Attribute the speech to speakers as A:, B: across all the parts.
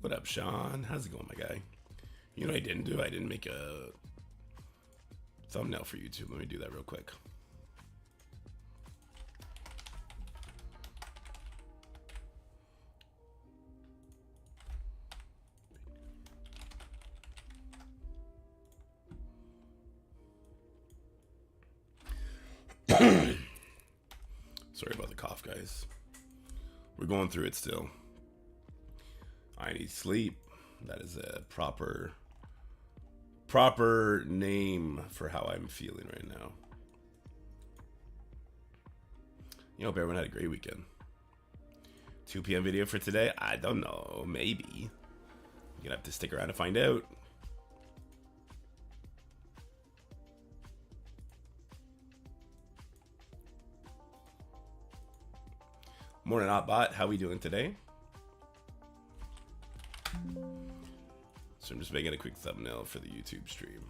A: What up, Sean? How's it going, my guy? You know what I didn't do? I didn't make a thumbnail for YouTube. Let me do that real quick. Sorry about the cough, guys. We're going through it still. I need sleep. That is a proper name for how I'm feeling right now. You hope everyone had a great weekend. 2 p.m. video for today? I don't know. Maybe. You're gonna have to stick around to find out. Morning, Otbot. How we doing today? So I'm just making a quick thumbnail for the YouTube stream.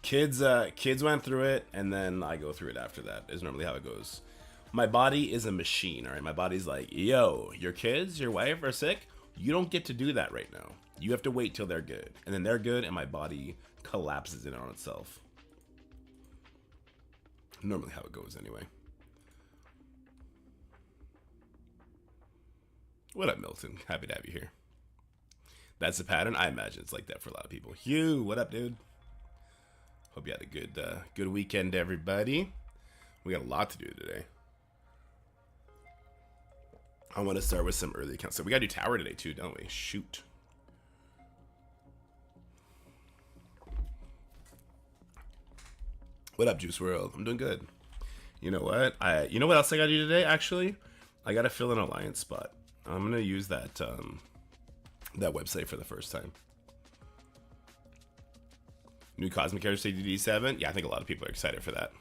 A: Kids went through it, and then I go through it after that. Is normally how it goes. My body is a machine, all right? My body's like, yo, your kids, your wife are sick. You don't get to do that right now. You have to wait till they're good. And then they're good, and my body collapses in on itself. Normally how it goes anyway. What up, Milton? Happy to have you here. That's the pattern. I imagine it's like that for a lot of people. Hugh, what up, dude? Hope you had a good weekend, everybody. We got a lot to do today. I want to start with some early accounts. So we got to do tower today too, don't we? Shoot. What up, Juice World? I'm doing good. You know what? You know what else I got to do today? Actually, I got to fill an alliance spot. I'm gonna use that that website for the first time. New Cosmic Character DD7. Yeah, I think a lot of people are excited for that.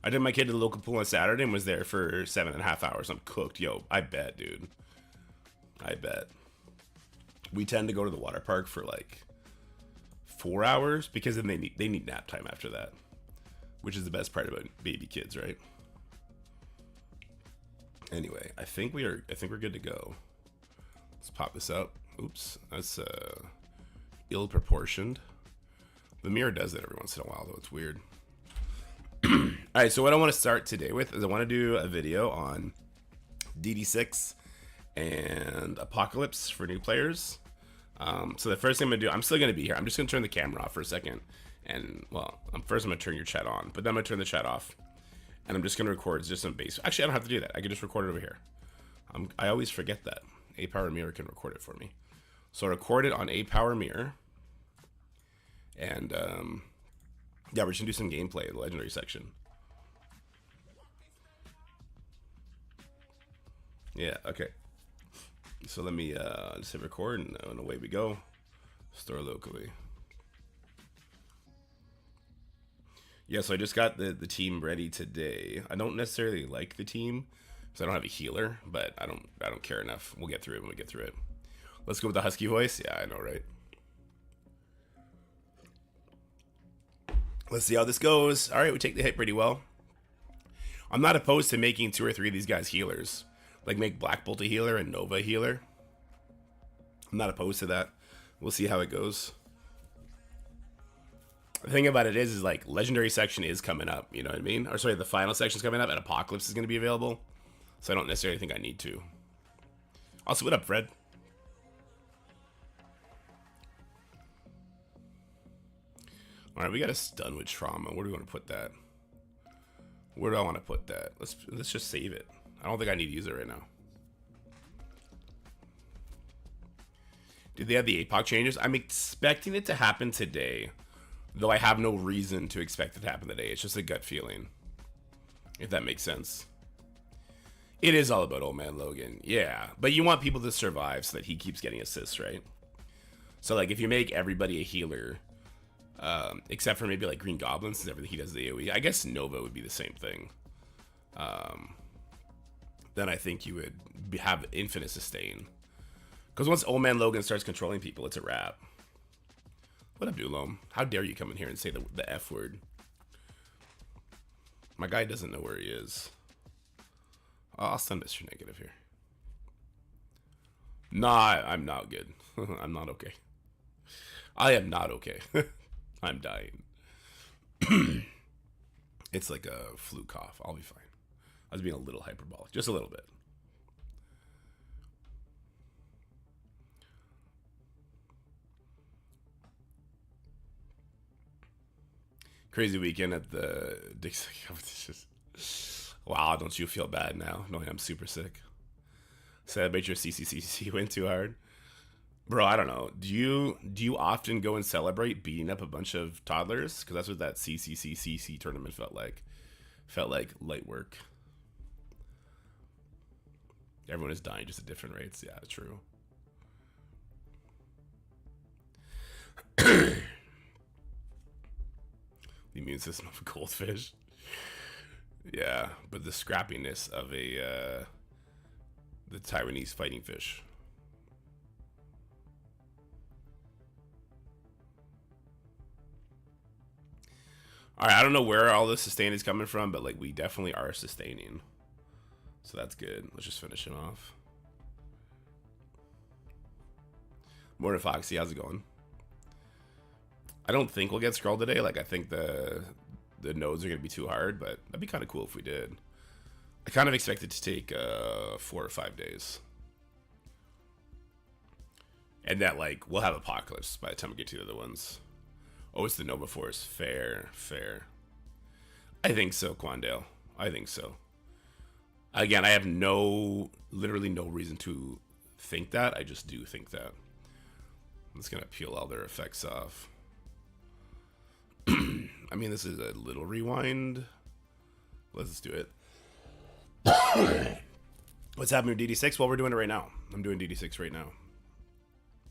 A: I did my kid to the local pool on Saturday and was there for 7.5 hours. I'm cooked. Yo, I bet, dude. I bet. We tend to go to the water park for like 4 hours because then they need nap time after that, which is the best part about baby kids, right? Anyway, I think we're good to go. Let's pop this up. Oops, that's ill proportioned. The mirror does that every once in a while, though. It's weird. All right, so what I want to start today with is I want to do a video on DD6 and Apocalypse for new players. So the first thing I'm going to do, I'm still going to be here. I'm just going to turn the camera off for a second. And, well, first I'm going to turn your chat on, but then I'm going to turn the chat off. And I'm just going to record just some bass. Actually, I don't have to do that. I can just record it over here. I always forget that. A-Power Mirror can record it for me. So I record it on A-Power Mirror. And, yeah, we're just going to do some gameplay in the Legendary section. Yeah, okay. So let me just hit record, and away we go. Store locally. Yeah, so I just got the team ready today. I don't necessarily like the team because I don't have a healer, but I don't care enough. We'll get through it when we get through it. Let's go with the husky voice. Yeah, I know, right? Let's see how this goes. All right, we take the hit pretty well. I'm not opposed to making 2 or 3 of these guys healers. Like make Black Bolt a healer and Nova a healer. I'm not opposed to that. We'll see how it goes. The thing about it is like Legendary section is coming up, you know what I mean? Or sorry, the final section's coming up and Apocalypse is going to be available. So I don't necessarily think I need to. Also, what up, Fred? Alright, we got a stun with trauma. Where do we want to put that? Where do I want to put that? Let's just save it. I don't think I need to use it right now. Did they have the APOC changes? I'm expecting it to happen today. Though I have no reason to expect it to happen today. It's just a gut feeling. If that makes sense. It is all about Old Man Logan. Yeah. But you want people to survive so that he keeps getting assists, right? So like if you make everybody a healer, except for maybe like Green Goblin, since everything he does the AoE. I guess Nova would be the same thing. Then I think you would have infinite sustain. Because once Old Man Logan starts controlling people, it's a wrap. What up, Dulome? How dare you come in here and say the F word? My guy doesn't know where he is. I'll send Mr. Negative here. Nah, I'm not good. I'm not okay. I am not okay. I'm dying. It's like a flu cough. I'll be fine. I was being a little hyperbolic. Just a little bit. Crazy weekend at the Dixie competition. Wow, don't you feel bad now? Knowing I'm super sick. Celebrate your CCCC win too hard. Bro, I don't know. Do you often go and celebrate beating up a bunch of toddlers? Because that's what that CCCCC tournament felt like. Felt like light work. Everyone is dying just at different rates. Yeah, true. The immune system of a goldfish. Yeah, but the scrappiness of the Taiwanese fighting fish. All right, I don't know where all the sustain is coming from, but like we definitely are sustaining. So that's good. Let's just finish him off. Morning, Foxy. How's it going? I don't think we'll get scrolled today. Like, I think the nodes are going to be too hard, but that'd be kind of cool if we did. I kind of expect it to take 4 or 5 days. And that, like, we'll have Apocalypse by the time we get to the other ones. Oh, it's the Nova Force. Fair, fair. I think so, Quandale. I think so. Again, I have literally no reason to think that. I just do think that. I'm just going to peel all their effects off. I mean, this is a little rewind. Let's just do it. What's happening with DD6? Well, we're doing it right now. I'm doing DD6 right now.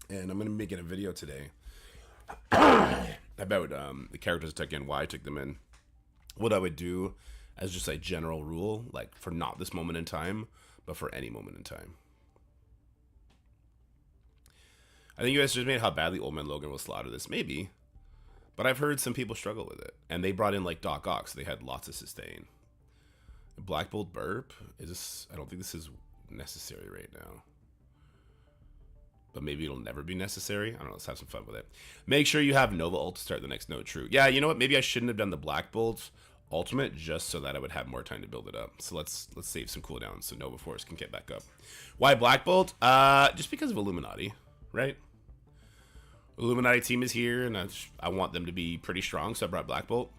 A: And I'm going to be making a video today about the characters I took in, why I took them in. What I would do as just a general rule, like for not this moment in time, but for any moment in time. I think you guys just made how badly Old Man Logan will slaughter this. Maybe. But I've heard some people struggle with it. And they brought in like Doc Ock, so they had lots of sustain. Black Bolt Burp? Is this? I don't think this is necessary right now. But maybe it'll never be necessary. I don't know, let's have some fun with it. Make sure you have Nova Ult to start the next node, true. Yeah, you know what? Maybe I shouldn't have done the Black Bolt Ultimate just so that I would have more time to build it up. So let's save some cooldowns so Nova Force can get back up. Why Black Bolt? Just because of Illuminati, right? Illuminati team is here, and I want them to be pretty strong, so I brought Black Bolt.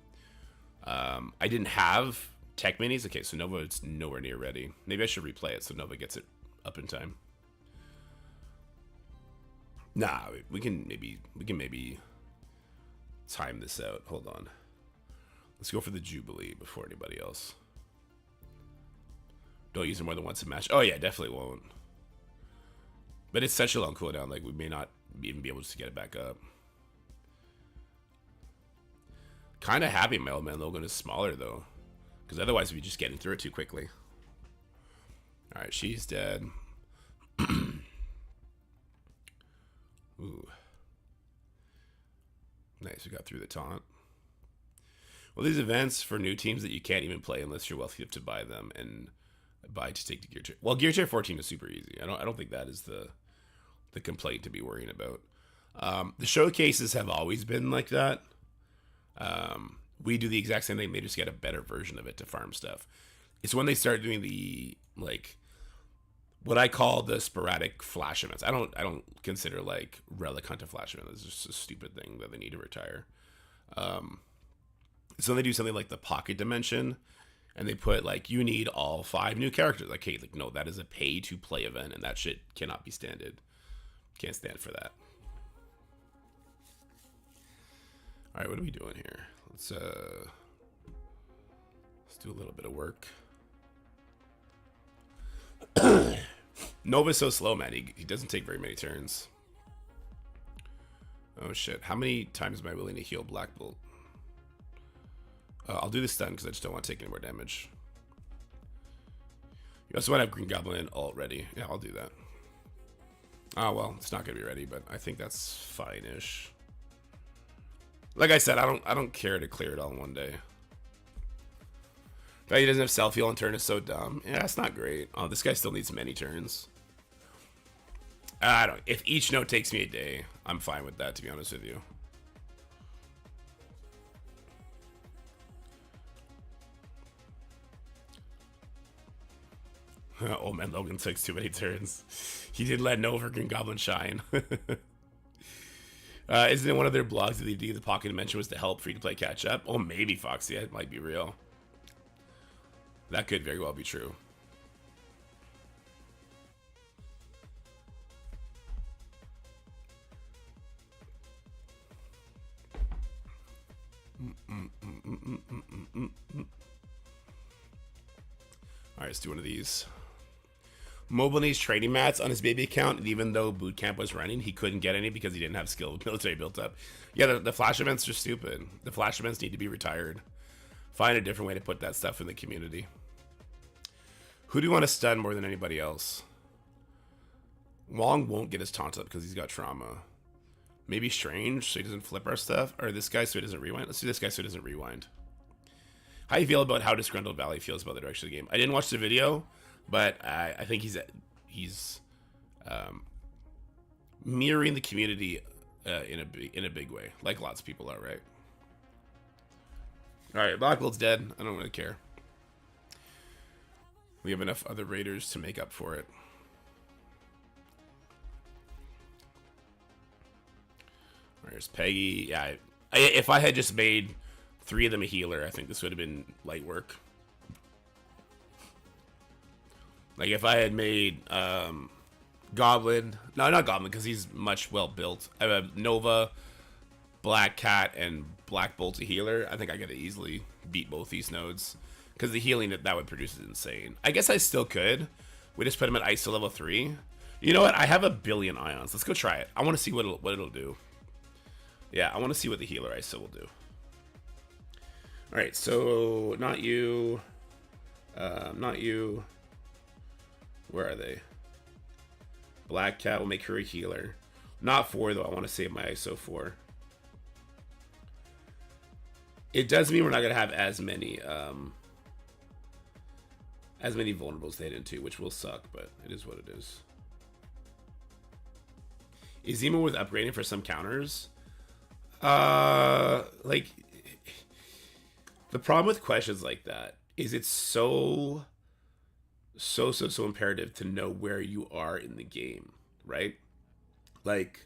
A: I didn't have tech minis. Okay, so Nova is nowhere near ready. Maybe I should replay it so Nova gets it up in time. Nah, we can maybe time this out. Hold on. Let's go for the Jubilee before anybody else. Don't use it more than once a match. Oh yeah, definitely won't. But it's such a long cooldown, like we may not even be able to get it back up. Kind of happy my Old Man Logan is smaller though, because otherwise we'd be just getting through it too quickly. All right, she's dead. Ooh. Nice, we got through the taunt. Well, these events for new teams that you can't even play unless you're wealthy enough to buy them and buy to take to Gear Tier. Well, Gear Tier 14 is super easy. I don't think that is the complaint to be worrying about. The showcases have always been like that. We do the exact same thing. They just get a better version of it to farm stuff. It's when they start doing the like what I call the sporadic flash events. I don't consider like Relic Hunt a flash event. It's just a stupid thing that they need to retire. So they do something like the Pocket Dimension, and they put like you need all 5 new characters. Like, hey, like no, that is a pay to play event, and that shit cannot be standard. Can't stand for that. All right, what are we doing here? Let's do a little bit of work. Nova's so slow, man. He doesn't take very many turns. Oh shit! How many times am I willing to heal Black Bolt? I'll do this stun because I just don't want to take any more damage. You also want to have Green Goblin and ult ready. Yeah, I'll do that. Oh well, it's not gonna be ready, but I think that's fine-ish. Like I said, I don't care to clear it all in one day. But he doesn't have self-heal on turn is so dumb. Yeah, that's not great. Oh, this guy still needs many turns. I don't. If each note takes me a day, I'm fine with that, to be honest with you. Oh man, Logan takes too many turns. He did let Nova Green Goblin shine. Isn't it one of their blogs that they do? The Pocket Dimension was to help free to play catch up. Oh, maybe Foxy. It might be real. That could very well be true. Alright, let's do one of these. Mobile needs trading mats on his baby account, and even though boot camp was running, he couldn't get any because he didn't have skill military built up. Yeah, the flash events are stupid. The flash events need to be retired. Find a different way to put that stuff in the community. Who do you want to stun more than anybody else? Wong won't get his taunt up because he's got trauma. Maybe Strange so he doesn't flip our stuff. Or this guy so he doesn't rewind. Let's do this guy so he doesn't rewind. How do you feel about how disgruntled Valley feels about the direction of the game? I didn't watch the video, but I think he's mirroring the community in a big way, like lots of people are, right? All right, Blackbold's dead. I don't really care. We have enough other raiders to make up for it. There's Peggy. Yeah, if I had just made 3 of them a healer, I think this would have been light work. Like if I had made Goblin, no, not Goblin, because he's much well built. I have Nova, Black Cat, and Black Bolt a healer. I think I could easily beat both these nodes because the healing that would produce is insane. I guess I still could. We just put him at ISO level 3. You know what? I have a billion ions. Let's go try it. I want to see what it'll do. Yeah, I want to see what the healer ISO will do. All right, so not you, not you. Where are they? Black Cat will make her a healer. Not 4 though. I want to save my ISO 4. It does mean we're not gonna have as many vulnerables to hit into, which will suck, but it is what it is. Is Zemo worth upgrading for some counters? Like, the problem with questions like that is it's so imperative to know where you are in the game, right? Like,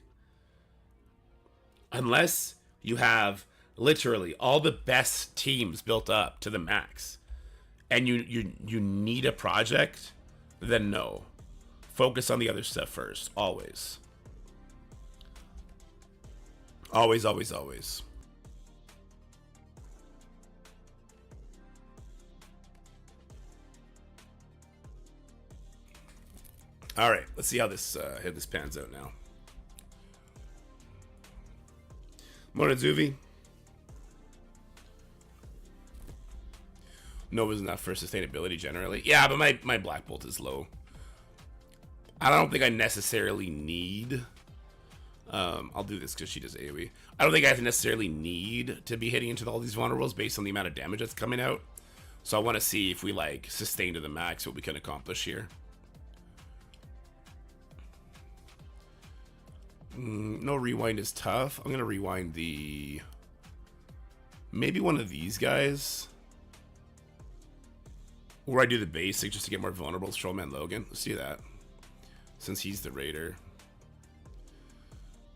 A: unless you have literally all the best teams built up to the max and you need a project, then no. Focus on the other stuff first, always. Always, always, always. All right, let's see how this pans out now. Monozuvi. Nova's enough for sustainability generally. Yeah, but my Black Bolt is low. I don't think I necessarily need... I'll do this because she does AoE. I don't think I necessarily need to be hitting into all these vulnerables based on the amount of damage that's coming out. So I want to see if we like sustain to the max what we can accomplish here. No rewind is tough. I'm gonna rewind the maybe one of these guys, or I do the basic just to get more vulnerable. Trollman Logan. Let's do that since he's the raider.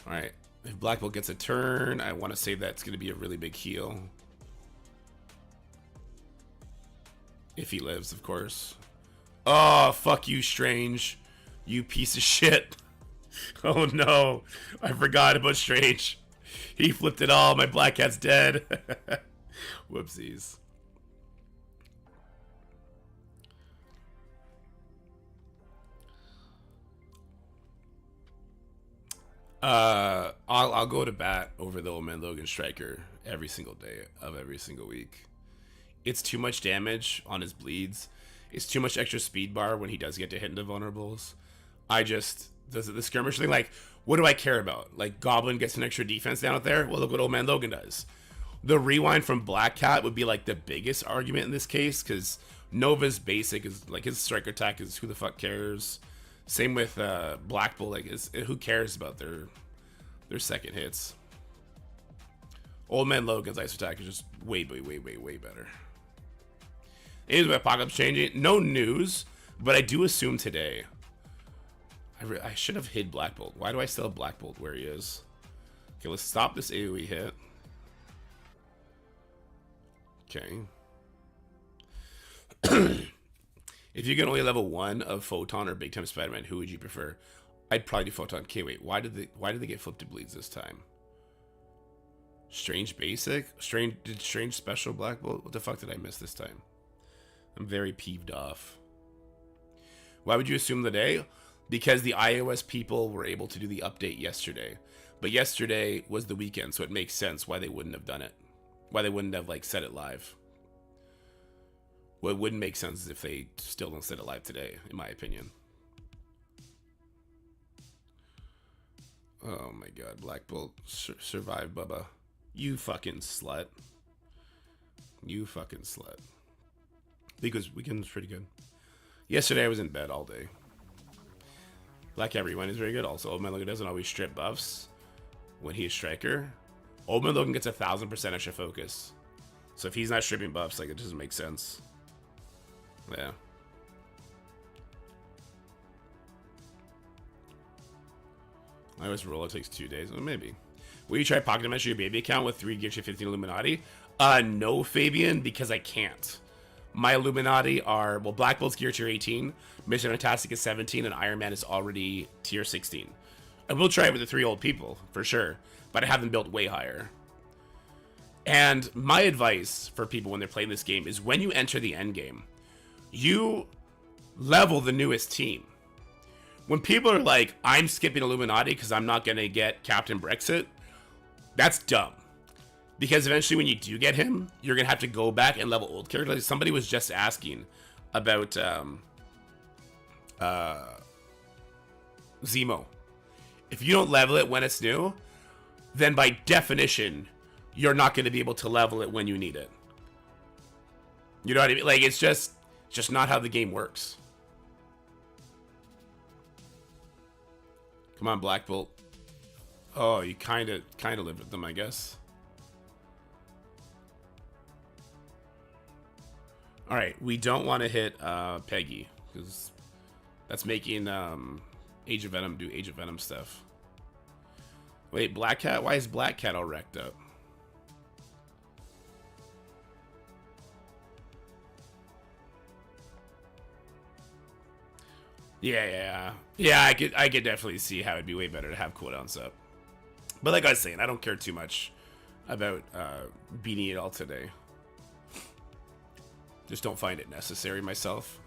A: All right, if Black Bolt gets a turn, I want to say that's going to be a really big heal. If he lives, of course. Oh, fuck you, Strange. You piece of shit. Oh, no. I forgot about Strange. He flipped it all. My Black Cat's dead. Whoopsies. I'll go to bat over the Old Man Logan Striker every single day of every single week. It's too much damage on his bleeds. It's too much extra speed bar when he does get to hit into vulnerables. the skirmish thing, like, what do I care about? Like, Goblin gets an extra defense down out there? Well, look what Old Man Logan does. The rewind from Black Cat would be, like, the biggest argument in this case, because Nova's basic is, like, his strike attack is who the fuck cares. Same with Black Bull, like, who cares about their second hits? Old Man Logan's ice attack is just way better. Anyways, my Apocalypse changing. No news, but I do assume today. I should have hid Black Bolt. Why do I still have Black Bolt where he is? Okay, let's stop this AoE hit. Okay. If you can only level 1 of Photon or Big Time Spider-Man, who would you prefer? I'd probably do Photon. Okay, wait. Why did they get flipped to bleeds this time? Strange basic? Strange special Black Bolt? What the fuck did I miss this time? I'm very peeved off. Why would you assume the day? Because the iOS people were able to do the update yesterday. But yesterday was the weekend, so it makes sense why they wouldn't have done it. Why they wouldn't have, like, set it live. What wouldn't make sense is if they still don't set it live today, in my opinion. Oh my god, Black Bolt. Survive, Bubba. You fucking slut. You fucking slut. Because weekend was pretty good. Yesterday I was in bed all day. Black Cat Rewind is very good. Also, Old Man Logan doesn't always strip buffs when he is Striker. Old Man Logan gets 1,000% extra focus. So if he's not stripping buffs, like, it doesn't make sense. Yeah. I always roll. It takes 2 days. Well, maybe. Will you try pocket dimension your baby account with 3 gives you 15 Illuminati? No, Fabian, because I can't. My Illuminati are, well, Black Bolt's gear tier 18, Mission Fantastic is 17, and Iron Man is already tier 16. I will try it with the 3 old people, for sure, but I have them built way higher. And my advice for people when they're playing this game is when you enter the end game, you level the newest team. When people are like, I'm skipping Illuminati because I'm not going to get Captain Brexit, that's dumb. Because eventually when you do get him, you're going to have to go back and level old characters. Like somebody was just asking about Zemo. If you don't level it when it's new, then by definition, you're not going to be able to level it when you need it. You know what I mean? Like, it's just not how the game works. Come on, Black Bolt. Oh, you kind of lived with them, I guess. All right, we don't want to hit Peggy because that's making Age of Venom do Age of Venom stuff. Wait, Black Cat? Why is Black Cat all wrecked up? Yeah. I could definitely see how it'd be way better to have cooldowns up. But like I was saying, I don't care too much about beating it all today. Just don't find it necessary myself.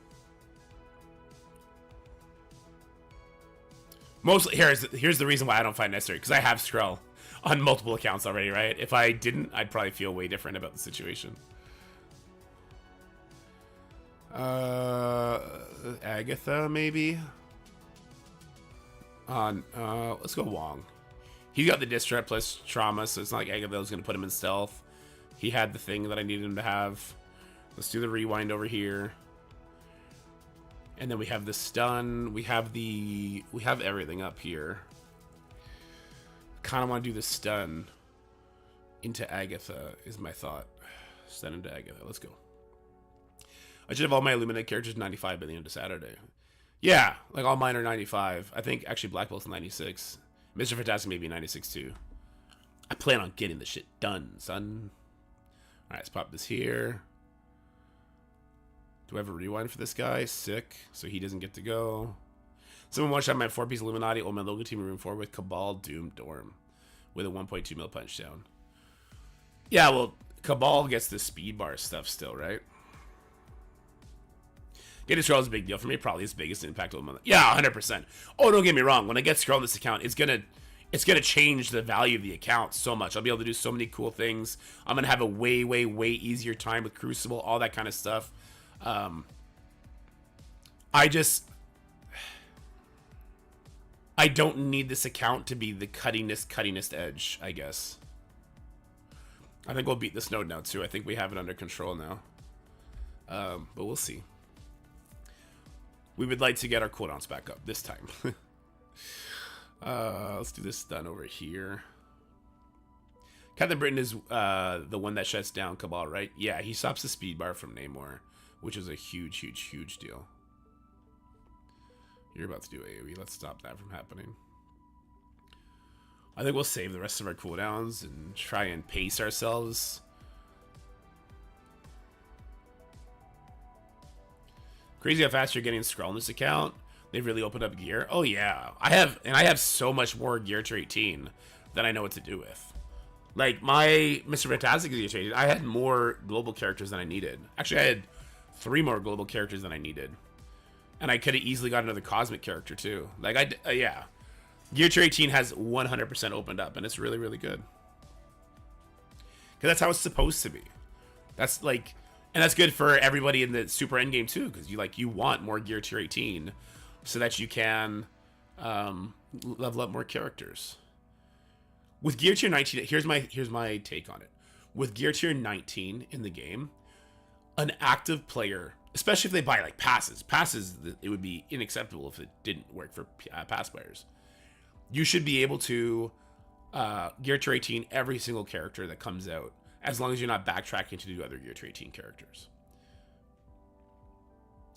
A: Mostly, here's the reason why I don't find it necessary, because I have Skrull on multiple accounts already, right? If I didn't, I'd probably feel way different about the situation. Agatha, maybe? Let's go Wong. He got the Distress plus Trauma, so it's not like Agatha was going to put him in stealth. He had the thing that I needed him to have. Let's do the rewind over here. And then we have the stun. We have everything up here. Kind of want to do the stun into Agatha is my thought. Stun into Agatha. Let's go. I should have all my Illuminate characters 95 by the end of Saturday. Yeah, like all mine are 95. I think actually Black Bolt's 96. Mr. Fantastic maybe 96 too. I plan on getting the shit done, son. Alright, let's pop this here. Do I have a rewind for this guy? Sick. So he doesn't get to go. Someone one shot my 4-piece Illuminati, Old Man Logan team in room 4 with Cabal Doom Dorm. With a 1.2 mil punch down. Yeah, well, Cabal gets the speed bar stuff still, right? Getting Skrull is a big deal for me. Probably his biggest impact. Yeah, 100%. Oh, don't get me wrong. When I get Skrull on this account, it's gonna change the value of the account so much. I'll be able to do so many cool things. I'm gonna have a way easier time with Crucible, all that kind of stuff. I don't need this account to be the cuttingest edge, I guess. I think we'll beat this node now, too. I think we have it under control now. But we'll see. We would like to get our cooldowns back up this time. Let's do this done over here. Captain Britain is the one that shuts down Cabal, right? Yeah, he stops the speed bar from Namor, which is a huge deal. You're about to do AoE. Let's stop that from happening. I think we'll save the rest of our cooldowns and try and pace ourselves. Crazy how fast you're getting Skrull in this account. They've really opened up gear. Oh yeah, I have so much more gear to 18 than I know what to do with. Like my Mr. Fantastic gear to 18, I had more global characters than I needed. Actually, I had 3 more global characters than I needed, and I could have easily got another cosmic character too. Like yeah, gear to 18 has 100% opened up, and it's really good. Because that's how it's supposed to be. That's like. And that's good for everybody in the super endgame too, because you want more gear tier 18, so that you can level up more characters. With gear tier 19, here's my take on it. With gear tier 19 in the game, an active player, especially if they buy like passes, it would be unacceptable if it didn't work for pass players. You should be able to gear tier 18 every single character that comes out, as long as you're not backtracking to do other Gear Tier 18 characters.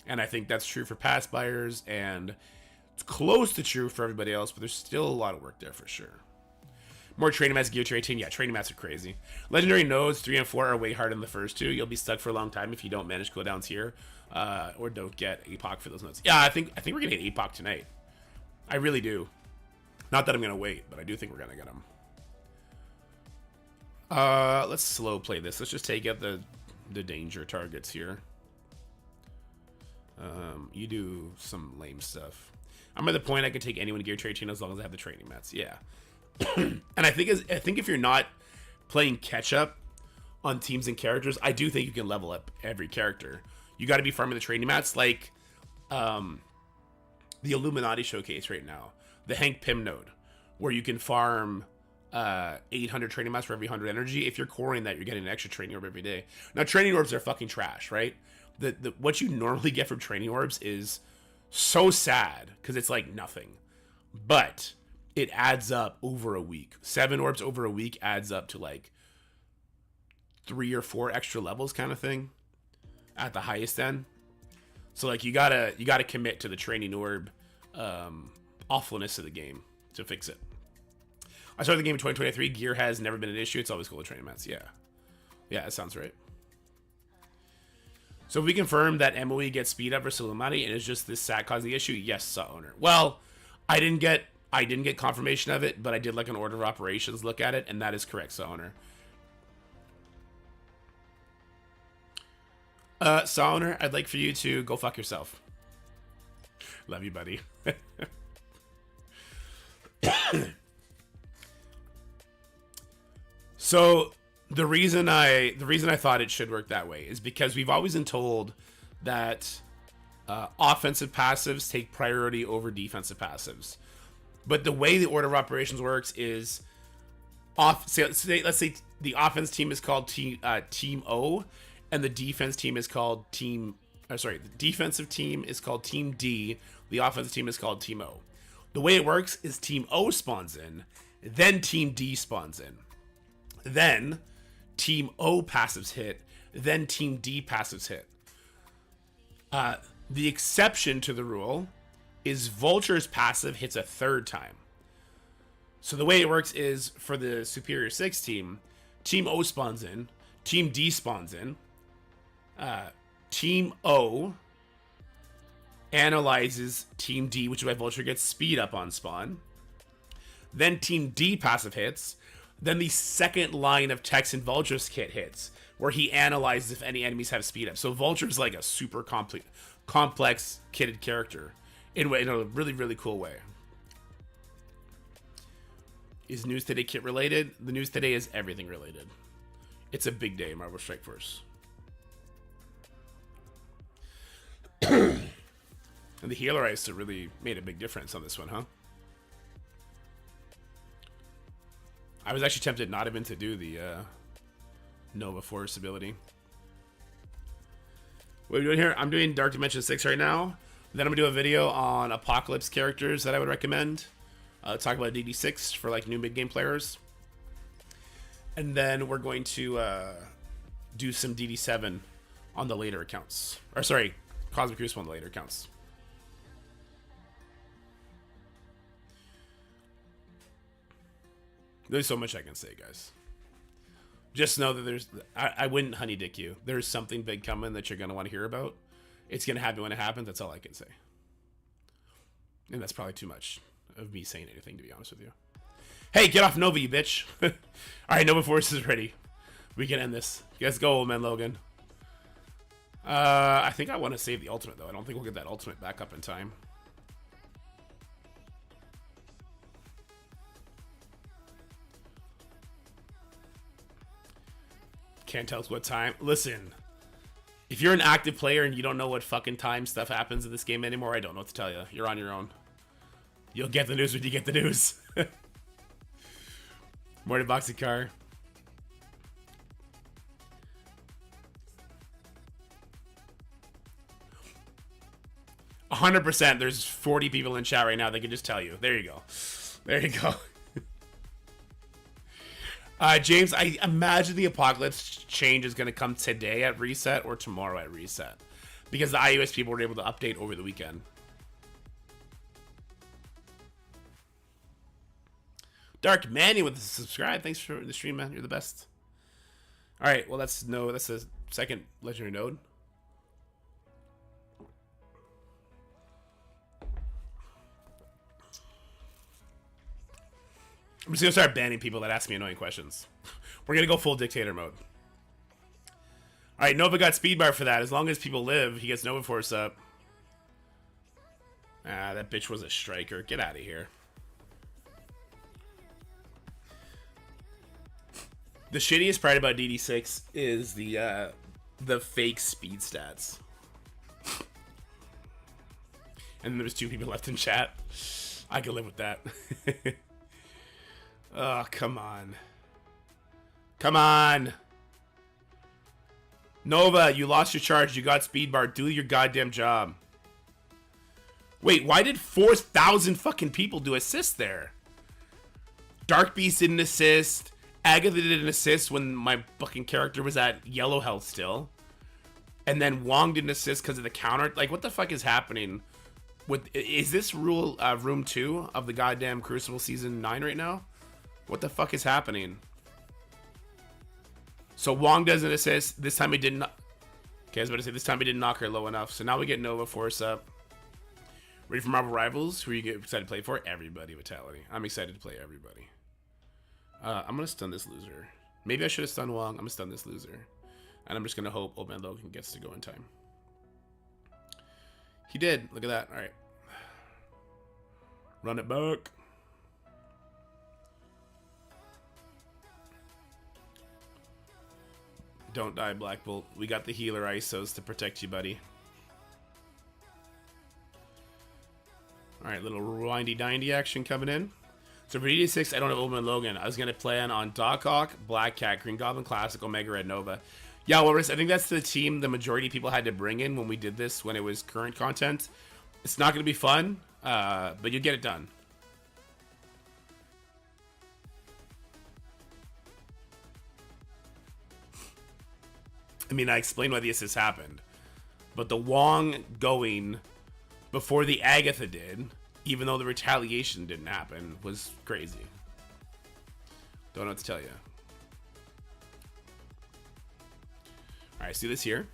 A: And I think that's true for pass buyers, and it's close to true for everybody else, but there's still a lot of work there for sure. More training mats, Gear Tier 18. Yeah, training mats are crazy. Legendary nodes 3 and 4 are way harder than the first 2. You'll be stuck for a long time if you don't manage cooldowns here, or don't get APOC for those nodes. Yeah, I think we're gonna get APOC tonight. I really do. Not that I'm gonna wait, but I do think we're gonna get them. Let's slow play this. Let's just take out the danger targets here. You do some lame stuff. I'm at the point I can take anyone gear tier 18 as long as I have the training mats. Yeah. And I think if you're not playing catch up on teams and characters, I do think you can level up every character. You got to be farming the training mats, like the Illuminati showcase right now, the Hank Pym node, where you can farm 800 training mats for every 100 energy. If you're coring that, you're getting an extra training orb every day. Now, training orbs are fucking trash, right? What you normally get from training orbs is so sad because it's like nothing, but it adds up over a week. 7 orbs over a week adds up to like 3 or 4 extra levels, kind of thing, at the highest end. So like you gotta commit to the training orb awfulness of the game to fix it. I started the game in 2023. Gear has never been an issue. It's always cool to train mats. Yeah, that sounds right. So if we confirm that MOE gets speed up versus Illuminati and it's just this sat causing the issue, yes, saw owner. Well, I didn't get confirmation of it, but I did like an order of operations look at it, and that is correct, saw owner. Saw owner, I'd like for you to go fuck yourself. Love you, buddy. So the reason I thought it should work that way is because we've always been told that offensive passives take priority over defensive passives. But the way the order of operations works is let's say the offense team is called Team O, and the defense team is called the defensive team is called Team D. The offensive team is called Team O. The way it works is Team O spawns in, then Team D spawns in. Then Team O passives hit, then Team D passives hit. The exception to the rule is Vulture's passive hits a 3rd time. So the way it works is for the Superior 6 team, Team O spawns in, Team D spawns in, Team O analyzes Team D, which is why Vulture gets speed up on spawn. Then Team D passive hits. Then the second line of text in Vulture's kit hits, where he analyzes if any enemies have speed up. So Vulture's like a super complex kitted character in a really cool way. Is News Today kit related? The News Today is everything related. It's a big day in Marvel Strike Force. And the healer ice really made a big difference on this one, huh? I was actually tempted not even to do the Nova Force ability. What are we doing here? I'm doing Dark Dimension 6 right now. Then I'm going to do a video on Apocalypse characters that I would recommend. Talk about DD6 for like new mid-game players. And then we're going to do some DD7 on the later accounts. Or sorry, Cosmic Crucible on the later accounts. There's so much I can say, guys. Just know that there's... I wouldn't honey dick you. There's something big coming that you're going to want to hear about. It's going to happen when it happens. That's all I can say. And that's probably too much of me saying anything, to be honest with you. Hey, get off Nova, you bitch. Alright, Nova Force is ready. We can end this. Let's go, old man Logan. I think I want to save the ultimate, though. I don't think we'll get that ultimate back up in time. Can't tell us what time. Listen, if you're an active player and you don't know what fucking time stuff happens in this game anymore, I don't know what to tell you. You're on your own. You'll get the news when you get the news. Morning boxing car. %. There's 40 people in chat right now that can just tell you. There you go. There you go. James, I imagine the Apocalypse change is going to come today at Reset or tomorrow at Reset. Because the iOS people were able to update over the weekend. Dark Manny with the subscribe. Thanks for the stream, man. You're the best. Alright, well, that's the second legendary node. I'm just going to start banning people that ask me annoying questions. We're going to go full dictator mode. Alright, Nova got speed bar for that. As long as people live, he gets Nova Force up. Ah, that bitch was a striker. Get out of here. The shittiest part about DD6 is the fake speed stats. And there's 2 people left in chat. I can live with that. Oh, come on. Come on. Nova, you lost your charge. You got speed bar. Do your goddamn job. Wait, why did 4,000 fucking people do assist there? Dark Beast didn't assist. Agatha didn't assist when my fucking character was at yellow health still. And then Wong didn't assist because of the counter. Like, what the fuck is happening? Is this room 2 of the goddamn Crucible Season 9 right now? What the fuck is happening? So Wong doesn't assist. This time he didn't. Okay, I was about to say this time he didn't knock her low enough. So now we get Nova Force up. Ready for Marvel Rivals? Who are you get excited to play for? Everybody, Vitality. I'm excited to play everybody. I'm gonna stun this loser. Maybe I should have stunned Wong. I'm gonna stun this loser. And I'm just gonna hope Old Man Logan gets to go in time. He did. Look at that. Alright. Run it back. Don't die, Black Bolt. We got the healer ISOs to protect you, buddy. Alright, little windy-dindy action coming in. So for DD6, I don't have Old Man Logan. I was going to plan on Doc Ock, Black Cat, Green Goblin Classic, Omega Red Nova. Yeah, well, I think that's the team the majority of people had to bring in when we did this, when it was current content. It's not going to be fun, but you get it done. I mean, I explained why the assist happened. But the Wong going before the Agatha did, even though the retaliation didn't happen, was crazy. Don't know what to tell you. Alright, see this here.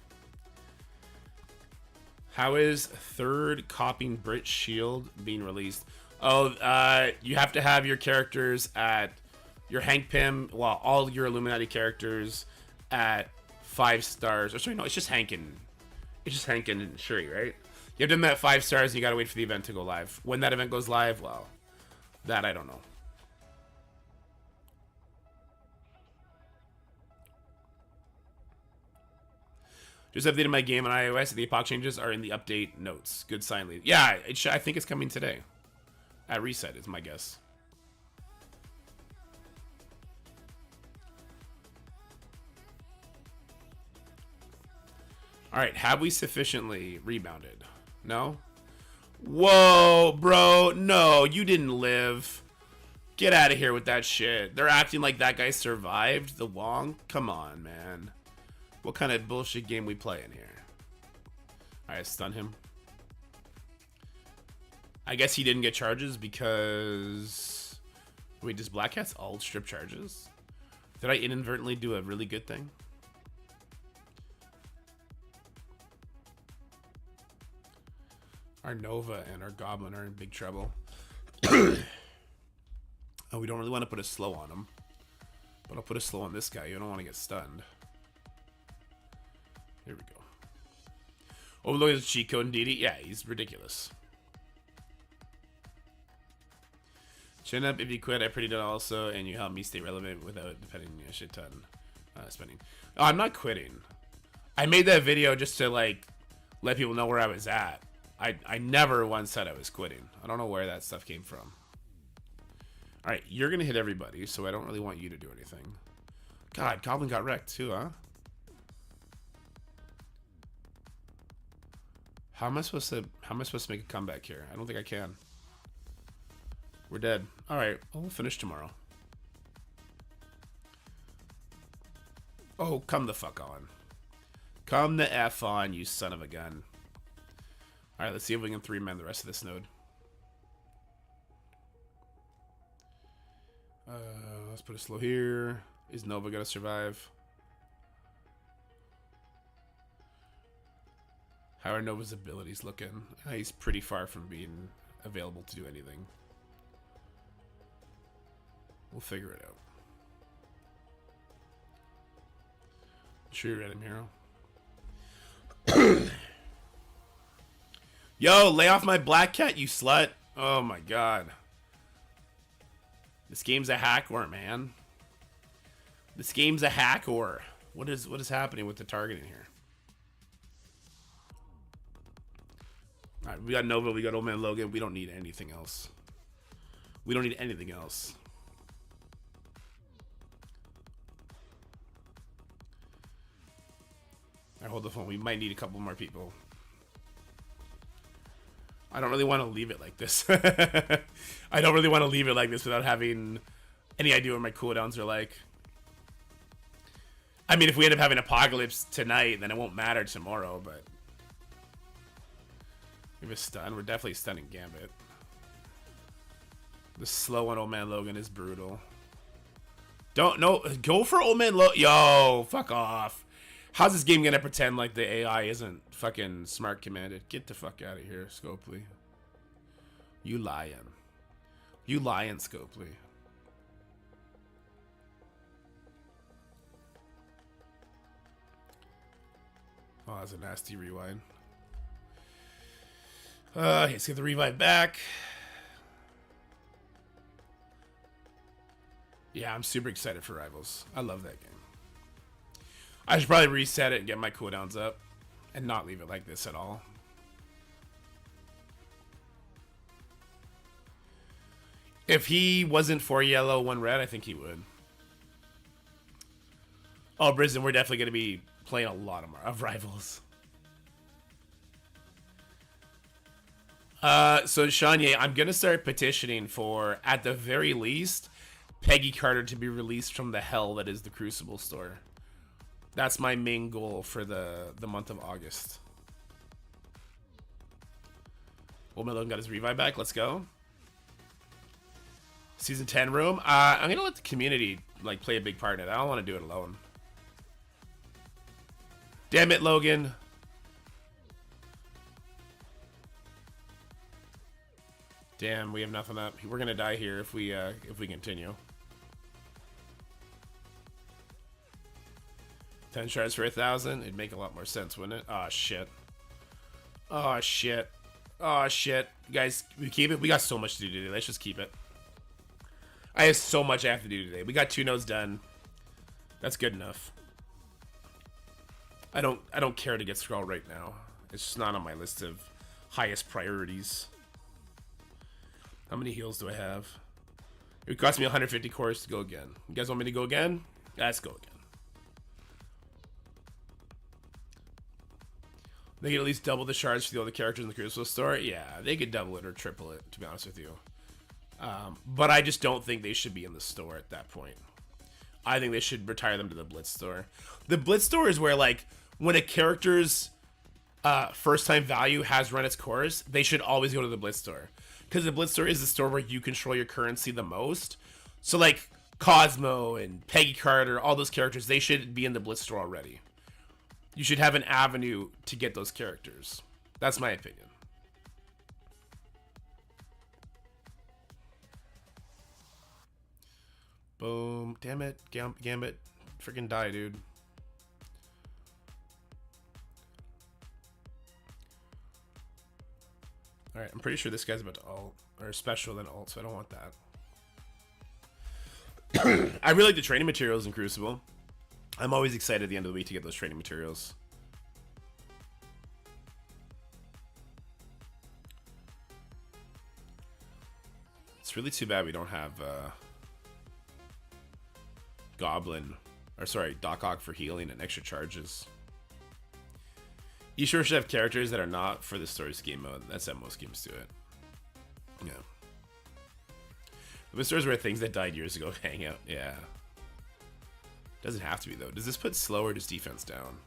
A: How is third copying Brit Shield being released? Oh, you have to have your characters at your Hank Pym, well, all your Illuminati characters at 5 stars. Or sorry, no, it's just Hank and Shuri, right? You have them at 5 stars, and you gotta wait for the event to go live. When that event goes live, well, that I don't know. Just updated my game on iOS, and the epoch changes are in the update notes. Good sign, lead. Yeah, I think it's coming today. At Reset is my guess. Alright, have we sufficiently rebounded? No? Whoa, bro. No, you didn't live. Get out of here with that shit. They're acting like that guy survived the Wong. Come on, man. What kind of bullshit game we playing here? Alright, stun him. I guess he didn't get charges because... Wait, does Black Cat's ult strip charges? Did I inadvertently do a really good thing? Our Nova and our Goblin are in big trouble. Oh, we don't really want to put a slow on him. But I'll put a slow on this guy. You don't want to get stunned. Here we go. Oh, look at his cheat code indeed. Yeah, he's ridiculous. Chin up if you quit. I pretty done also, and you help me stay relevant without depending a shit ton spending. Oh, I'm not quitting. I made that video just to like let people know where I was at. I never once said I was quitting. I don't know where that stuff came from. All right, you're gonna hit everybody, so I don't really want you to do anything. God, Goblin got wrecked too, huh? How am I supposed to make a comeback here? I don't think I can. We're dead. All right, well, we'll finish tomorrow. Oh, come the fuck on. Come the F on, you son of a gun. All right, let's see if we can 3-man the rest of this node. Let's put a slow here. Is Nova gonna survive? How are Nova's abilities looking? He's pretty far from being available to do anything. We'll figure it out. Sure you're random hero. Yo, lay off my Black Cat, you slut. Oh my god. This game's a hack-or, man. This game's a hack-or. What is happening with the targeting here? Alright, we got Nova, we got Old Man Logan. We don't need anything else. We don't need anything else. Alright, hold the phone. We might need a couple more people. I don't really want to leave it like this. I don't really want to leave it like this without having any idea what my cooldowns are like. I mean, if we end up having Apocalypse tonight, then it won't matter tomorrow, but... We have a stun. We're definitely stunning Gambit. The slow on Old Man Logan is brutal. Go for Old Man Logan. Yo, fuck off. How's this game gonna pretend like the AI isn't fucking smart commanded? Get the fuck out of here, Scopely. You lying. You lying, Scopely. Oh, that's a nasty rewind. Let's get the revive back. Yeah, I'm super excited for Rivals. I love that game. I should probably reset it and get my cooldowns up and not leave it like this at all. If he wasn't 4 yellow, 1 red, I think he would. Oh, Brisbane, we're definitely going to be playing a lot of Rivals. So, Shanye, I'm going to start petitioning for, at the very least, Peggy Carter to be released from the hell that is the Crucible store. That's my main goal for the month of August. Old Man Logan got his revive back. Let's go. Season 10 room. I'm gonna let the community like play a big part in it. I don't want to do it alone. Damn it, Logan. Damn, we have nothing up. We're gonna die here if we continue. 10 shards for 1,000. It'd make a lot more sense, wouldn't it? Oh shit. Oh shit. Oh shit. Guys, we keep it. We got so much to do today. Let's just keep it. I have so much I have to do today. We got 2 nodes done. That's good enough. I don't care to get Skrull right now. It's just not on my list of highest priorities. How many heals do I have? It would cost me 150 cores to go again. You guys want me to go again? Let's go again. They could at least double the shards for the other characters in the Crucible store. Yeah, they could double it or triple it, to be honest with you. But I just don't think they should be in the store at that point. I think they should retire them to the Blitz store. The Blitz store is where, like, when a character's first time value has run its course, they should always go to the Blitz store. Because the Blitz store is the store where you control your currency the most. So, like, Cosmo and Peggy Carter, all those characters, they should be in the Blitz store already. You should have an avenue to get those characters. That's my opinion. Boom. Damn it. Gambit. Freaking die, dude. Alright, I'm pretty sure this guy's about to ult. Or special than ult, so I don't want that. I really like the training materials in Crucible. I'm always excited at the end of the week to get those training materials. It's really too bad we don't have Goblin, or sorry, Doc Ock for healing and extra charges. You sure should have characters that are not for the story game mode. That's how most games do it. Yeah. The stores where things that died years ago hang out. Yeah. Doesn't have to be though. Does this put slow or does defense down?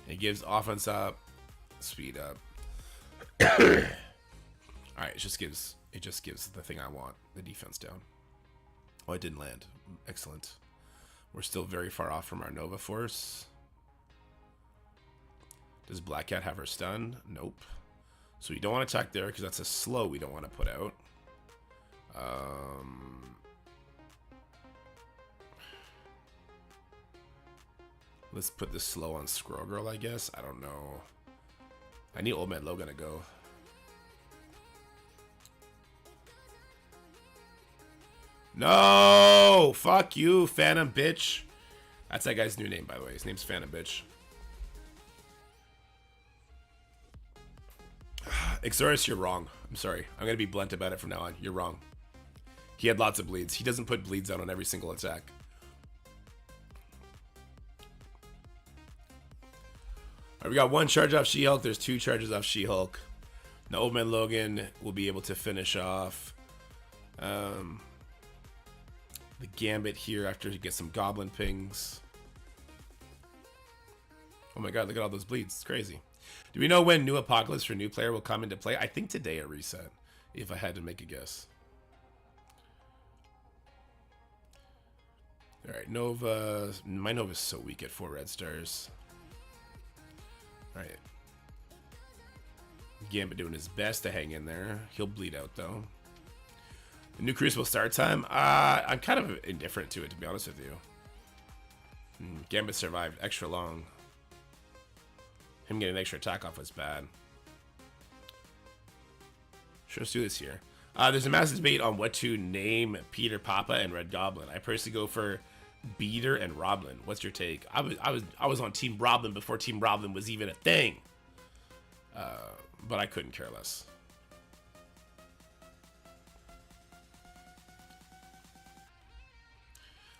A: It gives offense up, speed up. Alright, it just gives the thing I want, the defense down. Oh, it didn't land. Excellent. We're still very far off from our Nova Force. Does Black Cat have her stun? Nope. So we don't want to attack there because that's a slow we don't want to put out. Let's put this slow on Squirrel Girl, I guess. I don't know. I need Old Man Logan to go. No! Fuck you, Phantom Bitch. That's that guy's new name, by the way. His name's Phantom Bitch. Exorus, you're wrong. I'm sorry. I'm going to be blunt about it from now on. You're wrong. He had lots of bleeds. He doesn't put bleeds out on every single attack. Right, we got one charge off She-Hulk. There's 2 charges off She-Hulk. Now Old Man Logan will be able to finish off the Gambit here after he gets some Goblin pings. Oh my god, look at all those bleeds. It's crazy. Do we know when new Apocalypse for new player will come into play? I think today at reset, if I had to make a guess. Alright, Nova. My Nova's so weak at 4 red stars. Alright. Gambit doing his best to hang in there. He'll bleed out though. The new Crucible start time? I'm kind of indifferent to it, to be honest with you. Gambit survived extra long. Him getting an extra attack off was bad. Sure, let's do this here. There's a massive debate on what to name Peter, Papa, and Red Goblin. I personally go for Beater and Roblin. What's your take? I was on Team Roblin before Team Roblin was even a thing. But I couldn't care less.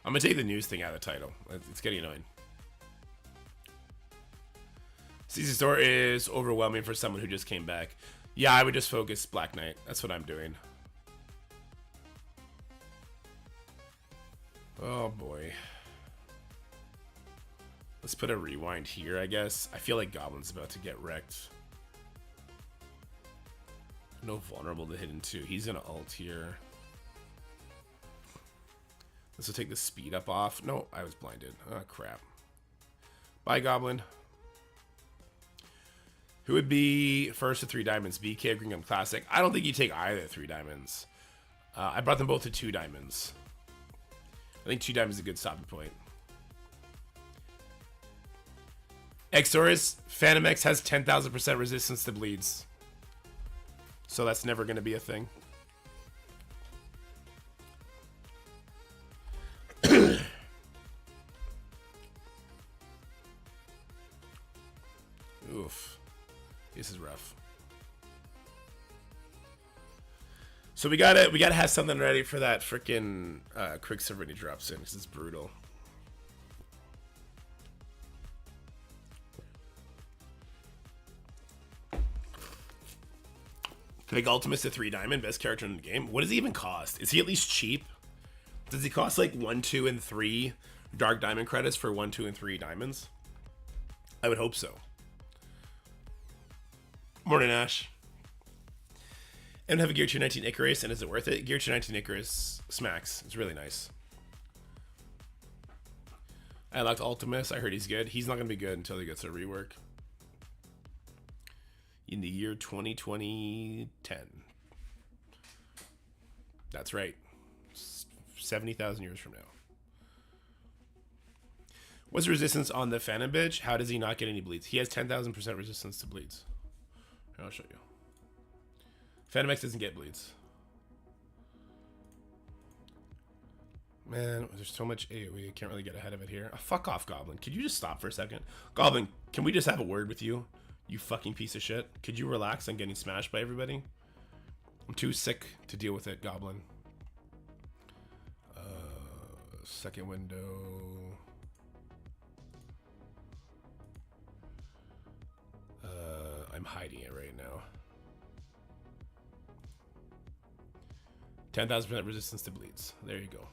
A: I'm gonna take the news thing out of the title. It's getting annoying. CC Store is overwhelming for someone who just came back. Yeah, I would just focus Black Knight. That's what I'm doing. Oh boy. Let's put a rewind here, I guess. I feel like Goblin's about to get wrecked. No vulnerable to hit into. He's gonna ult here. This will take the speed up off. No, I was blinded. Oh, crap. Bye, Goblin. Who would be first to 3 diamonds? BK or Green Gum Classic? I don't think you take either 3 diamonds. I brought them both to 2 diamonds. I think 2 diamonds is a good stopping point. Exorus, Phantom X has 10,000% resistance to bleeds. So that's never going to be a thing. Oof. This is rough. So we gotta have something ready for that freaking Quicksilver when he drops in, because it's brutal. Like Ultimate's a 3 diamond, best character in the game. What does he even cost? Is he at least cheap? Does he cost like 1, 2, and 3 dark diamond credits for 1, 2, and 3 diamonds? I would hope so. Morning, Ash. And have a Gear 219 Icarus, and is it worth it? Gear 219 Icarus smacks. It's really nice. I liked Ultimus. I heard he's good. He's not going to be good until he gets a rework. In the year 2010. That's right. 70,000 years from now. What's the resistance on the Phantom bitch? How does he not get any bleeds? He has 10,000% resistance to bleeds. Here, I'll show you. Phantom X doesn't get bleeds. Man, there's so much AoE. I can't really get ahead of it here. Oh, fuck off, Goblin. Could you just stop for a second? Goblin, can we just have a word with you? You fucking piece of shit. Could you relax on getting smashed by everybody? I'm too sick to deal with it, Goblin. Second window. I'm hiding it right now. 10,000% resistance to bleeds. There you go.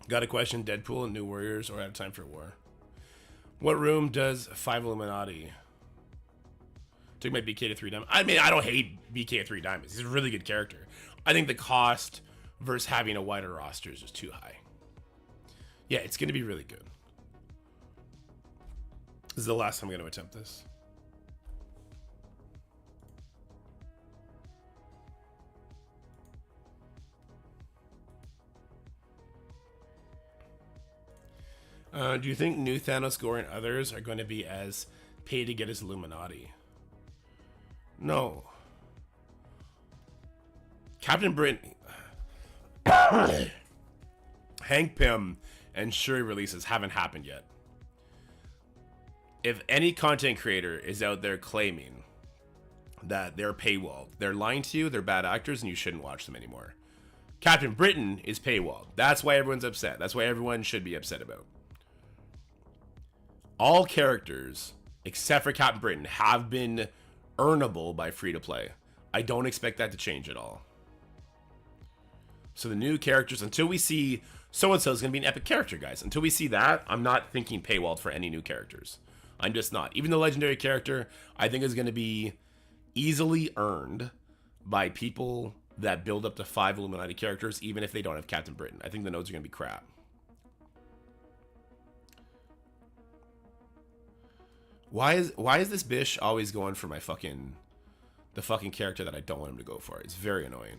A: Got a question. Deadpool and New Warriors or Out of Time for War? What room does 5 Illuminati? Took my BK to 3 diamonds. I mean, I don't hate BK at 3 diamonds. He's a really good character. I think the cost versus having a wider roster is just too high. Yeah, it's going to be really good. This is the last time I'm going to attempt this. Do you think new Thanos, Gore, and others are going to be as paid to get as Illuminati? No. Captain Britain, Hank Pym, and Shuri releases haven't happened yet. If any content creator is out there claiming that they're paywalled, they're lying to you, they're bad actors, and you shouldn't watch them anymore. Captain Britain is paywalled. That's why everyone's upset. That's why everyone should be upset about. All characters, except for Captain Britain, have been earnable by free-to-play. I don't expect that to change at all. So the new characters, until we see so-and-so is going to be an epic character, guys. Until we see that, I'm not thinking paywalled for any new characters. I'm just not. Even the legendary character, I think is going to be easily earned by people that build up to 5 Illuminati characters, even if they don't have Captain Britain. I think the nodes are going to be crap. Why is this Bish always going for the fucking character that I don't want him to go for? It's very annoying.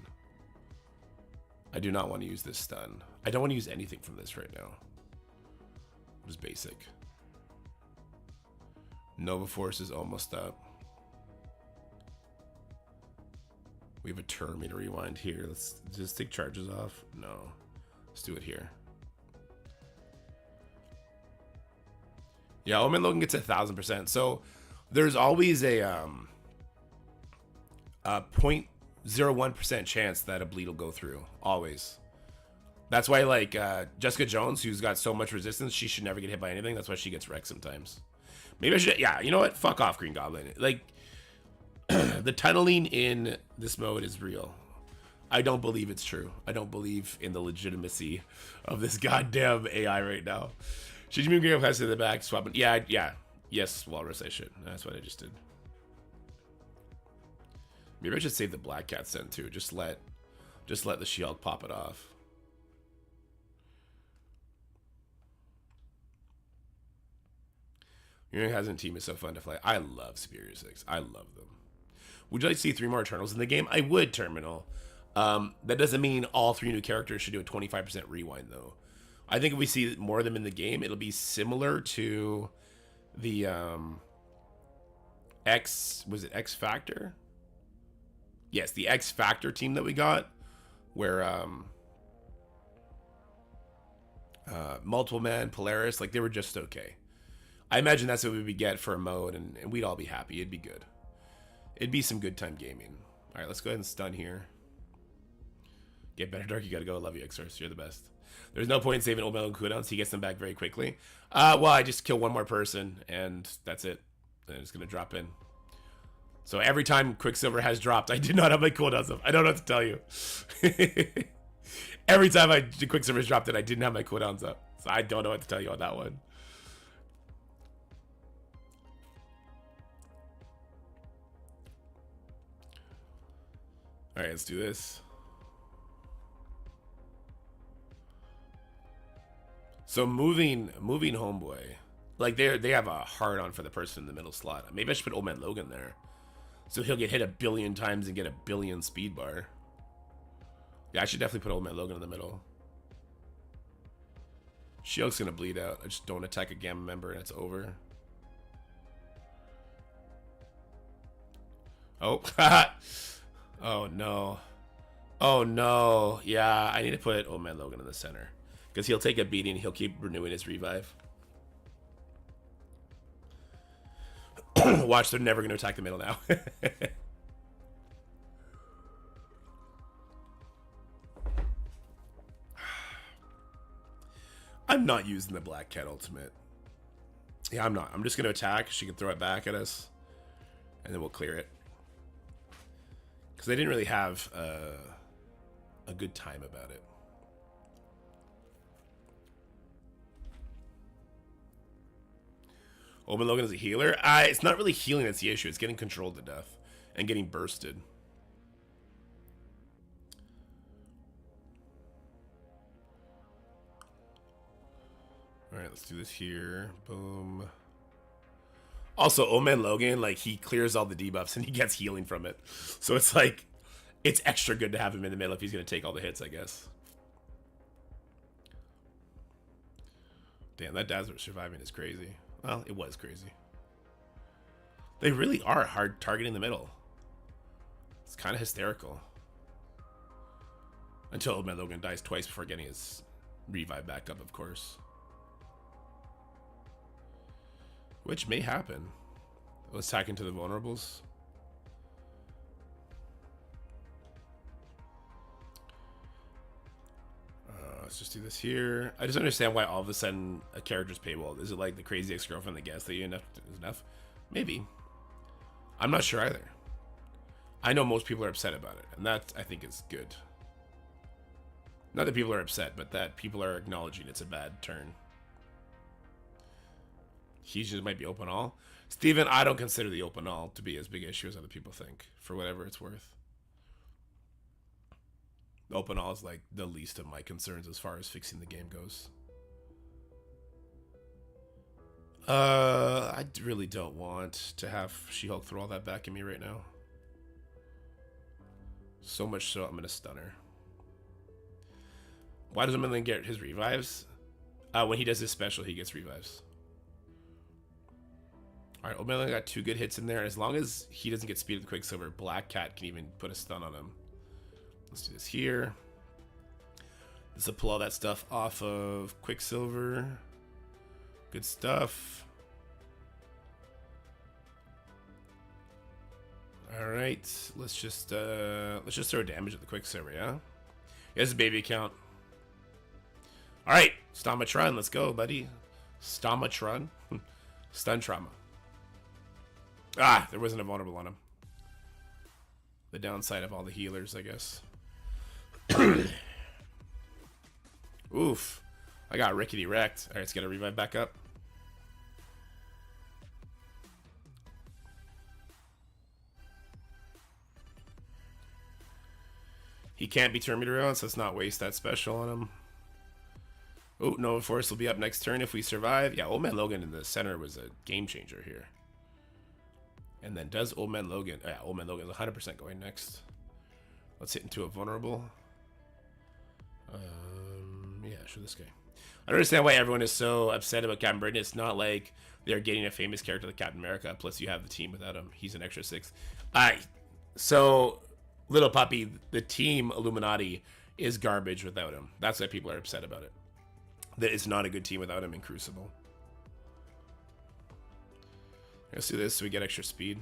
A: I do not want to use this stun. I don't want to use anything from this right now. Just basic. Nova Force is almost up. We have a Terminator rewind here. Let's just take charges off. No. Let's do it here. Yeah, Omen Logan gets 1,000%. So there's always a 0.01% chance that a bleed will go through. Always. That's why, like, Jessica Jones, who's got so much resistance, she should never get hit by anything. That's why she gets wrecked sometimes. Maybe I should... Yeah, you know what? Fuck off, Green Goblin. Like, the tunneling in this mode is real. I don't believe it's true. I don't believe in the legitimacy of this goddamn AI right now. Should you move Green Pass to the back? Swap it. Yeah. Yes, Walrus, I should. That's what I just did. Maybe I should save the Black Cat Sen too. Just let the She-Hulk pop it off. Your Hasn't team is so fun to play. I love Superior 6. I love them. Would you like to see 3 more Eternals in the game? I would, Terminal. That doesn't mean all 3 new characters should do a 25% rewind, though. I think if we see more of them in the game, it'll be similar to the X Factor? Yes, the X Factor team that we got, where Multiple Man, Polaris, like they were just okay. I imagine that's what we would get for a mode, and we'd all be happy. It'd be good. It'd be some good time gaming. All right, let's go ahead and stun here. Get better, Dark. You gotta go. Love you, X-Source. You're the best. There's no point in saving Old Man Logan cooldowns. He gets them back very quickly. Well, I just kill one more person, and that's it. And it's gonna drop in. So every time Quicksilver has dropped, I did not have my cooldowns up. I don't know what to tell you. Every time Quicksilver's dropped it, I didn't have my cooldowns up. So I don't know what to tell you on that one. Alright, let's do this. So moving Homeboy. Like they have a hard on for the person in the middle slot. Maybe I should put Old Man Logan there. So he'll get hit 1 billion times and get 1 billion speed bar. Yeah, I should definitely put Old Man Logan in the middle. She-Hulk's gonna bleed out. I just don't attack a Gamma member and it's over. Oh, oh no. Oh no. Yeah, I need to put Old Man Logan in the center. Because he'll take a beating, he'll keep renewing his revive. Watch, they're never gonna attack the middle now. I'm not using the Black Cat ultimate. Yeah, I'm not. I'm just gonna attack. She can throw it back at us. And then we'll clear it. Because they didn't really have a good time about it. Old Man Logan is a healer. It's not really healing that's the issue. It's getting controlled to death and getting bursted. All right, let's do this here. Boom. Also, Old Man Logan, like, he clears all the debuffs and he gets healing from it. So it's like, it's extra good to have him in the middle if he's going to take all the hits, I guess. Damn, that Dazzler surviving is crazy. Well, it was crazy. They really are hard targeting the middle. It's kind of hysterical. Until Old Man Logan dies twice before getting his revive back up, of course. Which may happen. Let's hack into the vulnerables. Let's just do this here. I just understand why all of a sudden a character's paywall. Is it like the crazy ex-girlfriend that gets that you enough is enough? Maybe. I'm not sure either. I know most people are upset about it, and that I think is good. Not that people are upset, but that people are acknowledging it's a bad turn. He just might be open all. Steven, I don't consider the open all to be as big an issue as other people think, for whatever it's worth. The open all is like the least of my concerns as far as fixing the game goes. I really don't want to have She-Hulk throw all that back at me right now. So much so I'm gonna stun her. Why does Midland get his revives? When he does his special, he gets revives. Alright, Old Man got 2 good hits in there. As long as he doesn't get speed with Quicksilver, Black Cat can even put a stun on him. Let's do this here. This will pull all that stuff off of Quicksilver. Good stuff. Alright, let's just throw damage at the Quicksilver, yeah? Here's a baby account. Alright, Stomatron, let's go, buddy. Stomatron. Stun trauma. Ah, there wasn't a vulnerable on him. The downside of all the healers, I guess. Oof. I got rickety wrecked. Alright, let's get a revive back up. He can't be Terminator on, so let's not waste that special on him. Oh, Nova Force will be up next turn if we survive. Yeah, Old Man Logan in the center was a game changer here. And then does Old Man Logan... Yeah, Old Man Logan is 100% going next. Let's hit into a vulnerable. Yeah, show this guy. I don't understand why everyone is so upset about Captain Britain. It's not like they're getting a famous character like Captain America. Plus, you have the team without him. He's an extra 6. So, Little Puppy, the team Illuminati is garbage without him. That's why people are upset about it. That it's not a good team without him in Crucible. Let's do this so we get extra speed.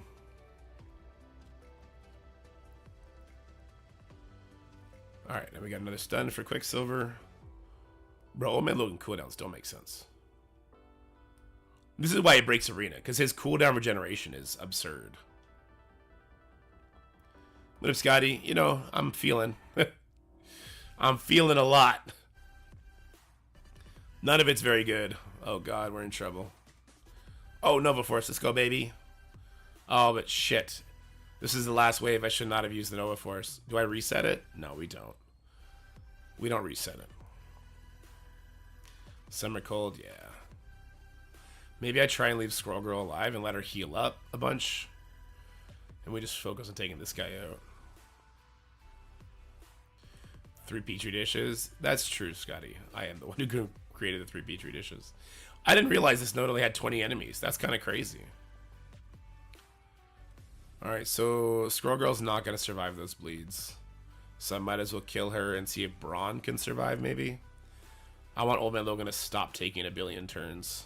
A: Alright, now we got another stun for Quicksilver. Bro, Old Man Logan cooldowns don't make sense. This is why he breaks Arena, because his cooldown regeneration is absurd. What up, Scotty? You know, I'm feeling. I'm feeling a lot. None of it's very good. Oh, God, we're in trouble. Oh, Nova Force, let's go, baby. Oh, but shit. This is the last wave. I should not have used the Nova Force. Do I reset it? No, we don't. We don't reset it. Summer Cold, yeah. Maybe I try and leave Squirrel Girl alive and let her heal up a bunch. And we just focus on taking this guy out. 3 Petri dishes. That's true, Scotty. I am the one who created the 3 Petri dishes. I didn't realize this node only had 20 enemies. That's kind of crazy. Alright, so Squirrel Girl's not going to survive those bleeds. So I might as well kill her and see if Braun can survive, maybe. I want Old Man Logan to stop taking a billion turns.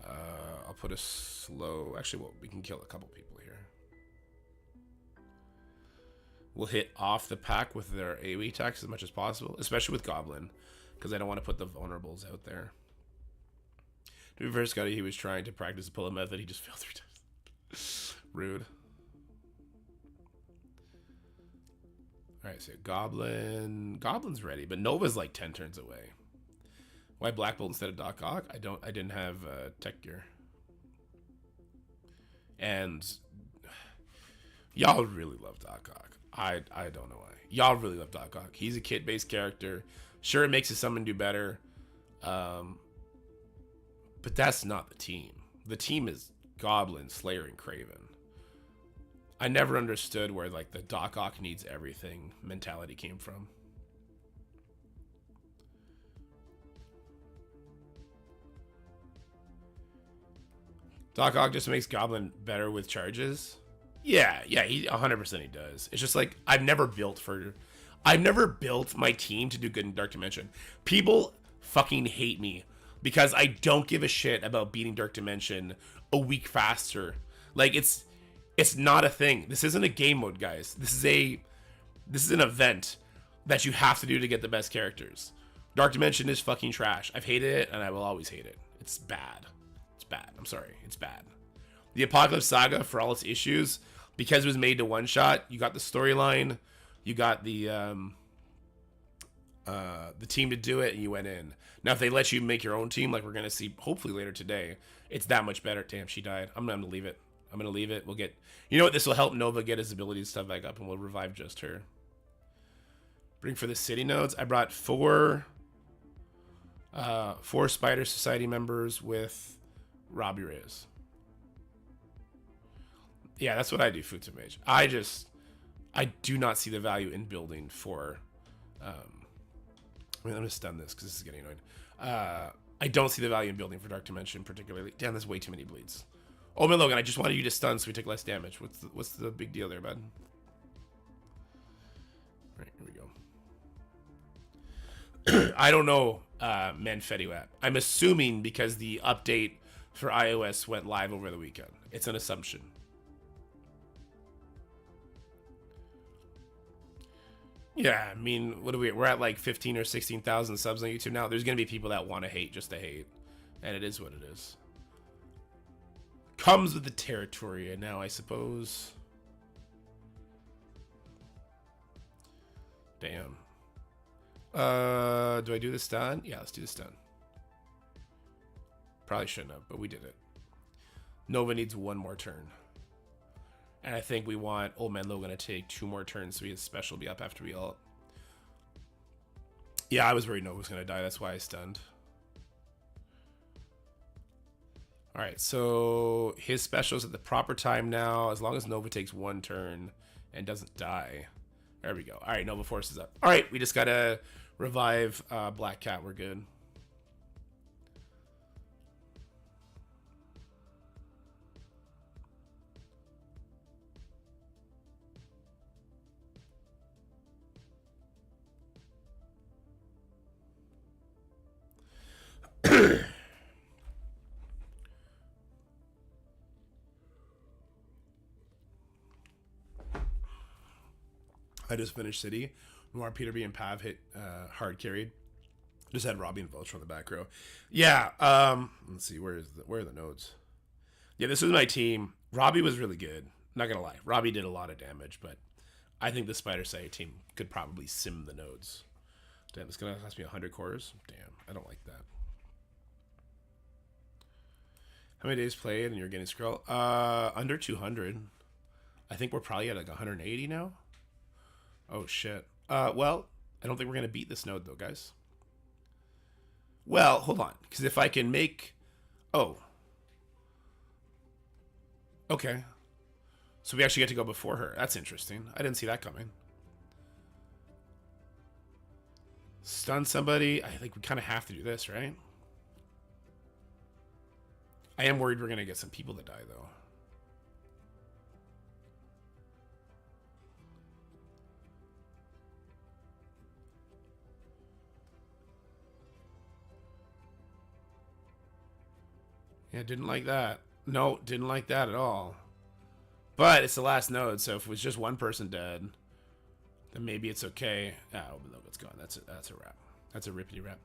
A: I'll put a slow... Actually, well, we can kill a couple people here. We'll hit off the pack with their AoE attacks as much as possible, especially with Goblin, because I don't want to put the vulnerables out there. To be fair, Scotty, he was trying to practice the pull-up method. He just failed 3 times. Rude. Alright, so Goblin. Goblin's ready, but Nova's like 10 turns away. Why Black Bolt instead of Doc Ock? I didn't have tech gear. And y'all really love Doc Ock. I don't know why. Y'all really love Doc Ock. He's a kit-based character. Sure, it makes his summon do better. But that's not the team. The team is Goblin, Slayer, and Craven. I never understood where like the Doc Ock needs everything mentality came from. Doc Ock just makes Goblin better with charges. Yeah, he 100% he does. It's just like I've never built my team to do good in Dark Dimension. People fucking hate me because I don't give a shit about beating Dark Dimension a week faster. Like it's not a thing. This isn't a game mode, guys. This is an event that you have to do to get the best characters. Dark Dimension is fucking trash. I've hated it and I will always hate it. It's bad. It's bad. I'm sorry. It's bad. The Apocalypse Saga, for all its issues, because it was made to one shot, you got the storyline, you got the team to do it, and you went in. Now, if they let you make your own team, like we're gonna see hopefully later today, it's that much better. Damn, she died. I'm gonna leave it. I'm gonna leave it. We'll get. You know what? This will help Nova get his abilities stuff back up, and we'll revive just her. Bring for the city nodes. I brought four Spider Society members with Robbie Reyes. Yeah, that's what I do, Futsu Mage. I do not see the value in building for, I'm gonna stun this because this is getting annoying. I don't see the value in building for Dark Dimension particularly. Damn, there's way too many bleeds. Oh man, Logan, I just wanted you to stun so we take less damage. What's the big deal there, bud? All right, here we go. I don't know, Manfettiwap. I'm assuming because the update for iOS went live over the weekend. It's an assumption. Yeah, I mean, what are we? We're at like 15 or 16,000 subs on YouTube now. There's gonna be people that want to hate just to hate, and it is what it is. Comes with the territory, and now I suppose. Damn. Do I do the stun? Yeah, let's do the stun. Probably shouldn't have, but we did it. Nova needs one more turn. And I think we want Old Man Logan to take 2 more turns so his special will be up after we ult. Yeah, I was worried Nova was going to die. That's why I stunned. Alright, so his special is at the proper time now. As long as Nova takes 1 turn and doesn't die. There we go. Alright, Nova Force is up. Alright, we just got to revive Black Cat. We're good. I just finished City. Noir, Peterby, and Pav hit hard carried. Just had Robbie and Vulture on the back row. Yeah. Let's see. Where are the nodes? Yeah, this was my team. Robbie was really good. Not gonna lie, Robbie did a lot of damage, but I think the Spider Side team could probably sim the nodes. Damn, it's gonna cost me 100 cores. Damn, I don't like that. How many days played and you're getting scroll? Under 200. I think we're probably at like 180 now. Oh shit. Well, I don't think we're gonna beat this node though, guys. Well, hold on, because if I can make, oh, okay. So we actually get to go before her. That's interesting. I didn't see that coming. Stun somebody. I think we kind of have to do this, right? I am worried we're going to get some people that die, though. Yeah, didn't like that. No, didn't like that at all. But it's the last node, so if it was just one person dead, then maybe it's okay. Ah, open logo, it's gone. That's a wrap. That's a rippity wrap.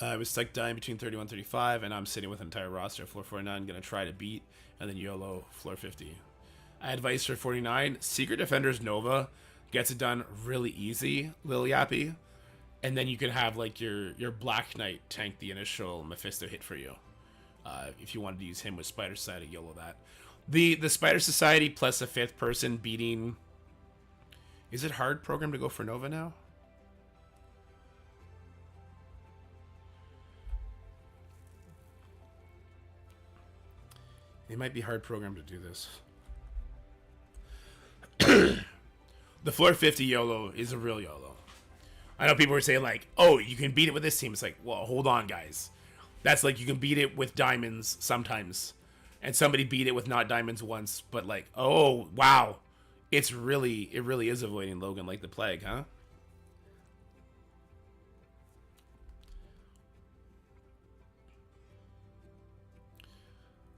A: I was stuck dying between 31 35, and I'm sitting with an entire roster of floor 49, gonna try to beat, and then YOLO floor 50. I advice for 49, Secret Defenders Nova gets it done really easy, Lil Yappy, and then you can have like your Black Knight tank the initial Mephisto hit for you. If you wanted to use him with Spider Society, YOLO that. The Spider Society plus a fifth person beating. Is it hard program to go for Nova now? It might be hard program to do this. The floor 50 YOLO is a real YOLO. I know people were saying like, oh, you can beat it with this team. It's like, well, hold on, guys. That's like you can beat it with diamonds sometimes. And somebody beat it with not diamonds once, but like, oh, wow. It really is avoiding Logan like the plague, huh?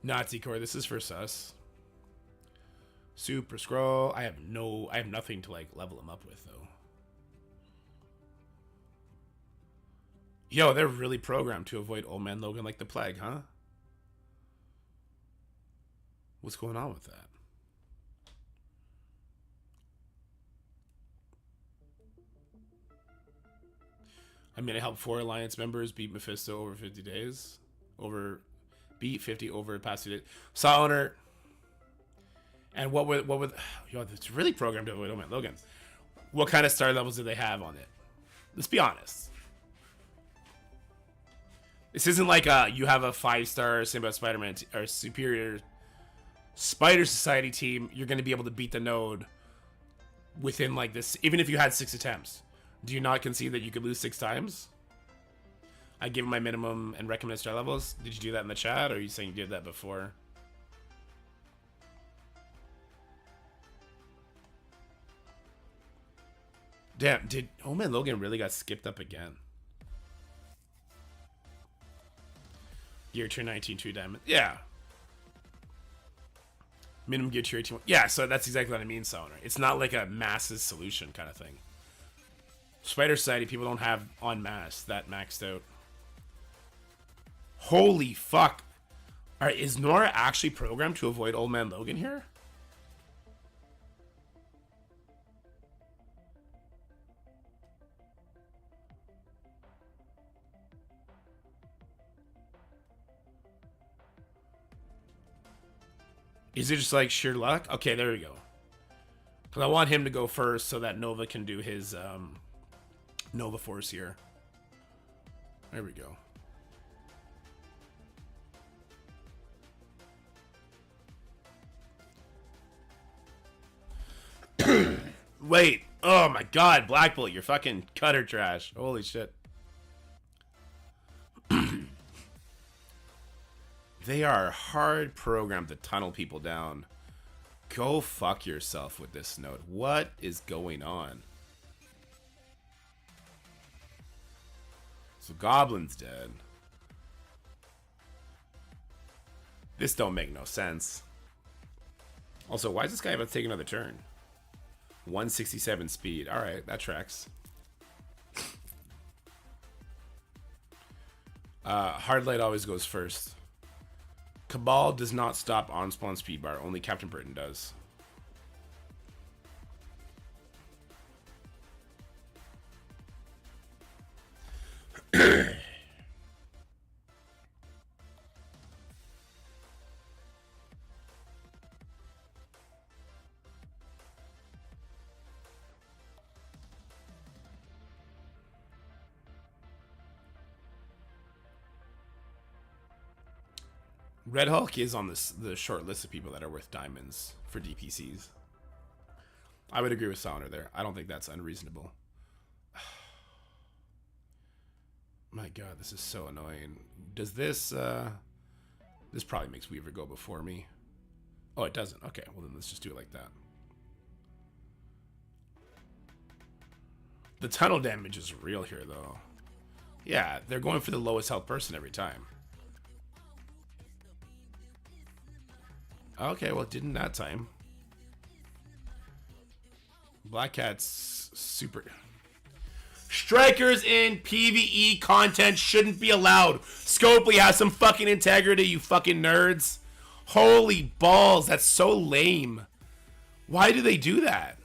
A: Nazi core, this is for sus. Super scroll. I have nothing to like level him up with though. Yo, they're really programmed to avoid old man Logan like the plague, huh? What's going on with that? I mean, I helped 4 Alliance members beat Mephisto over 50 days. Beat 50 over the past 2 days. Saw owner. And what would yo, it's really programmed to avoid old man Logan. What kind of star levels do they have on it? Let's be honest. This isn't like you have a 5-star Symbiote Spider-Man or superior Spider Society team. You're going to be able to beat the node within like this, even if you had 6 attempts. Do you not concede that you could lose 6 times? I give my minimum and recommended star levels. Did you do that in the chat, or are you saying you did that before? Damn, did Old Man Logan really got skipped up again? Gear tier 19, 2 diamond. Yeah. Minimum gear tier 18. Yeah, so that's exactly what I mean, Soner. It's not like a masses solution kind of thing. Spider Society, people don't have en masse that maxed out. Holy fuck. Alright, is Nora actually programmed to avoid Old Man Logan here? Is it just like sheer luck? Okay, there we go. Because I want him to go first so that Nova can do his Nova Force here. There we go. Wait. Oh my god, Black Bolt, you're fucking cutter trash. Holy shit. They are hard programmed to tunnel people down. Go fuck yourself with this node. What is going on? So Goblin's dead. This don't make no sense. Also, why is this guy about to take another turn? 167 speed. All right, that tracks. Hard light always goes first. Cabal does not stop on spawn speed bar. Only Captain Britain does. Red Hulk is on the short list of people that are worth diamonds for DPCs. I would agree with Sauner there. I don't think that's unreasonable. My god, this is so annoying. Does this, this probably makes Weaver go before me. Oh, it doesn't. Okay, well then let's just do it like that. The tunnel damage is real here, though. Yeah, they're going for the lowest health person every time. Okay, well, it didn't that time. Black Cat's super... Strikers in PvE content shouldn't be allowed. Scopely has some fucking integrity, you fucking nerds. Holy balls, that's so lame. Why do they do that?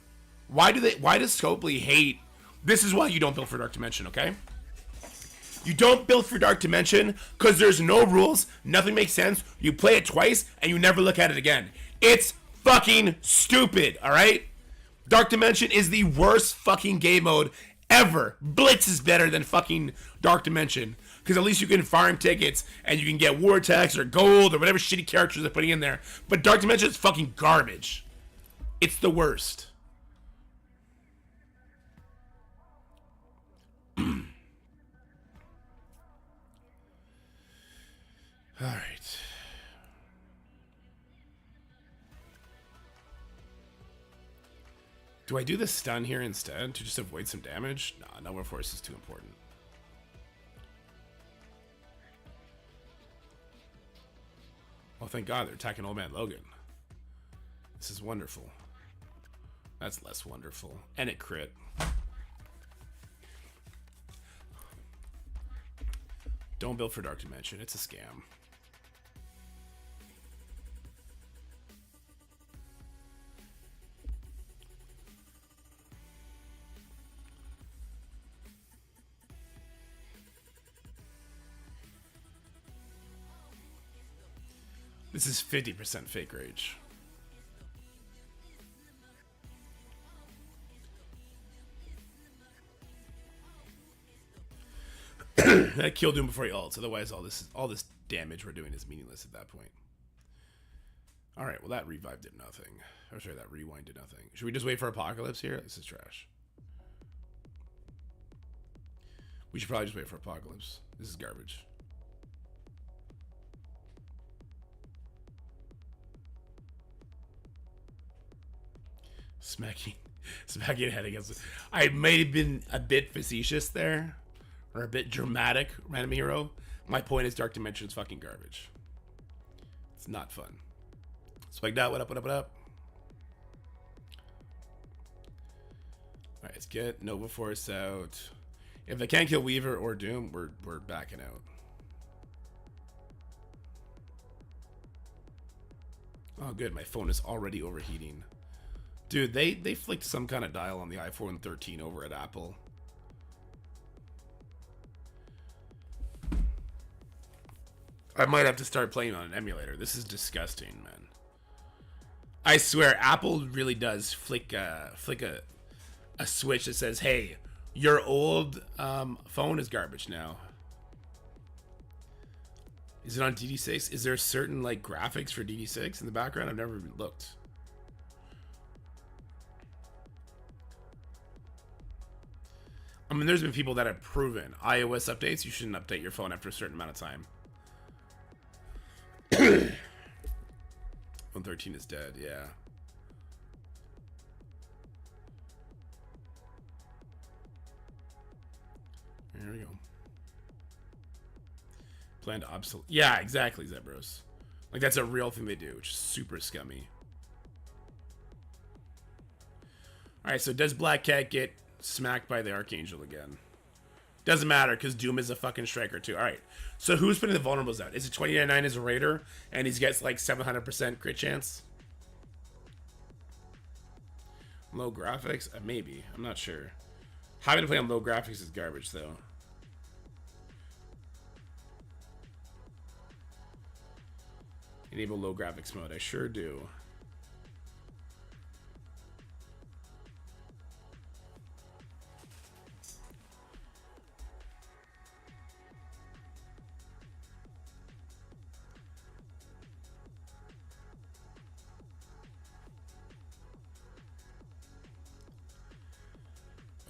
A: Why does Scopely hate... This is why you don't build for Dark Dimension, okay? You don't build for Dark Dimension because there's no rules, nothing makes sense, you play it twice, and you never look at it again. It's fucking stupid, alright? Dark Dimension is the worst fucking game mode ever. Blitz is better than fucking Dark Dimension because at least you can farm tickets and you can get war attacks or gold or whatever shitty characters they're putting in there. But Dark Dimension is fucking garbage. It's the worst. All right. Do I do the stun here instead to just avoid some damage? Nah, Nova Force is too important. Well, thank God they're attacking Old Man Logan. This is wonderful. That's less wonderful. And it crit. Don't build for Dark Dimension. It's a scam. This is 50% fake rage. That killed him before he ults. Otherwise, all this damage we're doing is meaningless at that point. All right. Well, that revive did nothing. Or sorry, that rewind did nothing. Should we just wait for Apocalypse here? This is trash. We should probably just wait for Apocalypse. This is garbage. Smacking head against it. I may have been a bit facetious there, or a bit dramatic, random hero. My point is Dark Dimension is fucking garbage. It's not fun. Spiked out, what up, what up, what up? Alright, let's get Nova Force out. If I can't kill Weaver or Doom, we're backing out. Oh good, my phone is already overheating. Dude, they flicked some kind of dial on the iPhone 13 over at Apple. I might have to start playing on an emulator. This is disgusting, man. I swear, Apple really does flick a switch that says, hey, your old phone is garbage now. Is it on DD6? Is there certain like graphics for DD6 in the background? I've never even looked. I mean, there's been people that have proven iOS updates, you shouldn't update your phone after a certain amount of time. 113 is dead, yeah. There we go. Planned obsolete. Yeah, exactly, Zebros. Like, that's a real thing they do, which is super scummy. Alright, so does Black Cat get smacked by the Archangel again? Doesn't matter, because Doom is a fucking striker too. Alright, so who's putting the vulnerables out? Is it 29 as a Raider, and he gets like 700% crit chance? Low graphics? Maybe. I'm not sure. Having to play on low graphics is garbage, though. Enable low graphics mode. I sure do.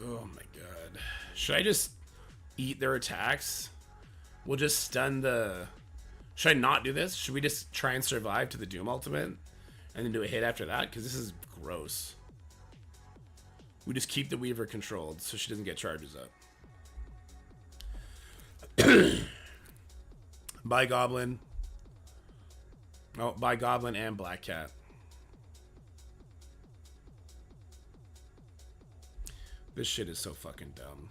A: Oh my god. Should I just eat their attacks? We'll just stun the... Should I not do this? Should we just try and survive to the Doom ultimate? And then do a hit after that? Because this is gross. We just keep the Weaver controlled so she doesn't get charges up. Bye, Goblin. Oh, bye, Goblin and Black Cat. This shit is so fucking dumb.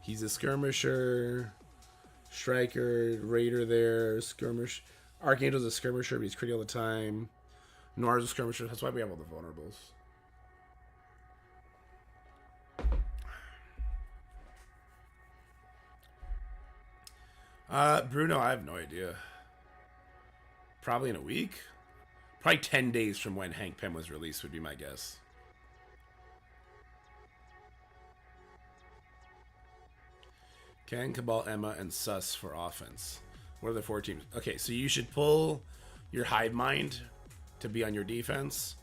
A: He's a skirmisher. Striker, Raider there, skirmish. Archangel's a skirmisher, but he's critty all the time. Noir's a skirmisher. That's why we have all the vulnerables. Bruno, I have no idea. Probably in a week? Probably 10 days from when Hank Pym was released would be my guess. Ken, Cabal, Emma, and Sus for offense. What are the 4 teams? Okay, so you should pull your Hive Mind to be on your defense.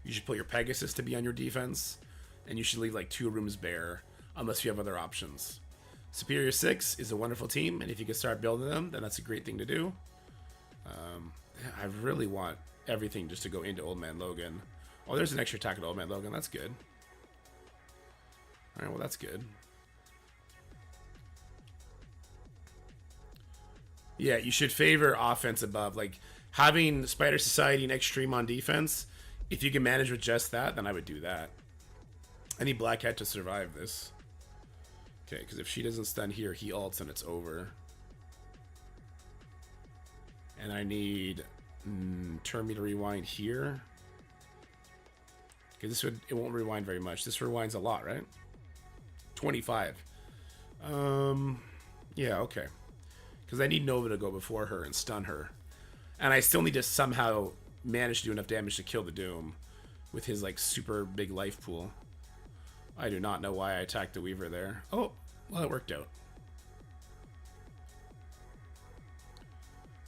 A: You should pull your Pegasus to be on your defense. And you should leave like 2 rooms bare, unless you have other options. Superior 6 is a wonderful team, and if you can start building them, then that's a great thing to do. I really want everything just to go into Old Man Logan. Oh, there's an extra attack at Old Man Logan. That's good. Alright, well, that's good. Yeah, you should favor offense above. Like, having Spider Society and Extreme on defense, if you can manage with just that, then I would do that. I need Black Hat to survive this. Okay, because if she doesn't stun here, he ults and it's over. And I need turn me to rewind here. Okay, it won't rewind very much. This rewinds a lot, right? 25. Yeah, okay. Because I need Nova to go before her and stun her. And I still need to somehow manage to do enough damage to kill the Doom with his like super big life pool. I do not know why I attacked the Weaver there. Oh, well, it worked out.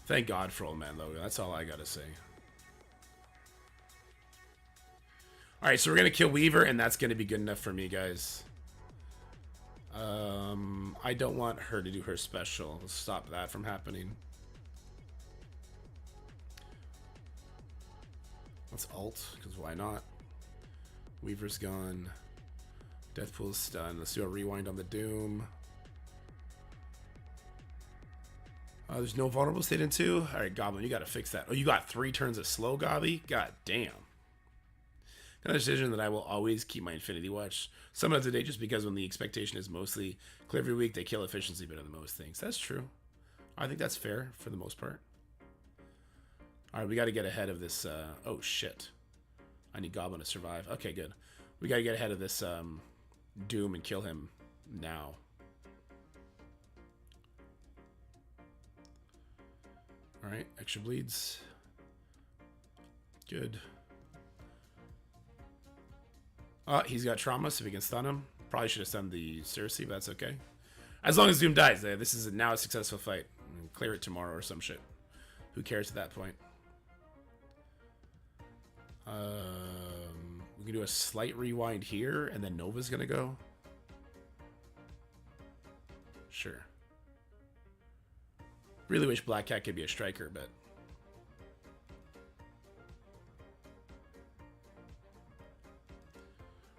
A: Thank God for Old Man Logan. That's all I gotta say. Alright, so we're gonna kill Weaver, and that's gonna be good enough for me, guys. I don't want her to do her special. Let's stop that from happening. Let's ult, because why not? Weaver's gone. Deathpool's stunned. Let's do a rewind on the Doom. There's no vulnerable state in 2. Alright, Goblin, you gotta fix that. Oh, you got 3 turns of slow, Gobby? God damn. Another decision that I will always keep my Infinity Watch. Some of today just because when the expectation is mostly clear every week, they kill efficiency better than most things. That's true. I think that's fair for the most part. Alright, we gotta get ahead of this. Oh, shit. I need Goblin to survive. Okay, good. We gotta get ahead of this Doom and kill him now. Alright, extra bleeds. Good. Oh, he's got trauma, so we can stun him. Probably should have stunned the Cersei, but that's okay. As long as Doom dies, this is now a successful fight. We'll clear it tomorrow or some shit. Who cares at that point? We can do a slight rewind here, and then Nova's gonna go. Sure. Really wish Black Cat could be a striker, but...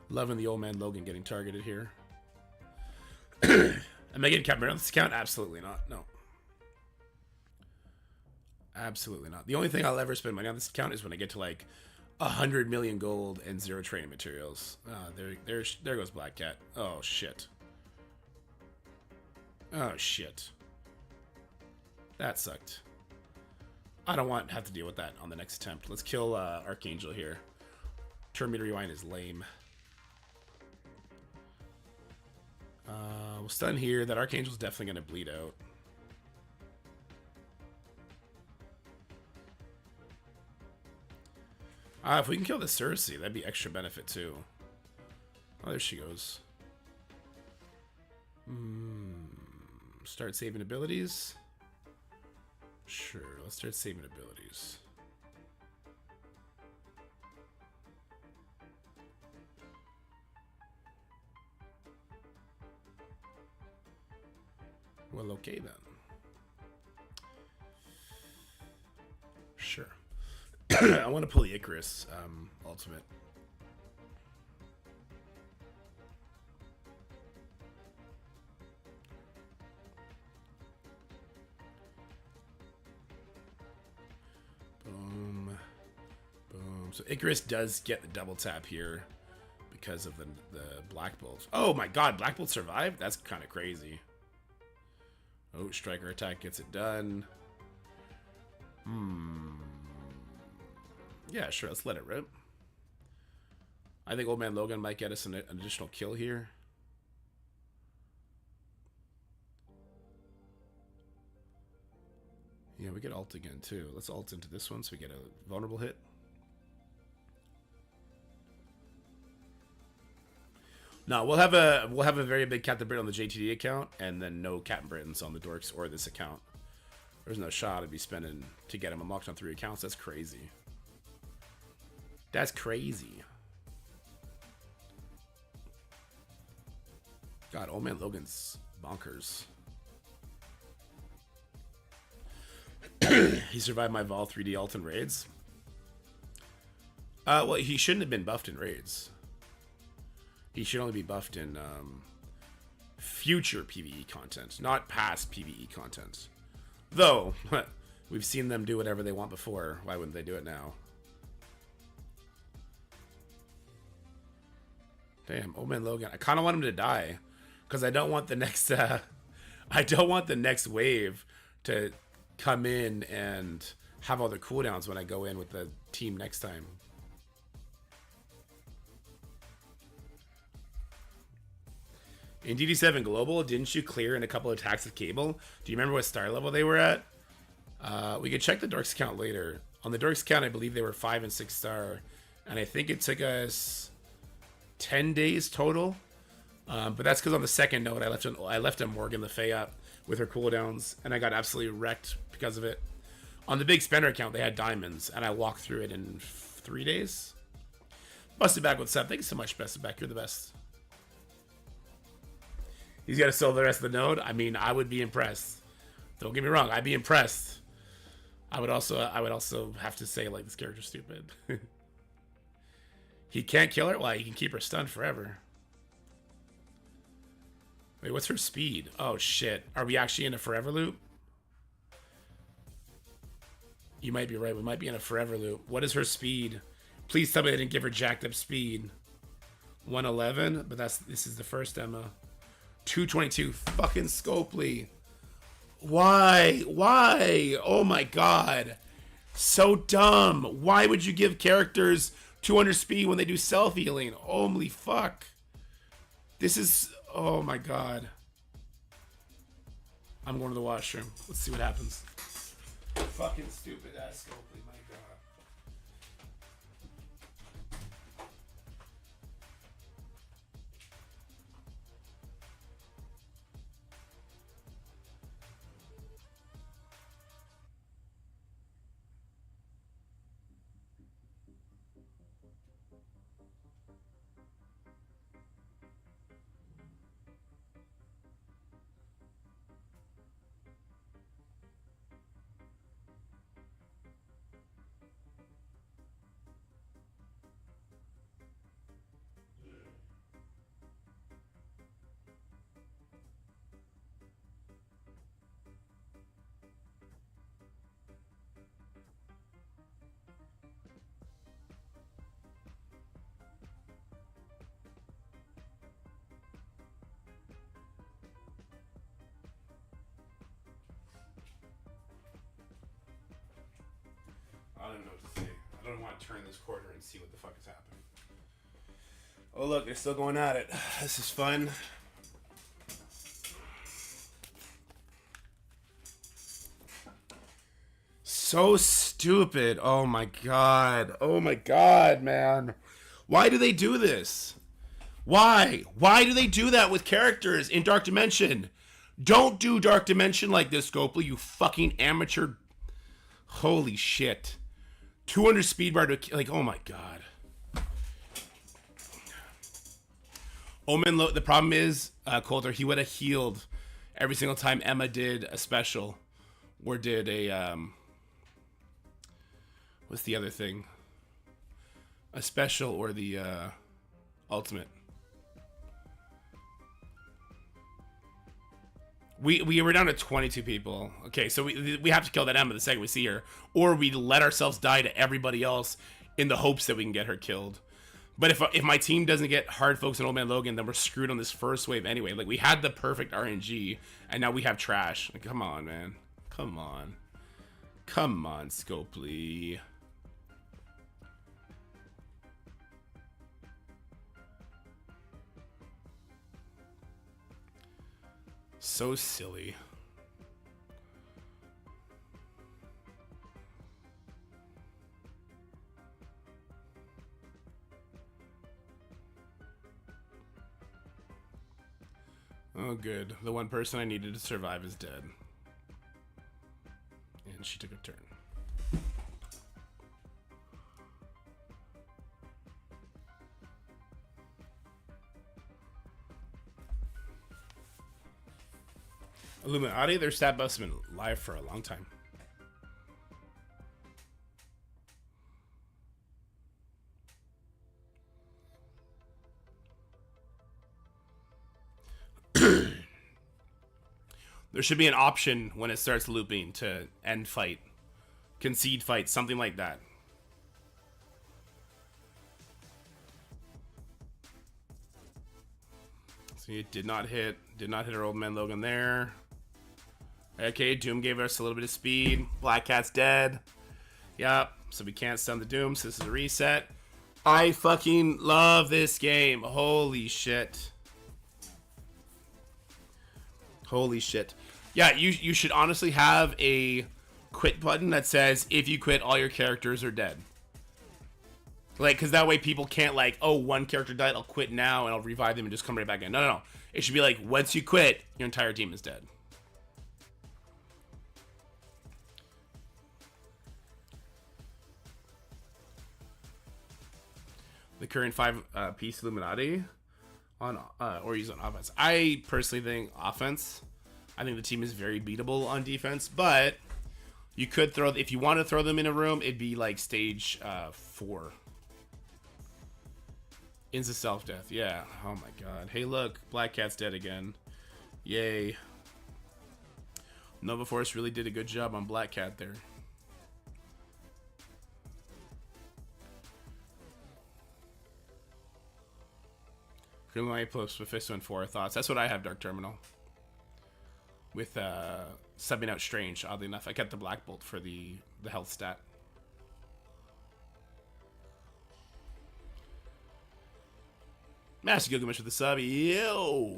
A: Loving the Old Man Logan getting targeted here. Am I getting Cameron on this account? Absolutely not. No. Absolutely not. The only thing I'll ever spend money on this account is when I get to like 100 million gold and 0 training materials. There goes Black Cat. Oh shit. Oh shit. That sucked. I don't want to have to deal with that on the next attempt. Let's kill Archangel here. Turn me to rewind is lame. We'll stun here. That Archangel's definitely going to bleed out. If we can kill the Cersei, that'd be extra benefit too. Oh, there she goes. Start saving abilities. Sure, let's start saving abilities. Well, okay then. Sure. I want to pull the Icarus ultimate. Boom. Boom. So Icarus does get the double tap here because of the Black Bolt. Oh my god, Black Bolt survived? That's kind of crazy. Oh, Striker attack gets it done. Yeah, sure, let's let it rip. I think Old Man Logan might get us an additional kill here. Yeah, we get ult again too. Let's ult into this one so we get a vulnerable hit. No, we'll have a very big Captain Britain on the JTD account, and then no Captain Britons on the Dorks or this account. There's no shot I'd be spending to get him unlocked on 3 accounts. That's crazy. That's crazy. God, Old Man Logan's bonkers. He survived my Vol 3D ult in raids. Well, he shouldn't have been buffed in raids. He should only be buffed in future PvE content, not past PvE content. Though, we've seen them do whatever they want before. Why wouldn't they do it now? Damn, Old Man Logan. I kind of want him to die, because I don't want the next. I don't want the next wave to come in and have all the cooldowns when I go in with the team next time. In DD7 Global, didn't you clear in a couple of attacks with Cable? Do you remember what star level they were at? We could check the Dorks count later. On the Dorks count, I believe they were 5 and 6 star, and I think it took us 10 days total. But that's because on the second note, I left a Morgan Le Fay up with her cooldowns, and I got absolutely wrecked because of it. On the big spender account, they had diamonds, and I walked through it in 3 days. Busted Back with Seth. Thank you so much, Busted Back. You're the best. He's got to sell the rest of the node. I mean, I would be impressed. Don't get me wrong. I'd be impressed. I would also have to say, like, this character's stupid. He can't kill her? Well, he can keep her stunned forever. Wait, what's her speed? Oh, shit. Are we actually in a forever loop? You might be right. We might be in a forever loop. What is her speed? Please tell me they didn't give her jacked up speed. 111? But this is the first demo. 222. Fucking Scopely. Why? Why? Oh my god. So dumb. Why would you give characters 200 speed when they do self-healing? Holy fuck. This is... Oh my god. I'm going to the washroom. Let's see what happens. Fucking stupid ass Scopely, my god. not turn this corner and see what the fuck is happening. Oh look, they're still going at it. This is fun. So stupid. Oh my god. Oh my god, man. Why do they do this? Why? Why do they do that with characters in Dark Dimension? Don't do Dark Dimension like this, Scopely, you fucking amateur. Holy shit. 200 speed bar to, like, oh my god. Omen, the problem is, Coulter, he would have healed every single time Emma did a special. Or did a, what's the other thing? A special or the, ultimate. We were down to 22 people. Okay, so we have to kill that Emma the second we see her. Or we let ourselves die to everybody else in the hopes that we can get her killed. But if my team doesn't get hard focus on Old Man Logan, then we're screwed on this first wave anyway. Like, we had the perfect RNG, and now we have trash. Like, come on, man. Come on. Come on, Scopely. So silly. Oh, good. The one person I needed to survive is dead. And she took a turn. Illuminati, their stat buffs have been live for a long time. There should be an option when it starts looping to end fight, concede fight, something like that. So it did not hit our Old Man Logan there. Okay, Doom gave us a little bit of speed. Black Cat's dead. Yep, so we can't stun the Doom, so this is a reset. I fucking love this game. Holy shit. Holy shit. Yeah, you should honestly have a quit button that says, if you quit, all your characters are dead. Like, because that way people can't, like, oh, one character died, I'll quit now, and I'll revive them and just come right back in. No, no, no. It should be like, once you quit, your entire team is dead. The current 5-piece Illuminati on or he's on offense. I personally think offense. I think the team is very beatable on defense, but you could throw, if you want to throw them in a room, it'd be like stage 4. Insta self-death, yeah. Oh my god. Hey look, Black Cat's dead again. Yay. Nova Force really did a good job on Black Cat there. Greenlight plus Mephisto and 4 thoughts. That's what I have, Dark Terminal. With subbing out Strange, oddly enough. I kept the Black Bolt for the health stat. Master Gilgamesh with the sub. Yo!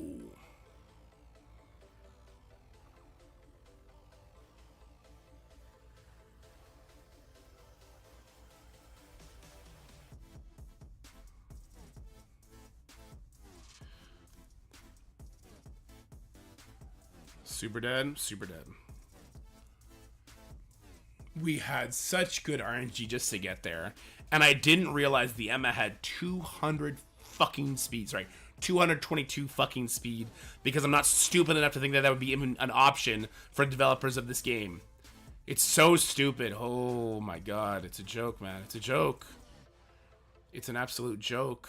A: Super dead, super dead. We had such good RNG just to get there. And I didn't realize the Emma had 200 fucking speed. Sorry, 222 fucking speed. Because I'm not stupid enough to think that that would be even an option for developers of this game. It's so stupid. Oh my god, it's a joke, man. It's a joke. It's an absolute joke.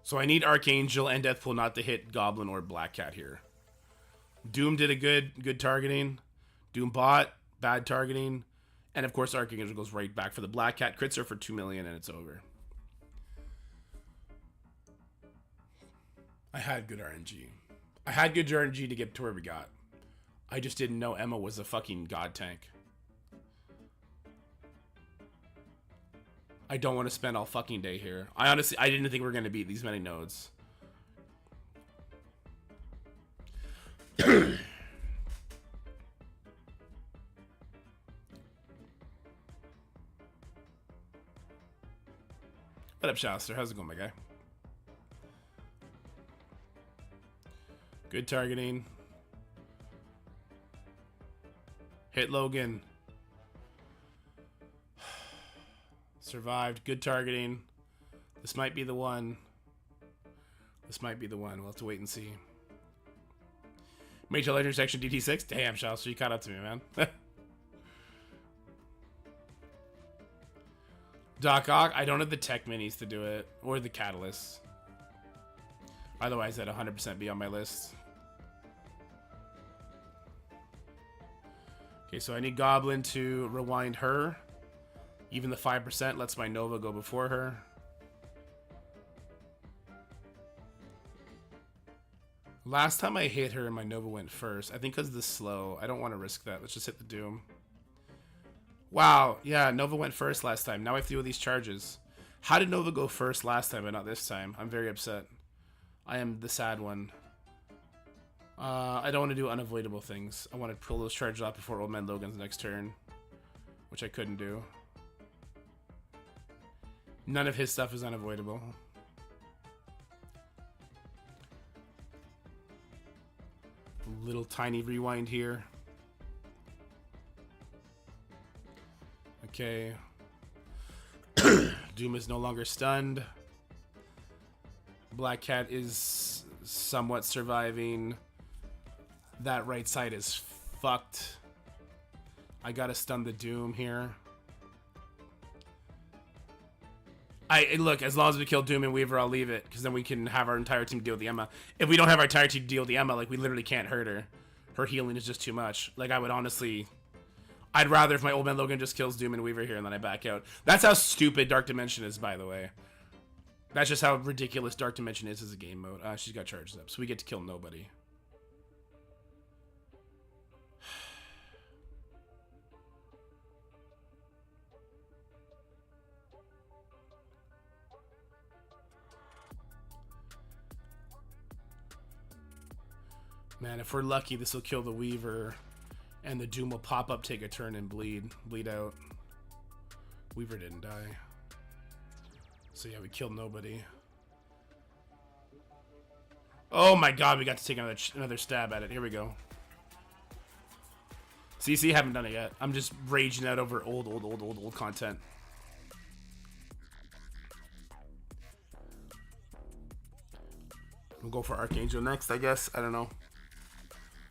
A: So I need Archangel and Deathpool not to hit Goblin or Black Cat here. Doom did a good targeting. Doom bot, bad targeting. And of course Archangel goes right back for the Black Cat. Crits her for 2 million and it's over. I had good RNG. I had good RNG to get to where we got. I just didn't know Emma was a fucking god tank. I don't want to spend all fucking day here. I didn't think we were going to beat these many nodes. What up, Shaster? How's it going, my guy? Good targeting. Hit Logan. Survived. Good targeting. This might be the one. This might be the one. We'll have to wait and see. Major Legend Section DT6? Damn, Shaster, you caught up to me, man. Doc Ock, I don't have the tech minis to do it, or the catalysts. Otherwise, that'd 100% be on my list. Okay, so I need Goblin to rewind her. Even the 5% lets my Nova go before her. Last time I hit her, my Nova went first. I think because of the slow. I don't want to risk that. Let's just hit the Doom. Wow, yeah, Nova went first last time. Now I have to deal with these charges. How did Nova go first last time, but not this time? I'm very upset. I am the sad one. I don't want to do unavoidable things. I want to pull those charges off before Old Man Logan's next turn, which I couldn't do. None of his stuff is unavoidable. Little tiny rewind here. Okay. Doom is no longer stunned. Black Cat is somewhat surviving. That right side is fucked. I gotta stun the Doom here. Look, as long as we kill Doom and Weaver, I'll leave it, because then we can have our entire team deal with the Emma. If we don't have our entire team deal with the Emma, like, we literally can't hurt her. Her healing is just too much. Like, I would honestly... I'd rather if my Old Man Logan just kills Doom and Weaver here and then I back out. That's how stupid Dark Dimension is, by the way. That's just how ridiculous Dark Dimension is as a game mode. She's got charged up, so we get to kill nobody. Man, if we're lucky, this will kill the Weaver, and the Doom will pop up, take a turn, and bleed out. Weaver didn't die. So yeah, we killed nobody. Oh my god, we got to take another stab at it. Here we go. CC, haven't done it yet. I'm just raging out over old content. We'll go for Archangel next, I guess. I don't know.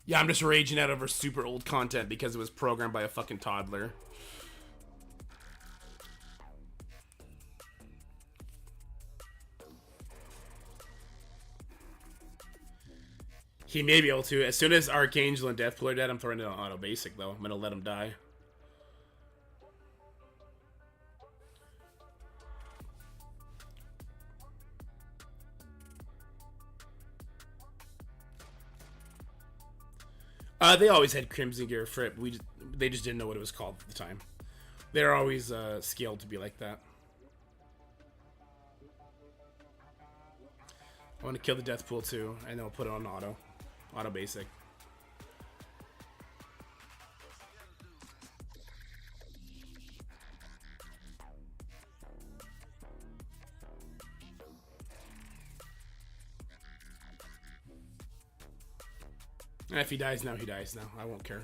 A: Yeah, I'm just raging out over super old content because it was programmed by a fucking toddler. He may be able to. As soon as Archangel and Deathpool are dead, I'm throwing it on auto basic, though. I'm going to let him die. They always had Crimson Gear for it. They just didn't know what it was called at the time. They're always scaled to be like that. I want to kill the Deathpool too, and then we'll put it on auto basic. And if he dies now, he dies now. I won't care.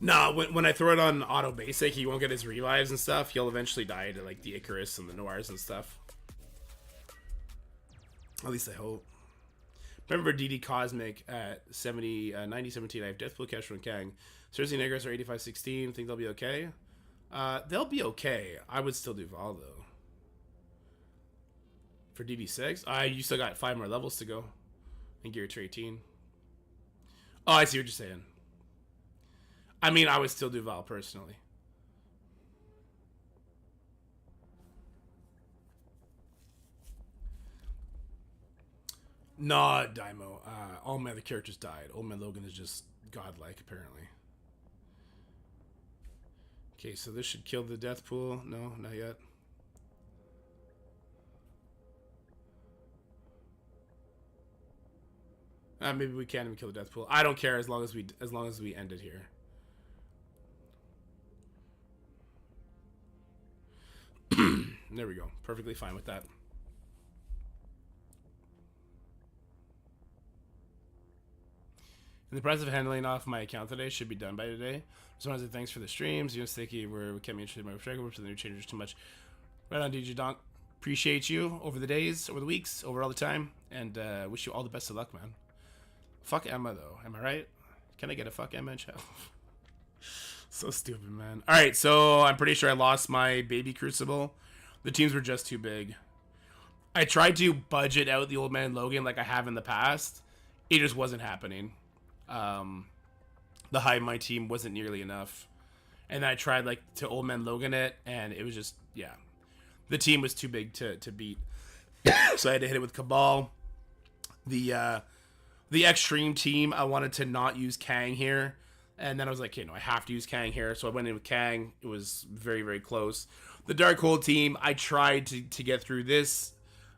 A: No, when I throw it on auto basic, he won't get his revives and stuff. He'll eventually die to like the Icarus and the Noirs and stuff. At least I hope. Remember DD Cosmic at 90-17. I have Deathpool, Kestrel, and Kang. Cersei Negros are 85-16. Think they'll be okay? They'll be okay. I would still do Val though. For DD6? You still got 5 more levels to go. And gear to 18. Oh, I see what you're saying. I mean, I would still do Val personally.
B: Nah, Daimo. All my other characters died. Old Man Logan is just godlike, apparently. Okay, so this should kill the death pool. No, not yet. Maybe we can't even kill the death pool. I don't care as long as we end it here. There we go. Perfectly fine with that. In the process of handling off my account today, should be done by today. Just want to say thanks for the streams. You and Sticky were kept me interested in my struggle, which the new changes too much. Right on, DJ Donk. Appreciate you over the days, over the weeks, over all the time, and wish you all the best of luck, man. Fuck Emma though. Am I right? Can I get a fuck Emma in chat? So stupid, man. All right, so I'm pretty sure I lost my baby Crucible. The teams were just too big. I tried to budget out the Old Man Logan like I have in the past. It just wasn't happening. The hive my team wasn't nearly enough, and I tried like to Old Man Logan it, and it was just the team was too big to beat. So I had to hit it with Cabal. The extreme team, I wanted to not use Kang here, and then I was like, okay, no, I have to use Kang here, so I went in with Kang. It was very, very close. The Darkhold team, I tried to get through this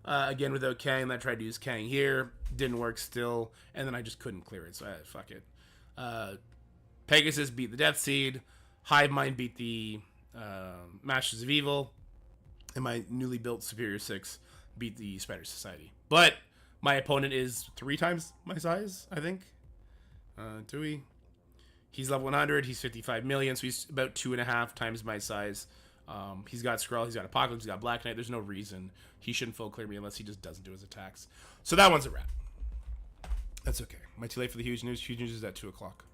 B: again without Kang, and I tried to use Kang here. Didn't work still, and then I just couldn't clear it, so fuck it. Pegasus beat the Death Seed. Hive Mind beat the Masters of Evil, and my newly built Superior 6 beat the Spider Society. But my opponent is 3 times my size, I think. Dewey. He's level 100. He's 55 million, so he's about 2.5 times my size. He's got Skrull, he's got Apocalypse, he's got Black Knight. There's no reason he shouldn't full clear me unless he just doesn't do his attacks. So that one's a wrap. That's okay. Am I too late for the huge news? Huge news is at 2 o'clock.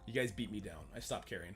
B: You guys beat me down. I stopped caring.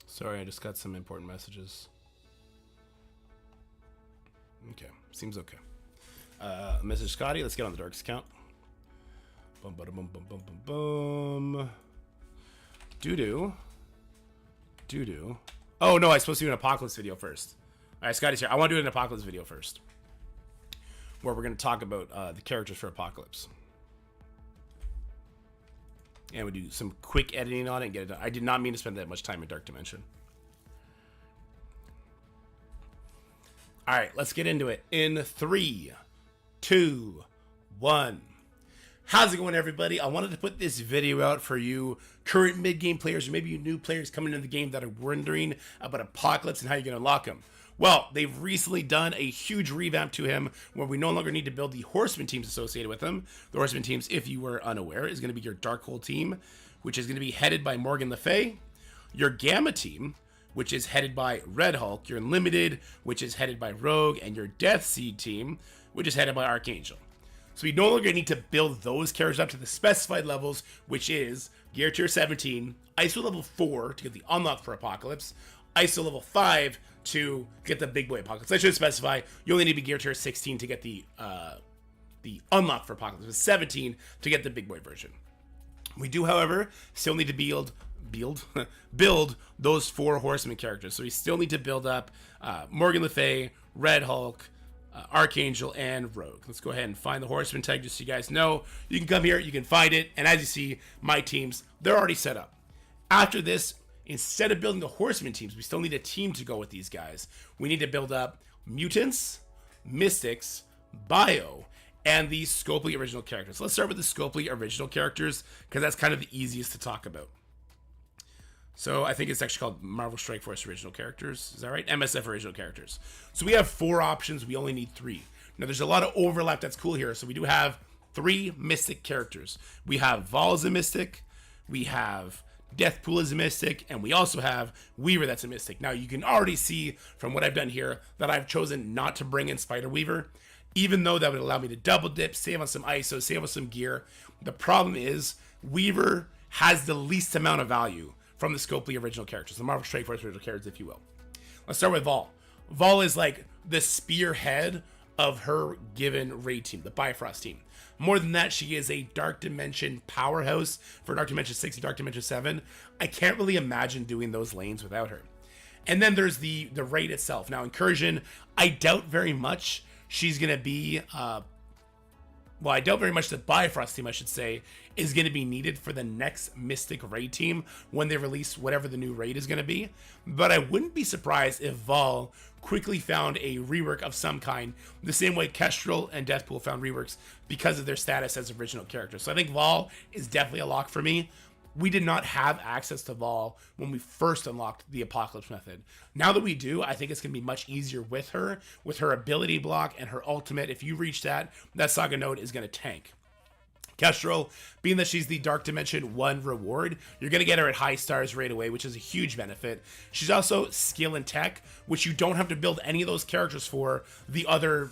B: Sorry, I just got some important messages. Okay, seems okay. Message Scotty, let's get on the Dark's account. Boom, boom, boom, boom, boom, boom, boom. Doo-doo. Doo-doo. Oh, no, I'm supposed to do an Apocalypse video first. All right, Scotty's here. I want to do an Apocalypse video first, where we're going to talk about the characters for Apocalypse. And we do some quick editing on it and get it done. I did not mean to spend that much time in Dark Dimension. All right, let's get into it. In 3, 2, 1. How's it going, everybody? I wanted to put this video out for you current mid-game players, or maybe you new players coming into the game that are wondering about Apocalypse and how you're going to unlock him. Well, they've recently done a huge revamp to him where we no longer need to build the Horseman teams associated with him. The Horseman teams, if you were unaware, is going to be your Darkhold team, which is going to be headed by Morgan Le Fay. Your Gamma team, which is headed by Red Hulk. Your Unlimited, which is headed by Rogue. And your Death Seed team, which is headed by Archangel. So we no longer need to build those characters up to the specified levels, which is Gear Tier 17, ISO level 4 to get the unlock for Apocalypse, ISO level 5 to get the big boy Apocalypse. I should specify, you only need to be Gear Tier 16 to get the unlock for Apocalypse. It's 17 to get the big boy version. We do, however, still need to build those 4 Horseman characters. So we still need to build up Morgan Le Fay, Red Hulk, Archangel, and Rogue. Let's go ahead and find the Horseman tag just so you guys know. You can come here, you can find it, and as you see, my teams, they're already set up. After this, instead of building the Horseman teams, we still need a team to go with these guys. We need to build up Mutants, Mystics, Bio, and the Scopely original characters. Let's start with the Scopely original characters, because that's kind of the easiest to talk about. So I think it's actually called Marvel Strike Force original characters. Is that right? MSF original characters. So we have 4 options. We only need 3. Now there's a lot of overlap that's cool here. So we do have 3 Mystic characters. We have Vol as a Mystic. We have Deathpool as a Mystic. And we also have Weaver that's a Mystic. Now you can already see from what I've done here that I've chosen not to bring in Spider Weaver, even though that would allow me to double dip, save on some ISO, save on some gear. The problem is Weaver has the least amount of value from the Scopely original characters, the Marvel Strike Force original characters, if you will. Let's start with Vol. Vol is like the spearhead of her given raid team, the Bifrost team. More than that, she is a Dark Dimension powerhouse for Dark Dimension 6 and Dark Dimension 7. I can't really imagine doing those lanes without her. And then there's the raid itself. Now, Incursion, I doubt very much she's going to be... I doubt very much the Bifrost team, I should say, is going to be needed for the next Mystic raid team when they release whatever the new raid is going to be. But I wouldn't be surprised if Vol quickly found a rework of some kind, the same way Kestrel and Deathpool found reworks because of their status as original characters. So I think Vol is definitely a lock for me. We did not have access to Vol when we first unlocked the Apocalypse method. Now that we do, I think it's going to be much easier with her ability block and her ultimate. If you reach that Saga node is going to tank. Kestrel, being that she's the Dark Dimension 1 reward, you're going to get her at high stars right away, which is a huge benefit. She's also skill and tech, which you don't have to build any of those characters for the other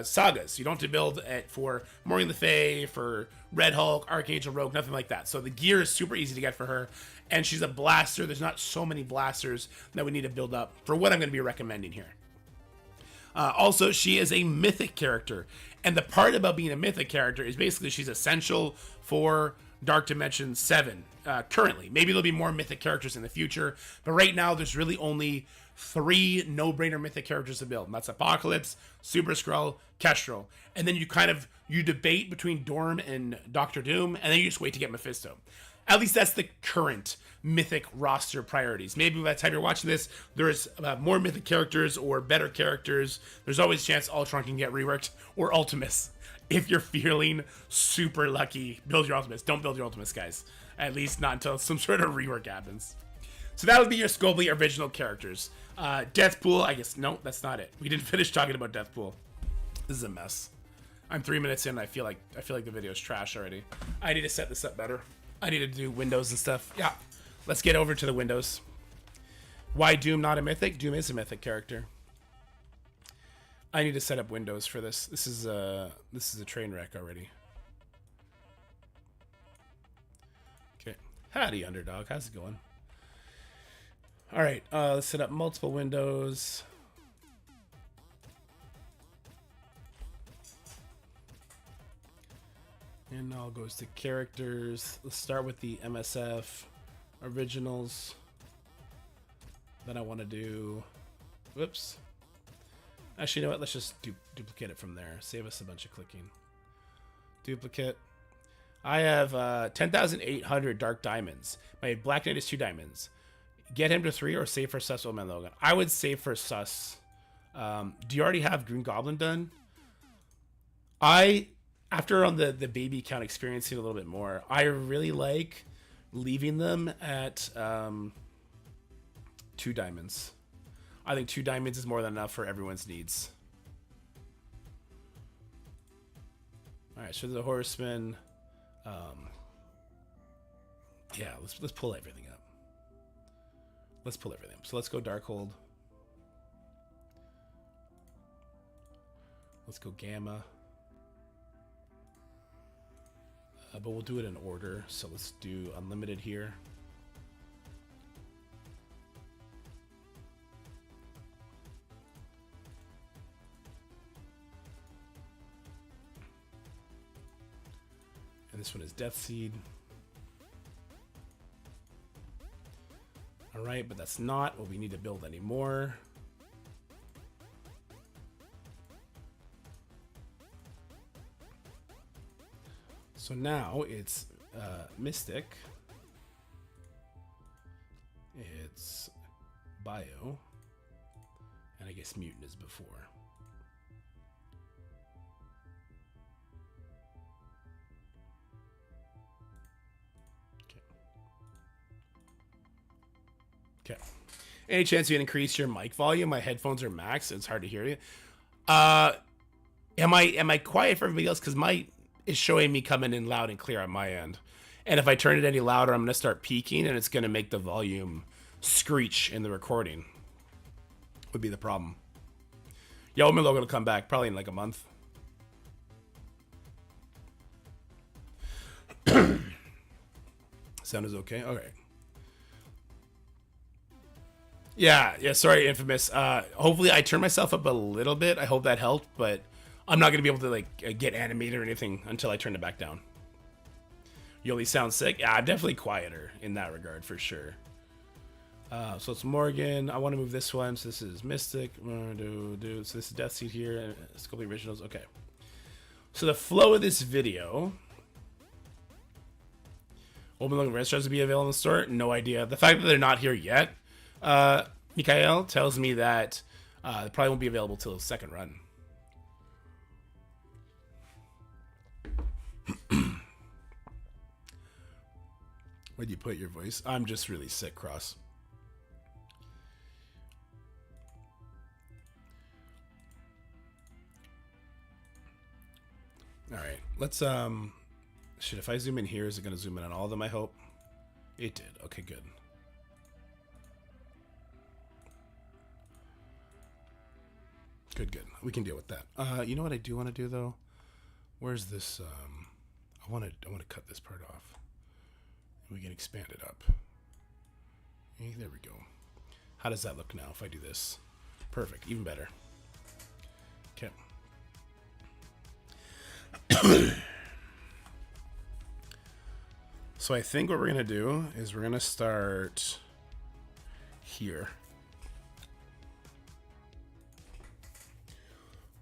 B: sagas. You don't have to build it for Morgan Le Fay, for Red Hulk, Archangel, Rogue, nothing like that. So the gear is super easy to get for her, and she's a blaster. There's not so many blasters that we need to build up for what I'm going to be recommending here. Also, she is a mythic character, and the part about being a mythic character is basically she's essential for Dark Dimension 7 currently. Maybe there'll be more mythic characters in the future, but right now there's really only 3 no-brainer mythic characters to build, and that's Apocalypse, Super Skrull, Kestrel. And then you debate between Dorm and Doctor Doom, and then you just wait to get Mephisto. At least that's the current mythic roster priorities. Maybe by the time you're watching this, there's more mythic characters or better characters. There's always a chance Ultron can get reworked, or Ultimus. If you're feeling super lucky, build your Ultimus. Don't build your Ultimus, guys. At least not until some sort of rework happens. So that would be your Scopely original characters. Deathpool, I guess, no, that's not it. We didn't finish talking about Deathpool. This is a mess. I'm 3 minutes in, I feel like the video is trash already. I need to set this up better. I need to do windows and stuff. Yeah, let's get over to the windows. Why Doom not a mythic? Doom is a mythic character. I need to set up windows for this. This is a train wreck already. Okay, howdy underdog, how's it going? All right, let's set up multiple windows. And now goes to characters. Let's start with the MSF originals. Then I want to do, whoops. Actually, you know what? Let's just duplicate it from there. Save us a bunch of clicking. Duplicate. I have 10,800 dark diamonds. My Black Knight is 2 diamonds. Get him to 3 or save for Sus Old Man Logan. I would save for Sus. Do you already have Green Goblin done? After on the baby count experiencing a little bit more, I really like leaving them at 2 diamonds. I think 2 diamonds is more than enough for everyone's needs. All right, so the Horseman. Yeah, let's pull everything up. Let's pull everything up. So let's go Darkhold. Let's go Gamma. But we'll do it in order. So let's do Unlimited here. And this one is Death Seed. All right, but that's not what we need to build anymore. So now it's Mystic. It's Bio. And I guess Mutant is before. Okay. Any chance you can increase your mic volume? My headphones are max. It's hard to hear you. Am I quiet for everybody else? Because my is showing me coming in loud and clear on my end. And if I turn it any louder, I'm going to start peaking, and it's going to make the volume screech in the recording. Would be the problem. Yo, my logo will come back probably in like a month. Sound is okay? Okay. Yeah, sorry, Infamous. Hopefully I turned myself up a little bit. I hope that helped, but I'm not going to be able to like get animated or anything until I turn it back down. Yoli sounds sick. Yeah, I'm definitely quieter in that regard for sure. So it's Morgan. I want to move this one. So this is Mystic. So this is Death Seed here. Sculpey Originals. Okay. So the flow of this video. Open looking restaurants to be available in the store? No idea. The fact that they're not here yet, Mikael tells me that they probably won't be available till the second run. Where'd you put your voice? I'm just really sick, Cross. All right, let's shit, if I zoom in here, is it going to zoom in on all of them, I hope? It did. Okay, good. Good. We can deal with that. You know what I do want to do, though? Where's this? I want to cut this part off. We can expand it up. Okay, there we go. How does that look now if I do this? Perfect. Even better. Okay. So I think what we're going to do is we're going to start here.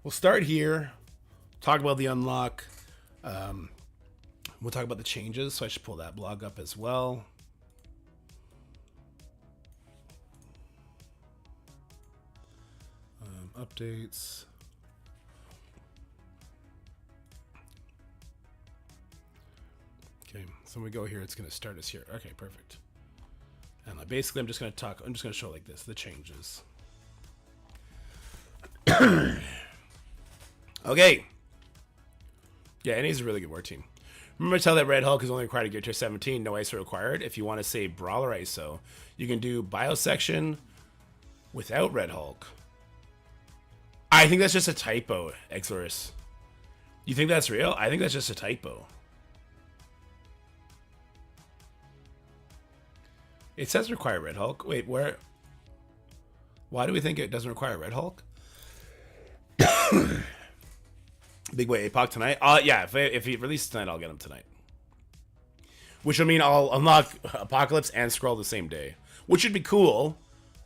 B: We'll start here, talk about the unlock. We'll talk about the changes, so I should pull that blog up as well. Updates. Okay, so when we go here, it's going to start us here. Okay, perfect. And basically, I'm just going to show like this, the changes. Okay. Yeah, NA's a really good war team. Remember to tell that Red Hulk is only required to gear tier 17, no ISO required. If you want to say Brawler ISO, you can do Biosection without Red Hulk. I think that's just a typo, Exorus. You think that's real? I think that's just a typo. It says require Red Hulk. Wait, where? Why do we think it doesn't require Red Hulk? Big Way APOC tonight? Yeah, if he releases tonight, I'll get him tonight. Which will mean I'll unlock Apocalypse and Scroll the same day. Which would be cool,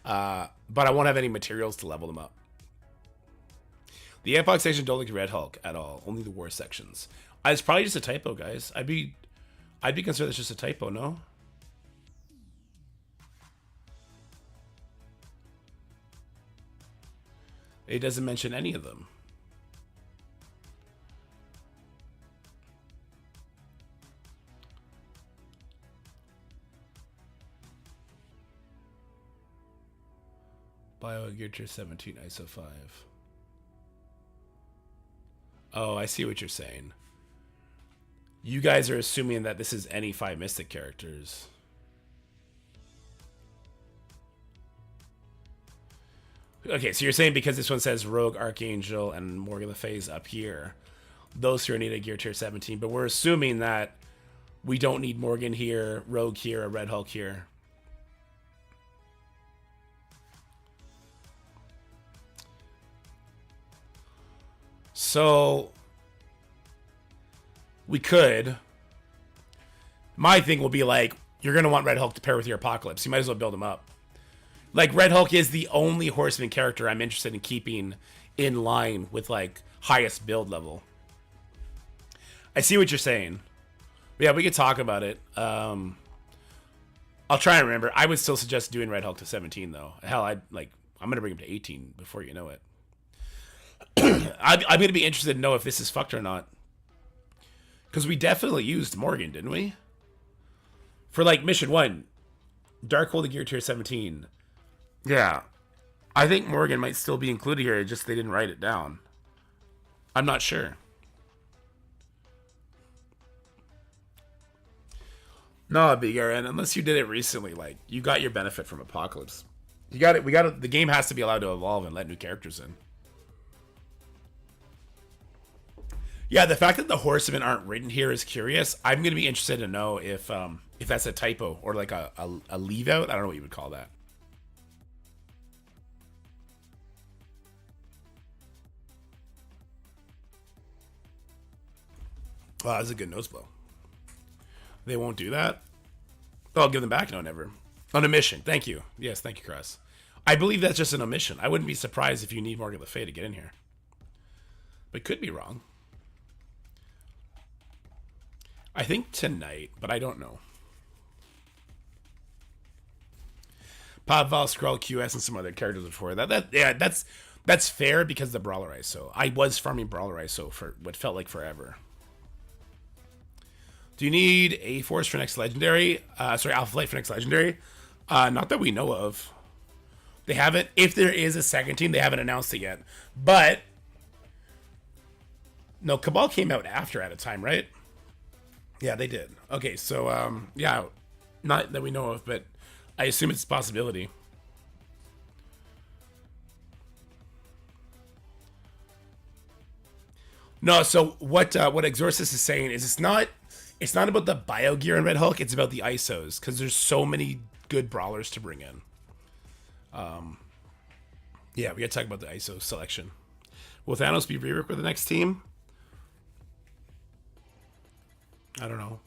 B: but I won't have any materials to level them up. The APOC section don't look Red Hulk at all. Only the war sections. It's probably just a typo, guys. I'd be considered it's just a typo, no? It doesn't mention any of them. Bio Gear Tier 17 ISO 5. Oh, I see what you're saying. You guys are assuming that this is any 5 Mystic characters. Okay, so you're saying because this one says Rogue, Archangel, and Morgan Le Fay's up here, those two are needed Gear Tier 17, but we're assuming that we don't need Morgan here, Rogue here, or Red Hulk here. So we could. My thing will be like, you're going to want Red Hulk to pair with your Apocalypse. You might as well build him up. Like, Red Hulk is the only Horseman character I'm interested in keeping in line with, like, highest build level. I see what you're saying. Yeah, we could talk about it. I'll try and remember. I would still suggest doing Red Hulk to 17 though. Hell, I'm gonna bring him to 18 before you know it. I'm gonna be interested to know if this is fucked or not. Because we definitely used Morgan, didn't we? For like mission 1, Darkhold to Gear Tier 17. Yeah, I think Morgan might still be included here. Just they didn't write it down. I'm not sure. No, BRN, unless you did it recently, like you got your benefit from Apocalypse. You got it. We got it. The game has to be allowed to evolve and let new characters in. Yeah, the fact that the horsemen aren't written here is curious. I'm gonna be interested to know if that's a typo or like a leave out. I don't know what you would call that. Wow, that's a good nose blow. They won't do that? Oh, I'll give them back? No, never. On a mission. Thank you. Yes, thank you, Cross. I believe that's just an omission. I wouldn't be surprised if you need Morgan Le Fay to get in here. But could be wrong. I think tonight, but I don't know. Pop, Val, Skrull, QS, and some other characters before that. Yeah, that's fair because the Brawler ISO. I was farming Brawler ISO for what felt like forever. Do you need a Force for next Legendary? Sorry, Alpha Flight for next Legendary? Not that we know of. They haven't. If there is a second team, they haven't announced it yet. But no, Cabal came out after at a time, right? Yeah, they did. Okay, so yeah, not that we know of, but I assume it's a possibility. No, so what Exorcist is saying is it's not about the bio gear in Red Hulk, it's about the ISOs, because there's so many good brawlers to bring in. Yeah, we gotta talk about the ISO selection. Will Thanos be reworked with the next team? I don't know.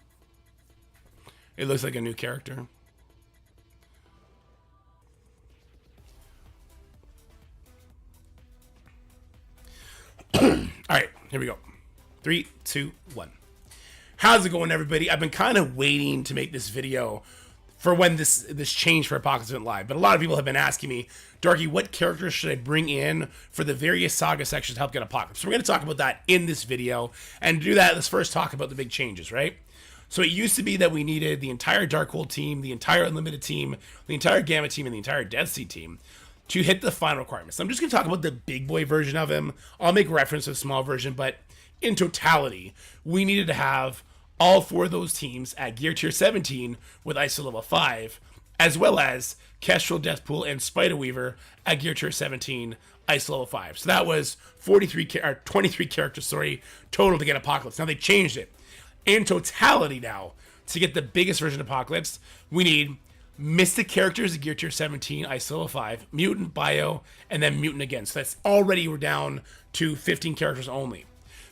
B: It looks like a new character. Alright, here we go. 3, 2, 1. How's it going, everybody? I've been kind of waiting to make this video for when this change for Apocalypse went live, but a lot of people have been asking me, Darky, what characters should I bring in for the various Saga sections to help get Apocalypse? So we're going to talk about that in this video, and to do that, let's first talk about the big changes, right? So it used to be that we needed the entire Darkhold team, the entire Unlimited team, the entire Gamma team, and the entire Death Seed team to hit the final requirements. I'm just going to talk about the big boy version of him. I'll make reference to the small version, but in totality, we needed to have all 4 of those teams at Gear Tier 17 with ISO level 5, as well as Kestrel, Deathpool, and Spider-Weaver at Gear Tier 17, ISO level 5. So that was 23 characters, total to get Apocalypse. Now they changed it. In totality now, to get the biggest version of Apocalypse, we need Mystic characters at Gear Tier 17, ISO level 5, Mutant, Bio, and then Mutant again. So that's already we're down to 15 characters only.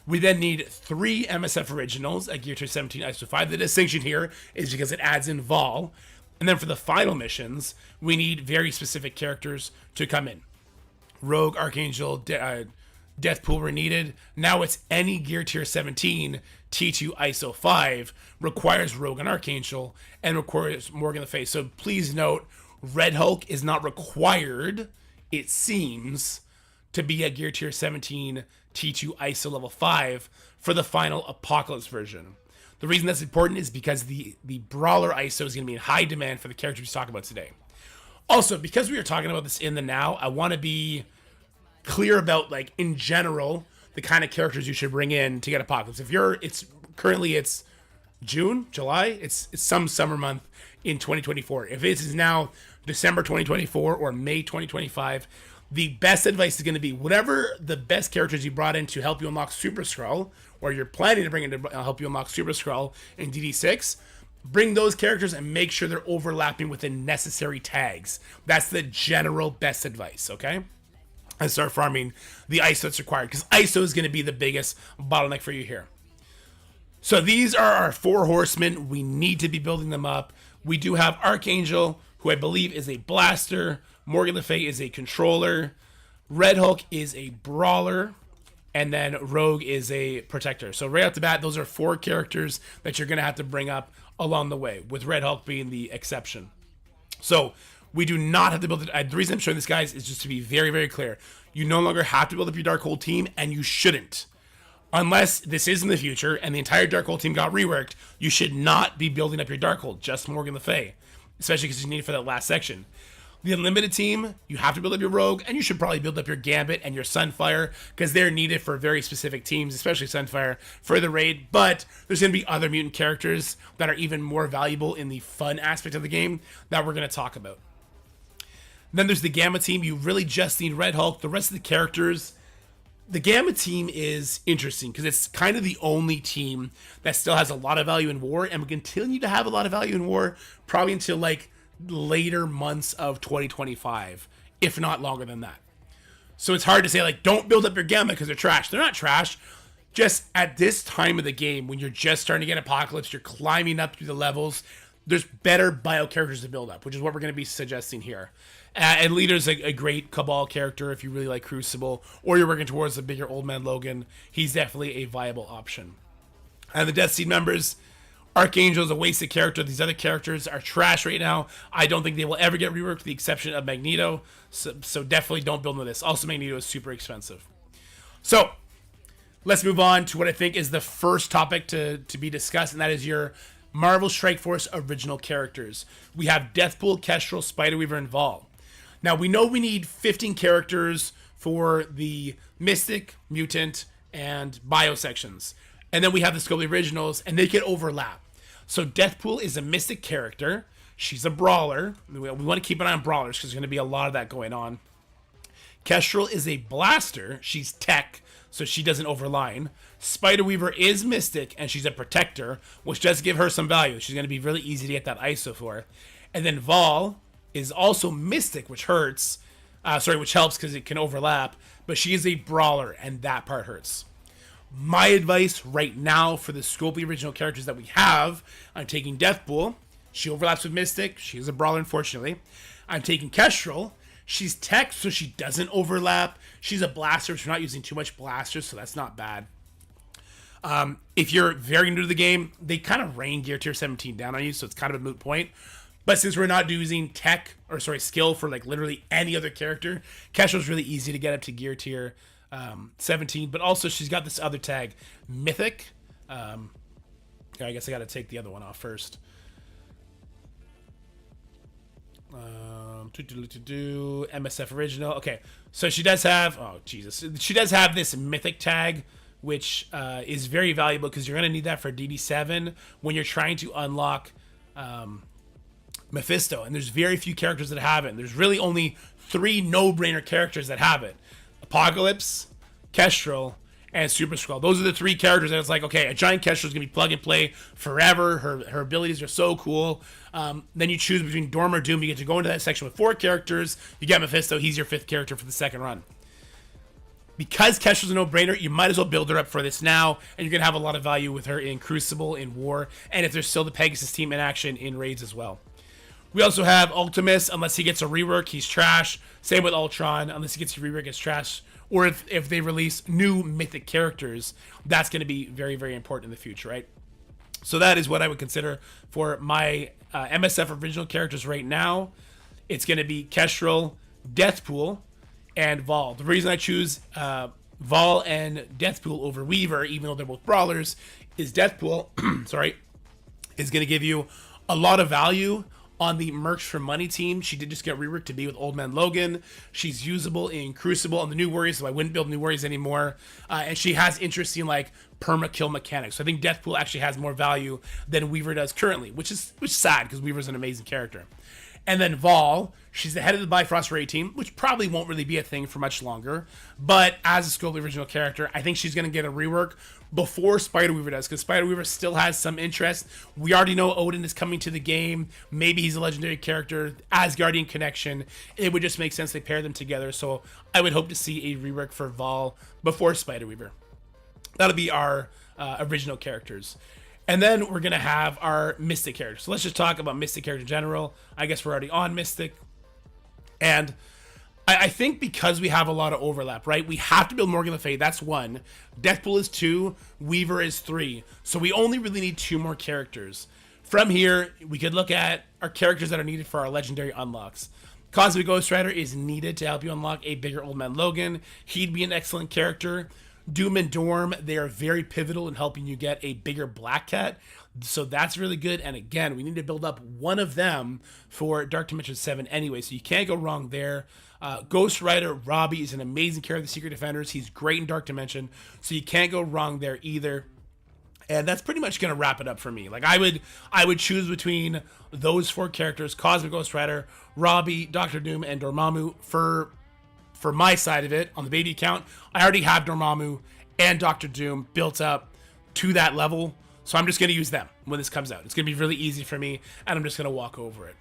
B: We then need 3 MSF originals at Gear Tier 17, ISO 5. The distinction here is because it adds in Vol. And then for the final missions, we need very specific characters to come in. Rogue, Archangel, Deathpool were needed. Now it's any Gear Tier 17 T2 ISO 5 requires Rogue and Archangel and requires Morgan Le Fay. So please note, Red Hulk is not required, it seems, to be at Gear Tier 17 T2 ISO level 5 for the final Apocalypse version. The reason that's important is because the Brawler ISO is going to be in high demand for the characters we talk about today. Also, because we are talking about this in the now, I want to be clear about, like, in general, the kind of characters you should bring in to get Apocalypse. If you're, it's June, July, it's some summer month in 2024. If this is now December 2024 or May 2025, the best advice is going to be whatever the best characters you brought in to help you unlock Super Skrull, or you're planning to bring in to help you unlock Super Skrull in DD6, bring those characters and make sure they're overlapping with the necessary tags. That's the general best advice, okay? And start farming the ISO that's required, because ISO is going to be the biggest bottleneck for you here. So these are our 4 horsemen. We need to be building them up. We do have Archangel, who I believe is a blaster. Morgan Le Fay is a controller. Red Hulk is a brawler. and then Rogue is a protector. So right off the bat, those are 4 characters that you're going to have to bring up along the way, with Red Hulk being the exception. So we do not have to build it. The reason I'm showing this, guys, is just to be very, very clear. You no longer have to build up your Darkhold team, and you shouldn't. Unless this is in the future and the entire Darkhold team got reworked, you should not be building up your Darkhold, just Morgan Le Fay, especially because you need it for that last section. The Unlimited team, you have to build up your Rogue, and you should probably build up your Gambit and your Sunfire, because they're needed for very specific teams, especially Sunfire, for the raid. But there's going to be other mutant characters that are even more valuable in the fun aspect of the game that we're going to talk about. Then there's the Gamma team. You really just need Red Hulk. The rest of the characters, the Gamma team is interesting because it's kind of the only team that still has a lot of value in war, and will continue to have a lot of value in war probably until like later months of 2025, if not longer than that. So it's hard to say like don't build up your Gamma because they're trash. They're not trash. Just at this time of the game, when you're just starting to get Apocalypse, you're climbing up through the levels, there's better bio characters to build up, which is what we're going to be suggesting here. And Leader's a great Cabal character if you really like Crucible, or you're working towards the bigger Old Man Logan. He's definitely a viable option. And the Death Seed members, Archangel's a wasted character. These other characters are trash right now. I don't think they will ever get reworked, with the exception of Magneto. So definitely don't build into this. Also, Magneto is super expensive. So let's move on to what I think is the first topic to be discussed, and that is your Marvel Strike Force original characters. We have Deathpool, Kestrel, Spider-Weaver, and Vol. Now, we know we need 15 characters for the Mystic, Mutant, and Bio sections. And then we have the Scopely Originals, and they can overlap. So Deathpool is a Mystic character. She's a Brawler. We want to keep an eye on Brawlers because there's going to be a lot of that going on. Kestrel is a Blaster. She's Tech, so she doesn't overline. Spider-Weaver is Mystic, and she's a Protector, which does give her some value. She's going to be really easy to get that ISO for. And then Vol is also Mystic, which hurts. Which helps because it can overlap. But she is a Brawler, and that part hurts. My advice right now for the Scopely original characters that we have, I'm taking Deathpool. She overlaps with Mystic. She is a Brawler, unfortunately. I'm taking Kestrel. She's Tech, so she doesn't overlap. She's a Blaster, so we're not using too much Blasters, so that's not bad. If you're very new to the game, they kind of rain Gear Tier 17 down on you, so it's kind of a moot point. But since we're not using skill for like literally any other character, Kestrel's really easy to get up to Gear Tier 17. But also she's got this other tag, Mythic. I guess I got to take the other one off first. MSF original. Okay, so she does have. Oh Jesus, she does have this Mythic tag, which is very valuable because you're going to need that for DD7 when you're trying to unlock Mephisto, and there's very few characters that have it. And there's really only 3 no-brainer characters that have it: Apocalypse, Kestrel, and Super Skrull. Those are the 3 characters that it's like, okay, a giant Kestrel is gonna be plug and play forever. Her abilities are so cool. Then you choose between Dorm or Doom. You get to go into that section with 4 characters. You get Mephisto. He's your 5th character for the second run. Because Kestrel's a no-brainer, you might as well build her up for this now, and you're gonna have a lot of value with her in Crucible, in War, and if there's still the Pegasus team in action in raids as well. We also have Ultimus. Unless he gets a rework, he's trash. Same with Ultron. Unless he gets a rework, it's trash. Or if they release new mythic characters, that's going to be very, very important in the future, right? So that is what I would consider for my MSF original characters right now. It's going to be Kestrel, Deathpool, and Vol. The reason I choose Vol and Deathpool over Weaver, even though they're both Brawlers, is Deathpool, is going to give you a lot of value on the Mercs for Money team. She did just get reworked to be with Old Man Logan. She's usable in Crucible on the New Warriors, so I wouldn't build New Warriors anymore. And she has interesting like perma-kill mechanics. So I think Deathpool actually has more value than Weaver does currently, which is sad because Weaver's an amazing character. And then Vol, she's the head of the Bifrost raid team, which probably won't really be a thing for much longer. But as a Scopely original character, I think she's going to get a rework before Spider-Weaver does, because Spider-Weaver still has some interest. We already know Odin is coming to the game. Maybe he's a legendary character. Asgardian connection. It would just make sense they pair them together. So I would hope to see a rework for Vol before Spider-Weaver. That'll be our original characters. And then we're going to have our Mystic characters. So let's just talk about Mystic character in general. I guess we're already on Mystic. And I think because we have a lot of overlap, right? We have to build Morgan Le Fay. That's 1. Deathpool is 2. Weaver is 3. So we only really need 2 more characters. From here, we could look at our characters that are needed for our legendary unlocks. Cosmic Ghost Rider is needed to help you unlock a bigger Old Man Logan. He'd be an excellent character. Doom and Dorm, they are very pivotal in helping you get a bigger Black Cat. So that's really good. And again, we need to build up one of them for Dark Dimension 7 anyway. So you can't go wrong there. Ghost Rider Robbie is an amazing character of the Secret Defenders. He's great in Dark Dimension. So you can't go wrong there either. And that's pretty much going to wrap it up for me. Like I would choose between those 4 characters, Cosmic Ghost Rider, Robbie, Doctor Doom, and Dormammu for my side of it. On the baby account, I already have Dormammu and Doctor Doom built up to that level. So I'm just going to use them when this comes out. It's going to be really easy for me, and I'm just going to walk over it.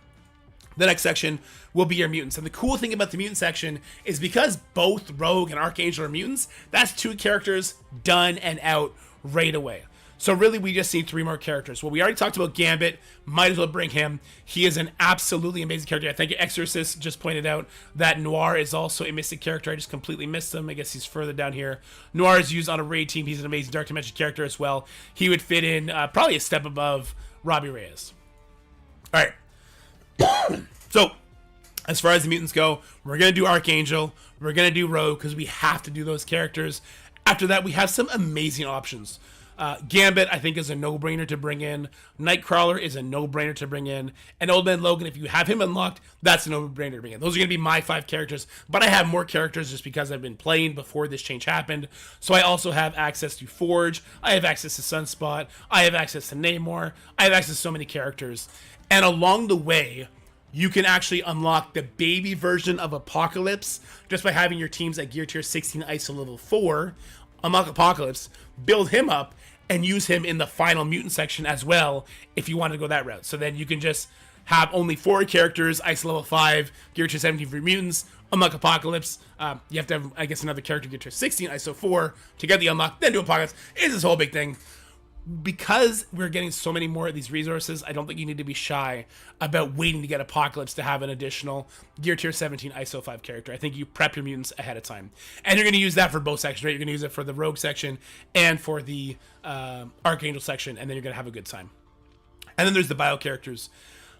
B: The next section will be your mutants. And the cool thing about the mutant section is because both Rogue and Archangel are mutants, that's 2 characters done and out right away. So really, we just need 3 more characters. Well, we already talked about Gambit. Might as well bring him. He is an absolutely amazing character. I think Exorcist just pointed out that Noir is also a mystic character. I just completely missed him. I guess he's further down here. Noir is used on a raid team. He's an amazing Dark Dimension character as well. He would fit in probably a step above Robbie Reyes. All right. So, as far as the mutants go, we're going to do Archangel. We're going to do Rogue because we have to do those characters. After that, we have some amazing options. Gambit, I think, is a no-brainer to bring in. Nightcrawler is a no-brainer to bring in. And Old Man Logan, if you have him unlocked, that's a no-brainer to bring in. Those are going to be my 5 characters. But I have more characters just because I've been playing before this change happened. So I also have access to Forge. I have access to Sunspot. I have access to Namor. I have access to so many characters. And along the way, you can actually unlock the baby version of Apocalypse just by having your teams at Gear Tier 16 ISO Level 4. Unlock Apocalypse, build him up, and use him in the final mutant section as well if you want to go that route. So then you can just have only 4 characters, ISO Level 5, Gear Tier 17 for mutants, unlock Apocalypse. You have to have, I guess, another character Gear Tier 16, ISO 4 to get the unlock, then do Apocalypse. It's this whole big thing. Because we're getting so many more of these resources, I don't think you need to be shy about waiting to get Apocalypse to have an additional Gear Tier 17 ISO 5 character. I think you prep your mutants ahead of time. And you're going to use that for both sections, right? You're going to use it for the Rogue section and for the Archangel section, and then you're going to have a good time. And then there's the Bio characters.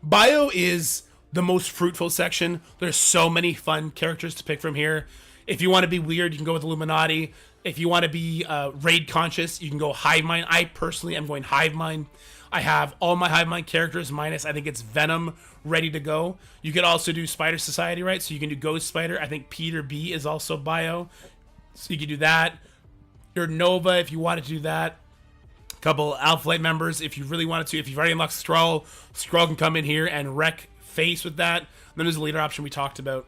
B: Bio is the most fruitful section. There's so many fun characters to pick from here. If you want to be weird, you can go with Illuminati. If you want to be raid conscious, you can go Hive Mind. I personally am going Hive Mind. I have all my Hive Mind characters minus, I think it's Venom, ready to go. You could also do Spider Society, right? So you can do Ghost Spider. I think Peter B is also Bio. So you can do that. Your Nova, if you wanted to do that. A couple Alpha Flight members, if you really wanted to. If you've already unlocked Skrull, Skrull can come in here and wreck face with that. Then there's a leader option we talked about.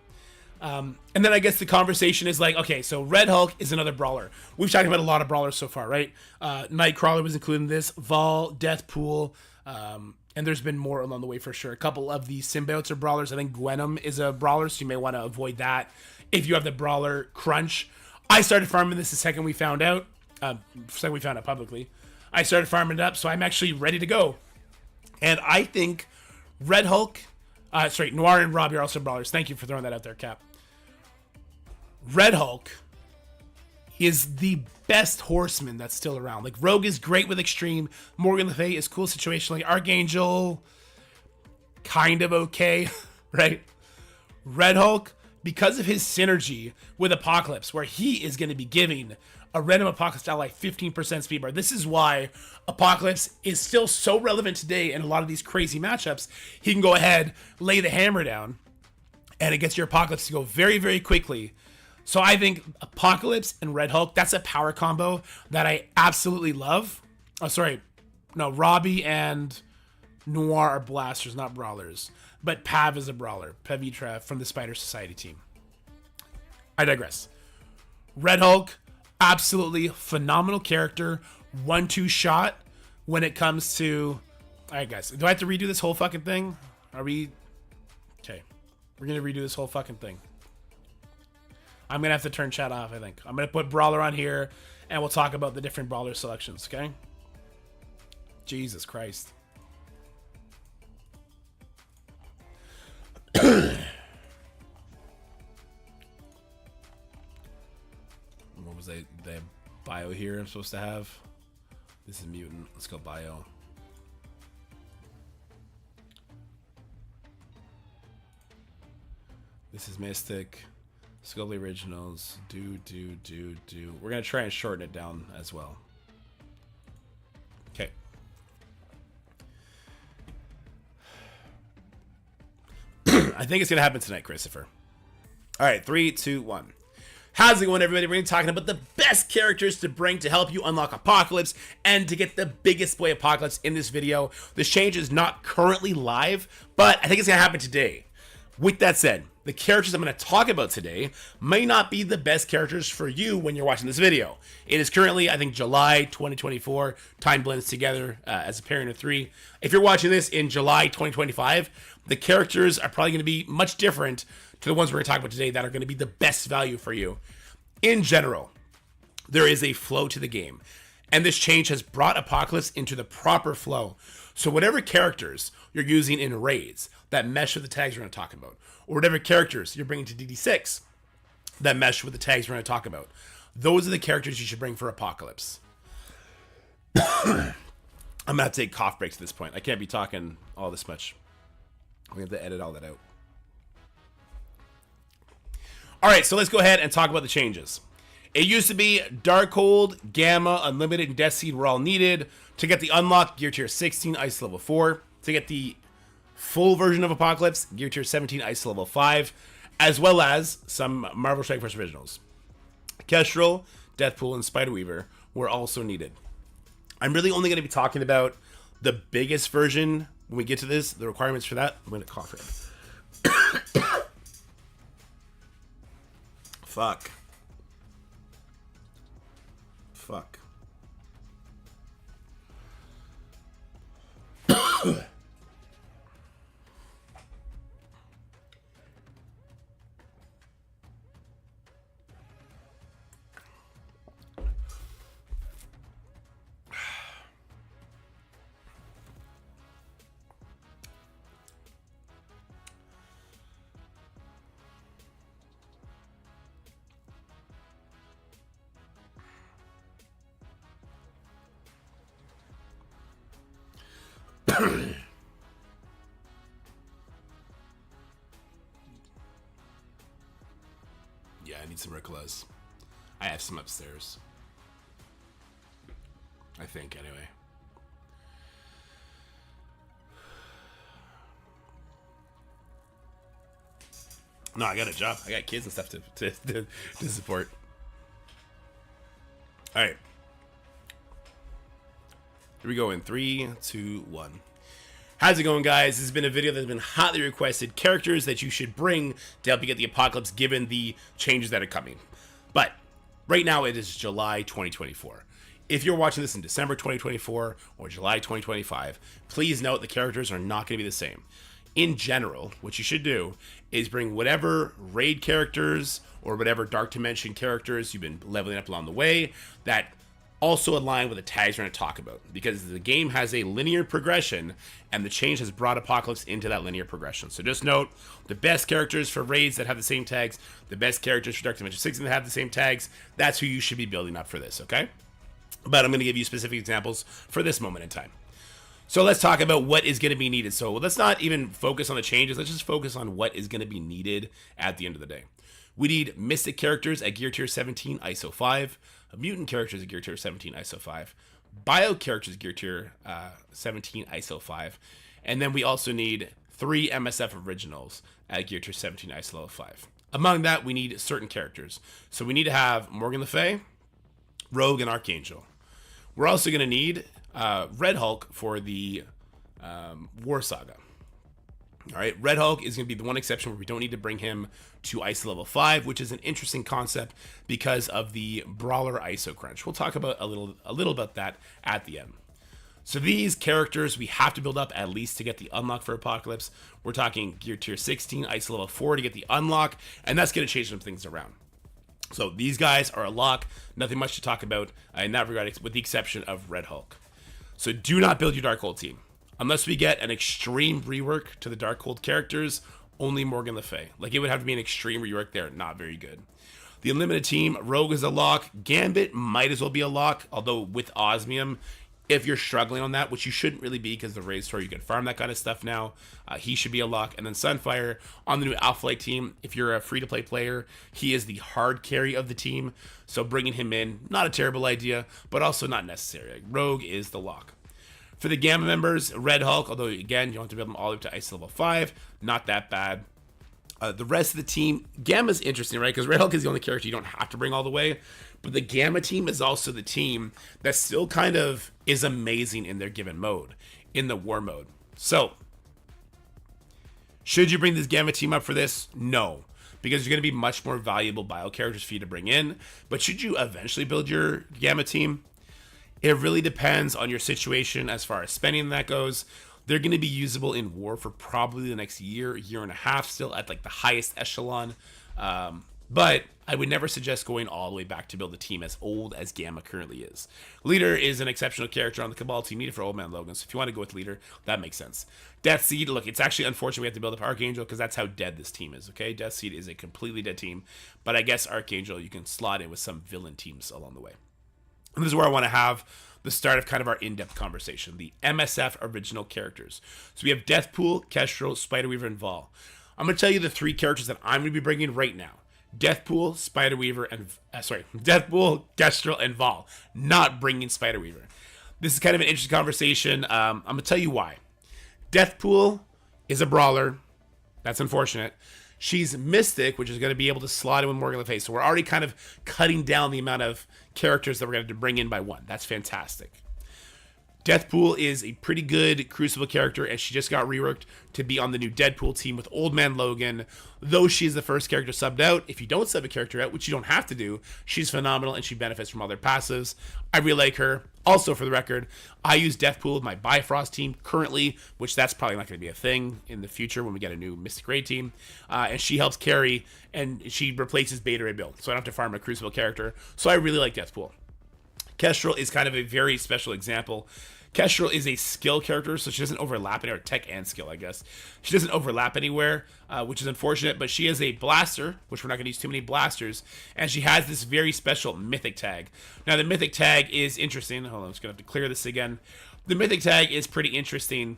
B: And then I guess the conversation is like, okay, so Red Hulk is another brawler. We've talked about a lot of brawlers so far, right? Nightcrawler was included in this, Vol, Deathpool, and there's been more along the way for sure. A couple of the symbiotes are brawlers. I think Gwenom is a brawler, so you may want to avoid that if you have the brawler crunch. I started farming this the second we found out publicly. I started farming it up, so I'm actually ready to go. And I think Red Hulk, Noir and Robbie are also brawlers. Thank you for throwing that out there, Cap. Red Hulk is the best horseman that's still around. Like, Rogue is great with Extreme. Morgan Le Fay is cool situationally. Archangel, kind of okay, right? Red Hulk, because of his synergy with Apocalypse, where he is going to be giving a random Apocalypse ally 15% speed bar. This is why Apocalypse is still so relevant today in a lot of these crazy matchups. He can go ahead, lay the hammer down, and it gets your Apocalypse to go very, very quickly. So I think Apocalypse and Red Hulk, that's a power combo that I absolutely love. Robbie and Noir are blasters, not brawlers. But Pav is a brawler. Pavitra from the Spider Society team. I digress. Red Hulk, absolutely phenomenal character. 1-2 shot when it comes to... Alright, guys. Do I have to redo this whole fucking thing? Okay. We're going to redo this whole fucking thing. I'm going to have to turn chat off, I think. I'm going to put Brawler on here, and we'll talk about the different Brawler selections, okay? Jesus Christ. Was they have bio here I'm supposed to have? This is mutant. Let's go bio. This is Mystic. Scobly Originals. Do. We're going to try and shorten it down as well. Okay. I think it's going to happen tonight, Christopher. All right, 3, 2, 1. How's it going, everybody? We're going to be talking about the best characters to bring to help you unlock Apocalypse and to get the biggest boy Apocalypse in this video. This change is not currently live, but I think it's going to happen today. With that said, the characters I'm going to talk about today may not be the best characters for you when you're watching this video. It is currently, I think, July 2024. Time blends together as a pairing of 3. If you're watching this in July 2025, the characters are probably going to be much different to the ones we're going to talk about today that are going to be the best value for you. In general, there is a flow to the game, and this change has brought Apocalypse into the proper flow. So whatever characters you're using in raids that mesh with the tags we're going to talk about, or whatever characters you're bringing to DD6 that mesh with the tags we're going to talk about, those are the characters you should bring for Apocalypse. I'm going to have to take cough breaks at this point. I can't be talking all this much. We have to edit all that out. All right, so let's go ahead and talk about the changes. It used to be Darkhold, Gamma, Unlimited, and Death Seed were all needed to get the unlock Gear Tier 16, Ice Level 4, to get the full version of Apocalypse, Gear Tier 17, Ice Level 5, as well as some Marvel Strike Force originals. Kestrel, Deathpool, and Spiderweaver were also needed. I'm really only going to be talking about the biggest version when we get to this, the requirements for that. I'm going to cough here. Fuck. Yeah, I need some Ricolas. I have some upstairs. I think, anyway. No, I got a job. I got kids and stuff to support. All right. Here we go in 3, 2, 1. How's it going, guys? This has been a video that's been hotly requested. Characters that you should bring to help you get the Apocalypse given the changes that are coming. But right now it is July 2024. If you're watching this in December 2024 or July 2025, please note the characters are not going to be the same. In general, what you should do is bring whatever raid characters or whatever Dark Dimension characters you've been leveling up along the way that also align with the tags we're going to talk about, because the game has a linear progression and the change has brought Apocalypse into that linear progression. So just note the best characters for raids that have the same tags, the best characters for Dark Dimension 6 that have the same tags, that's who you should be building up for this, okay? But I'm going to give you specific examples for this moment in time. So let's talk about what is going to be needed. So let's not even focus on the changes. Let's just focus on what is going to be needed at the end of the day. We need Mystic characters at Gear Tier 17, ISO 5. Mutant characters at Gear Tier 17, ISO 5. Bio characters Gear Tier 17, ISO 5. And then we also need 3 MSF originals at Gear Tier 17, ISO 5. Among that, we need certain characters. So we need to have Morgan Le Fay, Rogue, and Archangel. We're also going to need Red Hulk for the War Saga. All right, Red Hulk is going to be the one exception where we don't need to bring him to ISO level 5, which is an interesting concept because of the Brawler ISO crunch. We'll talk about a little about that at the end. So these characters we have to build up at least to get the unlock for Apocalypse. We're talking Gear Tier 16, ISO level 4 to get the unlock, and that's going to change some things around. So these guys are a lock, nothing much to talk about in that regard, with the exception of Red Hulk. So do not build your Darkhold team. Unless we get an extreme rework to the Darkhold characters, only Morgan Le Fay. Like, it would have to be an extreme rework there, not very good. The Unlimited team, Rogue is a lock. Gambit might as well be a lock, although with Osmium, if you're struggling on that, which you shouldn't really be because the raid store, you can farm that kind of stuff now. He should be a lock. And then Sunfire on the new Alpha Light team, if you're a free-to-play player, he is the hard carry of the team. So bringing him in, not a terrible idea, but also not necessary. Like, Rogue is the lock. For the Gamma members, Red Hulk, although again, you don't have to build them all the way to Ice level 5, not that bad. The rest of the team, Gamma's interesting, right? Because Red Hulk is the only character you don't have to bring all the way. But the Gamma team is also the team that still kind of is amazing in their given mode, in the war mode. So, should you bring this Gamma team up for this? No. Because you're going to be much more valuable bio characters for you to bring in. But should you eventually build your Gamma team? It really depends on your situation as far as spending that goes. They're going to be usable in war for probably the next year and a half, still at like the highest echelon. But I would never suggest going all the way back to build a team as old as Gamma currently is. Leader is an exceptional character on the Cabal team needed for Old Man Logan. So if you want to go with Leader, that makes sense. Death Seed, look, it's actually unfortunate we have to build up Archangel because that's how dead this team is, okay? Death Seed is a completely dead team. But I guess Archangel, you can slot in with some villain teams along the way. And this is where I want to have the start of kind of our in-depth conversation, the MSF original characters. So we have Deathpool, Kestrel, Spider-Weaver, and Vol. I'm going to tell you the 3 characters that I'm going to be bringing right now. Deathpool, Spider-Weaver, and... Deathpool, Kestrel, and Vol. Not bringing Spider-Weaver. This is kind of an interesting conversation. I'm going to tell you why. Deathpool is a brawler. That's unfortunate. She's Mystic, which is going to be able to slot in with Morgan Le Fay. So we're already kind of cutting down the amount of characters that we're going to bring in by 1. That's fantastic. Deathpool is a pretty good Crucible character, and she just got reworked to be on the new Deadpool team with Old Man Logan. Though she's the first character subbed out, if you don't sub a character out, which you don't have to do, she's phenomenal and she benefits from all their passives. I really like her. Also, for the record, I use Deathpool with my Bifrost team currently, which that's probably not going to be a thing in the future when we get a new Mystic Raid team. And she helps carry, and she replaces Beta Ray build, so I don't have to farm a Crucible character. So I really like Deathpool. Kestrel is kind of a very special example. Kestrel is a skill character, so she doesn't overlap anywhere. Tech and skill, I guess. She doesn't overlap anywhere, which is unfortunate, but she is a blaster, which we're not going to use too many blasters, and she has this very special mythic tag. Now, the mythic tag is interesting. Hold on, I'm just going to have to clear this again. The mythic tag is pretty interesting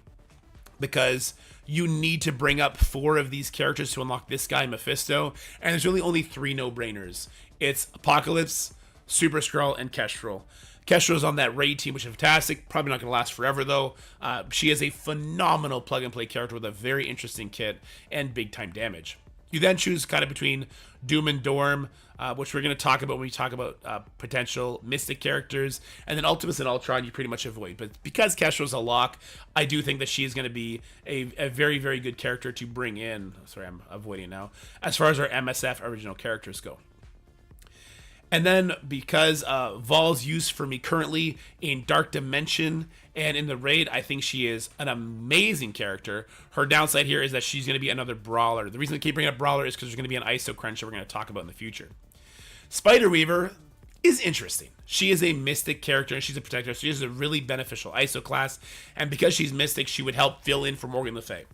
B: because you need to bring up 4 of these characters to unlock this guy, Mephisto, and there's really only 3 no-brainers. It's Apocalypse, Super Skrull, and Kestrel. Kestrel's on that raid team, which is fantastic. Probably not going to last forever, though. She is a phenomenal plug-and-play character with a very interesting kit and big-time damage. You then choose kind of between Doom and Dorm, which we're going to talk about when we talk about potential Mystic characters. And then Ultimus and Ultron you pretty much avoid. But because Kestrel's a lock, I do think that she is going to be a very, very good character to bring in. Sorry, I'm avoiding now. As far as our MSF original characters go. And then because Vol's used for me currently in Dark Dimension and in the raid, I think she is an amazing character. Her downside here is that she's going to be another brawler. The reason I keep bringing up brawler is because there's going to be an ISO crunch that we're going to talk about in the future. Spider-Weaver is interesting. She is a Mystic character and she's a protector. So she is a really beneficial ISO class. And because she's Mystic, she would help fill in for Morgan Le Fay.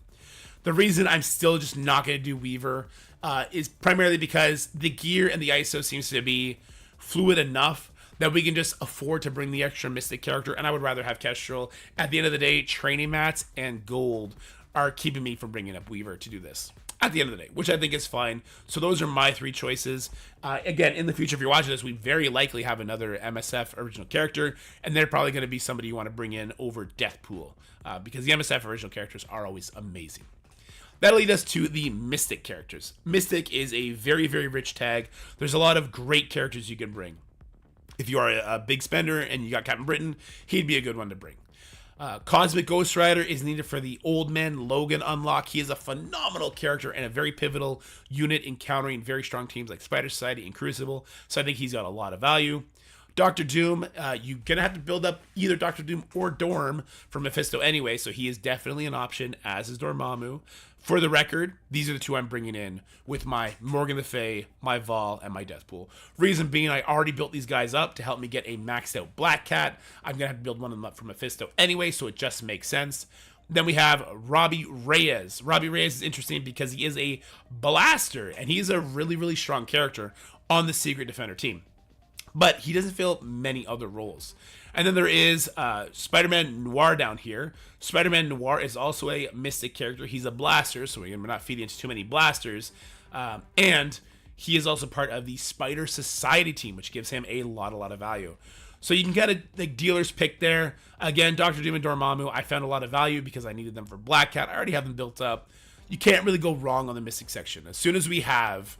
B: The reason I'm still just not going to do Weaver is primarily because the gear and the ISO seems to be fluid enough that we can just afford to bring the extra Mystic character, and I would rather have Kestrel. At the end of the day, training mats and gold are keeping me from bringing up Weaver to do this. At the end of the day, which I think is fine. So those are my 3 choices. Again, in the future, if you're watching this, we very likely have another MSF original character, and they're probably going to be somebody you want to bring in over Deathpool, because the MSF original characters are always amazing. That'll lead us to the Mystic characters. Mystic is a very, very rich tag. There's a lot of great characters you can bring. If you are a big spender and you got Captain Britain, he'd be a good one to bring. Cosmic Ghost Rider is needed for the Old Man Logan unlock. He is a phenomenal character and a very pivotal unit encountering very strong teams like Spider Society and Crucible. So I think he's got a lot of value. Doctor Doom, you're going to have to build up either Doctor Doom or Dorm for Mephisto anyway, so he is definitely an option, as is Dormammu. For the record, these are the 2 I'm bringing in with my Morgan Le Fay, my Vol, and my Deathpool. Reason being, I already built these guys up to help me get a maxed out Black Cat. I'm going to have to build one of them up for Mephisto anyway, so it just makes sense. Then we have Robbie Reyes. Robbie Reyes is interesting because he is a blaster, and he's a really, really strong character on the Secret Defender team. But he doesn't fill many other roles. And then there is Spider-Man Noir down here. Spider-Man Noir is also a mystic character. He's a blaster, so we're not feeding into too many blasters. And he is also part of the Spider Society team, which gives him a lot of value. So you can get a dealer's pick there. Again, Dr. Doom and Dormammu, I found a lot of value because I needed them for Black Cat. I already have them built up. You can't really go wrong on the Mystic section. As soon as we have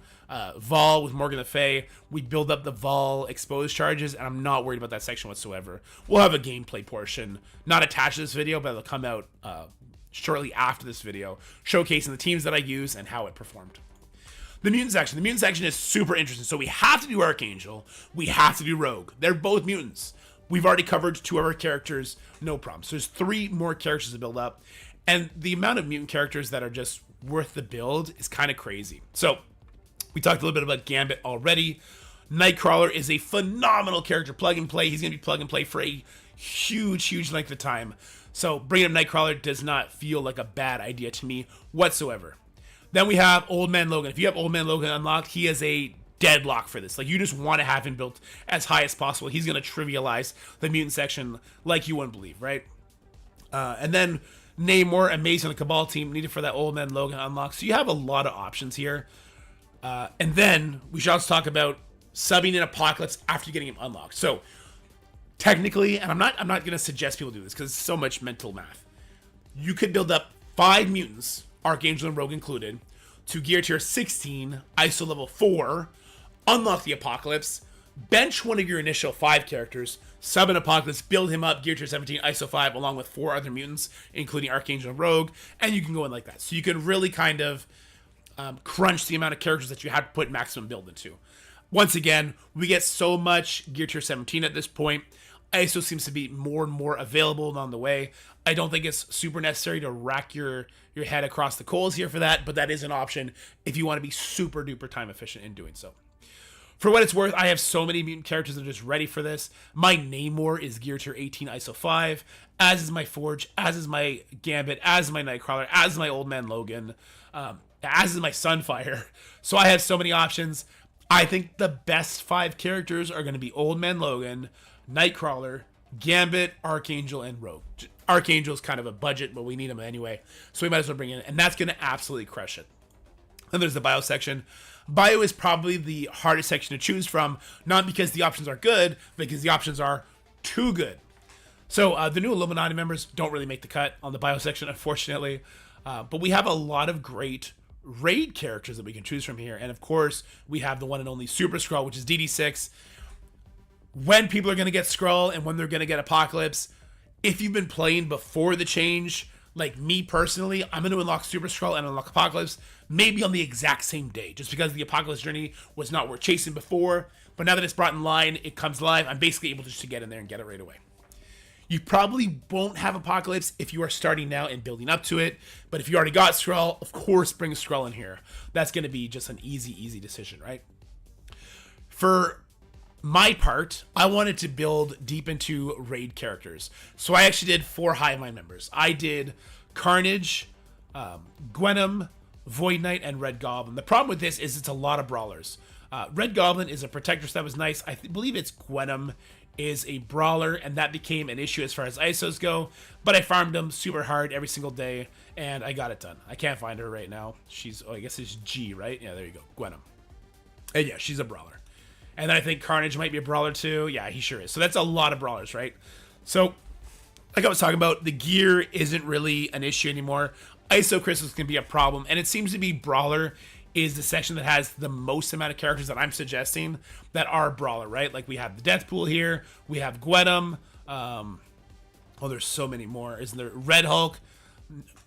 B: Vol with Morgan Le Fay, we build up the Vol exposed charges, and I'm not worried about that section whatsoever. We'll have a gameplay portion, not attached to this video, but it'll come out shortly after this video, showcasing the teams that I use and how it performed. The mutant section. The mutant section is super interesting. So we have to do Archangel. We have to do Rogue. They're both mutants. We've already covered 2 of our characters. No problem. So there's 3 more characters to build up. And the amount of mutant characters that are just worth the build is kind of crazy. So we talked a little bit about Gambit already. Nightcrawler is a phenomenal character. Plug and play. He's going to be plug and play for a huge length of time. So bringing up Nightcrawler does not feel like a bad idea to me whatsoever. Then we have Old Man Logan. If you have Old Man Logan unlocked, he is a deadlock for this. Like, you just want to have him built as high as possible. He's going to trivialize the mutant section like you wouldn't believe, right? And then Namor, amazing on the Cabal team, needed for that Old Man Logan unlock. So you have a lot of options here. And then we should also talk about subbing in Apocalypse after getting him unlocked. So technically, and I'm not going to suggest people do this because it's so much mental math. You could build up 5 mutants, Archangel and Rogue included, to gear tier 16, ISO level 4, unlock the Apocalypse, bench one of your initial 5 characters, sub an Apocalypse, build him up, gear tier 17, ISO 5, along with 4 other mutants, including Archangel and Rogue, and you can go in like that. So you can really kind of crunch the amount of characters that you have to put maximum build into. Once again, we get so much gear tier 17 at this point. ISO seems to be more and more available on the way. I don't think it's super necessary to rack your head across the coals here for that, but that is an option if you want to be super duper time efficient in doing so. For what it's worth, I have so many mutant characters that are just ready for this. My Namor is gear tier 18 ISO 5, as is my Forge, as is my Gambit, as is my Nightcrawler, as is my Old Man Logan, as is my Sunfire. So I have so many options. I think the best 5 characters are going to be Old Man Logan, Nightcrawler, Gambit, Archangel, and Rogue. Archangel's kind of a budget, but we need him anyway, so we might as well bring in, and that's going to absolutely crush it. Then there's the bio section. Bio is probably the hardest section to choose from, not because the options are good, but because the options are too good. So the new Illuminati members don't really make the cut on the bio section, unfortunately, but we have a lot of great raid characters that we can choose from here, and of course, we have the one and only Super Skrull, which is DD6. When people are going to get Skrull and when they're going to get Apocalypse, if you've been playing before the change, like me personally, I'm going to unlock Super Skrull and unlock Apocalypse maybe on the exact same day, just because the Apocalypse journey was not worth chasing before. But now that it's brought in line, it comes live, I'm basically able just to get in there and get it right away. You probably won't have Apocalypse if you are starting now and building up to it. But if you already got Skrull, of course, bring Skrull in here. That's going to be just an easy decision, right? For my part, I wanted to build deep into raid characters. So I actually did 4 Hive Mind members. I did Carnage, Gwenom, Void Knight, and Red Goblin. The problem with this is it's a lot of brawlers. Red Goblin is a protector, so that was nice. I believe it's Gwenom is a brawler, and that became an issue as far as ISOs go. But I farmed them super hard every single day, and I got it done. I can't find her right now. She's, I guess it's G, right? Yeah, there you go, Gwenom. And yeah, she's a brawler. And then I think Carnage might be a brawler too. Yeah, he sure is. So that's a lot of brawlers, right? So, like I was talking about, the gear isn't really an issue anymore. ISO crystals can be a problem, and it seems to be brawler is the section that has the most amount of characters that I'm suggesting that are brawler, right? Like we have the Death Pool here, we have Gwenom, there's so many more, isn't there? Red Hulk,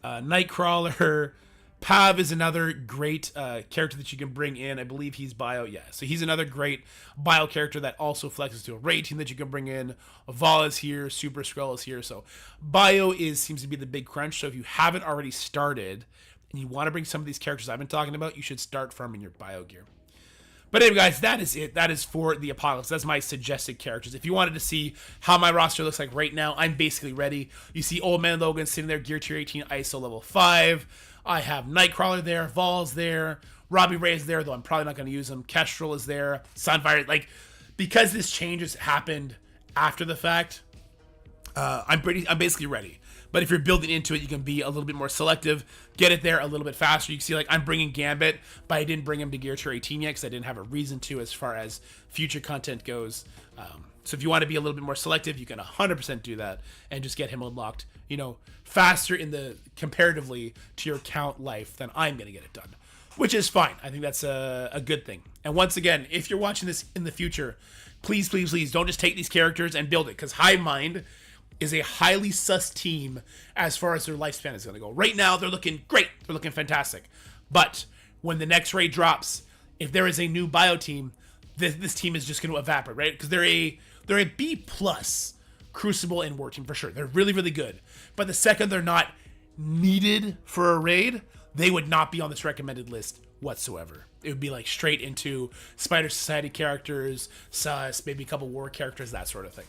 B: Nightcrawler, Pav is another great character that you can bring in. I believe he's bio, yeah. So he's another great bio character that also flexes to a raid team that you can bring in. Vol is here, Super Skrull is here. So bio seems to be the big crunch. So if you haven't already started and you want to bring some of these characters I've been talking about, you should start farming your bio gear. But anyway, guys, that is it. That is for the Apocalypse. That's my suggested characters. If you wanted to see how my roster looks like right now, I'm basically ready. You see Old Man Logan sitting there, Gear Tier 18, ISO level 5. I have Nightcrawler there, Vol's there, Robbie Ray is there, though I'm probably not going to use him. Kestrel is there, Sunfire. Like, because this change has happened after the fact, I'm basically ready. But if you're building into it, you can be a little bit more selective, get it there a little bit faster. You can see, like, I'm bringing Gambit, but I didn't bring him to Gear Tier 18 yet because I didn't have a reason to as far as future content goes. So if you want to be a little bit more selective, you can 100% do that and just get him unlocked, you know, faster in the comparatively to your count life than I'm going to get it done, which is fine. I think that's a good thing. And once again, if you're watching this in the future, please, please, please don't just take these characters and build it, because Hive Mind is a highly sus team as far as their lifespan is going to go. Right now, they're looking great. They're looking fantastic. But when the next raid drops, if there is a new bio team, this team is just going to evaporate, right? Because they're a B plus Crucible and War team for sure. They're really, really good. But the second they're not needed for a raid, they would not be on this recommended list whatsoever. It would be like straight into Spider Society characters, sus, maybe a couple war characters, that sort of thing.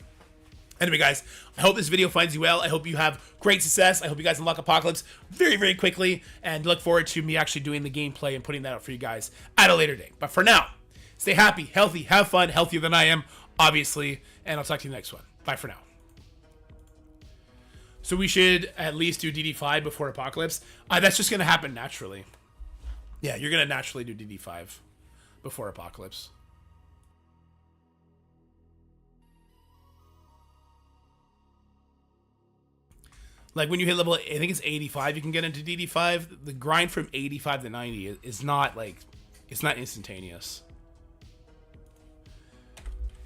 B: Anyway, guys, I hope this video finds you well. I hope you have great success. I hope you guys unlock Apocalypse very, very quickly, and look forward to me actually doing the gameplay and putting that out for you guys at a later date. But for now, stay happy, healthy, have fun, healthier than I am, obviously, and I'll talk to you in the next one. Bye for now. So we should at least do DD5 before Apocalypse. That's just going to happen naturally. Yeah, you're going to naturally do DD5 before Apocalypse. Like when you hit level, I think it's 85, you can get into DD5. The grind from 85 to 90 is not like, it's not instantaneous.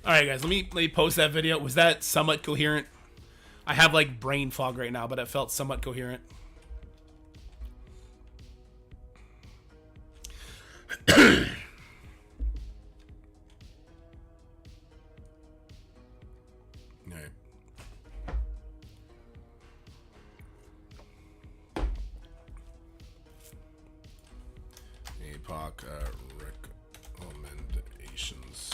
B: All right, guys, let me post that video. Was that somewhat coherent? I have like brain fog right now, but it felt somewhat coherent. Recommendations.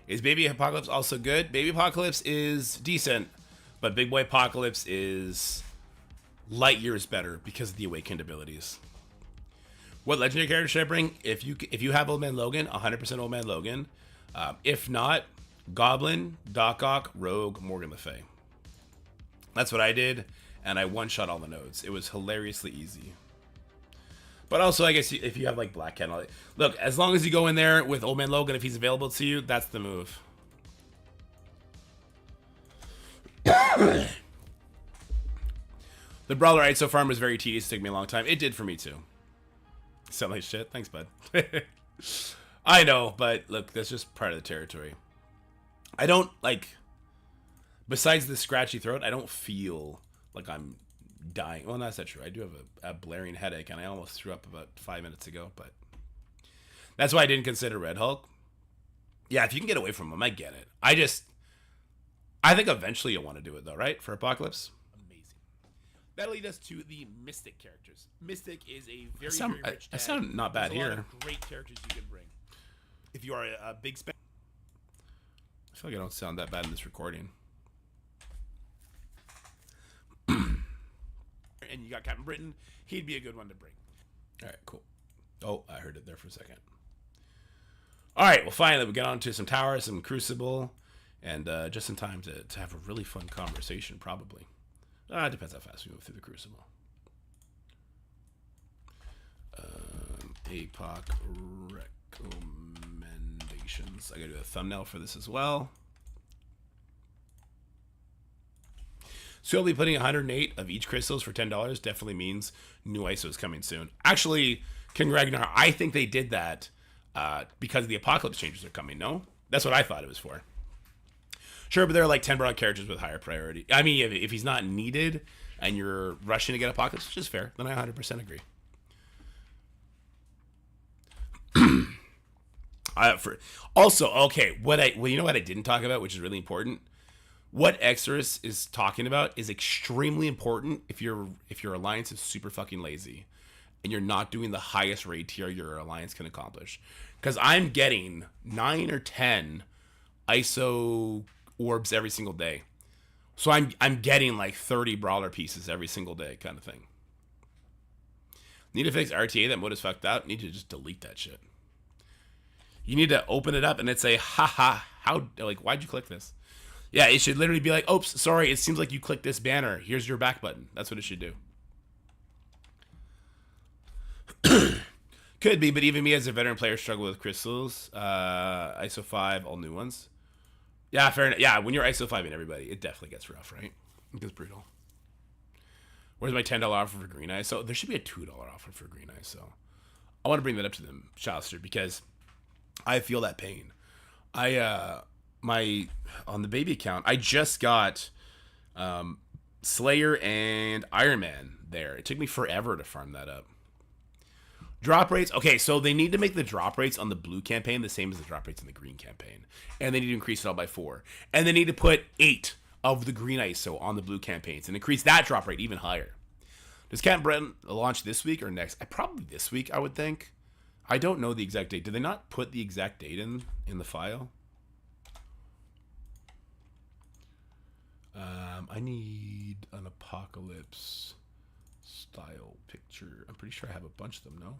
B: Is Baby Apocalypse also good? Baby Apocalypse is decent, but Big Boy Apocalypse is light years better because of the awakened abilities. What legendary character should I bring? If you have Old Man Logan, 100% Old Man Logan. If not, Goblin, Doc Ock, Rogue, Morgan Le Fay. That's what I did, and I one-shot all the nodes. It was hilariously easy. But also, I guess if you have like Black Cat, look, as long as you go in there with Old Man Logan, if he's available to you, that's the move. The Brawler ISO farm was very tedious. It took me a long time. It did for me too. Sound like shit. Thanks, bud. I know, but look, that's just part of the territory. I don't like. Besides the scratchy throat, I don't feel like I'm dying. Well, that's not true. I do have a blaring headache, and I almost threw up about 5 minutes ago, but that's why I didn't consider Red Hulk. Yeah, if you can get away from him, I get it. I think eventually you'll want to do it, though, right? For Apocalypse? Amazing. That'll lead us to the Mystic characters. Mystic is a very, very rich tag. I sound not bad here. There's a lot of great characters you can bring. If you are a big spec. I feel like I don't sound that bad in this recording. And you got Captain Britain, he'd be a good one to bring. All right, cool. Oh, I heard it there for a second. All right, well, finally, we got on to some towers, some Crucible, and just in time to have a really fun conversation, probably. It depends how fast we move through the Crucible. APOC recommendations. I gotta do a thumbnail for this as well. So I'll be putting 108 of each crystals for $10. Definitely means new ISO is coming soon. Actually, King Ragnar, I think they did that because the Apocalypse changes are coming, no? That's what I thought it was for. Sure, but there are like 10 broad characters with higher priority. I mean, if he's not needed and you're rushing to get Apocalypse, which is fair, then I 100% agree. Also, okay, you know what I didn't talk about, which is really important? What Exorus is talking about is extremely important if your alliance is super fucking lazy. and you're not doing the highest raid tier your alliance can accomplish. Because I'm getting 9 or 10 ISO orbs every single day. So I'm getting like 30 brawler pieces every single day kind of thing. Need to fix RTA. That mode is fucked up. Need to just delete that shit. You need to open it up and it say, haha, how, like, why'd you click this? Yeah, it should literally be like, oops, sorry, it seems like you clicked this banner. Here's your back button. That's what it should do. Could be, but even me as a veteran player struggle with crystals. ISO 5, all new ones. Yeah, fair enough. Yeah, when you're ISO 5 and everybody, it definitely gets rough, right? It gets brutal. Where's my $10 offer for green ISO? There should be a $2 offer for green ISO. I want to bring that up to them, Shattering, because I feel that pain. On the baby account, I just got Slayer and Iron Man there. It took me forever to farm that up. Drop rates. Okay, so they need to make the drop rates on the blue campaign the same as the drop rates in the green campaign. And they need to increase it all by 4. And they need to put 8 of the green ISO on the blue campaigns and increase that drop rate even higher. Does Camp Breton launch this week or next? Probably this week, I would think. I don't know the exact date. Did they not put the exact date in the file? I need an apocalypse style picture. I'm pretty sure I have a bunch of them, no?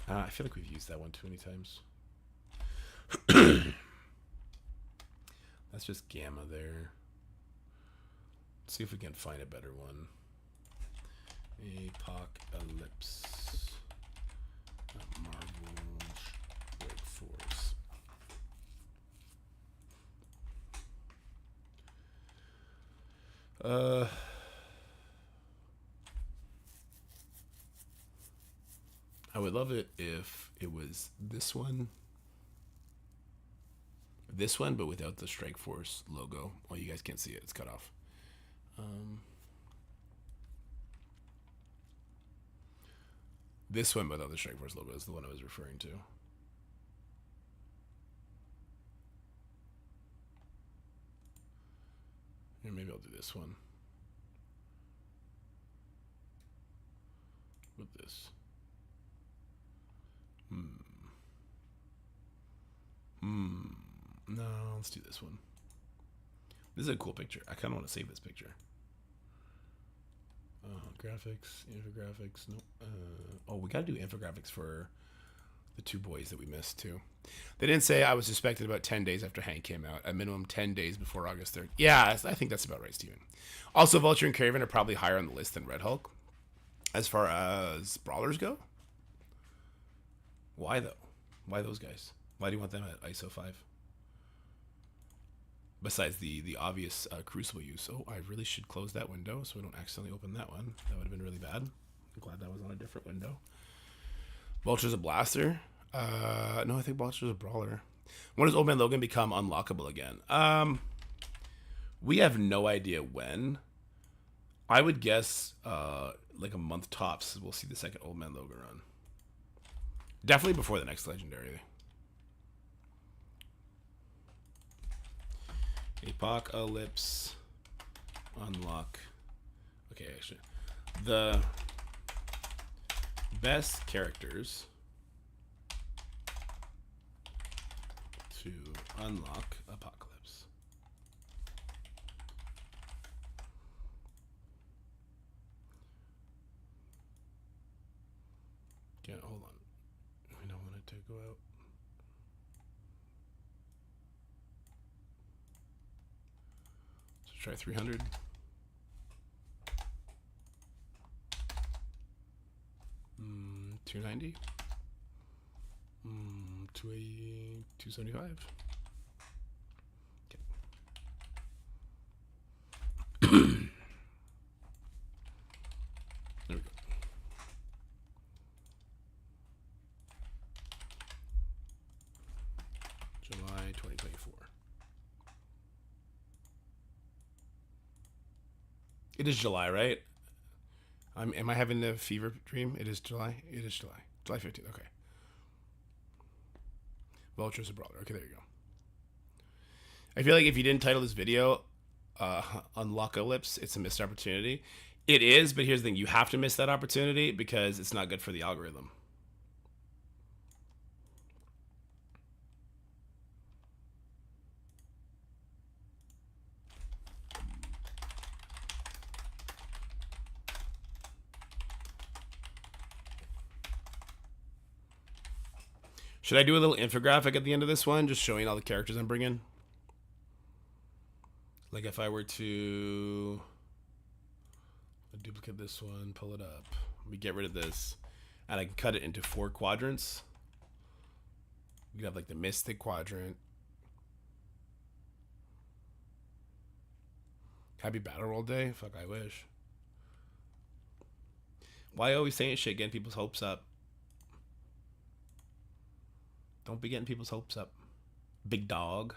B: I feel like we've used that one too many times. That's just Gamma there. Let's see if we can find a better one. Apocalypse. Marvel Workforce. I would love it if it was this one, but without the Strike Force logo. Oh, you guys can't see it; it's cut off. This one without the Strike Force logo is the one I was referring to. Here, maybe I'll do this one. With this. No, let's do this one. This is a cool picture. I kind of want to save this picture. Graphics, infographics. No. Oh, we got to do infographics for the 2 boys that we missed too. They didn't say I was suspected about 10 days after Hank came out. A minimum 10 days before August 3rd. Yeah, I think that's about right, Steven. Also, Vulture and Craven are probably higher on the list than Red Hulk. As far as brawlers go. Why though? Why those guys? Why do you want them at ISO 5? Besides the obvious Crucible use. Oh, I really should close that window so we don't accidentally open that one. That would have been really bad. I'm glad that was on a different window. Vulture's a blaster. No, I think Vulture's a brawler. When does Old Man Logan become unlockable again? We have no idea when. I would guess like a month tops we'll see the second Old Man Logan run. Definitely before the next legendary. Apocalypse unlock. Okay, actually, the best characters to unlock Apocalypse. Yeah, hold on. We don't want it to go out. Try 300. Mm, 290. 280. 275. Okay. There we go. July 2024. It is July, right? Am I having the fever dream? It is July. It is July. July 15th. Okay. Vulture's a brawler. Okay, there you go. I feel like if you didn't title this video Unlockalypse, it's a missed opportunity. It is, but here's the thing. You have to miss that opportunity because it's not good for the algorithm. Should I do a little infographic at the end of this one, just showing all the characters I'm bringing? Like if I were to duplicate this one, pull it up, we get rid of this, and I can cut it into 4 quadrants. You can have like the Mystic quadrant. Happy Battle Roll Day? Fuck, I wish. Why always saying shit, getting people's hopes up? Don't be getting people's hopes up. Big dog.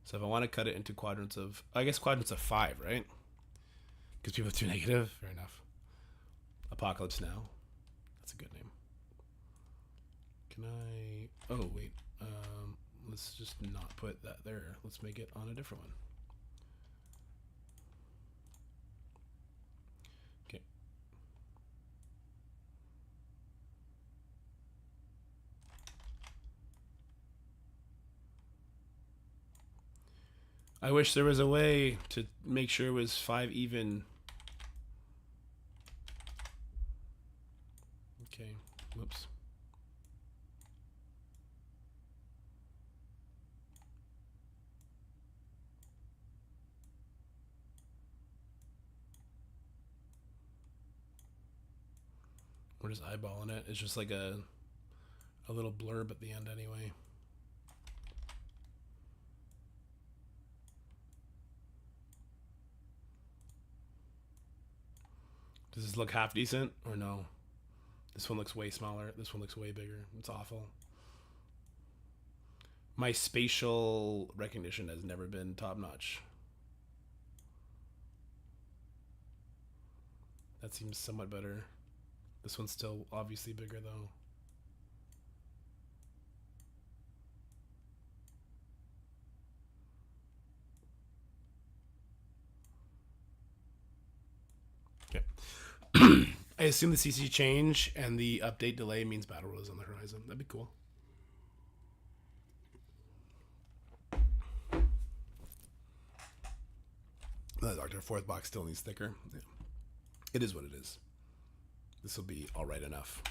B: So if I want to cut it into quadrants of, I guess quadrants of 5, right? Because people are too negative. Fair enough. Apocalypse Now. That's a good name. Can I? Oh wait. Let's just not put that there. Let's make it on a different one. Okay. I wish there was a way to make sure it was 5 even. Okay. Whoops. We're just eyeballing it. It's just like a little blurb at the end anyway. Does this look half decent or no? This one looks way smaller. This one looks way bigger. It's awful. My spatial recognition has never been top notch. That seems somewhat better. This one's still obviously bigger though. Okay. I assume the CC change and the update delay means Battle Royale is on the horizon. That'd be cool. The Dr. Fourth box still needs thicker. Yeah. It is what it is. This will be alright enough.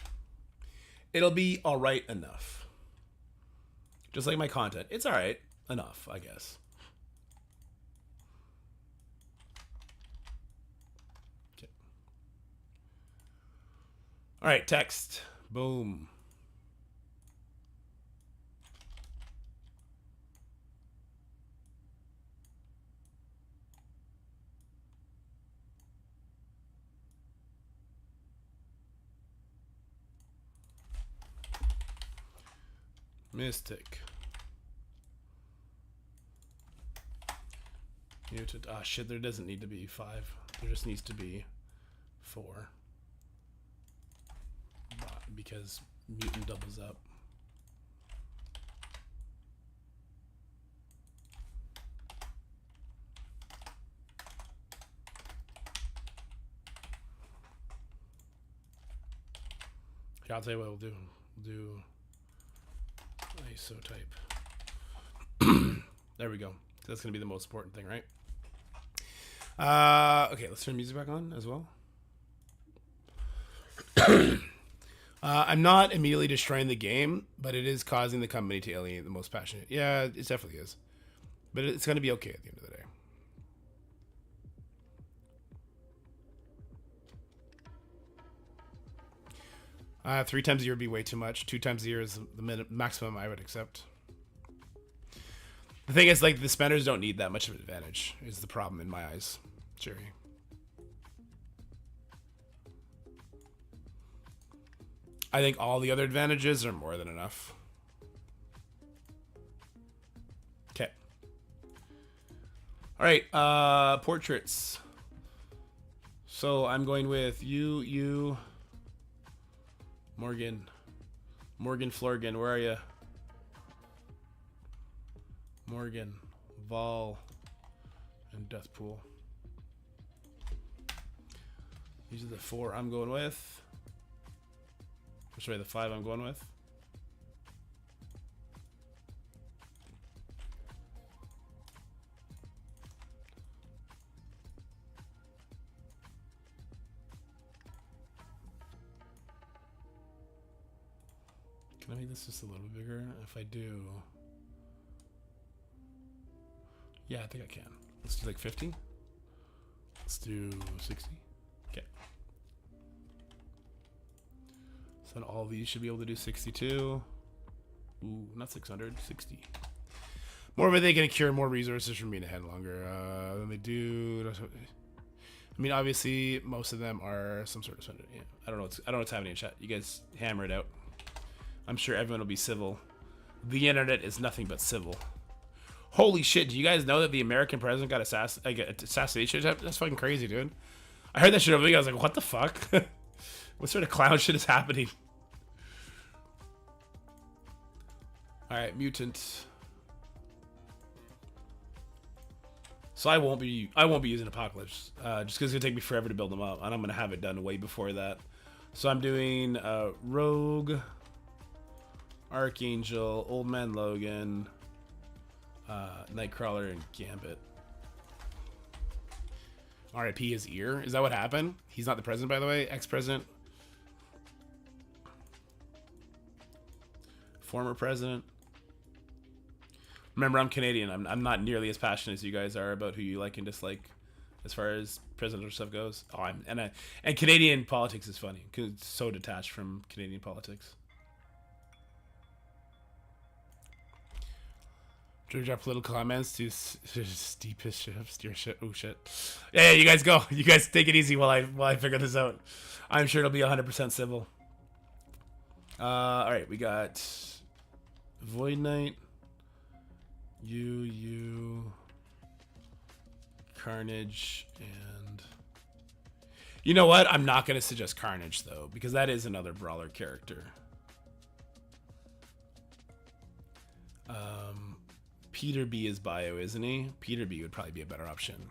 B: It'll be alright enough. Just like my content. It's alright enough, I guess. Okay. Alright, text. Boom. Mystic. Mutant. Ah, shit, there doesn't need to be 5. There just needs to be 4. Because mutant doubles up. Okay, I'll tell you what we'll do. We'll do ISO type. There we go. That's going to be the most important thing, right? Okay, let's turn music back on as well. I'm not immediately destroying the game, but it is causing the company to alienate the most passionate. Yeah, it definitely is. But it's going to be okay at the end of the day. 3 times a year would be way too much. 2 times a year is the maximum I would accept. The thing is, like, the spenders don't need that much of an advantage, is the problem in my eyes. Jerry. I think all the other advantages are more than enough. Okay. Alright, portraits. So I'm going with you, Morgan Florgan, where are you? Morgan, Vol, and Deathpool. These are the 4 I'm going with. Or sorry, the 5 I'm going with. Can I make this just a little bigger? If I do... Yeah, I think I can. Let's do like 50. Let's do 60. Okay. So then all these should be able to do 62. Ooh, not 600, 60. More of it, they can cure more resources from being ahead longer than they do. I mean, obviously, most of them are some sort of... Yeah, I don't know what's happening in chat. You guys hammer it out. I'm sure everyone will be civil. The internet is nothing but civil. Holy shit, do you guys know that the American president got assassination? That's fucking crazy, dude. I heard that shit over the weekend. I was like, what the fuck? What sort of clown shit is happening? Alright, mutant. So I won't be using Apocalypse. Just because it's gonna take me forever to build them up. And I'm gonna have it done way before that. So I'm doing Rogue, Archangel, Old Man Logan, Nightcrawler, and Gambit. R.I.P. his ear. Is that what happened? He's not the president, by the way. Ex-president. Former president. Remember, I'm Canadian. I'm not nearly as passionate as you guys are about who you like and dislike as far as presidential stuff goes. Oh, and Canadian politics is funny because it's so detached from Canadian politics. Do we drop political comments to steepest steer shit? Oh shit! Yeah, you guys go. You guys take it easy while I figure this out. I'm sure it'll be 100% civil. All right, we got Void Knight, you, Carnage, and you know what? I'm not gonna suggest Carnage though because that is another brawler character. Peter B is bio, isn't he? Peter B would probably be a better option.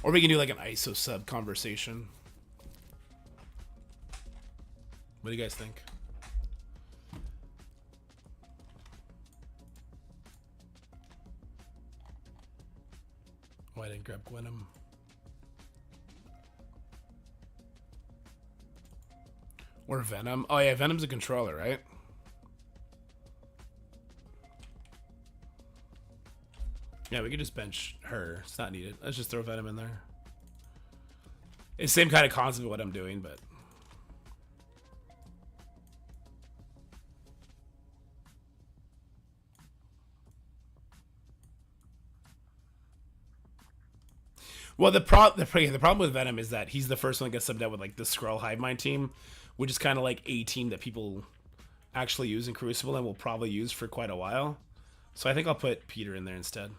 B: Or we can do like an ISO sub conversation. What do you guys think? Oh, I didn't grab Gwenum. Or Venom. Oh yeah, Venom's a controller, right? Yeah, we could just bench her. It's not needed. Let's just throw Venom in there. It's the same kind of concept of what I'm doing, but... Well, the problem with Venom is that he's the first one that gets subbed out with like the Skrull Hive Mind team, which is kind of like a team that people actually use in Crucible and will probably use for quite a while. So I think I'll put Peter in there instead.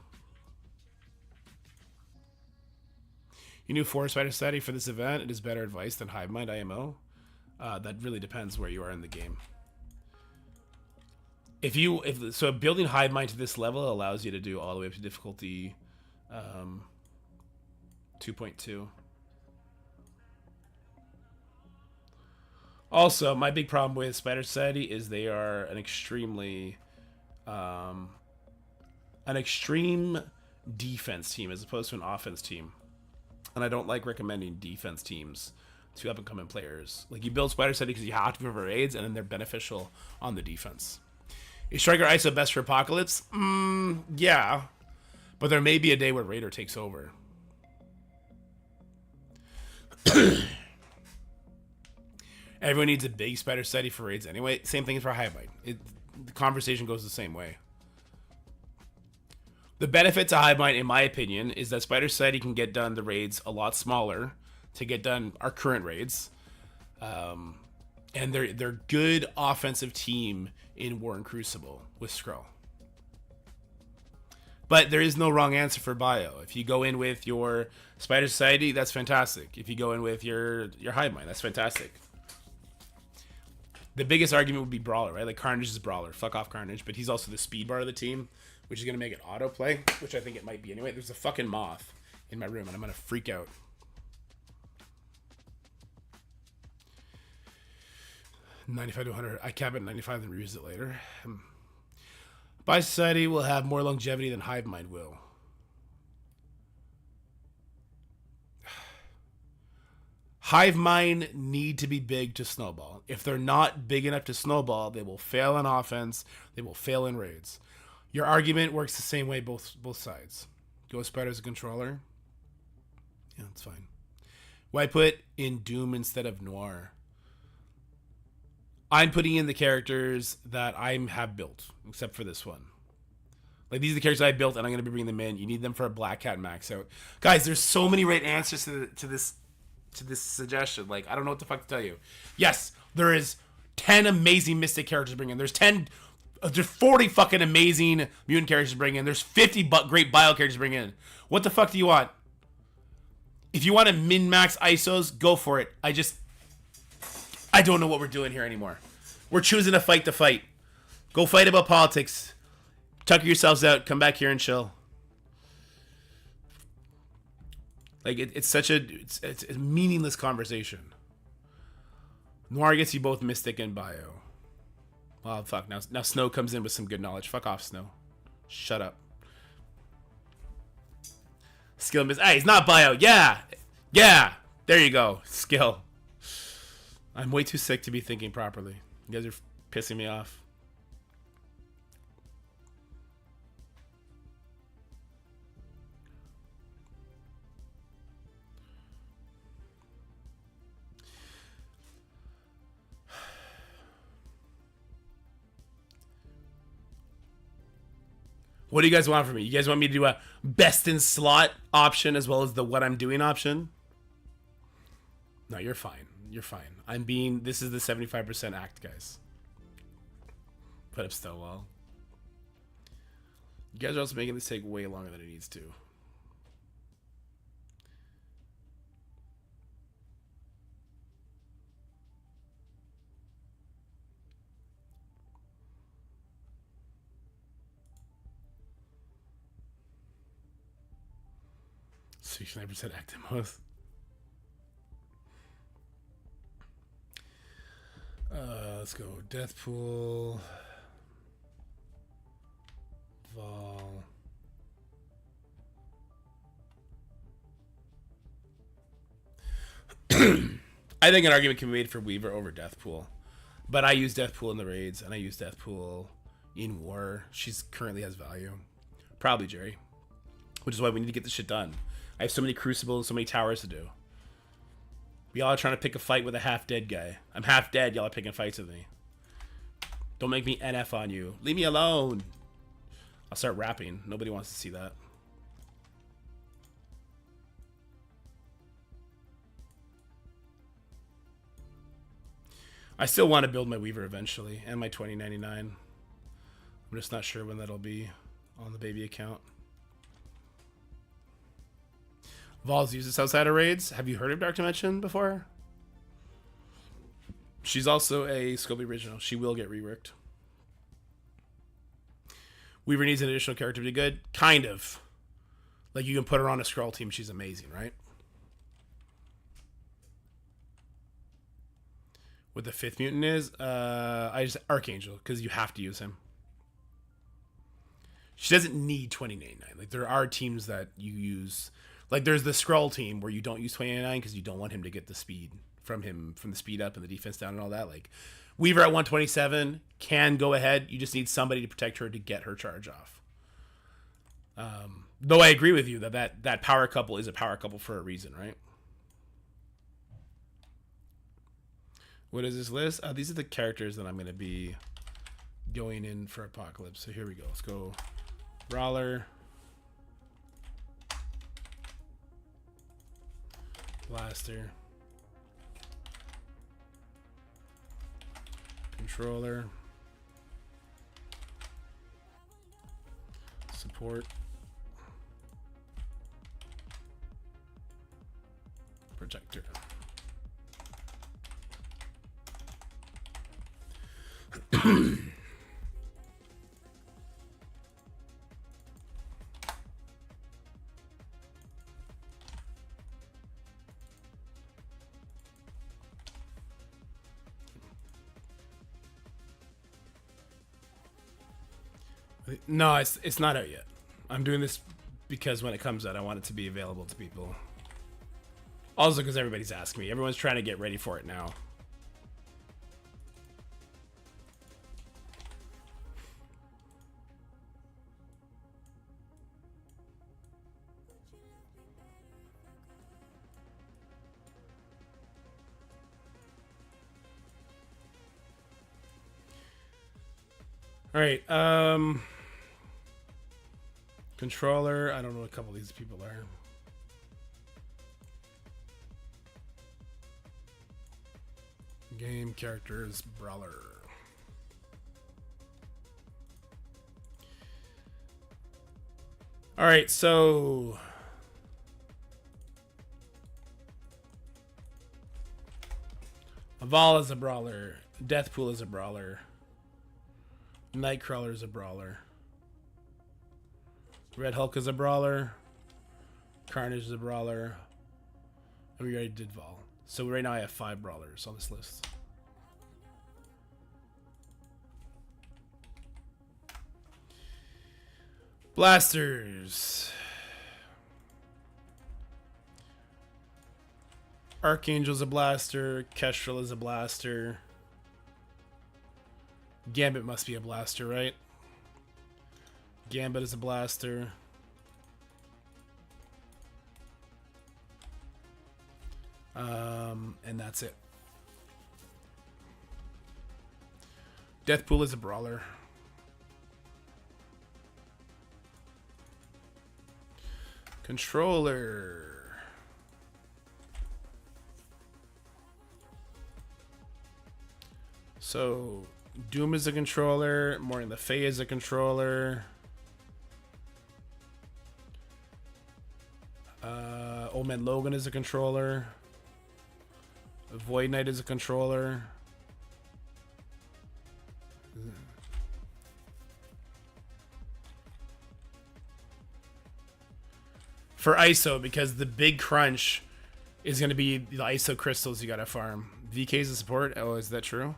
B: You knew Forest Spider Study for this event. It is better advice than Hive Mind IMO. That really depends where you are in the game. So building Hive Mind to this level allows you to do all the way up to difficulty 2.2. Also, my big problem with Spider Society is they are an extreme defense team as opposed to an offense team. And I don't like recommending defense teams to up-and-coming players. Like, you build Spider Society because you have to go for raids, and then they're beneficial on the defense. Is Striker ISO best for Apocalypse? Yeah. But there may be a day where Raider takes over. Everyone needs a big Spider Society for raids anyway. Same thing for Hive Mind. The conversation goes the same way. The benefit to Hive Mind, in my opinion, is that Spider Society can get done the raids a lot smaller to get done our current raids. And they're good offensive team in War and Crucible with Skrull. But there is no wrong answer for bio. If you go in with your Spider Society, that's fantastic. If you go in with your Hive Mind, that's fantastic. The biggest argument would be Brawler, right? Like Carnage is Brawler. Fuck off Carnage. But he's also the speed bar of the team, which is going to make it autoplay, which I think it might be anyway. There's a fucking moth in my room, and I'm going to freak out. $95 to $100. I cap it at 95 and reuse it later. Bio Society will have more longevity than Hive Mind will. Hive Mind need to be big to snowball. If they're not big enough to snowball, they will fail on offense. They will fail in raids. Your argument works the same way both sides. Ghost Spider as a controller. Yeah, that's fine. Why put in Doom instead of Noir? I'm putting in the characters that I have built, except for this one. Like, these are the characters I built, and I'm going to be bringing them in. You need them for a Black Cat max out. Guys, there's so many right answers to this suggestion. Like, I don't know what the fuck to tell you. Yes, there is 10 amazing Mystic characters to bring in. There's 40 fucking amazing Mutant characters to bring in. There's 50 great Bio characters to bring in. What the fuck do you want? If you want to min-max ISOs, go for it. I don't know what we're doing here anymore. We're choosing a fight to fight. Go fight about politics. Tucker yourselves out. Come back here and chill. Like, it's such it's a meaningless conversation. Noir gets you both Mystic and Bio. Well, fuck. Now Snow comes in with some good knowledge. Fuck off, Snow. Shut up. Skill miss. Hey, he's not Bio. Yeah. Yeah. There you go. Skill. I'm way too sick to be thinking properly. You guys are pissing me off. What do you guys want from me? You guys want me to do a best in slot option as well as the what I'm doing option? No, you're fine. You're fine. This is the 75% act, guys. Put up Stonewall. You guys are also making this take way longer than it needs to. %, active most. Let's go. Deathpool. Vol. I think an argument can be made for Weaver over Deathpool. But I use Deathpool in the raids, and I use Deathpool in war. She's currently has value. Probably Jerry. Which is why we need to get this shit done. I have so many Crucibles, so many towers to do. We all are trying to pick a fight with a half-dead guy. I'm half dead, y'all are picking fights with me. Don't make me NF on you. Leave me alone. I'll start rapping. Nobody wants to see that. I still want to build my Weaver eventually, and my 2099. I'm just not sure when that'll be on the baby account. Vols uses outside of raids. Have you heard of Dark Dimension before? She's also a Scobie original. She will get reworked. Weaver needs an additional character to be good. Kind of. Like, you can put her on a Skrull team. She's amazing, right? What the 5th mutant is? Archangel, because you have to use him. She doesn't need 2099. Like, there are teams that you use. Like, there's the Skrull team where you don't use 2099 because you don't want him to get the speed from the speed up and the defense down and all that. Like, Weaver at 127 can go ahead. You just need somebody to protect her to get her charge off. Though I agree with you that power couple is a power couple for a reason, right? What is this list? These are the characters that I'm going to be going in for Apocalypse. So here we go. Let's go Brawler. Blaster. Controller. Support. Protector. No, it's not out yet. I'm doing this because when it comes out, I want it to be available to people. Also, because everybody's asking me. Everyone's trying to get ready for it now. All right. Controller. I don't know what a couple of these people are. Game characters brawler. All right, so Aval is a brawler. Deathpool is a brawler. Nightcrawler is a brawler. Red Hulk is a brawler. Carnage is a brawler. And we already did Vol. So right now I have 5 brawlers on this list. Blasters. Archangel's a blaster. Kestrel is a blaster. Gambit must be a blaster, right? Gambit is a blaster. And that's it. Deathpool is a brawler. Controller. So Doom is a controller. Morning Le Fay is a controller. Old Man Logan is a controller. Void Knight is a controller. For ISO, because the big crunch is going to be the ISO crystals you got to farm. VK is a support. Oh, is that true?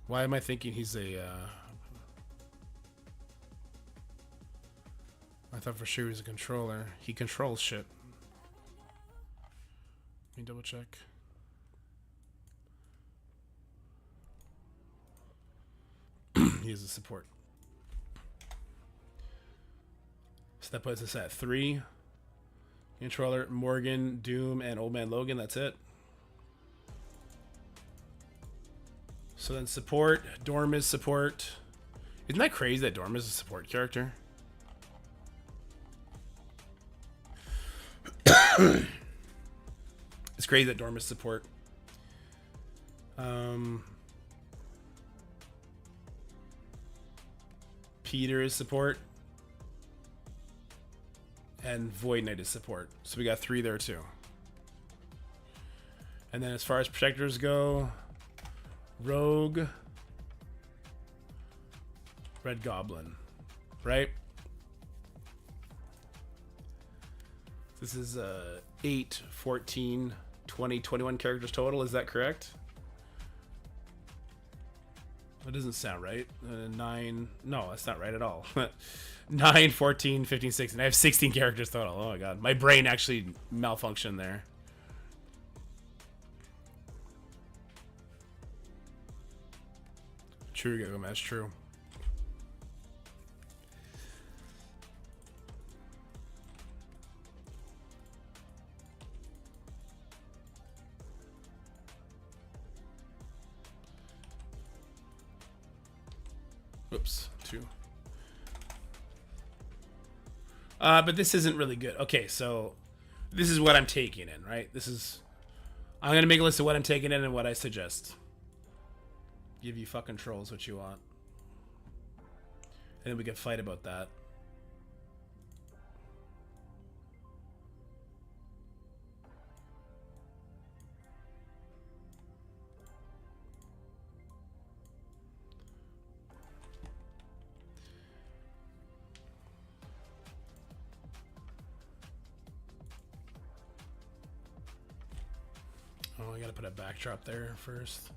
B: Why am I thinking he's a... I thought for sure he was a controller. He controls shit. Let me double check. He is a support. So that puts us at 3. Controller, Morgan, Doom, and Old Man Logan. That's it. So then support. Dorm is support. Isn't that crazy that Dorm is a support character? It's crazy that Dorm is support. Peter is support. And Void Knight is support. So we got 3 there too. And then as far as protectors go, Rogue, Red Goblin, right? This is 8, 14, 20, 21 characters total. Is that correct? That doesn't sound right. 9. No, that's not right at all. 9, 14, 15, 16. I have 16 characters total. Oh my god. My brain actually malfunctioned there. True, that's true. Whoops, 2. But this isn't really good. Okay, so this is what I'm taking in, right? I'm going to make a list of what I'm taking in and what I suggest. Give you fucking trolls what you want. And then we can fight about that. gotta put a backdrop there first.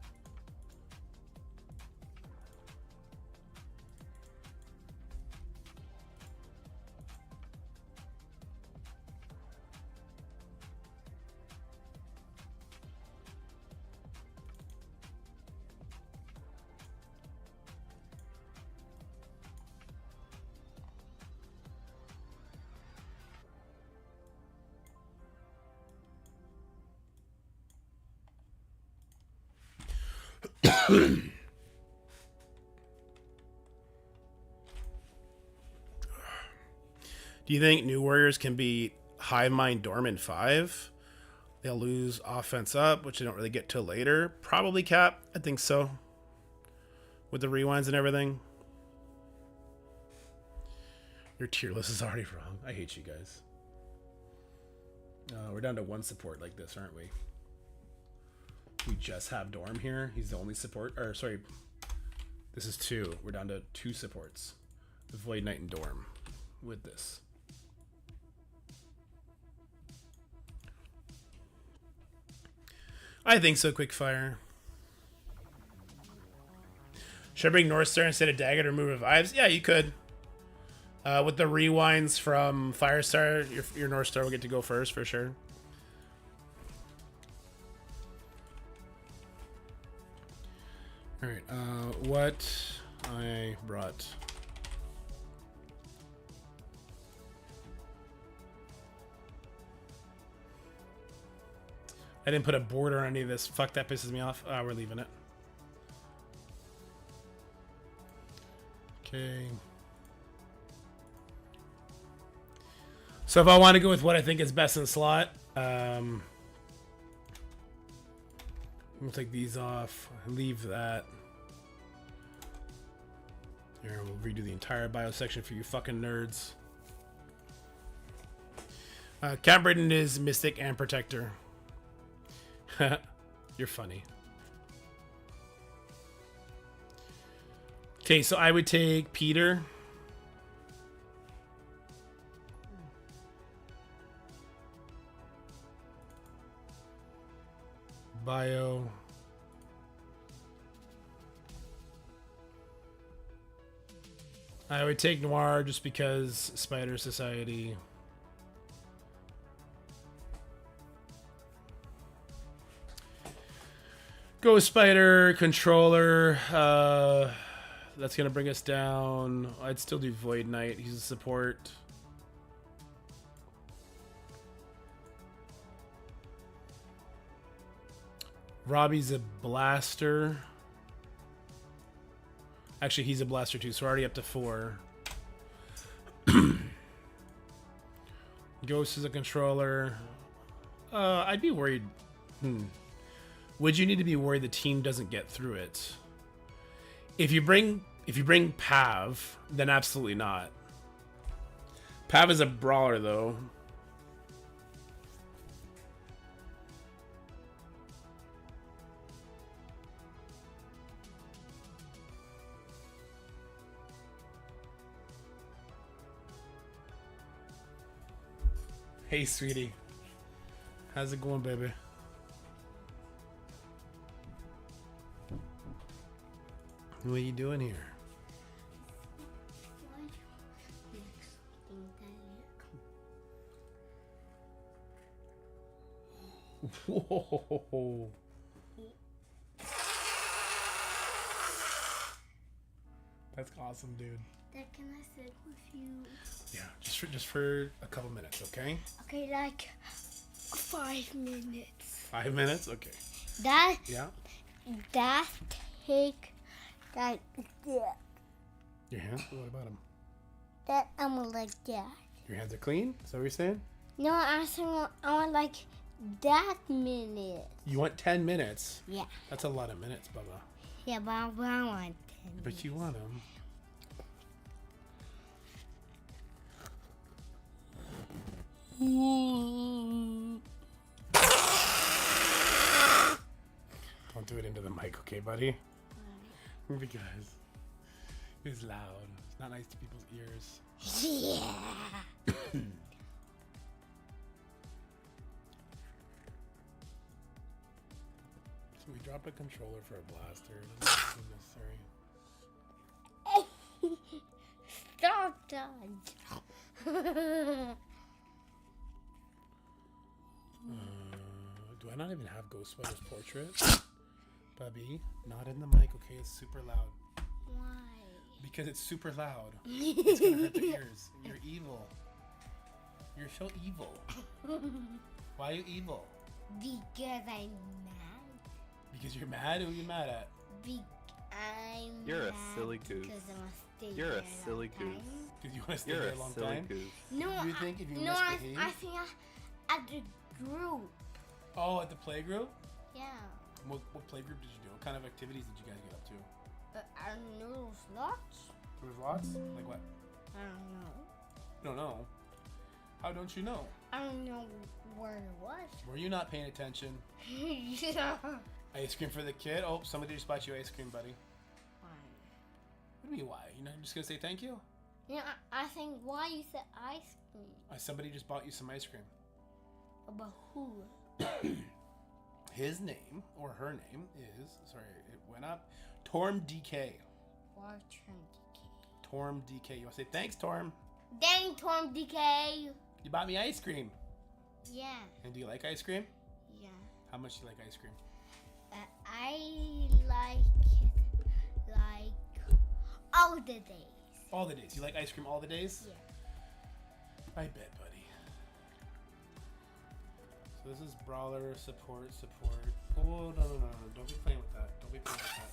B: Do you think New Warriors can beat Hive Mind Dorm in 5? They'll lose offense up, which they don't really get till later. Probably Cap. I think so. With the rewinds and everything. Your tier list is already wrong. I hate you guys. We're down to 1 support like this, aren't we? We just have Dorm here. He's the only support. Or, sorry. This is 2. We're down to 2 supports. Void Knight and Dorm. With this. I think so, Quickfire. Should I bring North Star instead of Dagger to remove revives? Yeah, you could. With the rewinds from Firestar, your North Star will get to go first for sure. Alright, what I brought. I didn't put a border on any of this. Fuck, that pisses me off. We're leaving it. Okay. So if I want to go with what I think is best in the slot, we'll take these off. Leave that. Here, we'll redo the entire bio section for you fucking nerds. Cat Britain is Mystic and Protector. You're funny. Okay, so I would take Peter. Bio. I would take Noir just because Spider Society. Ghost Spider, Controller. That's going to bring us down. I'd still do Void Knight. He's a support. Robbie's a blaster. Actually, he's a blaster too, so we're already up to 4. Ghost is a controller. I'd be worried. Would you need to be worried the team doesn't get through it? If you bring Pav, then absolutely not. Pav is a brawler though. Hey, sweetie. How's it going, baby? What are you doing here? Whoa. That's awesome, dude.
C: Dad, can I sit with you?
B: Yeah, just for a couple minutes, okay?
C: Okay, like 5 minutes.
B: 5 minutes? Okay.
C: Dad,
B: Yeah.
C: Dad, take that.
B: Your hands? What about them?
C: That I'm gonna like that.
B: Your hands are clean? Is that what you're saying?
C: No, I want like that minute.
B: You want 10 minutes?
C: Yeah.
B: That's a lot of minutes, Bubba.
C: Yeah, but I want 10
B: But you want them. Don't do it into the mic, okay, buddy? Because it's loud. It's not nice to people's ears.
C: Yeah.
B: dropped a controller for a blaster. It doesn't seem necessary.
C: Stop that.
B: Do I not even have Ghost Spider's portrait? Bubby, not in the mic, okay? It's super loud.
C: Why?
B: Because it's super loud. It's gonna hurt the ears. You're evil. You're so evil. Why are you evil?
C: Because I'm mad.
B: Because you're mad? Who are you mad at?
D: You're a
C: mad
D: silly goose.
C: Because I want to stay
D: You're
C: here
D: a silly
C: long
D: goose.
C: time.
B: Because you want to stay
D: You're
B: here
D: a
B: a long
D: silly
B: time?
D: goose.
C: No,
B: You think if you
C: no,
B: misbehave?
C: I think at the group.
B: Oh, at the playgroup?
C: Yeah.
B: What playgroup did you do? What kind of activities did you guys get up to?
C: I don't know lots.
B: There was lots? Like what?
C: I don't know.
B: You don't know. How don't you know?
C: I don't know where it was.
B: Were you not paying attention?
C: Yeah.
B: Ice cream for the kid? Oh, somebody just bought you ice cream, buddy.
C: Why?
B: What do you mean, why? You're not just going to say thank you?
C: Yeah, I think why you said ice cream.
B: Somebody just bought you some ice cream.
C: About who?
B: His name, or her name, is... Sorry, it went up. Torm DK.
C: Why Torm DK?
B: Torm DK. You want to say thanks, Torm?
C: Dang, Torm DK.
B: You bought me ice cream.
C: Yeah.
B: And do you like ice cream?
C: Yeah.
B: How much do you like ice cream?
C: I like all the days.
B: All the days. You like ice cream all the days?
C: Yeah.
B: I bet, buddy. So this is brawler, support. Oh, no. Don't be playing with that. Don't be playing with that.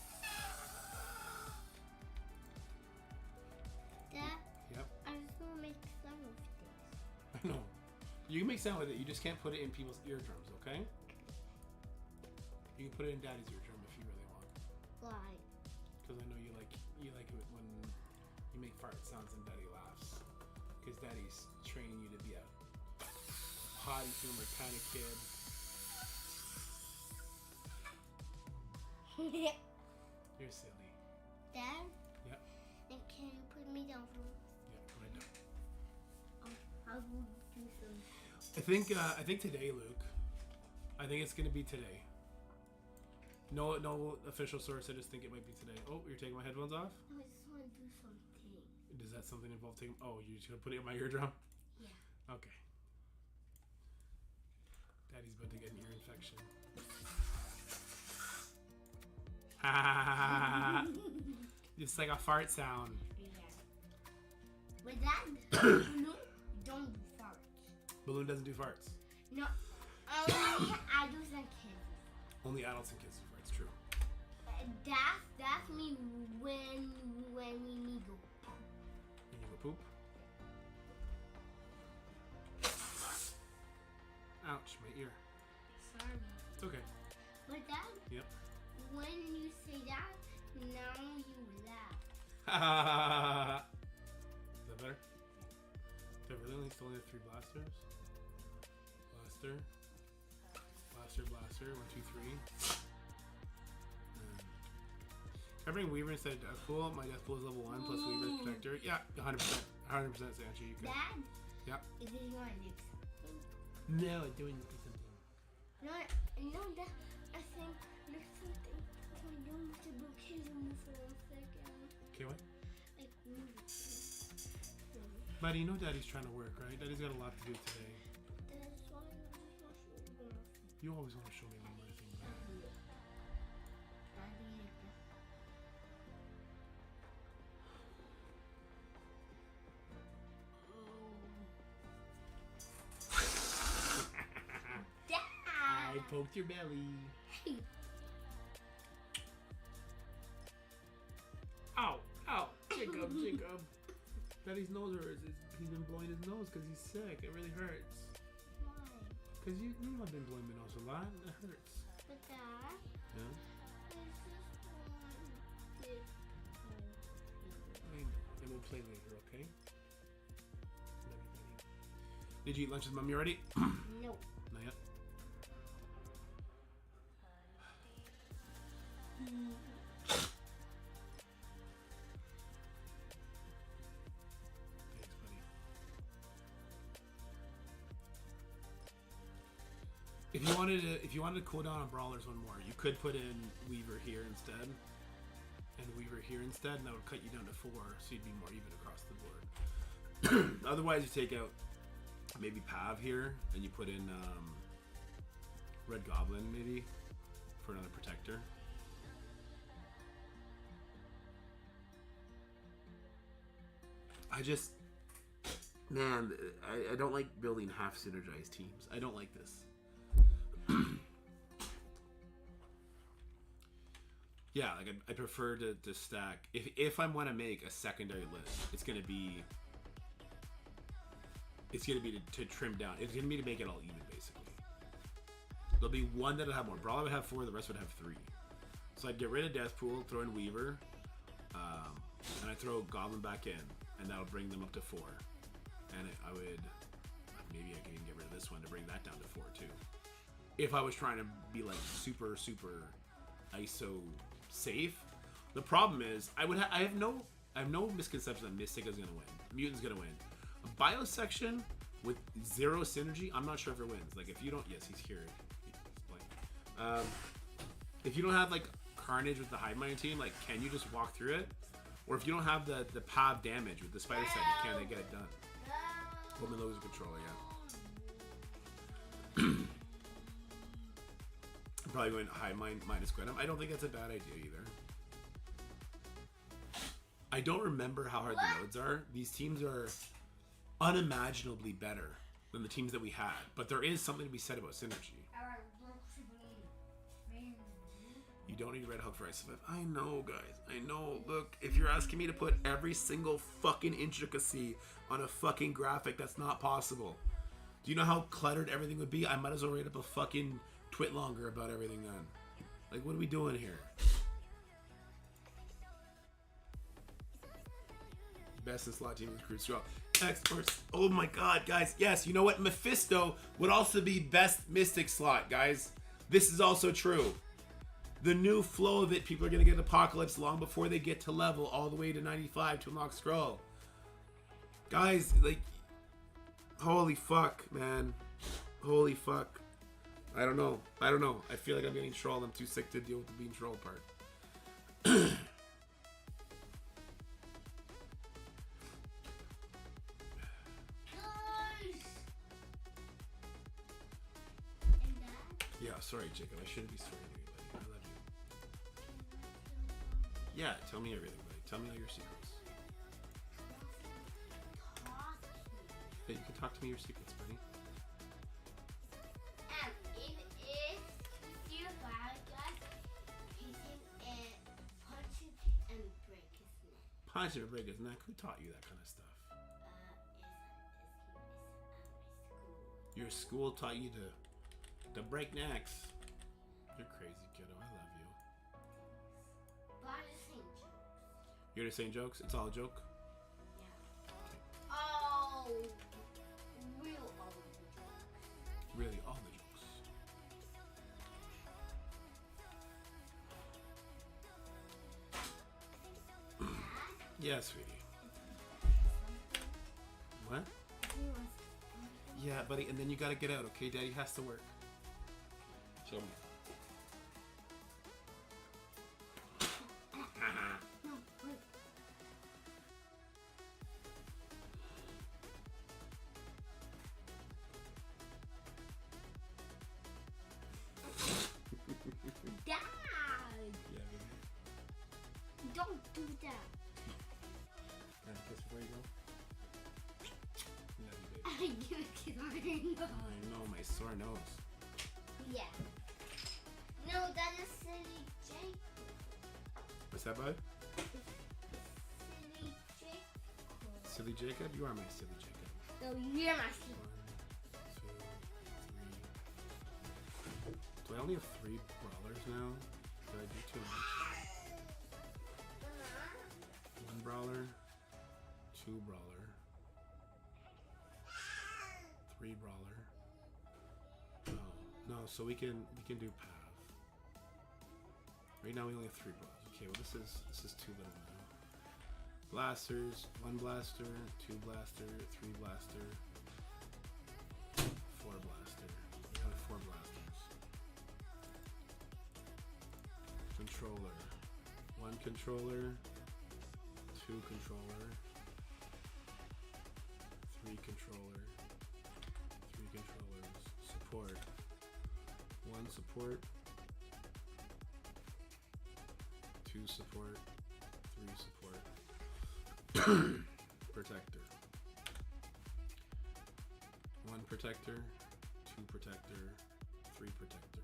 C: Dad,
B: Yep.
C: I just want to make some of this.
B: I know. You can make sound with it. You just can't put it in people's eardrums, okay? You can put it in Daddy's eardrum if you really want.
C: Why?
B: Because I know you like it when you make fart sounds and Daddy laughs. Because Daddy's training you to be a potty humor kind of kid. You're silly.
C: Dad,
B: Yep.
C: and can you put me down for?
B: Yep. Right now.
C: I will do some.
B: I think today, Luke. I think it's gonna be today. No official source. I just think it might be today. Oh, you're taking my headphones off?
C: No, I just want to do something.
B: Does that something involve taking? Oh, you're just gonna put it in my eardrum?
C: Yeah.
B: Okay. Daddy's about to get an ear infection. It's like a fart sound.
C: Yeah. But Dad, no, don't do farts.
B: Balloon doesn't do farts.
C: No, only adults and kids.
B: Only adults and kids do farts. True.
C: That's me when we need to.
B: When you go poop. Ouch, my ear.
C: Sorry.
B: It's okay.
C: But Dad,
B: Yep.
C: when you say that, now you laugh.
B: Is that better? Do I really only have 3 blasters? Blaster. Blaster. 1, 2, 3. Can I bring Weaver instead of Death Pool? My Death Pool is level 1 plus Weaver's Protector. Yeah, 100%. 100% Sanchi. You can.
C: Dad,
B: Yeah.
C: is it you want to do something?
B: No, I do need to do something.
C: No, Dad, I think there's something I can do with the bouquet move for 1 second.
B: Okay, what?
C: Like, move it.
B: Buddy, you know Daddy's trying to work, right? Daddy's got a lot to do today.
C: That's why I just want to show you.
B: You always want to show me one more thing, right? I poked your belly. Ow! Jacob. Daddy's nose hurts. He's been blowing his nose because he's sick. It really hurts.
C: Why?
B: Because you know I've been blowing my nose a lot. It hurts.
C: But Dad,
B: Yeah?
C: this is one big
B: I know. And we'll play later, okay? Love you, buddy. Did you eat lunch with Mommy already?
C: No.
B: Not yet. Thanks, buddy. If you wanted to cool down on brawlers one more, you could put in Weaver here instead, and Weaver here instead, and that would cut you down to 4, so you'd be more even across the board. Otherwise, you take out maybe Pav here, and you put in Red Goblin maybe for another protector. Man, I don't like building half synergized teams. I don't like this. Yeah, like I prefer to stack. If I want to make a secondary list, it's gonna be to trim down. It's gonna be to make it all even, basically. There'll be one that'll have more. Brawler would have 4, the rest would have 3. So I'd get rid of Deathpool, throw in Weaver, and I throw Goblin back in, and that'll bring them up to 4. And I would maybe I can even get rid of this one to bring that down to 4 too. If I was trying to be like super ISO safe. The problem is I have no misconception that Mystic is gonna win. Mutant's gonna win. A bio section with 0 synergy, I'm not sure if it wins. Like if you don't, yes, he's here. He's playing. If you don't have like Carnage with the Hive Mind team, like can you just walk through it? Or if you don't have the Pav damage with the Spider set, you can't get it done. Woman loses controller, yeah. I'm probably going Hive Mind minus Quantum. I don't think that's a bad idea either. I don't remember how hard the nodes are. These teams are unimaginably better than the teams that we had, but there is something to be said about synergy. You don't need Red Hulk for Ice. I know, guys. I know. Look, if you're asking me to put every single fucking intricacy on a fucking graphic, that's not possible. Do you know how cluttered everything would be? I might as well write up a fucking twit longer about everything then. Like, what are we doing here? Best in slot team is Crucible. Experts. Oh my god, guys. Yes, you know what? Mephisto would also be best Mystic slot, guys. This is also true. The new flow of it, people are going to get Apocalypse long before they get to level all the way to 95 to unlock Skrull. Guys, like, holy fuck, man. Holy fuck. I don't know. I feel like I'm getting trolled. I'm too sick to deal with the being trolled part. Yeah, sorry, Jacob. I shouldn't be sorry to you, buddy. I love you. Yeah, tell me everything, buddy. Tell me all your secrets. Yeah, you can talk to me your secrets, buddy.
C: If you find us, he can punch it and break his neck.
B: Punch it or break his neck? Who taught you that kind of stuff? Your school taught you to break necks. You're crazy, kiddo. I love you.
C: But the same jokes.
B: You're the same jokes? It's all a joke?
C: Yeah. Oh, real all the jokes.
B: Really, all the jokes. Yeah, sweetie. What? Yeah, buddy, and then you gotta get out, okay? Daddy has to work. Show me.
C: No, wait. Dad!
B: Yeah, baby.
C: Don't do that.
B: Can I kiss before you go? Love you, baby.
C: I give a kiss on her nose.
B: I know, my sore nose.
C: Yeah. No, that is Silly Jacob.
B: What's that, bud?
C: Silly Jacob.
B: Silly Jacob? You are my silly Jacob.
C: No, you're my silly.
B: 1, 2, 3. Do I only have 3 brawlers now? Did I do too much? 1 brawler, 2 brawler, 3 brawler. No, so we can do Pav. Right now we only have 3 brawlers. Okay, well this is too little now. Blasters, 1 blaster, 2 blaster, 3 blaster, 4 blaster. We only have 4 blasters. controller. 1 controller. 2 controller. 3 controller. 3 controllers. Support. 1 support. 2 support. 3 support. Protector. 1 protector. 2 protector. 3 protector.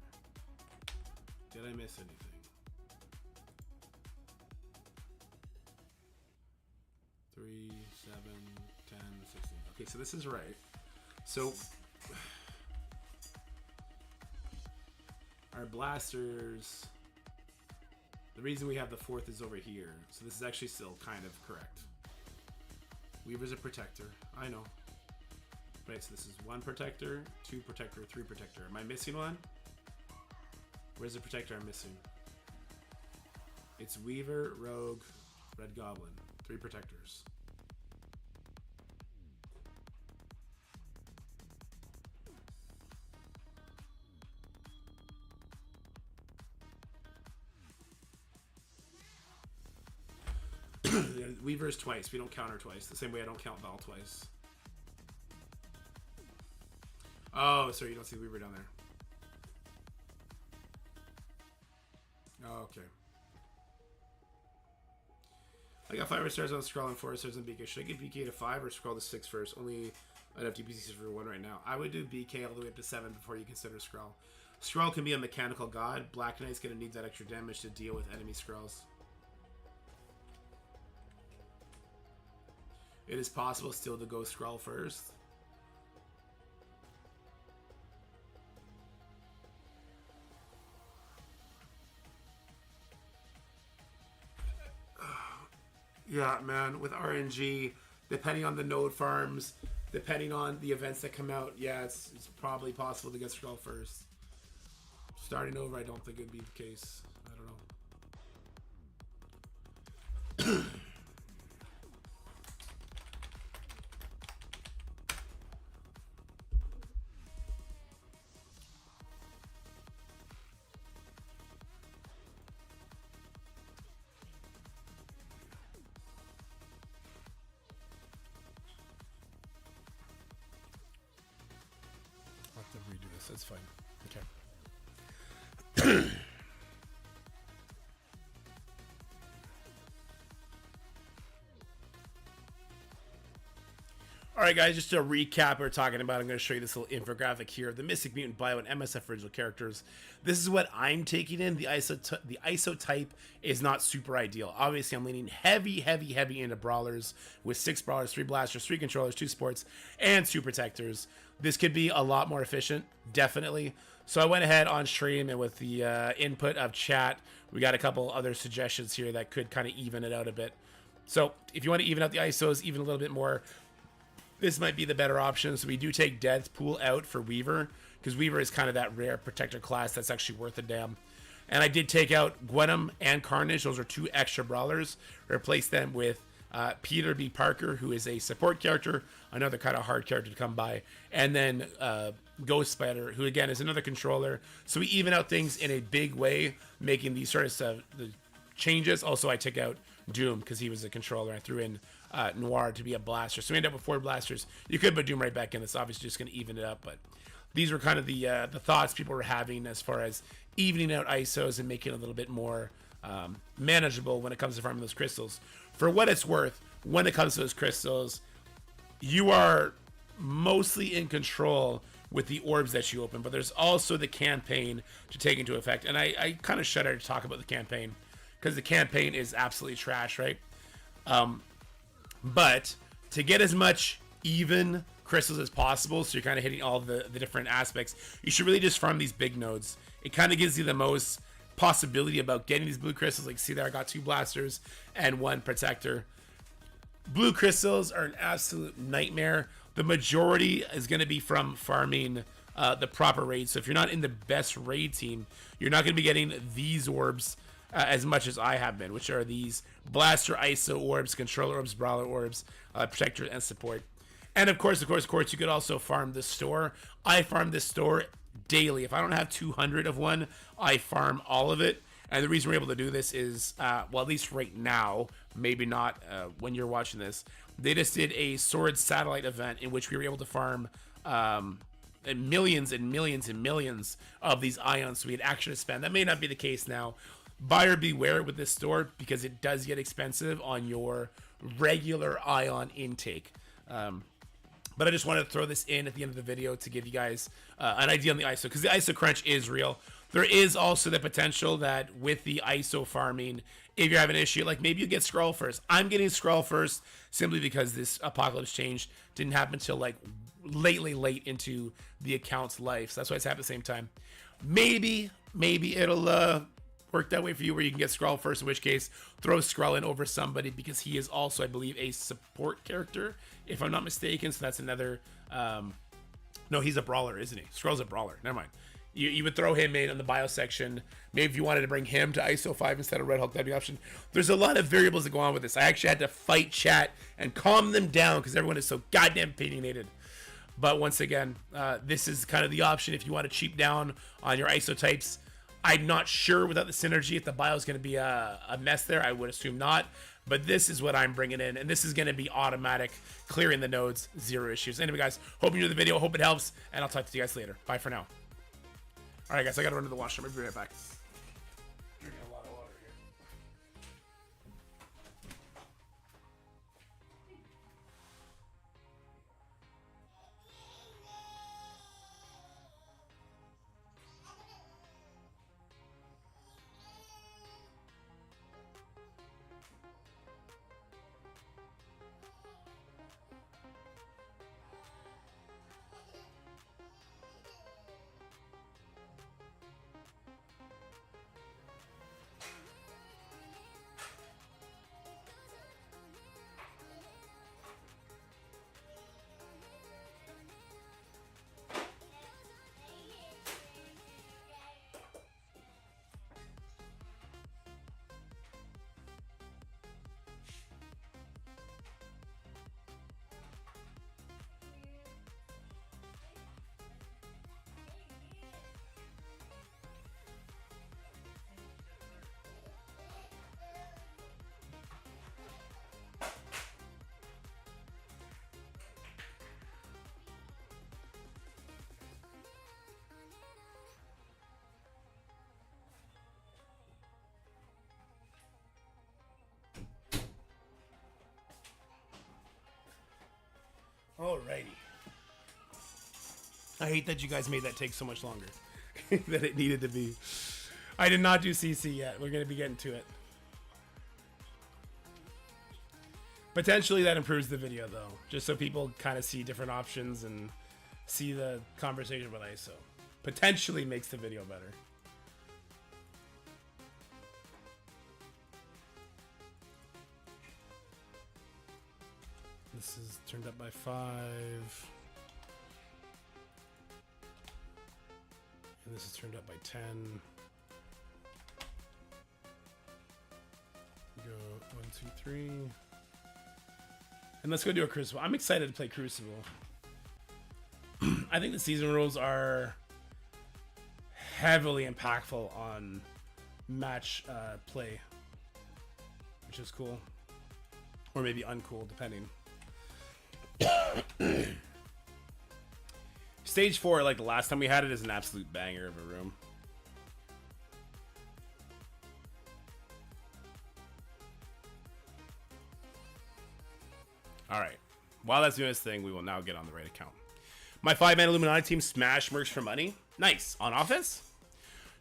B: Did I miss anything? Three, 7, 10, 16. Okay, so this is right. So our blasters, the reason we have the 4th is over here. So this is actually still kind of correct. Weaver's a protector. I know. Right, so this is 1 protector, 2 protector, 3 protector. Am I missing one? Where's the protector I'm missing? It's Weaver, Rogue, Red Goblin. 3 protectors. Weaver's twice. We don't count her twice. The same way I don't count Val twice. Oh, sorry, you don't see Weaver down there. Oh, okay. I got 5 stars on Scroll and 4 stars on BK. Should I get BK to 5 or Scroll to 6 first? Only enough DPCs for 1 right now. I would do BK all the way up to 7 before you consider Scroll. Scroll can be a mechanical god. Black Knight's going to need that extra damage to deal with enemy Scrolls. It is possible still to go Scroll first. Yeah, man, with RNG, depending on the node farms, depending on the events that come out, yeah, it's probably possible to get Scroll first. Starting over, I don't think it would be the case. I don't know. I'll have to redo this. That's fine. Okay. Alright guys, just to recap what we're talking about, I'm going to show you this little infographic here of the Mystic Mutant Bio and MSF original characters. This is what I'm taking in. The ISO type is not super ideal. Obviously, I'm leaning heavy into brawlers with 6 brawlers, 3 blasters, 3 controllers, 2 sports, and 2 protectors. This could be a lot more efficient, definitely. So I went ahead on stream, and with the input of chat, we got a couple other suggestions here that could kind of even it out a bit. So if you want to even out the ISOs even a little bit more, this might be the better option. So we do take Death Pool out for Weaver, because Weaver is kind of that rare protector class that's actually worth a damn. And I did take out Gwenum and Carnage. Those are 2 extra brawlers. Replace them with Peter B. Parker, who is a support character, another kind of hard character to come by. And then Ghost Spider, who again is another controller. So we even out things in a big way, making these sort of the changes. Also, I took out Doom because he was a controller. I threw in Noir to be a blaster. So we end up with 4 blasters. You could put Doom right back in. That's obviously just going to even it up. But these were kind of the thoughts people were having as far as evening out ISOs and making it a little bit more manageable when it comes to farming those crystals. For what it's worth, when it comes to those crystals, you are mostly in control with the orbs that you open, but there's also the campaign to take into effect. And I kind of shudder to talk about the campaign because the campaign is absolutely trash, right? But to get as much even crystals as possible, so you're kind of hitting all the different aspects, you should really just farm these big nodes. It kind of gives you the most possibility about getting these blue crystals. Like, see there, I got 2 blasters and 1 protector. Blue crystals are an absolute nightmare. The majority is going to be from farming the proper raids. So if you're not in the best raid team, you're not going to be getting these orbs as much as I have been, which are these blaster ISO orbs, controller orbs, brawler orbs, protector, and support. And of course, you could also farm the store. I farm this store daily. If I don't have 200 of one, I farm all of it. And the reason we're able to do this is, well, at least right now, maybe not when you're watching this, they just did a Sword Satellite event in which we were able to farm and millions and millions and millions of these ions, so we had action to spend. That may not be the case now. Buyer beware with this store, because it does get expensive on your regular ion intake. But I just wanted to throw this in at the end of the video to give you guys an idea on the ISO, because the ISO crunch is real. There is also the potential that with the ISO farming, if you're having an issue, like maybe you get Skrull first. I'm getting Skrull first simply because this Apocalypse change didn't happen until like late into the account's life. So that's why it's happened at the same time. Maybe it'll work that way for you, where you can get Skrull first, in which case throw Skrull in over somebody, because he is also, I believe, a support character, if I'm not mistaken. So that's another no, he's a brawler, isn't he? Skrull's a brawler. Never mind. You would throw him in on the bio section. Maybe if you wanted to bring him to ISO 5 instead of Red Hulk, that'd be an option. There's a lot of variables that go on with this. I actually had to fight chat and calm them down because everyone is so goddamn opinionated. But once again, this is kind of the option if you want to cheap down on your ISO types. I'm not sure without the synergy if the bio is going to be a mess there. I would assume not. But this is what I'm bringing in, and this is going to be automatic, clearing the nodes, 0 issues. Anyway, guys, hope you enjoyed the video. Hope it helps, and I'll talk to you guys later. Bye for now. All right, guys, I got to run to the washroom. I'll be right back. Drinking a lot of water here. Alrighty. I hate that you guys made that take so much longer than it needed to be. I did not do CC yet. We're going to be getting to it. Potentially that improves the video though, just so people kind of see different options and see the conversation with ISO. Potentially makes the video better. This is turned up by 5. And this is turned up by 10. Go 1, 2, 3. And let's go do a Crucible. I'm excited to play Crucible. I think the season rules are heavily impactful on match play, which is cool. Or maybe uncool, depending. Stage 4, like the last time we had it, is an absolute banger of a room. Alright. While that's doing this thing, we will now get on the right account. My 5-man Illuminati team smash mercs for money. Nice. On offense?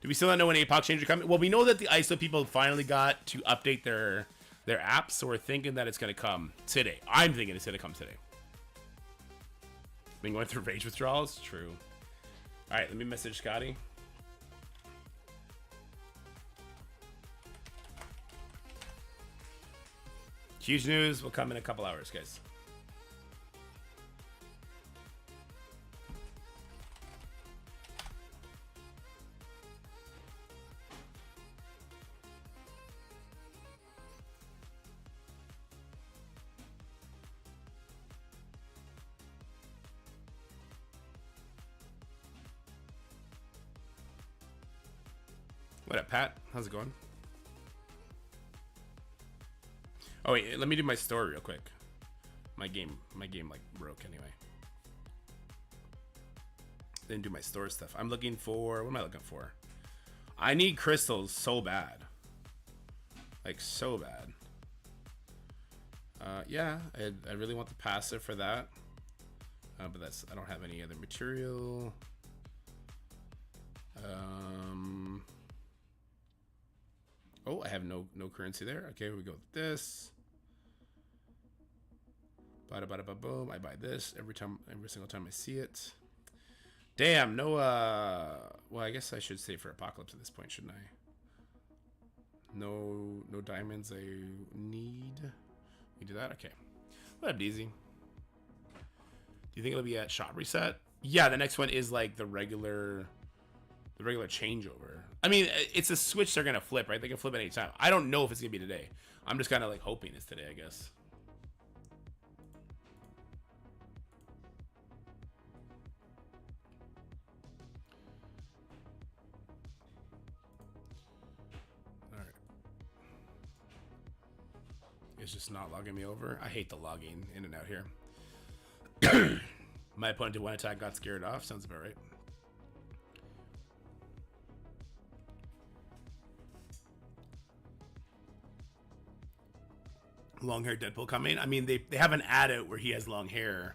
B: Do we still not know when APOC change are coming? Well, we know that the ISO people finally got to update their apps, so we're thinking that it's going to come today. I'm thinking it's going to come today. Been going through rage withdrawals? True. Alright, let me message Scotty. Huge news will come in a couple hours, guys. What up, Pat? How's it going? Oh wait, let me do my story real quick. My game like broke anyway. Didn't do my store stuff. I'm looking for, what am I looking for? I need crystals so bad. Like so bad. Yeah, I really want the passive for that. But that's, I don't have any other material. Oh, I have no currency there. Okay, we go with this. Bada bada ba boom. I buy this every single time I see it. Damn, no well, I guess I should save for Apocalypse at this point, shouldn't I? No diamonds I need. We do that? Okay. Well, that'd be easy. Do you think it'll be at shop reset? Yeah, the next one is like the regular changeover. I mean, it's a switch they're gonna flip, right? They can flip at any time. I don't know if it's gonna be today. I'm just kind of like hoping it's today, I guess. All right. It's just not logging me over. I hate the logging in and out here. My opponent did one attack, got scared off. Sounds about right. Long hair Deadpool coming. I mean, they have an ad out where he has long hair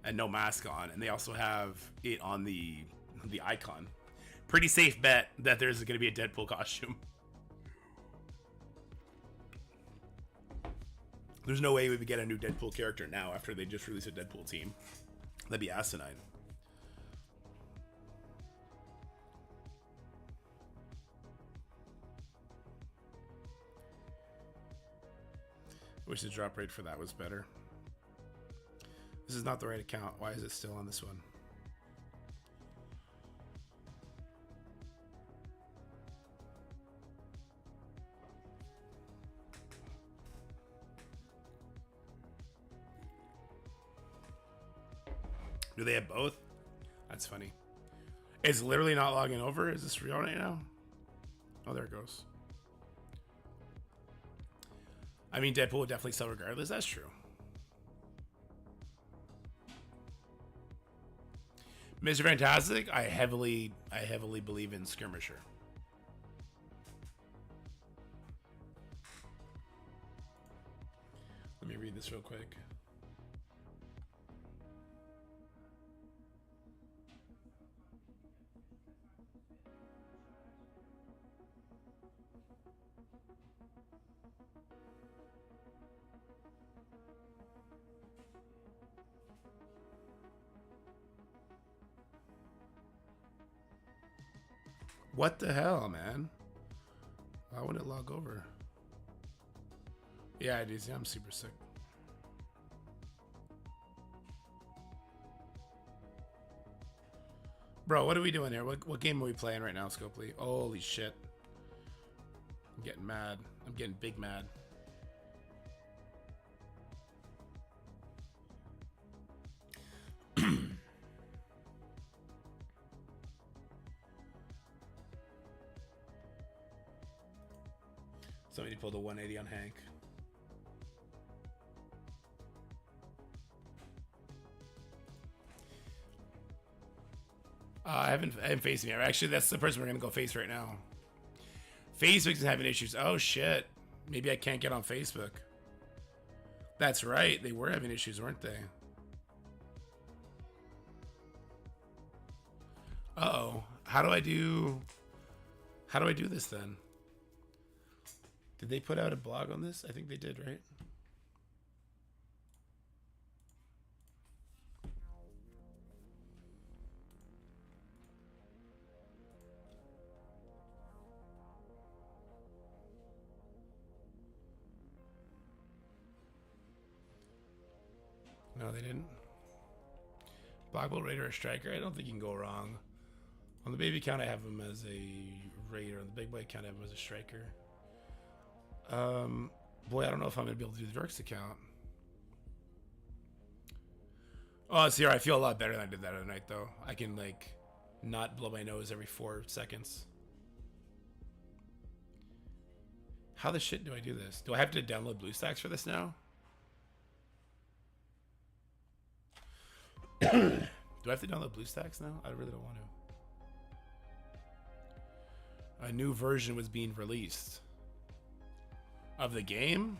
B: and no mask on, and they also have it on the icon. Pretty safe bet that there's going to be a Deadpool costume. There's no way we would get a new Deadpool character now after they just released a Deadpool team. That'd be asinine. Wish the drop rate for that was better. This is not the right account. Why is it still on this one? Do they have both? That's funny. It's literally not logging over. Is this real right now? Oh, there it goes. I mean, Deadpool would definitely sell regardless. That's true. Mr. Fantastic, I heavily believe in Skirmisher. Let me read this real quick. What the hell, man? Why wouldn't it log over? Yeah, I do. I'm super sick. Bro, what are we doing here? What game are we playing right now, Scopely? Holy shit. I'm getting mad. I'm getting big mad. Somebody pulled a 180 on Hank. I haven't faced him yet. Actually, that's the person we're gonna go face right now. Facebook's having issues. Oh shit. Maybe I can't get on Facebook. That's right. They were having issues, weren't they? Uh-oh. How do I do this then? Did they put out a blog on this? I think they did, right? No, they didn't. Black Bolt Raider or Striker? I don't think you can go wrong. On the baby account, I have him as a Raider. On the big boy account, I have him as a Striker. Boy, I don't know if I'm gonna be able to do the Dorks account. Oh, see, I feel a lot better than I did that other night, though. I can like not blow my nose every 4 seconds. How the shit do I do this? Do I have to download BlueStacks for this now? Do I have to download BlueStacks now? I really don't want to. A new version was being released. Of the game?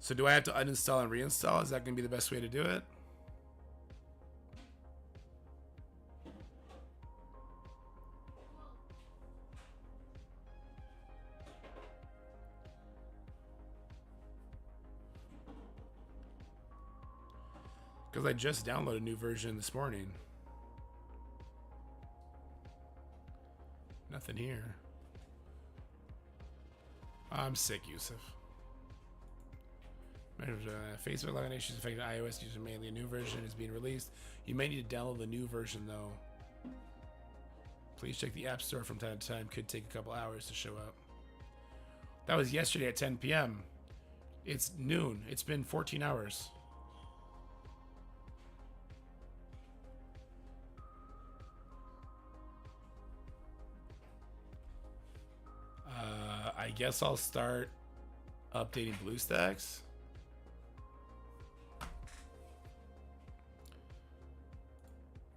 B: So do I have to uninstall and reinstall? Is that going to be the best way to do it? Because I just downloaded a new version this morning. Nothing here. I'm sick, Yusuf. Facebook login issues affecting iOS users mainly. A new version is being released. You may need to download the new version though. Please check the App Store from time to time. Could take a couple hours to show up. That was yesterday at 10 p.m. It's noon. It's been 14 hours. I guess I'll start updating BlueStacks.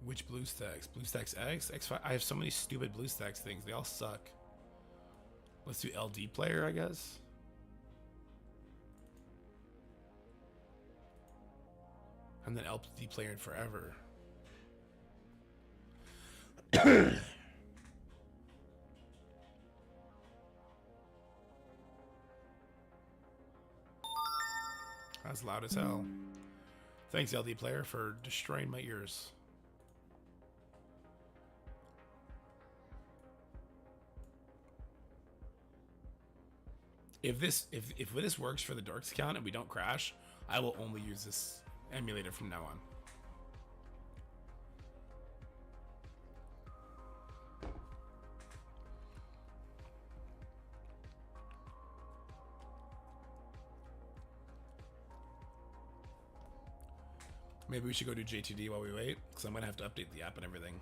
B: Which BlueStacks? BlueStacks X? X5? I have so many stupid BlueStacks things. They all suck. Let's do LD player, I guess. And then LD player in forever. That's loud as hell. Thanks, LD player, for destroying my ears. If this works for the Dorks account and we don't crash, I will only use this emulator from now on. Maybe we should go do JTD while we wait, because I'm going to have to update the app and everything.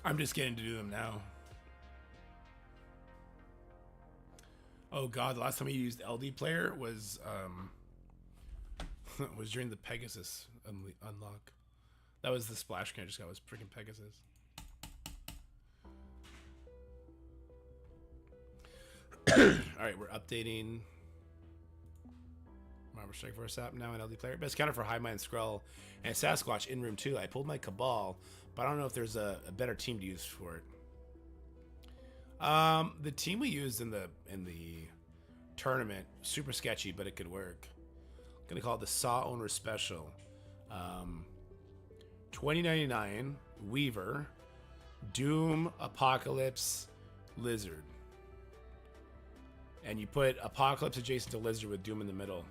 B: I'm just getting to do them now. Oh god, the last time I used LD player was was during the Pegasus unlock. That was the splash screen I just got, was freaking Pegasus. Alright, we're updating Marble Strike Force app now in LD player. Best counter for High Mind Skrull and Sasquatch in room 2. I pulled my Cabal, but I don't know if there's a better team to use for it. The team we used in the tournament, super sketchy, but it could work. I'm gonna call it the Saw Owner Special. 2099 Weaver, Doom, Apocalypse, Lizard. And you put Apocalypse adjacent to Lizard with Doom in the middle.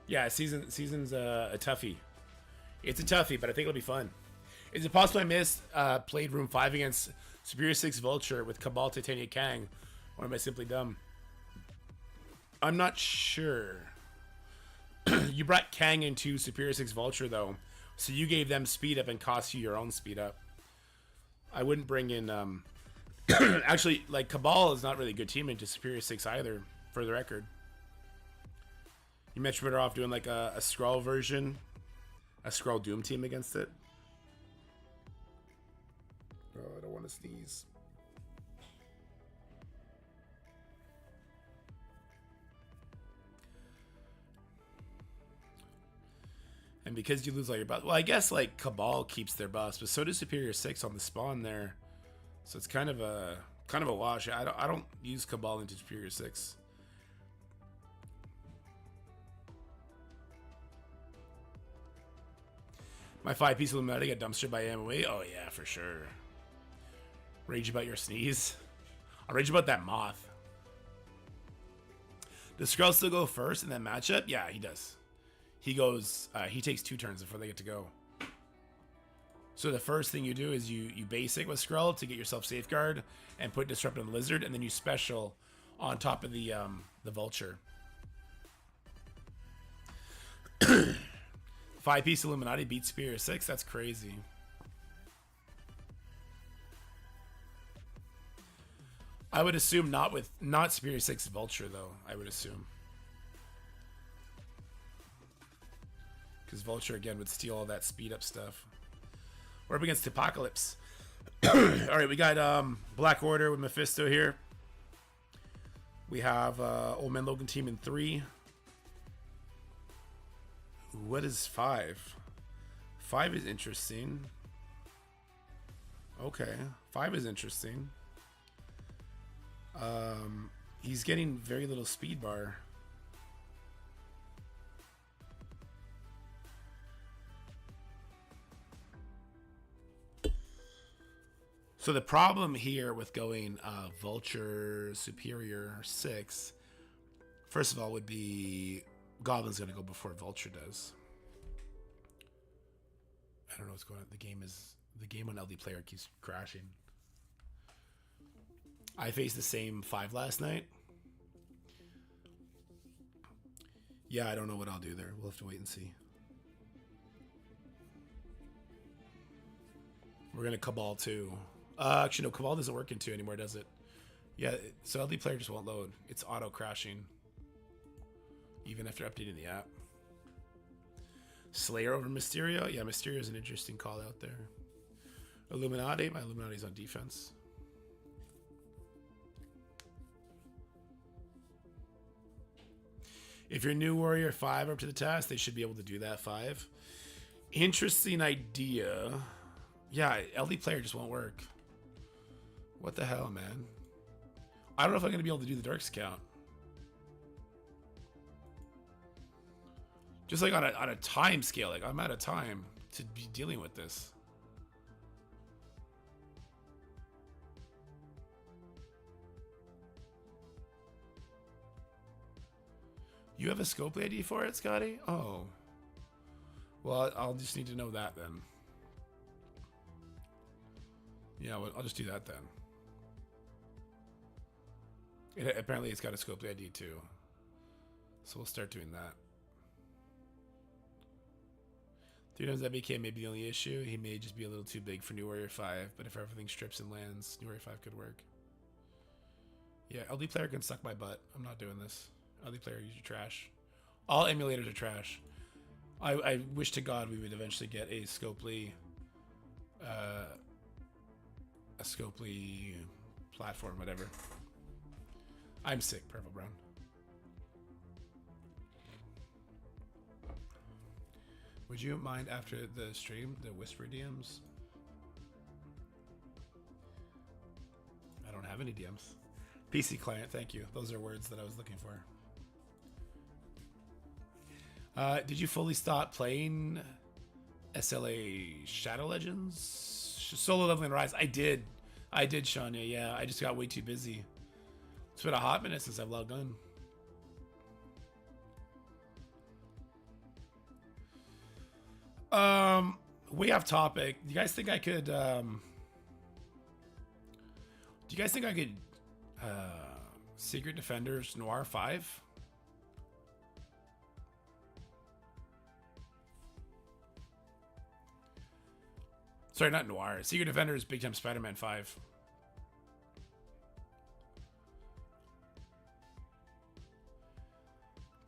B: Yeah, season's a toughie. It's a toughie, but I think it'll be fun. Is it possible I missed played Room 5 against Superior 6 Vulture with Cabal Titania Kang? Or am I simply dumb? I'm not sure. You brought Kang into Superior 6 Vulture, though. So you gave them speed up and cost you your own speed up. I wouldn't bring in... Actually, like, Cabal is not really a good team into Superior 6 either, for the record. You much better off doing like a Skrull version, a Skrull Doom team against it. Oh, I don't want to sneeze. And because you lose all your buffs, well, I guess like Cabal keeps their buffs, but so does Superior 6 on the spawn there. So it's kind of a wash. I don't use Cabal into Superior 6. My 5-piece Illuminati got dumpstered by MOE. Oh yeah, for sure. Rage about your sneeze. I'll rage about that moth. Does Skrull still go first in that matchup? Yeah, he does. He goes. He takes 2 turns before they get to go. So the first thing you do is you basic with Skrull to get yourself Safeguard and put Disrupt on the Lizard, and then you special on top of the Vulture. 5-piece Illuminati beats Superior 6. That's crazy. I would assume not Superior 6 Vulture though. I would assume because Vulture again would steal all that speed up stuff. We're up against Apocalypse. All right, we got Black Order with Mephisto here. We have Old Man Logan team in 3. What is 5? 5 is interesting. Okay, 5 is interesting. He's getting very little speed bar. So the problem here with going Vulture Superior 6, first of all, would be Goblin's going to go before Vulture does. I don't know what's going on. The game on LD player keeps crashing. I faced the same 5 last night. Yeah, I don't know what I'll do there. We'll have to wait and see. We're going to Cabal 2. Actually, no, Cabal doesn't work in 2 anymore, does it? Yeah, so LD player just won't load. It's auto crashing. Even after updating the app. Slayer over Mysterio? Yeah, Mysterio is an interesting call out there. Illuminati? My Illuminati's on defense. If you're new Warrior 5 up to the task, they should be able to do that 5. Interesting idea. Yeah, LD player just won't work. What the hell, man? I don't know if I'm going to be able to do the Dorks count. Just like on a time scale, like I'm out of time to be dealing with this. You have a scope ID for it, Scotty? Oh. Well, I'll just need to know that then. Yeah, well, I'll just do that then. Apparently it's got a scope ID too. So we'll start doing that. 3 times that BK may be the only issue. He may just be a little too big for New Warrior 5, but if everything strips and lands, New Warrior 5 could work. Yeah, LD player can suck my butt. I'm not doing this. LD player, use your trash. All emulators are trash. I wish to God we would eventually get a Scopely platform, whatever. I'm sick, Purple Brown. Would you mind after the stream, the Whisper DMs? I don't have any DMs. PC client, thank you. Those are words that I was looking for. Did you fully stop playing SLA Shadow Legends? Solo Leveling Rise? I did, Shania, yeah. I just got way too busy. It's been a hot minute since I've logged on. Way off topic. Do you guys think I could, Secret Defenders Noir 5? Sorry, not Noir. Secret Defenders Big Time Spider-Man 5.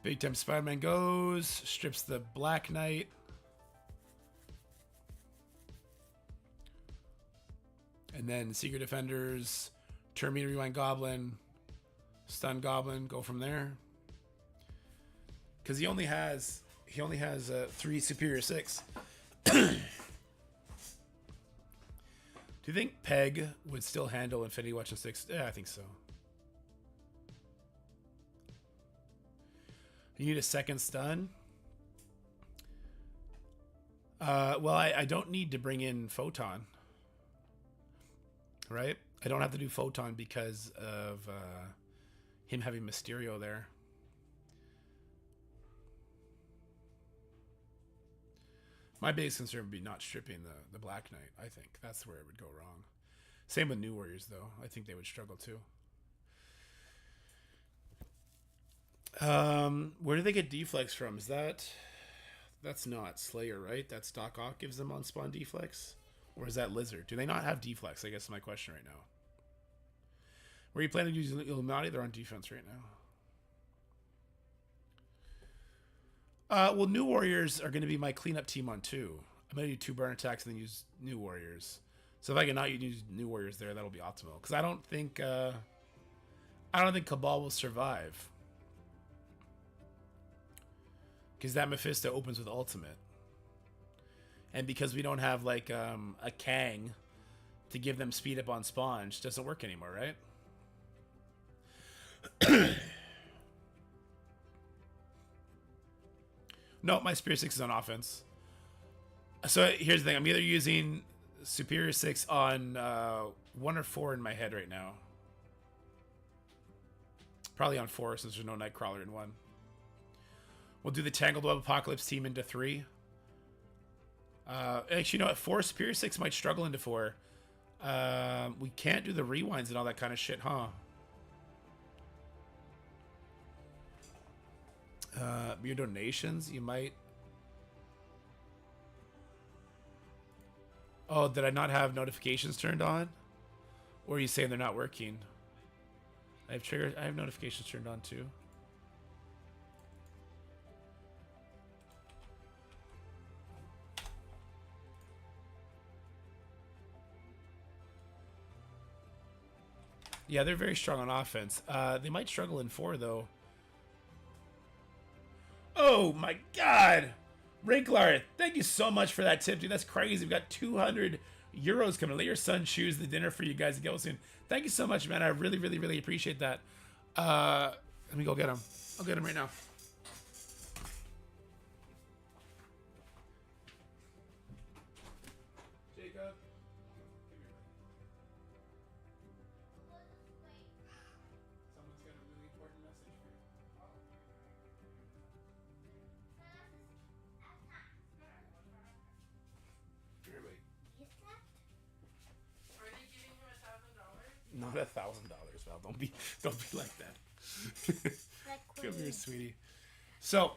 B: Big Time Spider-Man goes, strips the Black Knight. And then Secret Defenders, Terminator Rewind Goblin, Stun Goblin, go from there. Because he only has 3 Superior 6. Do you think Peg would still handle Infinity Watch and 6? Yeah, I think so. You need a second stun? Well, I don't need to bring in Photon. Right? I don't have to do Photon because of him having Mysterio there. My biggest concern would be not stripping the Black Knight. I think that's where it would go wrong. Same with New Warriors, though. I think they would struggle too. Where do they get deflex from? Is that's not Slayer, right? That's Doc Ock gives them on spawn deflex, or is that Lizard? Do they not have deflex? I guess is my question right now. Where are you planning to use Illuminati? They're on defense right now. Well, New Warriors are going to be my cleanup team on 2. I'm going to do 2 burn attacks and then use New Warriors. So if I can not use New Warriors there, that'll be optimal. Because I don't think Cabal will survive. Because that Mephisto opens with ultimate. And because we don't have like a Kang to give them speed up on spawn, it just doesn't work anymore, right? No, my Superior 6 is on offense. So here's the thing. I'm either using Superior 6 on 1 or 4 in my head right now. Probably on 4 since there's no Nightcrawler in 1. We'll do the Tangled Web Apocalypse team into 3. Actually, you know what? 4 Superior 6 might struggle into 4. We can't do the rewinds and all that kind of shit, huh? Your donations, you might. Oh, did I not have notifications turned on? Or are you saying they're not working? I have notifications turned on too. Yeah, they're very strong on offense. They might struggle in 4 though. Oh my god! Wrinklar, thank you so much for that tip, dude. That's crazy. We've got 200 euros coming. Let your son choose the dinner for you guys to go soon. Thank you so much, man. I really, really, really appreciate that. Let me go get him. I'll get him right now. Jacob. Someone's got a really important message for you. Here, wait.
E: Are they giving him $1,000?
B: Not $1,000, Val. Don't be like that. Come here, sweetie. So,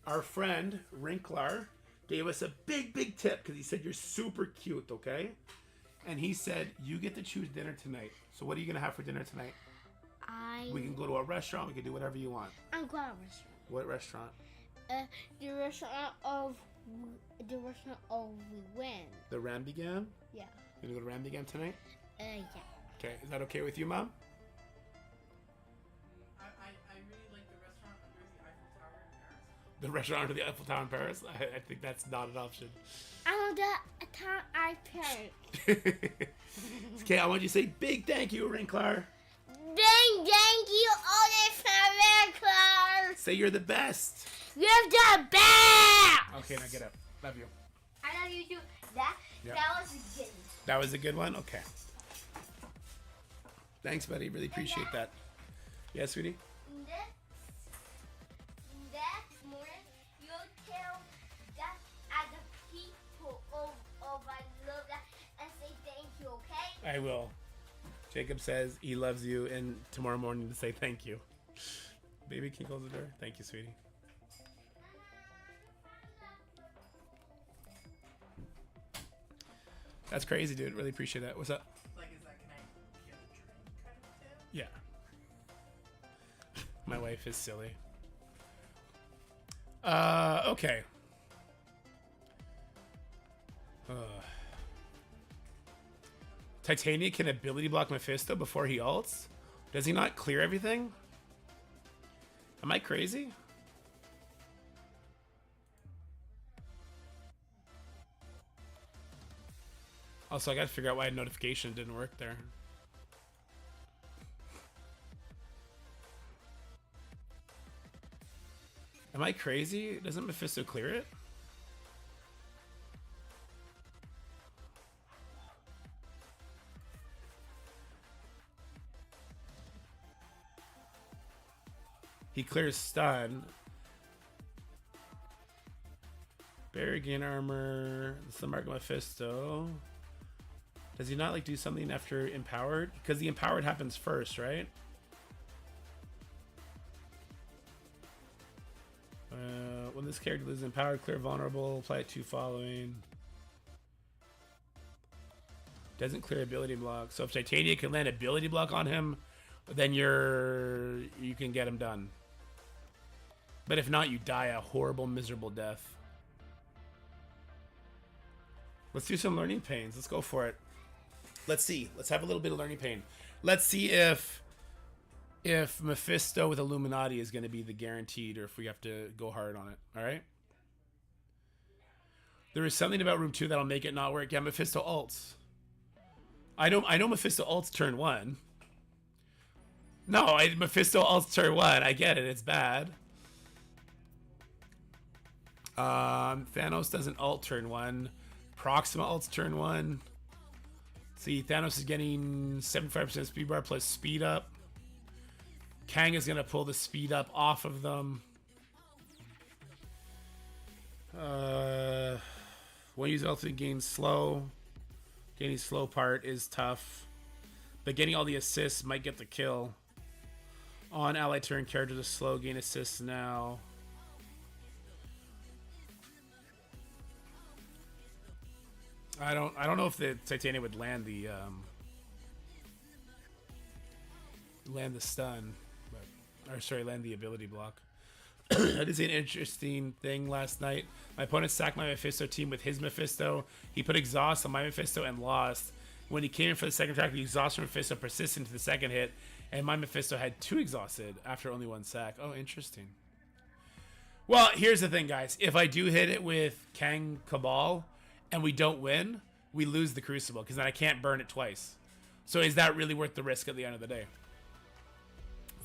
B: our friend Wrinklar gave us a big tip because he said you're super cute, okay? And he said you get to choose dinner tonight. So what are you gonna have for dinner tonight? We can go to a restaurant. We can do whatever you want.
C: I'm going to a restaurant.
B: What restaurant?
C: The restaurant of Win.
B: The Rambigam?
C: Yeah.
B: You gonna go to Rambigam tonight?
C: Yeah.
B: Okay. Is that okay with you, Mom?
E: I really like the restaurant under the Eiffel Tower in Paris.
B: The restaurant under the Eiffel Tower in Paris? I think that's not an option.
C: I want the town I parent.
B: Okay, I want you to say big thank you, Wrinklar.
C: Thank you, all this Wrinklar.
B: Say you're the best.
C: You're the best.
B: Okay, now get up. Love you.
C: I love you too. That was a good one.
B: That was a good one? Okay. Thanks, buddy. Really appreciate that. Yeah, sweetie?
C: Next morning, you'll tell that other people of I love that and say thank you, okay?
B: I will. Jacob says he loves you, and tomorrow morning to say thank you. Baby, can you close the door? Thank you, sweetie. That's crazy, dude. Really appreciate that. What's up?
E: Like, is that, can I get a drink kind of tip?
B: Yeah. My wife is silly. Okay. Titania can ability block Mephisto before he ults? Does he not clear everything? Am I crazy? Also, I gotta figure out why notification didn't work there. Am I crazy? Doesn't Mephisto clear it? He clears stun. Barrier gain armor. This is the mark of Mephisto. Does he not like do something after empowered? Because the empowered happens first, right? When this character loses empowered, clear vulnerable, apply it to following. Doesn't clear ability block. So if Titania can land ability block on him, then you can get him done. But if not, you die a horrible, miserable death. Let's do some learning pains. Let's go for it. Let's see. Let's have a little bit of learning pain. Let's see if Mephisto with Illuminati is going to be the guaranteed, or if we have to go hard on it. All right. There is something about room 2 that'll make it not work. Yeah, Mephisto ults. I know Mephisto ults turn 1. No, Mephisto ults turn 1. I get it. It's bad. Thanos doesn't ult turn 1. Proxima ults turn 1. See, Thanos is getting 75% speed bar plus speed up. Kang is going to pull the speed up off of them. When you use ultimate, gain slow. Gaining slow part is tough. But getting all the assists might get the kill. On ally turn, character to slow, gain assists now. I don't know if the Titania would land the stun, land the ability block. That is an interesting thing last night. My opponent sacked my Mephisto team with his Mephisto. He put exhaust on my Mephisto and lost. When he came in for the second attack, the exhaust from Mephisto persisted into the second hit, and my Mephisto had 2 exhausted after only 1 sack. Oh, interesting. Well, here's the thing, guys. If I do hit it with Kang Cabal and we don't win, we lose the Crucible, because then I can't burn it twice. So is that really worth the risk at the end of the day?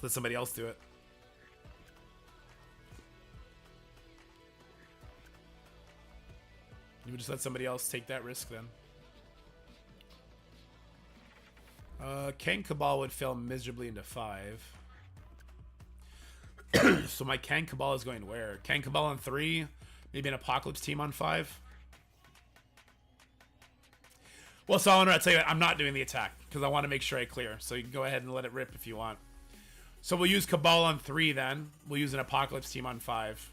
B: Let somebody else do it. You would just let somebody else take that risk then. Kang Cabal would fail miserably into 5. So my Kang Cabal is going where? Kang Cabal on 3, maybe an Apocalypse team on 5. Well, Solomon, I'll tell you what, I'm not doing the attack because I want to make sure I clear. So you can go ahead and let it rip if you want. So we'll use Cabal on 3 then. We'll use an Apocalypse team on 5.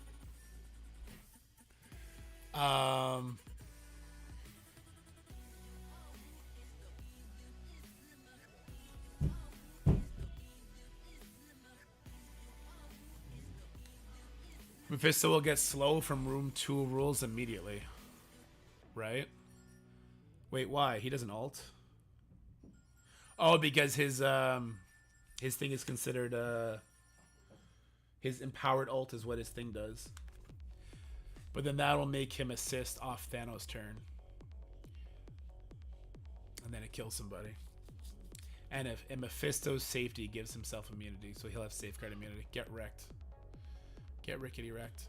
B: Mephisto will get slow from room 2 rules immediately. Right? Wait, why? He doesn't ult? Oh, because his thing is considered his empowered ult is what his thing does. But then that'll make him assist off Thanos' turn. And then it kills somebody. And Mephisto's safety gives himself immunity, so he'll have safeguard immunity. Get wrecked. Get rickety wrecked.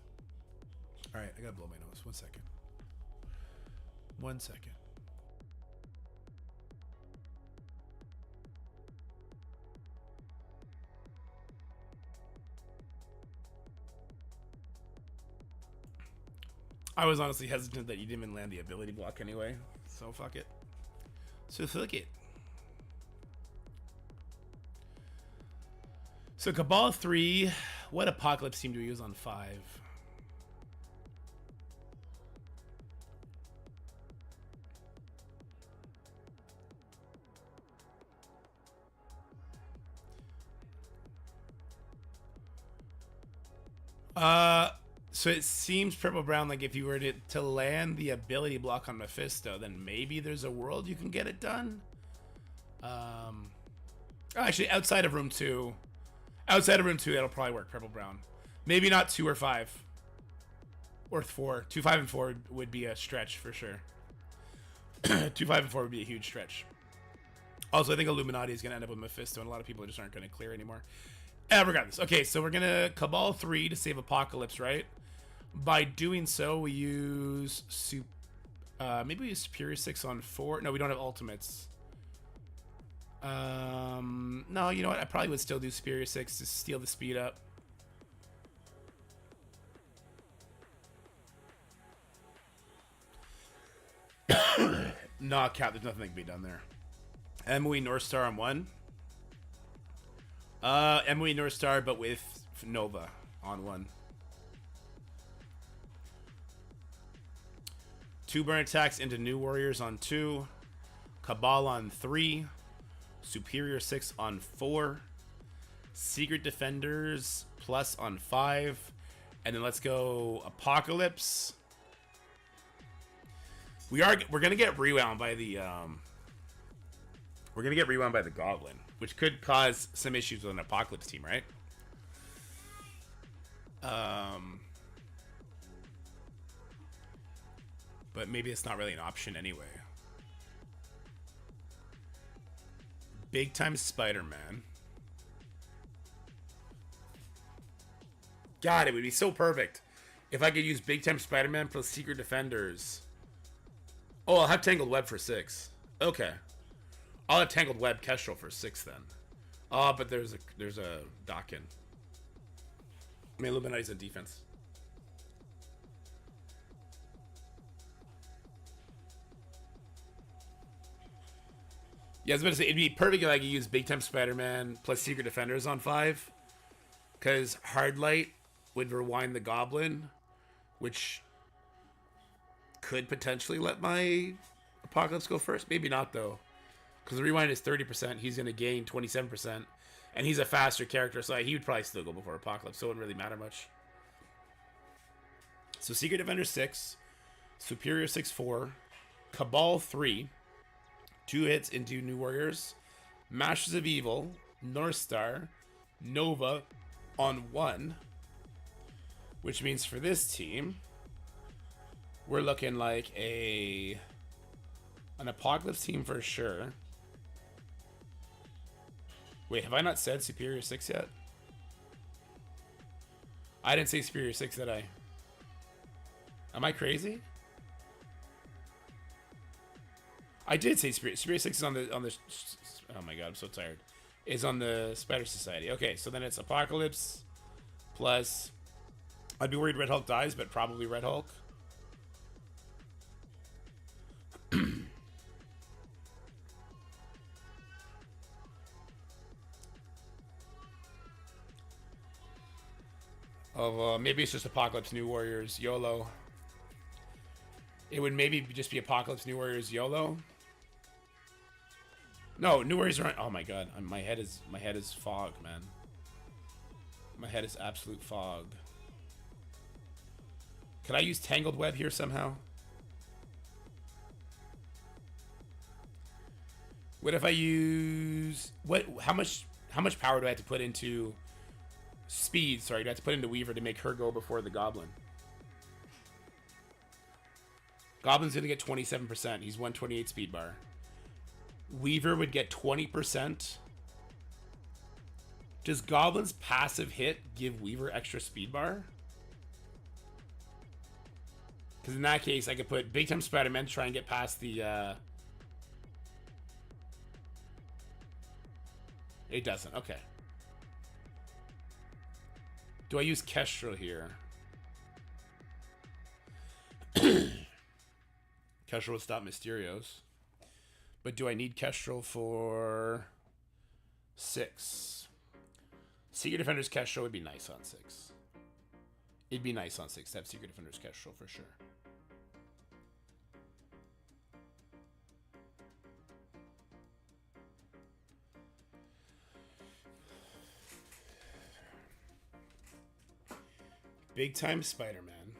B: Alright, I gotta blow my nose. 1 second. 1 second. I was honestly hesitant that you didn't even land the ability block anyway. So fuck it. So fuck it. So Cabal 3. What Apocalypse team do we use on 5? So it seems Purple Brown, like if you were to land the ability block on Mephisto, then maybe there's a world you can get it done. Actually, outside of room 2, that'll probably work. Purple Brown, maybe not 2 or 5 or 4. 2, 5, and 4 would be a stretch for sure. 2, 5, and 4 would be a huge stretch. Also, I think Illuminati is going to end up with Mephisto, and a lot of people just aren't going to clear anymore. Regardless. Okay, so we're going to Cabal 3 to save Apocalypse, right? By doing so, we use maybe we use Superior 6 on 4. No, we don't have ultimates. No, you know what? I probably would still do Superior 6 to steal the speed up. Nah, Cap, there's nothing that can be done there. MOE North Star on 1. MOE North Star, but with Nova on 1. 2 burn attacks into New Warriors on 2. Cabal on 3. Superior 6 on 4. Secret Defenders plus on 5. And then let's go Apocalypse. We're gonna get rewound by the Goblin, which could cause some issues with an Apocalypse team, right? But maybe it's not really an option anyway. Big time Spider-Man. God, it would be so perfect if I could use Big Time Spider-Man plus Secret Defenders. Oh, I'll have Tangled Web for 6. Okay. I'll have Tangled Web Kestrel for 6 then. Oh, but there's a Dawkin. I mean, Illuminati's on defense. Yeah, I was about to say, it'd be perfect if I could use Big Time Spider-Man plus Secret Defenders on 5. Because Hard Light would rewind the Goblin, which could potentially let my Apocalypse go first. Maybe not, though. Because the rewind is 30%. He's going to gain 27%. And he's a faster character, so he would probably still go before Apocalypse. So it wouldn't really matter much. So Secret Defender 6. Superior 6-4. Cabal 3. 2 hits into New Warriors. Masters of Evil. North Star. Nova on 1. Which means for this team, we're looking like an Apocalypse team for sure. Wait, have I not said Superior 6 yet? I didn't say Superior 6, did I? Am I crazy? I did say Superior 6 is on the oh my god, I'm so tired. Is on the Spider Society. Okay, so then it's Apocalypse plus, I'd be worried Red Hulk dies, but probably Red Hulk. Maybe it's just Apocalypse, New Warriors, YOLO. It would maybe just be Apocalypse, New Warriors, YOLO. No, New Warriors are. Oh my god, my head is fog, man. My head is absolute fog. Could I use Tangled Web here somehow? What if I use what? How much power do I have to put into speed? Sorry, do I have to put into Weaver to make her go before the Goblin? Goblin's gonna get 27%. He's 128 speed bar. Weaver would get 20%. Does Goblin's passive hit give Weaver extra speed bar? Because in that case, I could put Big Time Spider-Man to try and get past the... It doesn't. Okay. Do I use Kestrel here? Kestrel would stop Mysterios. But do I need Kestrel for 6? Secret Defender's Kestrel would be nice on 6. It'd be nice on 6 to have Secret Defender's Kestrel for sure. Big Time Spider-Man,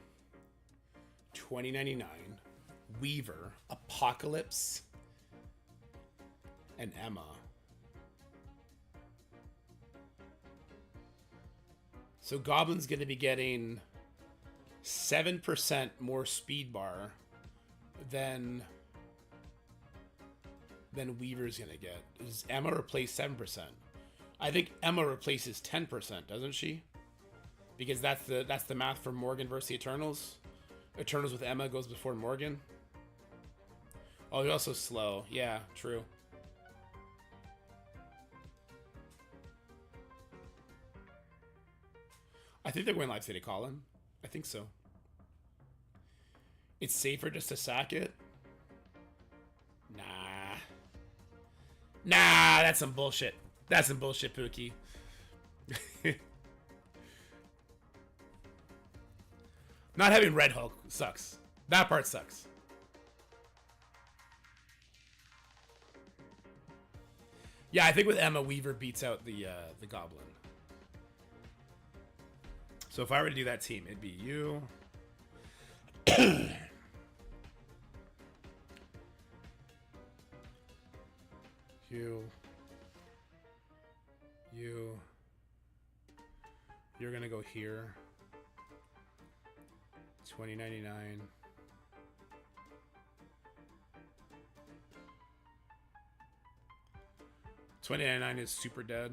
B: 2099, Weaver, Apocalypse, and Emma. So Goblin's going to be getting 7% more speed bar than Weaver's going to get. Does Emma replace 7%? I think Emma replaces 10%, doesn't she? Because that's the math for Morgan versus the Eternals. Eternals with Emma goes before Morgan. Oh, they're also slow. Yeah, true. I think they're going live City Colin. I think so. It's safer just to sack it. Nah, that's some bullshit. That's some bullshit, Pookie. Not having Red Hulk sucks. That part sucks. Yeah, I think with Emma, Weaver beats out the Goblin. So if I were to do that team, it'd be you. You. You're gonna go here. 2099. $20.99 is super dead.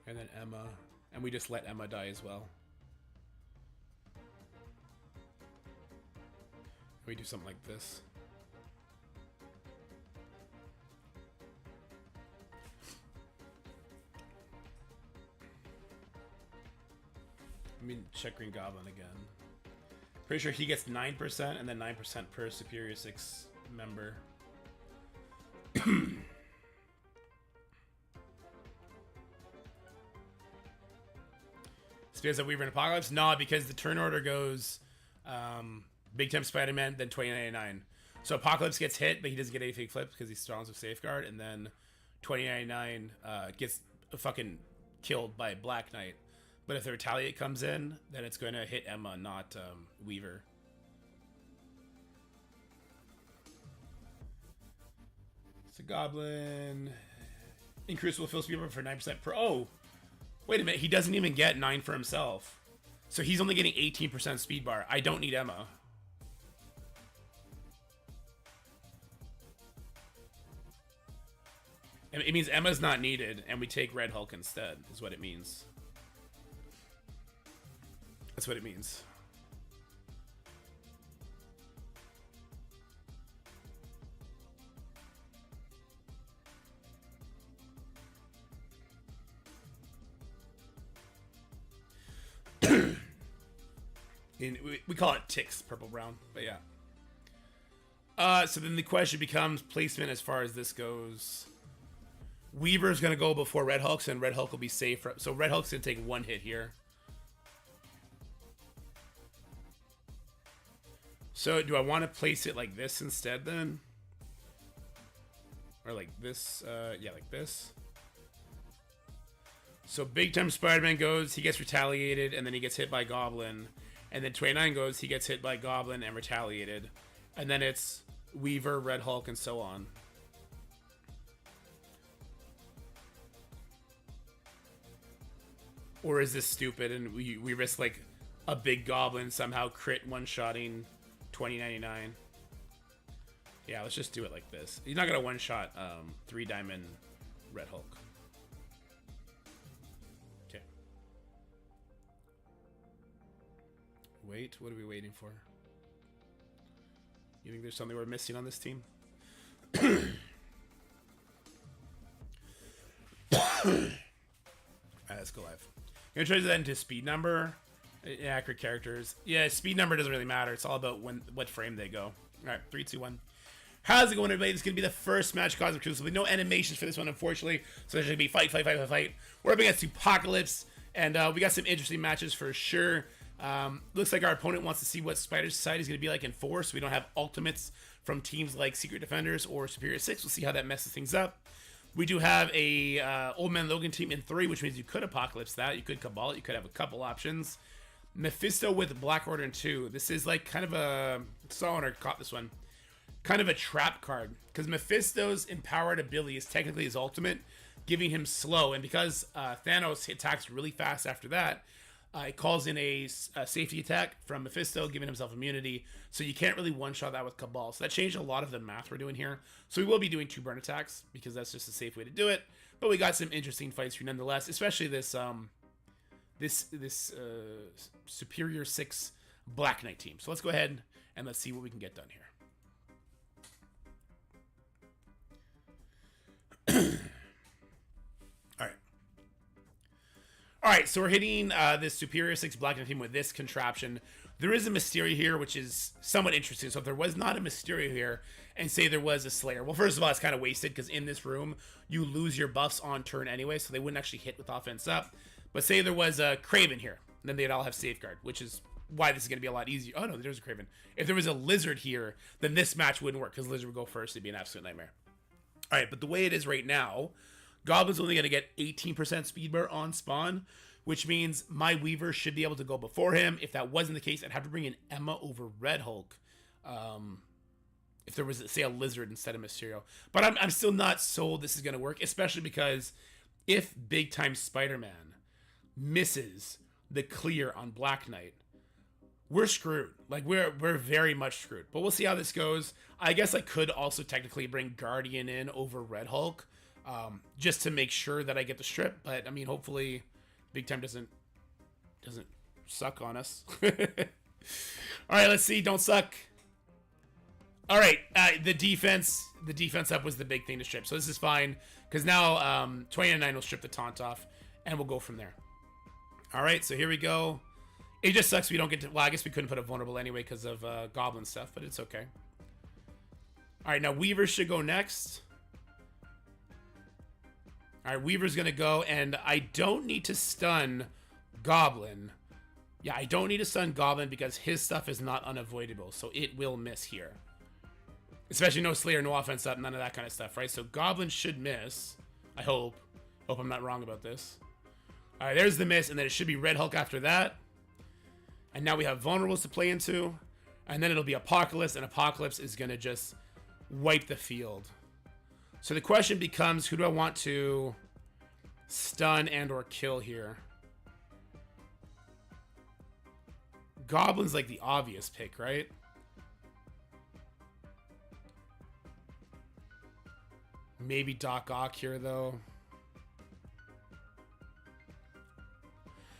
B: And then Emma. And we just let Emma die as well. We do something like this. I mean, check Green Goblin again. Pretty sure he gets 9% and then 9% per Superior 6 member. Spears of Weaver and Apocalypse? No, because the turn order goes Big Time Spider-Man, then 2099. So Apocalypse gets hit, but he doesn't get anything flipped because he's strong with Safeguard, and then 2099 gets fucking killed by Black Knight. But if the Retaliate comes in, then it's going to hit Emma, not Weaver. It's a Goblin. In Crucible, fills people for 9% per... Oh! Wait a minute, he doesn't even get 9 for himself. So he's only getting 18% speed bar. I don't need Emma. It means Emma's not needed, and we take Red Hulk instead, is what it means. That's what it means. We call it ticks, purple brown, but yeah. So then the question becomes placement as far as this goes. Weaver's gonna go before Red Hulk, and Red Hulk will be safe. So Red Hulk's gonna take 1 hit here. So do I want to place it like this instead then? Or like this? Yeah, like this. So Big Time Spider-Man goes, he gets retaliated, and then he gets hit by Goblin. And then 29 goes, he gets hit by Goblin and retaliated. And then it's Weaver, Red Hulk, and so on. Or is this stupid and we risk like a big Goblin somehow crit one-shotting 2099? Yeah, let's just do it like this. He's not going to one-shot 3-diamond Red Hulk. Okay. Wait, what are we waiting for? You think there's something we're missing on this team? Alright, let's go live. I'm going to translate that into speed number. Accurate characters. Yeah, speed number doesn't really matter. It's all about what frame they go. Alright, 3, 2, 1. How's it going, everybody? This is going to be the first match Cosmic Crucible. No animations for this one, unfortunately. So there's going to be fight. We're up against Apocalypse. And we got some interesting matches for sure. Looks like our opponent wants to see what Spider Society is going to be like in 4. So we don't have ultimates from teams like Secret Defenders or Superior 6. We'll see how that messes things up. We do have a Old Man Logan team in 3, which means you could Apocalypse that. You could Cabal it. You could have a couple options. Mephisto with Black Order in 2. This is like kind of a... Someone caught this one. Kind of a trap card. Because Mephisto's empowered ability is technically his ultimate, giving him slow. And because Thanos attacks really fast after that, it calls in a safety attack from Mephisto, giving himself immunity. So you can't really one-shot that with Cabal. So that changed a lot of the math we're doing here. So we will be doing 2 burn attacks, because that's just a safe way to do it. But we got some interesting fights here nonetheless, especially this Superior 6 Black Knight team. So let's go ahead and let's see what we can get done here. All right, so we're hitting this Superior 6 Black Knight team with this contraption. There is a Mysterio here, which is somewhat interesting. So if there was not a Mysterio here, and say there was a Slayer, well, first of all, it's kind of wasted because in this room, you lose your buffs on turn anyway, so they wouldn't actually hit with offense up. But say there was a Craven here, then they'd all have Safeguard, which is why this is going to be a lot easier. Oh, no, there's a Craven. If there was a Lizard here, then this match wouldn't work because Lizard would go first. It'd be an absolute nightmare. All right, but the way it is right now, Goblin's only going to get 18% speed bar on spawn, which means my Weaver should be able to go before him. If that wasn't the case, I'd have to bring in Emma over Red Hulk. If there was, say, a Lizard instead of Mysterio. But I'm still not sold this is going to work, especially because if Big Time Spider-Man misses the clear on Black Knight, we're screwed. Like, we're very much screwed. But we'll see how this goes. I guess I could also technically bring Guardian in over Red Hulk, just to make sure that I get the strip. But, I mean, hopefully Big Time doesn't suck on us. All right, let's see. Don't suck. All right, the defense up was the big thing to strip. So this is fine, because now 29 will strip the taunt off, and we'll go from there. All right, so here we go. It just sucks we don't get to... Well, I guess we couldn't put a vulnerable anyway because of Goblin stuff, but it's okay. All right, now Weaver should go next. All right, Weaver's going to go, and I don't need to stun Goblin. Yeah, I don't need to stun Goblin because his stuff is not unavoidable, so it will miss here. Especially no Slayer, no offense up, none of that kind of stuff, right? So Goblin should miss, I hope. Hope I'm not wrong about this. All right, there's the miss, and then it should be Red Hulk after that. And now we have vulnerables to play into, and then it'll be Apocalypse, and Apocalypse is going to just wipe the field. So the question becomes, who do I want to stun and or kill here? Goblin's like the obvious pick, right? Maybe Doc Ock here, though.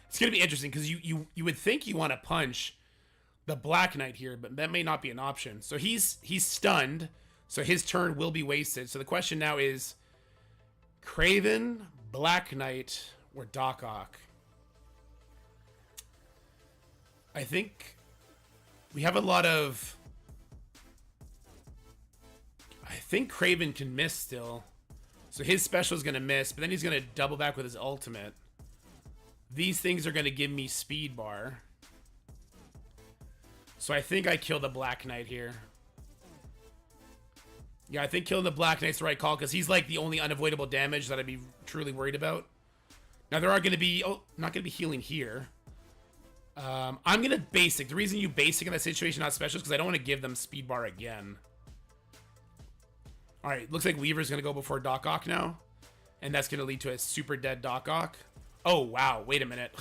B: It's going to be interesting because you would think you want to punch the Black Knight here, but that may not be an option. So he's stunned, so his turn will be wasted. So the question now is Craven, Black Knight, or Doc Ock? I think we have a lot of... I think Craven can miss still. So his special is going to miss, but then he's going to double back with his ultimate. These things are going to give me speed bar. So I think I kill the Black Knight here. Yeah, I think killing the Black Knight's the right call because he's like the only unavoidable damage that I'd be truly worried about. Now there are going to be... Oh, not going to be healing here. I'm going to basic. The reason you basic in that situation, not special, is because I don't want to give them speed bar again. All right, looks like Weaver's going to go before Doc Ock now. And that's going to lead to a super dead Doc Ock. Oh, wow. Wait a minute.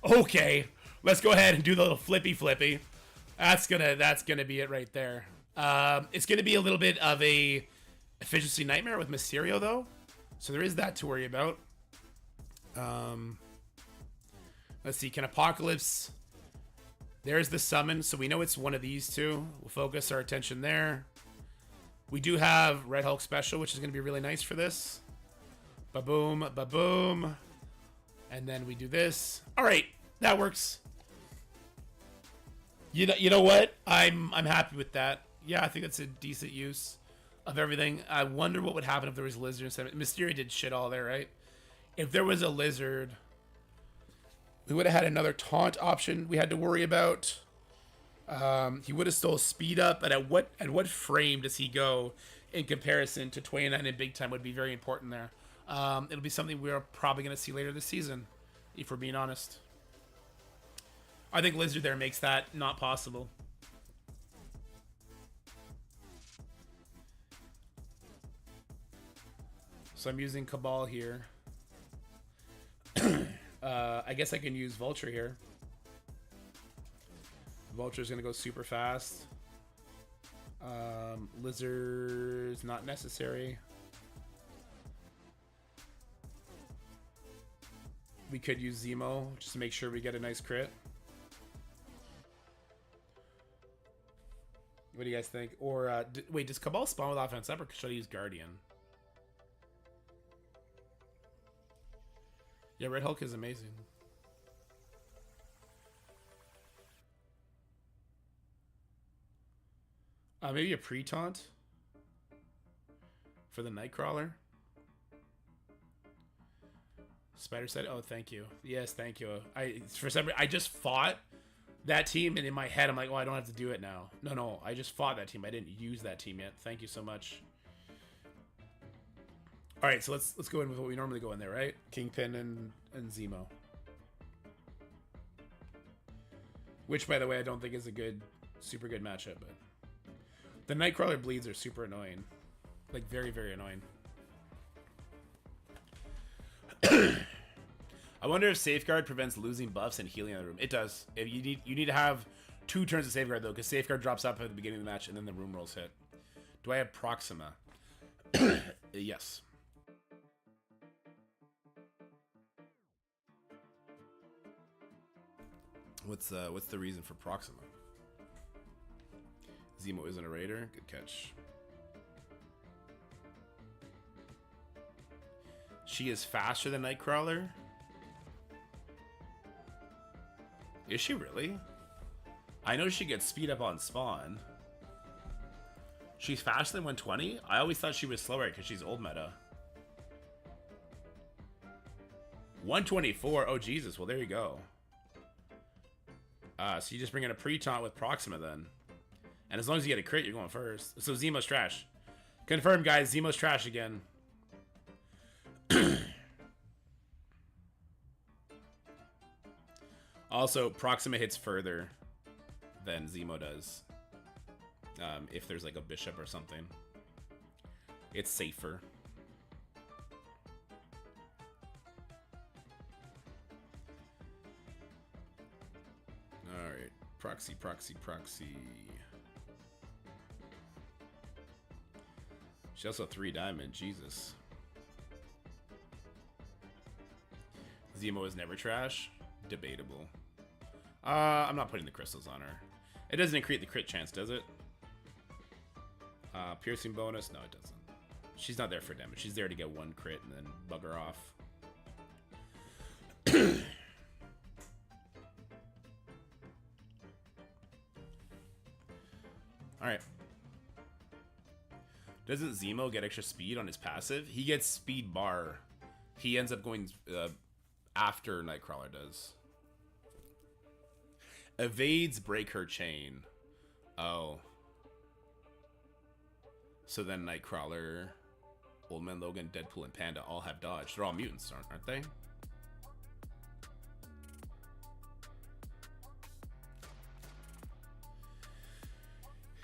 B: Okay. Let's go ahead and do the little flippy. That's gonna be it right there. It's going to be a little bit of a efficiency nightmare with Mysterio, though. So there is that to worry about. Let's see. Can Apocalypse... There's the summon, so we know it's one of these two. We'll focus our attention there. We do have Red Hulk special, which is going to be really nice for this. Ba-boom, ba-boom. And then we do this. All right, that works. You know what? I'm happy with that. Yeah, I think that's a decent use of everything. I wonder what would happen if there was a Lizard instead of... Mysterio did shit all there, right? If there was a Lizard, we would have had another taunt option we had to worry about. He would have stole speed up, but at what frame does he go in comparison to 29 and Big Time would be very important there. It'll be something we're probably going to see later this season, if we're being honest. I think Lizard there makes that not possible. So I'm using Cabal here. I guess I can use Vulture here. Vulture's gonna go super fast. Lizard's not necessary. We could use Zemo just to make sure we get a nice crit. What do you guys think? Or wait, does Cabal spawn with offense up, or should I use Guardian? Yeah, Red Hulk is amazing. Maybe a pre-taunt for the Nightcrawler. Spider said, "Oh, thank you. Yes, thank you." For some reason, I just fought that team, and in my head, I'm like, "Oh, I don't have to do it now." No, I just fought that team. I didn't use that team yet. Thank you so much. All right, so let's go in with what we normally go in there, right? Kingpin and Zemo. Which, by the way, I don't think is a super good matchup, but the Nightcrawler bleeds are super annoying. Like, very, very annoying. I wonder if Safeguard prevents losing buffs and healing in the room. It does. You need to have 2 turns of Safeguard, though, because Safeguard drops up at the beginning of the match, and then the room rolls hit. Do I have Proxima? Yes. What's the reason for Proxima? Zemo isn't a raider. Good catch. She is faster than Nightcrawler. Is she really? I know she gets speed up on spawn. She's faster than 120? I always thought she was slower because she's old meta. 124? Oh, Jesus. Well, there you go. So you just bring in a pre-taunt with Proxima then. And as long as you get a crit, you're going first. So Zemo's trash. Confirmed, guys. Zemo's trash again. Also, Proxima hits further than Zemo does. If there's like a bishop or something. It's safer. Alright. Proxy. She's also 3 diamond. Jesus. Zemo is never trash? Debatable. I'm not putting the crystals on her. It doesn't increase the crit chance, does it? Piercing bonus? No, it doesn't. She's not there for damage. She's there to get 1 crit and then bug her off. Alright. Doesn't Zemo get extra speed on his passive? He gets speed bar. He ends up going after Nightcrawler does. Evades break her chain. Oh. So then Nightcrawler, Old Man Logan, Deadpool, and Panda all have dodge. They're all mutants, aren't they?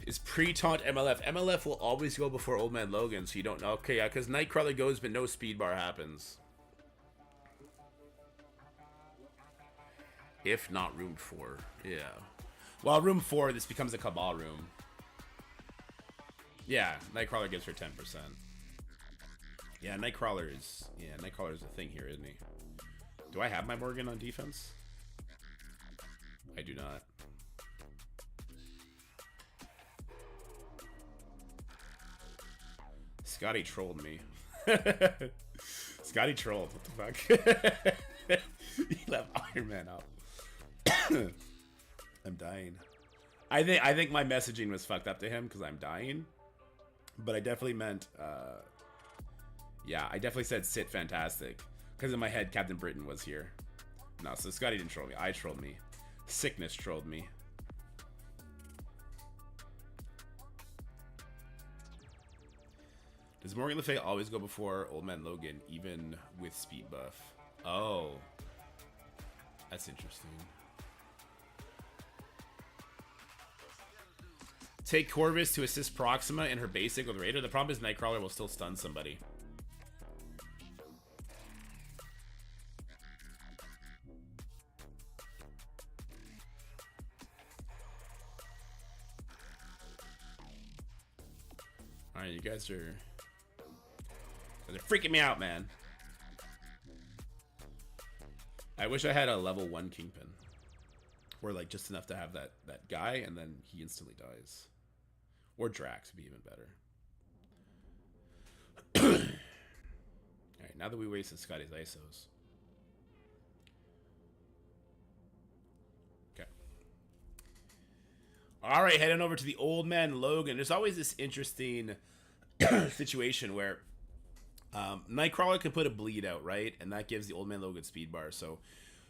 B: Is pre-taunt MLF. MLF will always go before Old Man Logan, so you don't know. Okay, yeah, because Nightcrawler goes, but no speed bar happens. If not room 4. Yeah. Well, room 4, this becomes a Cabal room. Yeah, Nightcrawler gives her 10%. Yeah, Nightcrawler is a thing here, isn't he? Do I have my Morgan on defense? I do not. Scotty trolled me. Scotty trolled. What the fuck? He left Iron Man out. I'm dying. I think my messaging was fucked up to him because I'm dying. But I definitely meant, yeah, I definitely said sit fantastic. Because in my head, Captain Britain was here. No, so Scotty didn't troll me. I trolled me. Sickness trolled me. Does Morgan Le Fay always go before Old Man Logan, even with speed buff? Oh. That's interesting. Take Corvus to assist Proxima in her basic with Raider. The problem is Nightcrawler will still stun somebody. Alright, you guys are freaking me out, man. I wish I had a level 1 Kingpin. Or like just enough to have that guy and then he instantly dies. Or Drax would be even better. Alright, now that we wasted Scotty's ISOs. All right, heading over to the Old Man Logan. There's always this interesting situation where Nightcrawler can put a bleed out, right? And that gives the Old Man Logan speed bar. So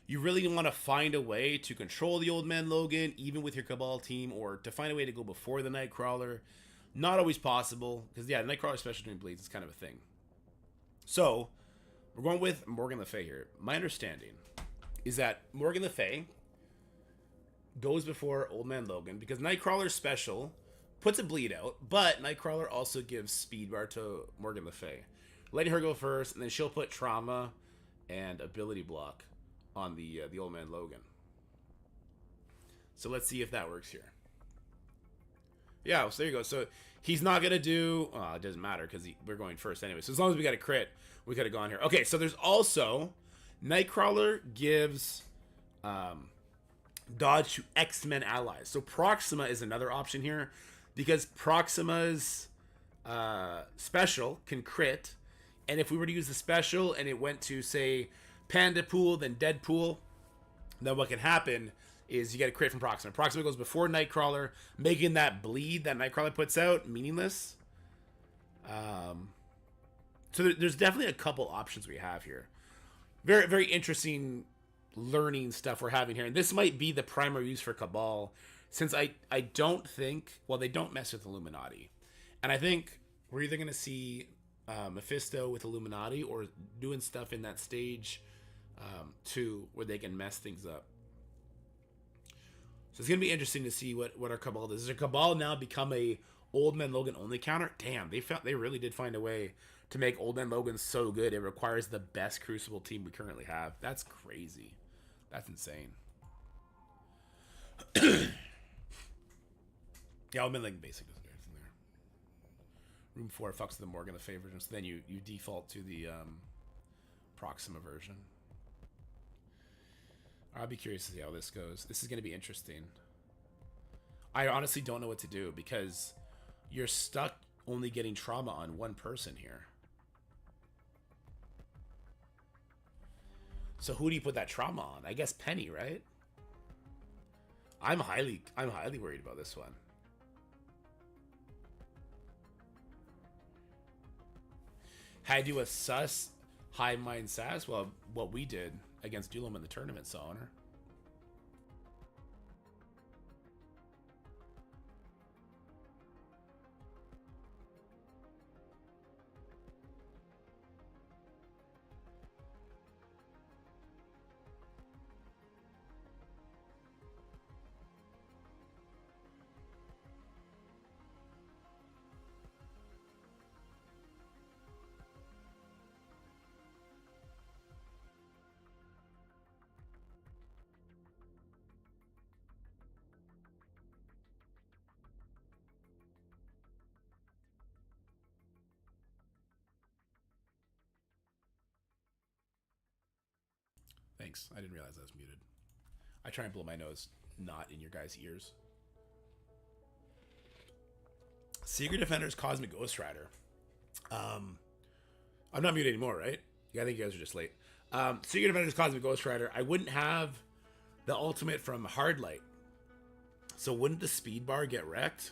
B: you really want to find a way to control the Old Man Logan, even with your Cabal team, or to find a way to go before the Nightcrawler. Not always possible, because, yeah, Nightcrawler special doing bleeds is kind of a thing. So, we're going with Morgan Le Fay here. My understanding is that Morgan Le Fay goes before Old Man Logan, because Nightcrawler special puts a bleed out, but Nightcrawler also gives speed bar to Morgan Le Fay. Letting her go first, and then she'll put trauma and ability block on the Old Man Logan. So let's see if that works here. Yeah, so there you go. So he's not going to do... Oh, it doesn't matter because we're going first anyway. So as long as we got a crit, we could have gone here. Okay, so there's also... Nightcrawler gives dodge to X-Men allies. So Proxima is another option here because Proxima's special can crit. And if we were to use the special and it went to, say, Panda Pool, then Deadpool, then what can happen is you get a crit from Proxima. Proxima goes before Nightcrawler, making that bleed that Nightcrawler puts out meaningless. So there's definitely a couple options we have here. Very, very interesting learning stuff we're having here. And this might be the primary use for Cabal, since I don't think... Well, they don't mess with Illuminati. And I think we're either going to see Mephisto with Illuminati or doing stuff in that stage 2 where they can mess things up. So it's going to be interesting to see what our Cabal does. Does our Cabal now become a Old Man Logan only counter? Damn, they really did find a way to make Old Man Logan so good. It requires the best Crucible team we currently have. That's crazy. That's insane. Yeah, Old Man Logan basic doesn't do anything there. Room 4 fucks with the Morgan the favorite, so then you default to the Proxima version. I'll be curious to see how this goes. This is going to be interesting. I honestly don't know what to do because you're stuck only getting trauma on one person here. So who do you put that trauma on? I guess Penny, right? I'm highly worried about this one. Had you a sus high mind sass? Well, what we did against Dulum in the tournament, so honor. Thanks. I didn't realize I was muted. I try and blow my nose, not in your guys' ears. Secret Defenders Cosmic Ghost Rider. I'm not muted anymore, right? Yeah, I think you guys are just late. Secret Defenders Cosmic Ghost Rider. I wouldn't have the ultimate from Hard Light. So wouldn't the speed bar get wrecked?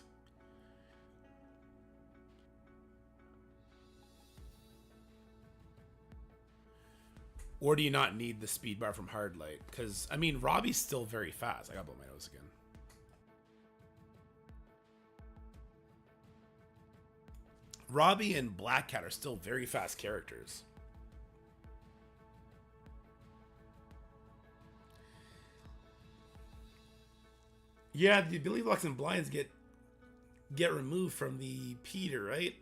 B: Or do you not need the speed bar from Hard Light? Because, I mean, Robbie's still very fast. I gotta blow my nose again. Robbie and Black Cat are still very fast characters. Yeah, the ability blocks and blinds get removed from the Peter, right?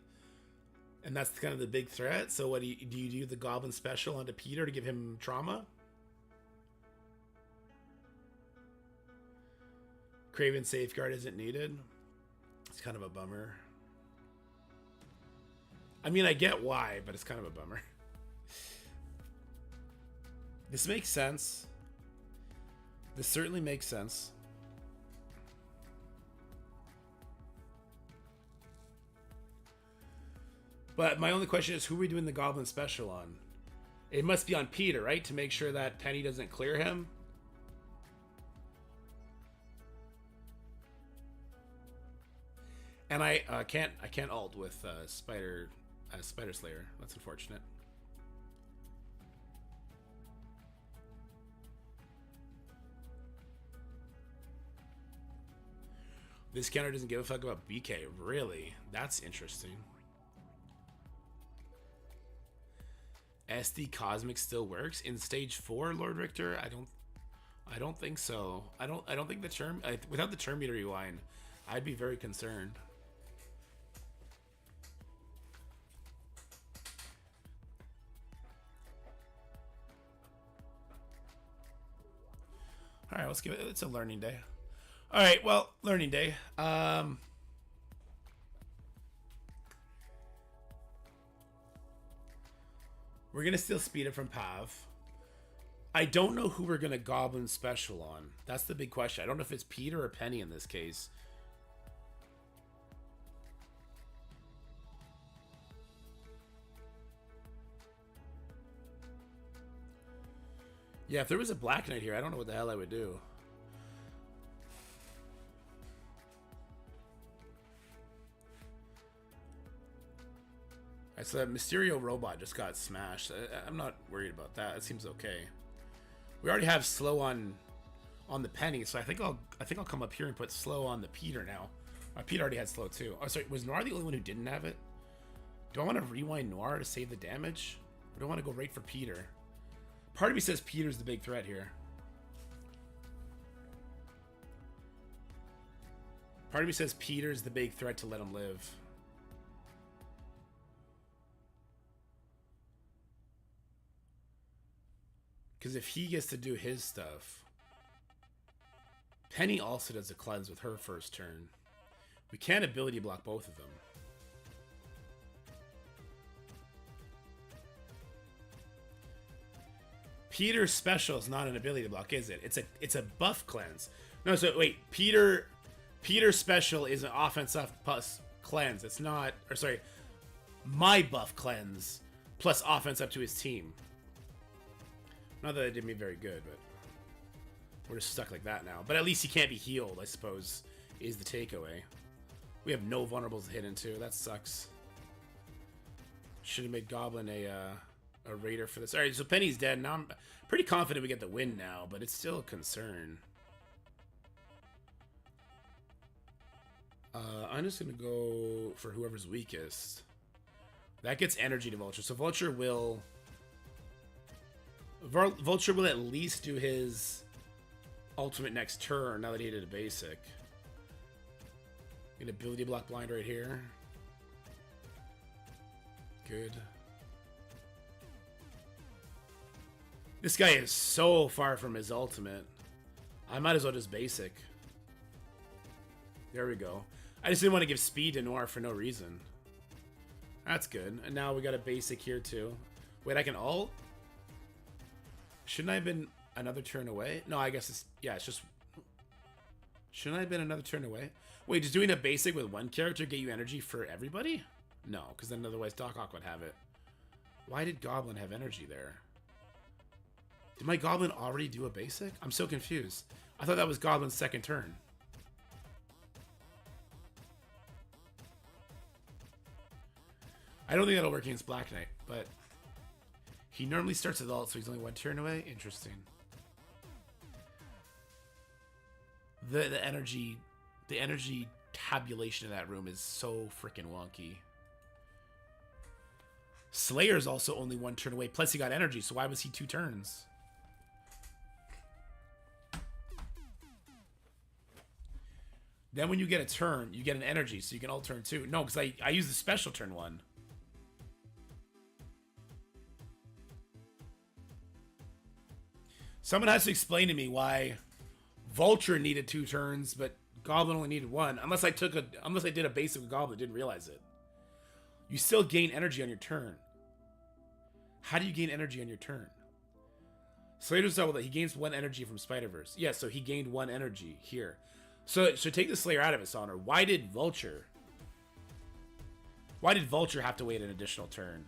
B: And that's kind of the big threat. So what do you do the Goblin special onto Peter to give him trauma? Craven Safeguard isn't needed. It's kind of a bummer. I mean, I get why, but it's kind of a bummer. This makes sense. This certainly makes sense. But my only question is, who are we doing the Goblin special on? It must be on Peter, right? To make sure that Penny doesn't clear him. And I can't ult with Spider Slayer. That's unfortunate. This counter doesn't give a fuck about BK. Really? That's interesting. SD Cosmic still works in stage 4, Lord Richter. I don't think so. I don't think the term without the term meter rewind, I'd be very concerned. All right, let's give it. It's a learning day. All right, well, learning day. We're gonna still speed it from Pav. I don't know who we're gonna Goblin special on. That's the big question. I don't know if it's Peter or Penny in this case. Yeah, if there was a Black Knight here, I don't know what the hell I would do. So that Mysterio robot just got smashed. I'm not worried about that. It seems okay. We already have slow on the Penny, so I think I'll come up here and put slow on the Peter now. Peter already had slow too. Oh, sorry. Was Noir the only one who didn't have it? Do I want to rewind Noir to save the damage, or do I want to go right for Peter? Part of me says Peter's the big threat here. Part of me says Peter's the big threat to let him live. Because if he gets to do his stuff... Penny also does a cleanse with her first turn. We can't ability block both of them. Peter's special is not an ability block, is it? It's a buff cleanse. No, so wait, Peter's special is an offense up plus cleanse. It's not, or sorry, my buff cleanse plus offense up to his team. Not that it did me very good, but we're just stuck like that now. But at least he can't be healed, I suppose, is the takeaway. We have no vulnerables to hit into. That sucks. Should have made Goblin a raider for this. All right, so Penny's dead. Now I'm pretty confident we get the win now, but it's still a concern. I'm just going to go for whoever's weakest. That gets energy to Vulture. So Vulture will at least do his ultimate next turn now that he did a basic. Get ability block blind right here. Good. This guy is so far from his ultimate. I might as well just basic. There we go. I just didn't want to give speed to Noir for no reason. That's good. And now we got a basic here too. Wait, I can ult? Shouldn't I have been another turn away? No, I guess it's... Yeah, it's just... Shouldn't I have been another turn away? Wait, does doing a basic with one character get you energy for everybody? No, because then otherwise Doc Ock would have it. Why did Goblin have energy there? Did my Goblin already do a basic? I'm so confused. I thought that was Goblin's second turn. I don't think that'll work against Black Knight, but he normally starts with ult, so he's only one turn away. Interesting. The energy tabulation in that room is so freaking wonky. Slayer's also only one turn away, plus he got energy, so why was he 2 turns? Then when you get a turn, you get an energy, so you can ult turn 2. No, because I use the special turn 1. Someone has to explain to me why Vulture needed 2 turns, but Goblin only needed 1. Unless I did a basic with Goblin, didn't realize it. You still gain energy on your turn. How do you gain energy on your turn? Slayer double that he gains 1 energy from Spider-Verse. Yeah, so he gained 1 energy here. So take the Slayer out of his honor. Why did Vulture have to wait an additional turn?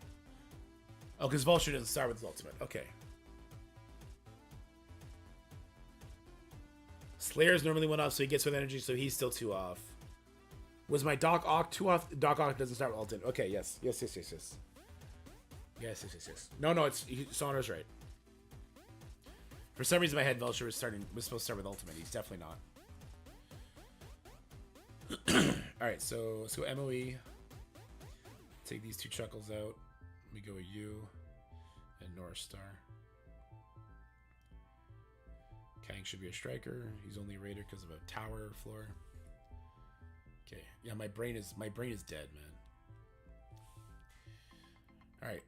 B: Oh, because Vulture doesn't start with his ultimate. Okay. Slayer's normally 1 off, so he gets with energy, so he's still 2 off. Was my Doc Ock too off? Doc Ock doesn't start with ultimate. Okay, yes. Yes. No, it's Sauna's right. For some reason, my head Vulture was supposed to start with ultimate. He's definitely not. All right, so let's go MOE. Take these two chuckles out. We go with you and North Star. Kang should be a striker. He's only a raider because of a tower floor. Okay, yeah, my brain is dead, man. All right,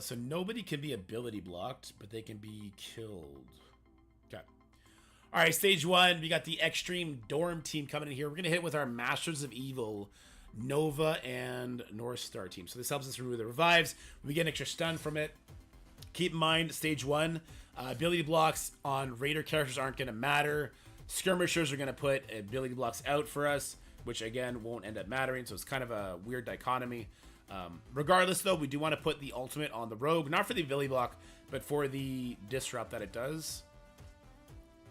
B: so nobody can be ability blocked, but they can be killed. Okay. All right, stage 1. We got the Extreme Dorm team coming in here. We're gonna hit with our Masters of Evil, Nova and North Star team. So this helps us remove the revives. We get an extra stun from it. Keep in mind, stage 1, ability blocks on raider characters aren't going to matter. Skirmishers are going to put ability blocks out for us, which again won't end up mattering. So it's kind of a weird dichotomy. Regardless, though, we do want to put the ultimate on the rogue, not for the ability block, but for the disrupt that it does.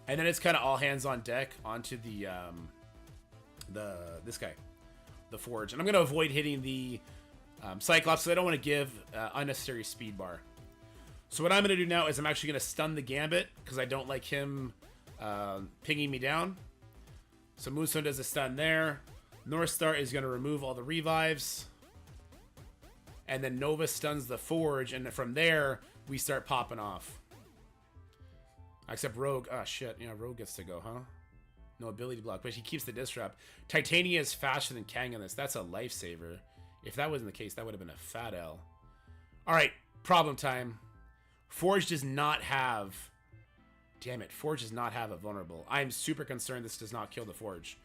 B: And then it's kind of all hands on deck onto the this guy, the Forge. And I'm going to avoid hitting the Cyclops, so I don't want to give unnecessary speed bar. So what I'm going to do now is I'm actually going to stun the Gambit because I don't like him pinging me down. So Moonstone does a stun there. North Star is going to remove all the revives. And then Nova stuns the Forge, and from there, we start popping off. Except Rogue. Oh, shit. Yeah, Rogue gets to go, huh? No ability block, but he keeps the disrupt. Titania is faster than Kang on this. That's a lifesaver. If that wasn't the case, that would have been a fat L. All right, problem time. Forge does not have... Damn it, Forge does not have a vulnerable. I'm super concerned this does not kill the Forge.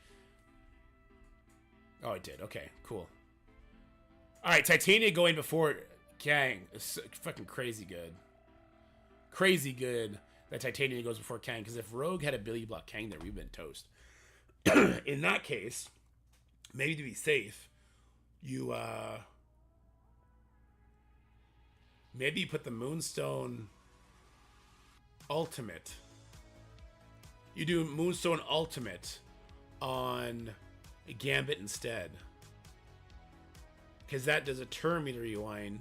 B: Oh, it did. Okay, cool. Alright, Titania going before Kang is fucking crazy good. Crazy good that Titania goes before Kang, because if Rogue had ability block Kang there, we've been toast. In that case, maybe to be safe, you, maybe you put the Moonstone Ultimate. You do Moonstone Ultimate on Gambit instead. Because that does a turn meter rewind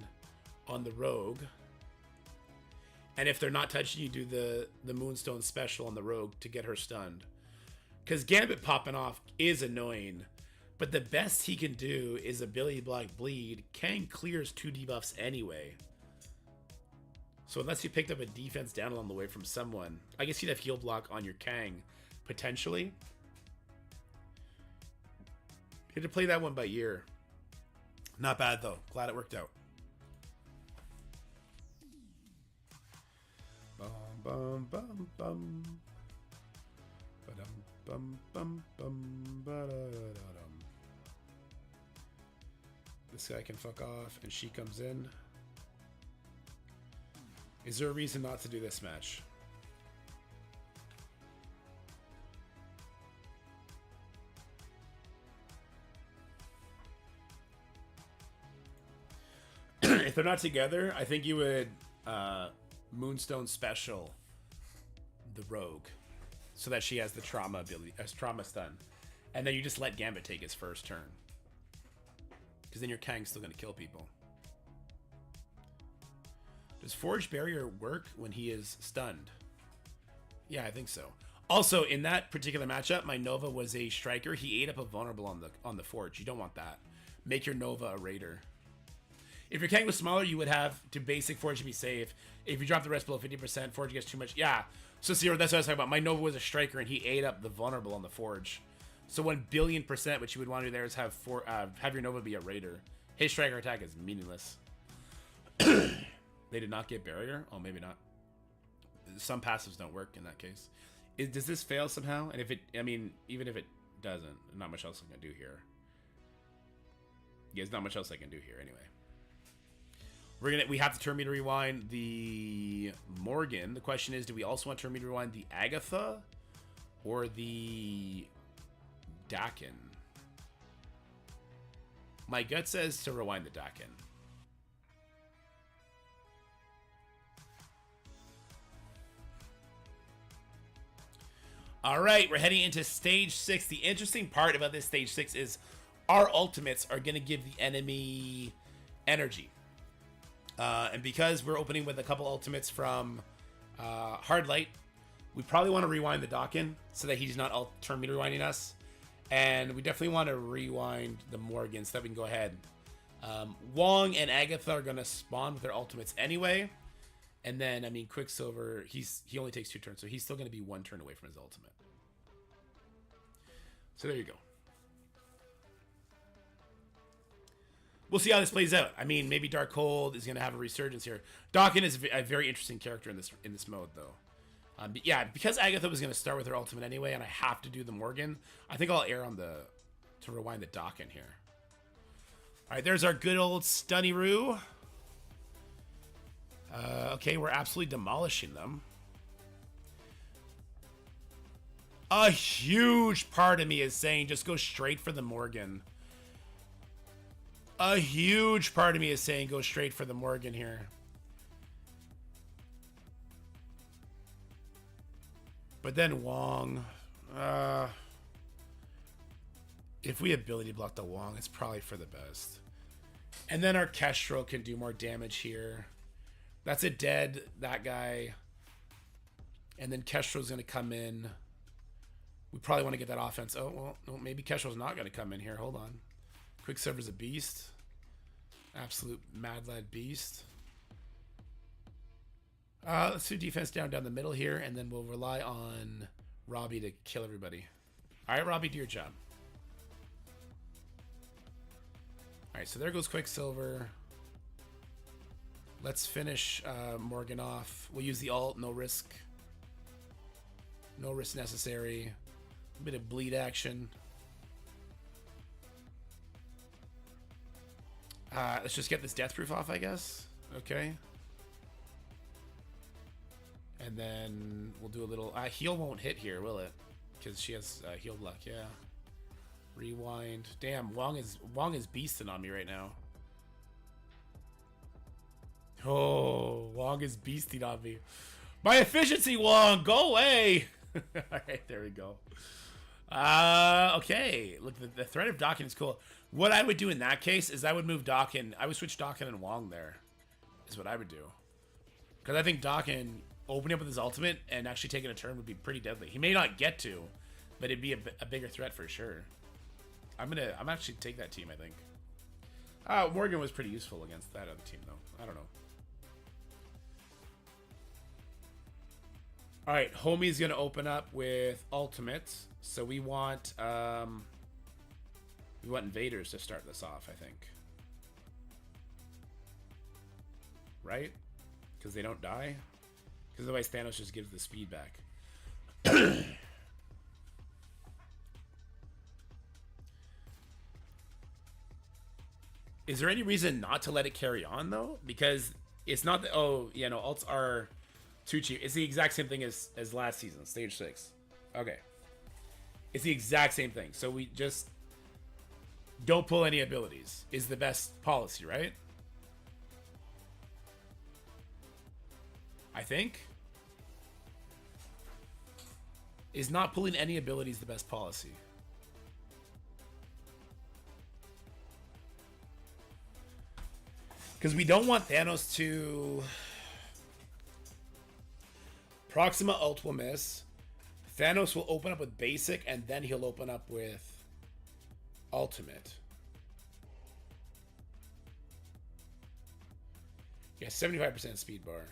B: on the Rogue. And if they're not touching you, do the Moonstone Special on the Rogue to get her stunned. Because Gambit popping off is annoying. But the best he can do is ability block bleed. Kang clears 2 debuffs anyway. So unless you picked up a defense down along the way from someone, I guess you'd have heal block on your Kang, potentially. You had to play that one by ear. Not bad though. Glad it worked out. Bum bum bum bum. Ba-dum bum bum bum ba-da-da-dum. This guy can fuck off, and she comes in. Is there a reason not to do this match? If they're not together, I think you would Moonstone Special the Rogue so that she has the trauma ability, as trauma stun. And then you just let Gambit take his first turn. Because then your Kang's still going to kill people. Does Forge Barrier work when he is stunned? Yeah, I think so. Also, in that particular matchup, my Nova was a striker. He ate up a vulnerable on the Forge. You don't want that. Make your Nova a raider. If your Kang was smaller, you would have to basic Forge to be safe. If you drop the rest below 50%, Forge gets too much. Yeah. So see, that's what I was talking about. My Nova was a striker, and he ate up the vulnerable on the Forge. So 1,000,000,000%, what you would want to do there is have your Nova be a raider. His striker attack is meaningless. They did not get barrier? Oh, maybe not. Some passives don't work in that case. Does this fail somehow? And if it, I mean, even if it doesn't, not much else I can do here. Yeah, there's not much else I can do here anyway. We have to turn meter rewind the Morgan. The question is, do we also want to turn meter rewind the Agatha or the Dakin? My gut says to rewind the Dakin. All right, we're heading into stage 6. The interesting part about this stage 6 is our ultimates are going to give the enemy energy. And because we're opening with a couple ultimates from Hard Light, we probably want to rewind the Dawkin so that he's not turn meter rewinding us. And we definitely want to rewind the Morgan so that we can go ahead. Wong and Agatha are going to spawn with their ultimates anyway. And then, I mean, Quicksilver, he only takes 2 turns, so he's still going to be 1 turn away from his ultimate. So there you go. We'll see how this plays out. I mean, maybe Darkhold is going to have a resurgence here. Dawkin is a very interesting character in this mode, though. But yeah, because Agatha was going to start with her ultimate anyway, and I have to do the Morgan, I think I'll err on to rewind the Dawkin here. All right, there's our good old Stunny-Roo. Okay, we're absolutely demolishing them. A huge part of me is saying just go straight for the Morgan. A huge part of me is saying go straight for the Morgan here. But then Wong. If we ability block the Wong, it's probably for the best. And then our Kestrel can do more damage here. That's a dead, that guy. And then Kestrel's going to come in. We probably want to get that offense. Oh, well, no, maybe Kestrel's not going to come in here. Hold on. Quicksilver's a beast. Absolute mad lad beast. Let's do defense down the middle here, and then we'll rely on Robbie to kill everybody. All right, Robbie, do your job. All right, so there goes Quicksilver. Let's finish Morgan off. We'll use the ult, no risk. No risk necessary. A bit of bleed action. Let's just get this death proof off, I guess. Okay. And then we'll do a little... heal won't hit here, will it? Because she has heal block, yeah. Rewind. Damn, Wong is beasting on me right now. Oh, Wong is beasting on me. My efficiency, Wong, go away. All right, there we go. Okay. Look, the threat of Dawkin is cool. What I would do in that case is I would move Dawkin. I would switch Dawkin and Wong there. Is what I would do. Because I think Dawkin opening up with his ultimate and actually taking a turn would be pretty deadly. He may not get to, but it'd be a bigger threat for sure. I'm actually take that team, I think. Morgan was pretty useful against that other team, though. I don't know. All right, Homie's gonna open up with ultimates, so we want invaders to start this off, I think. Right? Because they don't die. Because otherwise Thanos just gives the speed back. Is there any reason not to let it carry on though? Because it's not that, oh, yeah, no, ults are too cheap. It's the exact same thing as last season, stage 6. Okay. It's the exact same thing. So we just don't pull any abilities is the best policy, right? I think. Is not pulling any abilities the best policy? Because we don't want Thanos to... Proxima ult will miss. Thanos will open up with basic, and then he'll open up with ultimate. Yeah, 75% speed bar.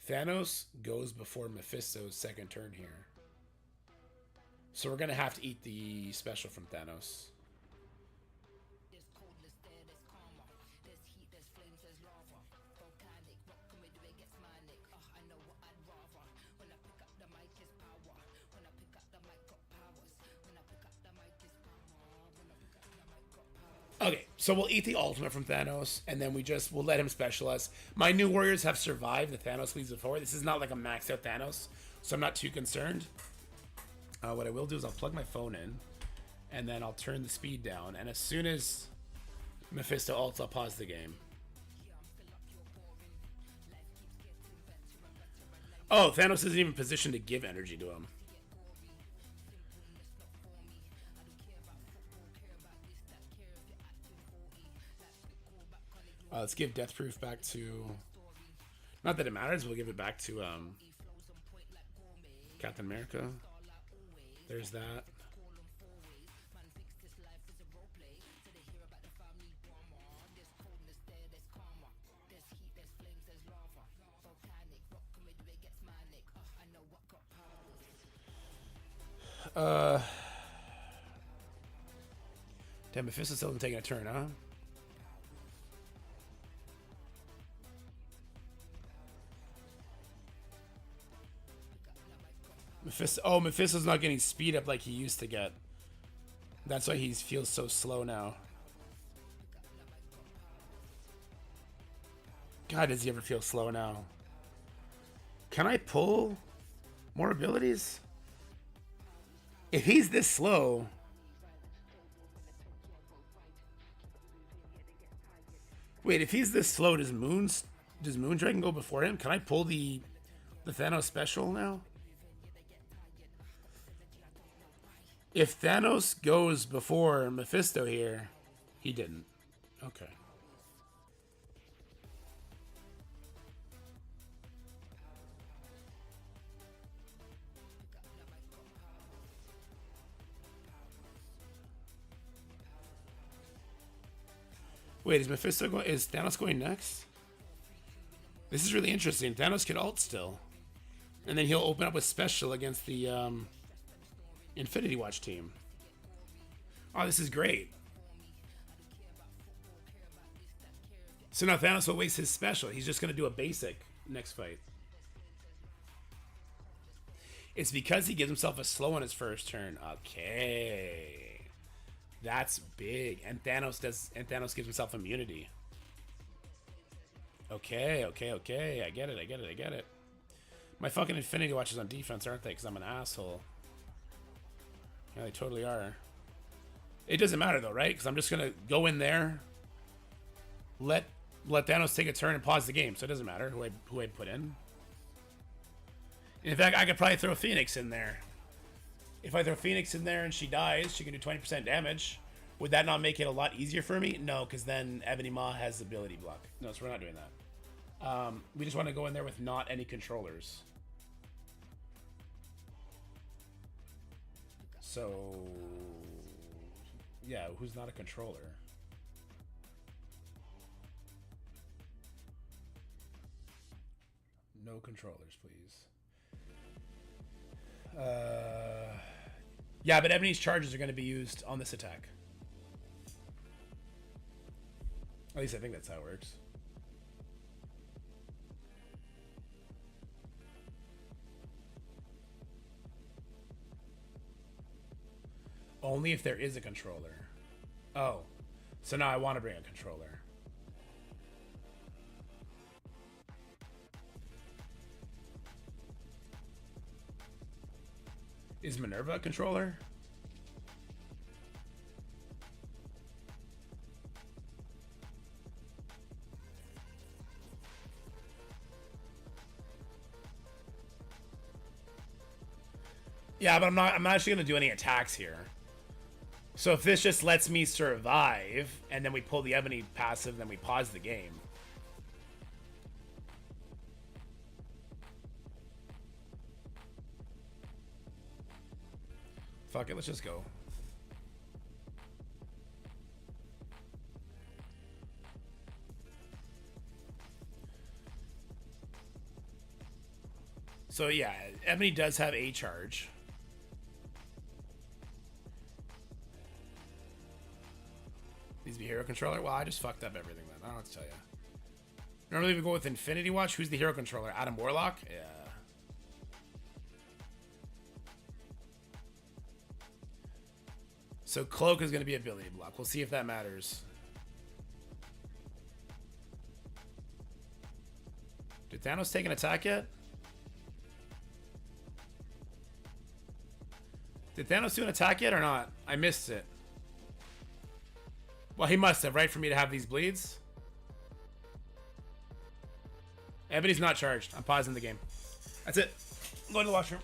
B: Thanos goes before Mephisto's second turn here. So we're going to have to eat the special from Thanos. Okay, so we'll eat the ultimate from Thanos, and then we'll let him specialize. My new warriors have survived the Thanos leads before. This is not like a maxed out Thanos, so I'm not too concerned. What I will do is I'll plug my phone in, and then I'll turn the speed down, and as soon as Mephisto ults, I'll pause the game. Oh, Thanos isn't even positioned to give energy to him. Let's give Death Proof back to... Not that it matters, we'll give it back to Captain America. There's that. Damn, Mephisto still isn't taking a turn, huh? Mephisto's not getting speed up like he used to get. That's why he feels so slow now. God, does he ever feel slow now? Can I pull more abilities? If he's this slow... Wait, if he's this slow, does Moondragon go before him? Can I pull the Thanos special now? If Thanos goes before Mephisto here, he didn't. Okay. Wait, is Thanos going next? This is really interesting. Thanos could ult still. And then he'll open up with special against the Infinity Watch team. Oh, this is great. So now Thanos will waste his special. He's just going to do a basic next fight. It's because he gives himself a slow on his first turn. Okay. That's big. And Thanos gives himself immunity. Okay. I get it. My fucking Infinity Watch is on defense, aren't they? Because I'm an asshole. Yeah, they totally are. It doesn't matter though, right? Because I'm just gonna go in there, let Thanos take a turn and pause the game. So it doesn't matter who I put in. In fact, I could probably throw Phoenix in there. If I throw Phoenix in there and she dies, she can do 20% damage. Would that not make it a lot easier for me? No, because then Ebony Maw has ability block. No, so we're not doing that. We just want to go in there with not any controllers. So, yeah, who's not a controller? No controllers, please. Yeah, but Ebony's charges are going to be used on this attack. At least I think that's how it works. Only if there is a controller. Oh. So now I want to bring a controller. Is Minerva a controller? Yeah, but I'm not actually gonna do any attacks here. So if this just lets me survive, and then we pull the Ebony passive, then we pause the game. Fuck it, let's just go. So yeah, Ebony does have a charge. Needs to be hero controller. Well, I just fucked up everything then. I don't know what to tell you. Normally we go with Infinity Watch. Who's the hero controller? Adam Warlock? Yeah. So Cloak is going to be ability block. We'll see if that matters. Did Thanos take an attack yet? Did Thanos do an attack yet or not? I missed it. Well, he must have, right, for me to have these bleeds? Ebony's not charged. I'm pausing the game. That's it. I'm going to the washroom.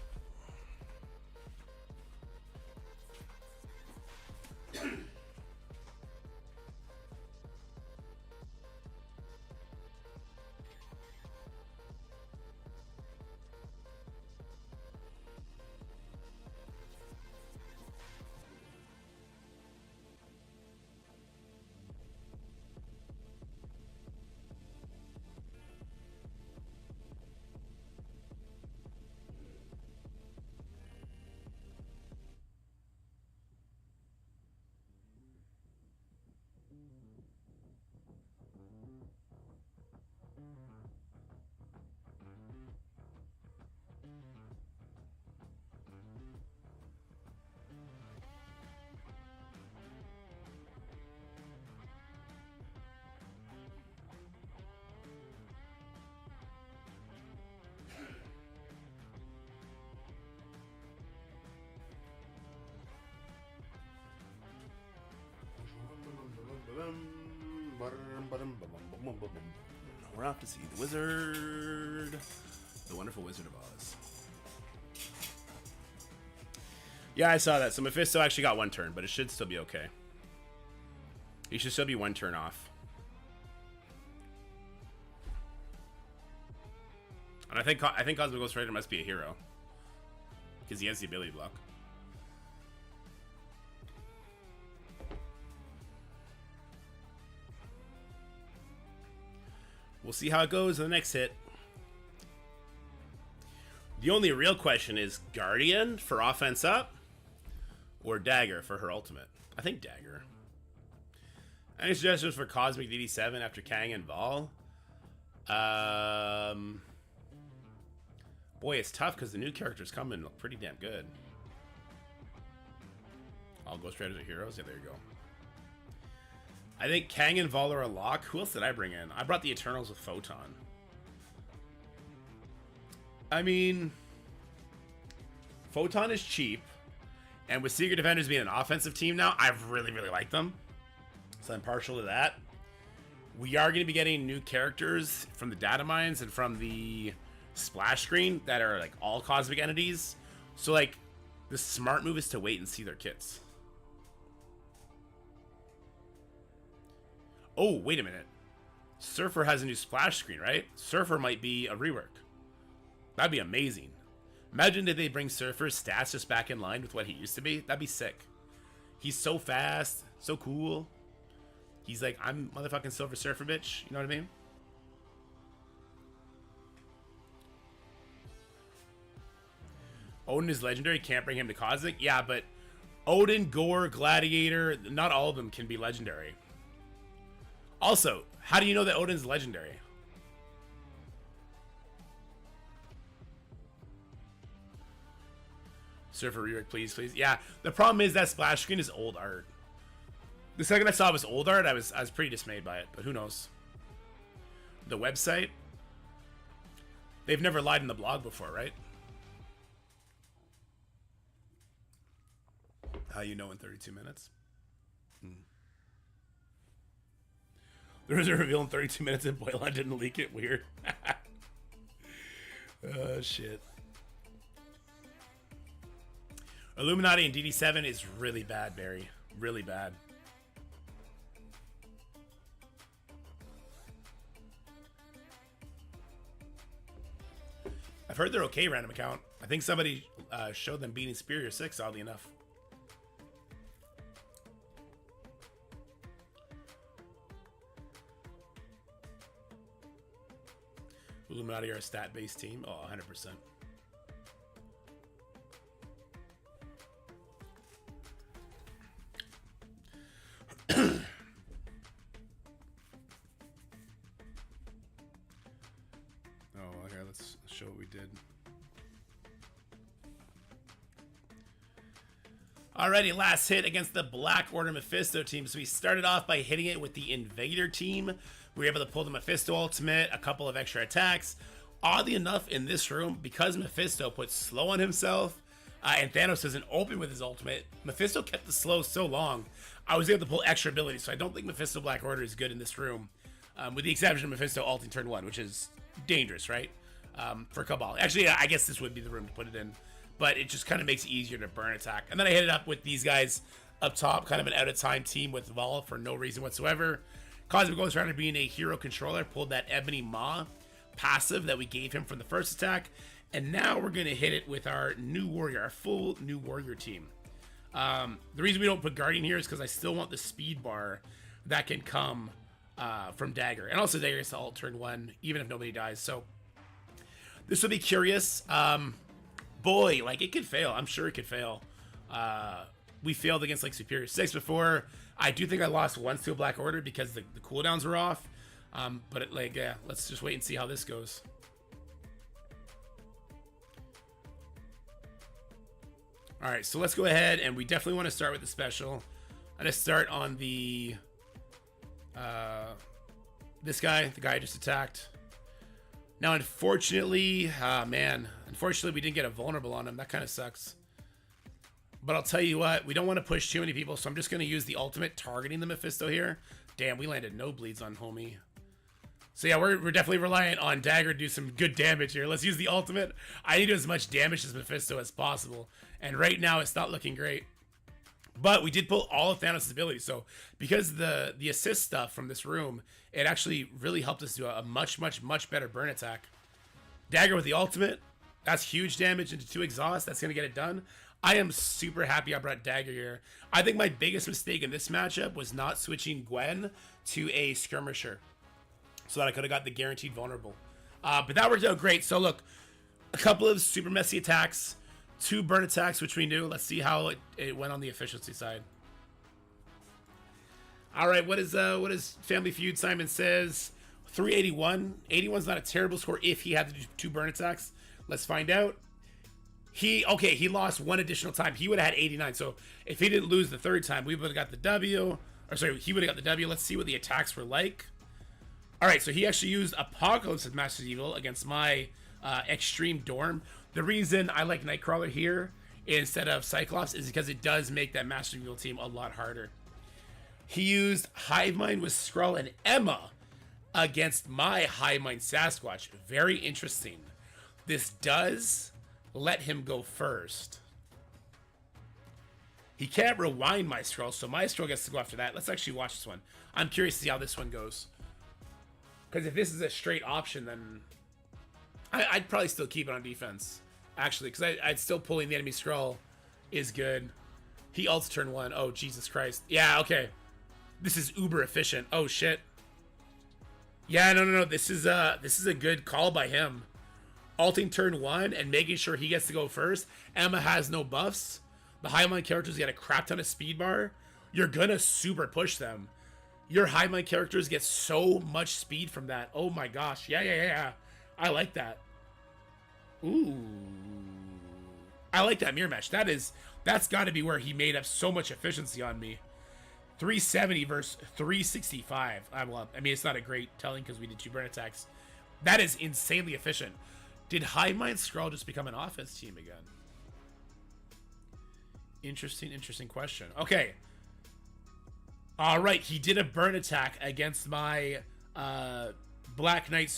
B: We're off to see the wizard. The wonderful Wizard of Oz. Yeah, I saw that. So Mephisto actually got 1 turn, but it should still be okay. He should still be 1 turn off. And I think Cosmic Ghost Rider must be a hero. Because he has the ability block. We'll see how it goes in the next hit. The only real question is Guardian for offense up or Dagger for her ultimate. I think Dagger. Any suggestions for Cosmic DD7 after Kang and Vol? Boy, it's tough because the new characters come in look pretty damn good. All Ghost Riders are heroes? Yeah, there you go. I think Kang and Vol are a lock. Who else did I bring in? I brought the Eternals with Photon. I mean, Photon is cheap. And with Secret Defenders being an offensive team now, I've really, really liked them. So I'm partial to that. We are going to be getting new characters from the data mines and from the splash screen that are like all cosmic entities. So like the smart move is to wait and see their kits. Oh, wait a minute. Surfer has a new splash screen, right? Surfer might be a rework. That'd be amazing. Imagine if they bring Surfer's stats just back in line with what he used to be. That'd be sick. He's so fast, so cool. He's like, I'm motherfucking Silver Surfer, bitch. You know what I mean? Odin is legendary. Can't bring him to Cosmic. Yeah, but Odin, Gore, Gladiator, not all of them can be legendary. Also, how do you know that Odin's legendary? Surfer rework, please, please. Yeah, the problem is that splash screen is old art. The second I saw it was old art, I was pretty dismayed by it, but who knows? The website? They've never lied in the blog before, right? How you know in 32 minutes? There was a reveal in 32 minutes and Boylan didn't leak it. Weird. Oh, shit. Illuminati in DD7 is really bad, Barry. Really bad. I've heard they're okay, random account. I think somebody showed them beating Superior 6, oddly enough. Illuminati are a stat-based team. Oh, 100%. Oh, okay, let's show what we did. Alrighty, last hit against the Black Order Mephisto team. So we started off by hitting it with the Invader team. We were able to pull the Mephisto ultimate, a couple of extra attacks. Oddly enough, in this room, because Mephisto put slow on himself, and Thanos doesn't open with his ultimate, Mephisto kept the slow so long, I was able to pull extra abilities. So I don't think Mephisto Black Order is good in this room, with the exception of Mephisto ulting turn 1, which is dangerous, right? For Cabal. Actually, I guess this would be the room to put it in, but it just kind of makes it easier to burn attack. And then I hit it up with these guys up top, kind of an out-of-time team with Vol for no reason whatsoever. Cosmic Ghost Rider being a hero controller pulled that Ebony Maw passive that we gave him from the first attack, and now we're going to hit it with our new warrior, our full new warrior team. The reason we don't put Guardian here is because I still want the speed bar that can come from Dagger, and also Dagger is to ult turn 1 even if nobody dies, so this will be curious. Boy, like, it could fail. I'm sure it could fail. We failed against like Superior 6 before. I do think I lost once to a Black Order because the cooldowns were off. But it, like, yeah, let's just wait and see how this goes. All right, so let's go ahead, and we definitely want to start with the special. I'm gonna start on the this guy, the guy I just attacked. Now, unfortunately, unfortunately we didn't get a vulnerable on him. That kind of sucks. But I'll tell you what, we don't want to push too many people, so I'm just going to use the ultimate targeting the Mephisto here. Damn, we landed no bleeds on homie. So yeah, we're definitely reliant on Dagger to do some good damage here. Let's use the ultimate. I need to do as much damage as Mephisto as possible. And right now, it's not looking great. But we did pull all of Thanos' abilities. So because the assist stuff from this room, it actually really helped us do a much better burn attack. Dagger with the ultimate. That's huge damage into 2 exhausts. That's going to get it done. I am super happy I brought Dagger here. I think my biggest mistake in this matchup was not switching Gwen to a Skirmisher, so that I could have got the guaranteed vulnerable. But that worked out great. So look, a couple of super messy attacks, 2 burn attacks, which we knew. Let's see how it went on the efficiency side. All right, what is Family Feud? Simon says 381. 81's not a terrible score if he had to do 2 burn attacks. Let's find out. He lost 1 additional time. He would have had 89. So if he didn't lose the 3rd time, we would have got the W. Or sorry, he would have got the W. Let's see what the attacks were like. All right, so he actually used Apocalypse as Master Evil against my Extreme Dorm. The reason I like Nightcrawler here instead of Cyclops is because it does make that Master Evil team a lot harder. He used Hive Mind with Skrull and Emma against my Hive Mind Sasquatch. Very interesting. This does let him go first. He can't rewind my Skrull, so my Skrull gets to go after that. Let's actually watch this one. I'm curious to see how this one goes. Because if this is a straight option, then I'd probably still keep it on defense. Actually, because I'd still pulling the enemy Skrull is good. He ults turn 1. Oh, Jesus Christ. Yeah, okay. This is uber efficient. Oh, shit. Yeah, no. This is a good call by him. Ulting turn 1 and making sure he gets to go first. Emma has no buffs. The Hive Mind characters get a crap ton of speed bar. You're gonna super push them. Your Hive Mind characters get so much speed from that. Oh my gosh. Yeah. I like that. Ooh. I like that mirror match. That's got to be where he made up so much efficiency on me. 370 versus 365. I mean, it's not a great telling because we did 2 burn attacks. That is insanely efficient. Did Hive Mind Skrull just become an offense team again? Interesting question. Okay. All right, he did a burn attack against my Black Knight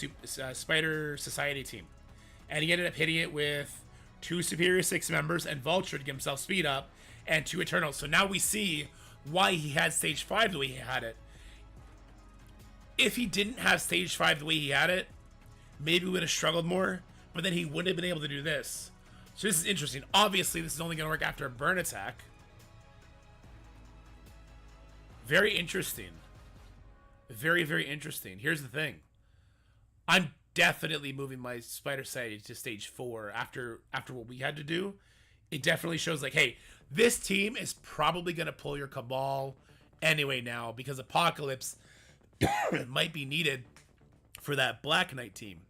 B: Spider Society team. And he ended up hitting it with 2 Superior 6 members and Vulture to give himself speed up and 2 Eternals. So now we see why he had Stage 5 the way he had it. If he didn't have Stage 5 the way he had it, maybe we would have struggled more, but then he wouldn't have been able to do this. So this is interesting. Obviously, this is only going to work after a burn attack. Very interesting. Very interesting. Here's the thing. I'm definitely moving my Spider Society to Stage 4 after what we had to do. It definitely shows like, hey, this team is probably going to pull your Cabal anyway now because Apocalypse might be needed for that Black Knight team.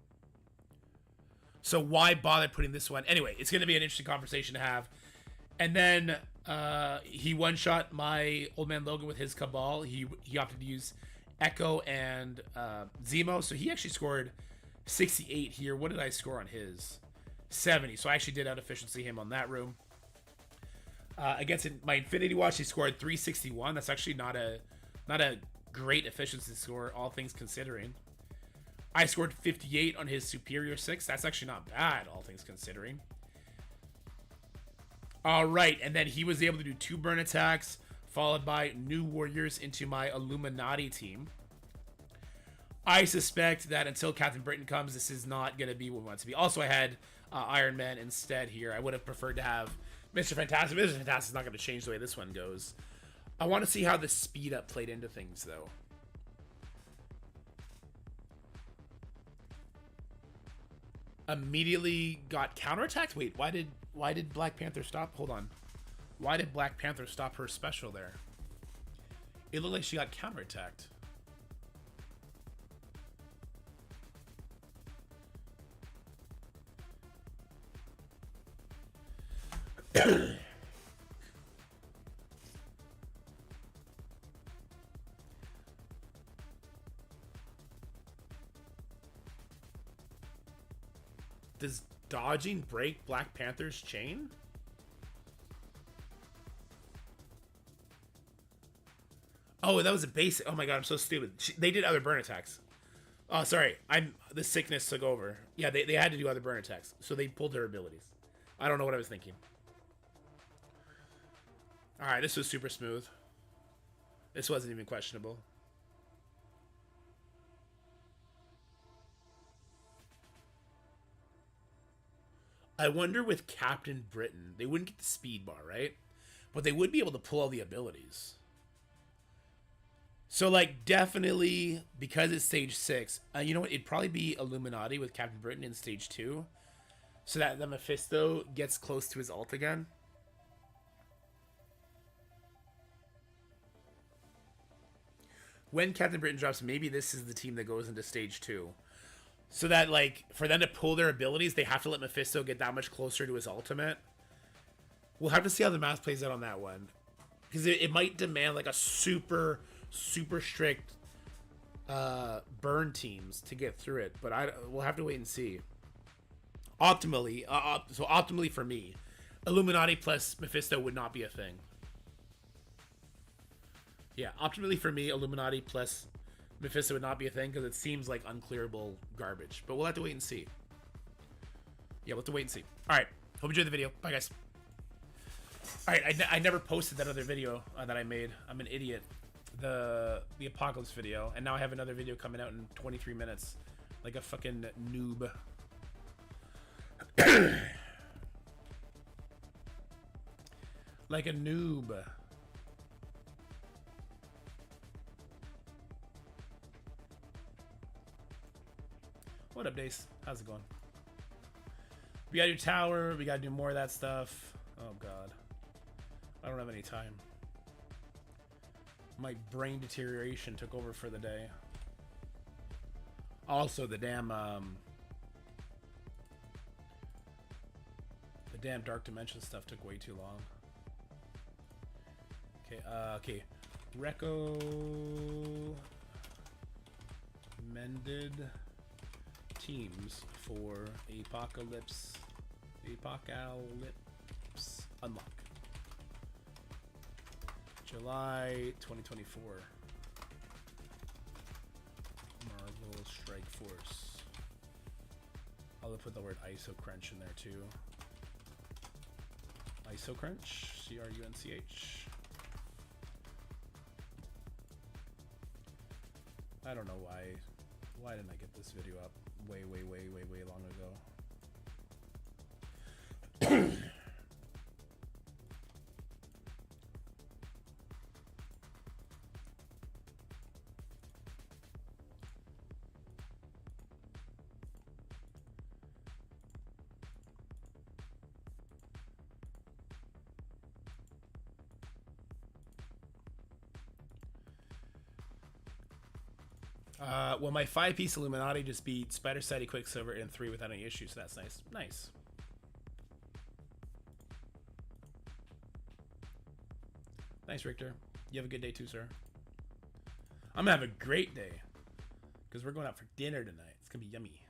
B: So why bother putting this one? Anyway, it's going to be an interesting conversation to have. And then he one-shot my Old Man Logan with his Cabal. He opted to use Echo and Zemo. So he actually scored 68 here. What did I score on his? 70. So I actually did out-efficiency him on that room. Against my Infinity Watch, he scored 361. That's actually not a great efficiency score, all things considering. I scored 58 on his Superior 6. That's actually not bad, all things considering. All right, and then he was able to do 2 burn attacks, followed by New Warriors into my Illuminati team. I suspect that until Captain Britain comes, this is not going to be what we want it to be. Also, I had Iron Man instead here. I would have preferred to have Mr. Fantastic. Mr. Fantastic is not going to change the way this one goes. I want to see how the speed up played into things, though. Immediately got counterattacked? Wait, why did Black Panther stop? Hold on. Why did Black Panther stop her special there? It looked like she got counterattacked. Does dodging break Black Panther's chain? Oh, that was a basic. Oh my god, I'm so stupid. They did other burn attacks. Oh, sorry. The sickness took over. Yeah, they had to do other burn attacks, so they pulled their abilities. I don't know what I was thinking. All right, this was super smooth. This wasn't even questionable. I wonder with Captain Britain, they wouldn't get the speed bar, right? But they would be able to pull all the abilities. So, like, definitely, because it's stage 6, you know what? It'd probably be Illuminati with Captain Britain in stage 2. So that the Mephisto gets close to his ult again. When Captain Britain drops, maybe this is the team that goes into stage 2. So that, like, for them to pull their abilities, they have to let Mephisto get that much closer to his ultimate. We'll have to see how the math plays out on that one. Because it might demand, like, a super strict burn teams to get through it. But we'll have to wait and see. Optimally, so optimally for me, Illuminati plus Mephisto would not be a thing. Yeah, optimally for me, Illuminati plus Mephisto would not be a thing because it seems like unclearable garbage. But we'll have to wait and see. Yeah, we'll have to wait and see. All right. Hope you enjoyed the video. Bye, guys. All right. I never posted that other video that I made. I'm an idiot. The Apocalypse video. And now I have another video coming out in 23 minutes. Like a fucking noob. Like a noob. What up, Dace? How's it going? We gotta do tower. We gotta do more of that stuff. Oh, God. I don't have any time. My brain deterioration took over for the day. Also, the damn Dark Dimension stuff took way too long. Okay, okay. Recommended teams for Apocalypse Unlock. July 2024. Marvel Strike Force. I'll put the word ISO Crunch in there too. ISO Crunch, CRUNCH. I don't know why. Why didn't I get this video up way long ago? Well, my 5-piece Illuminati just beat Spider Sighty Quicksilver in 3 without any issues, so that's nice. Nice. Nice, Richter. You have a good day too, sir. I'm gonna have a great day because we're going out for dinner tonight. It's gonna be yummy.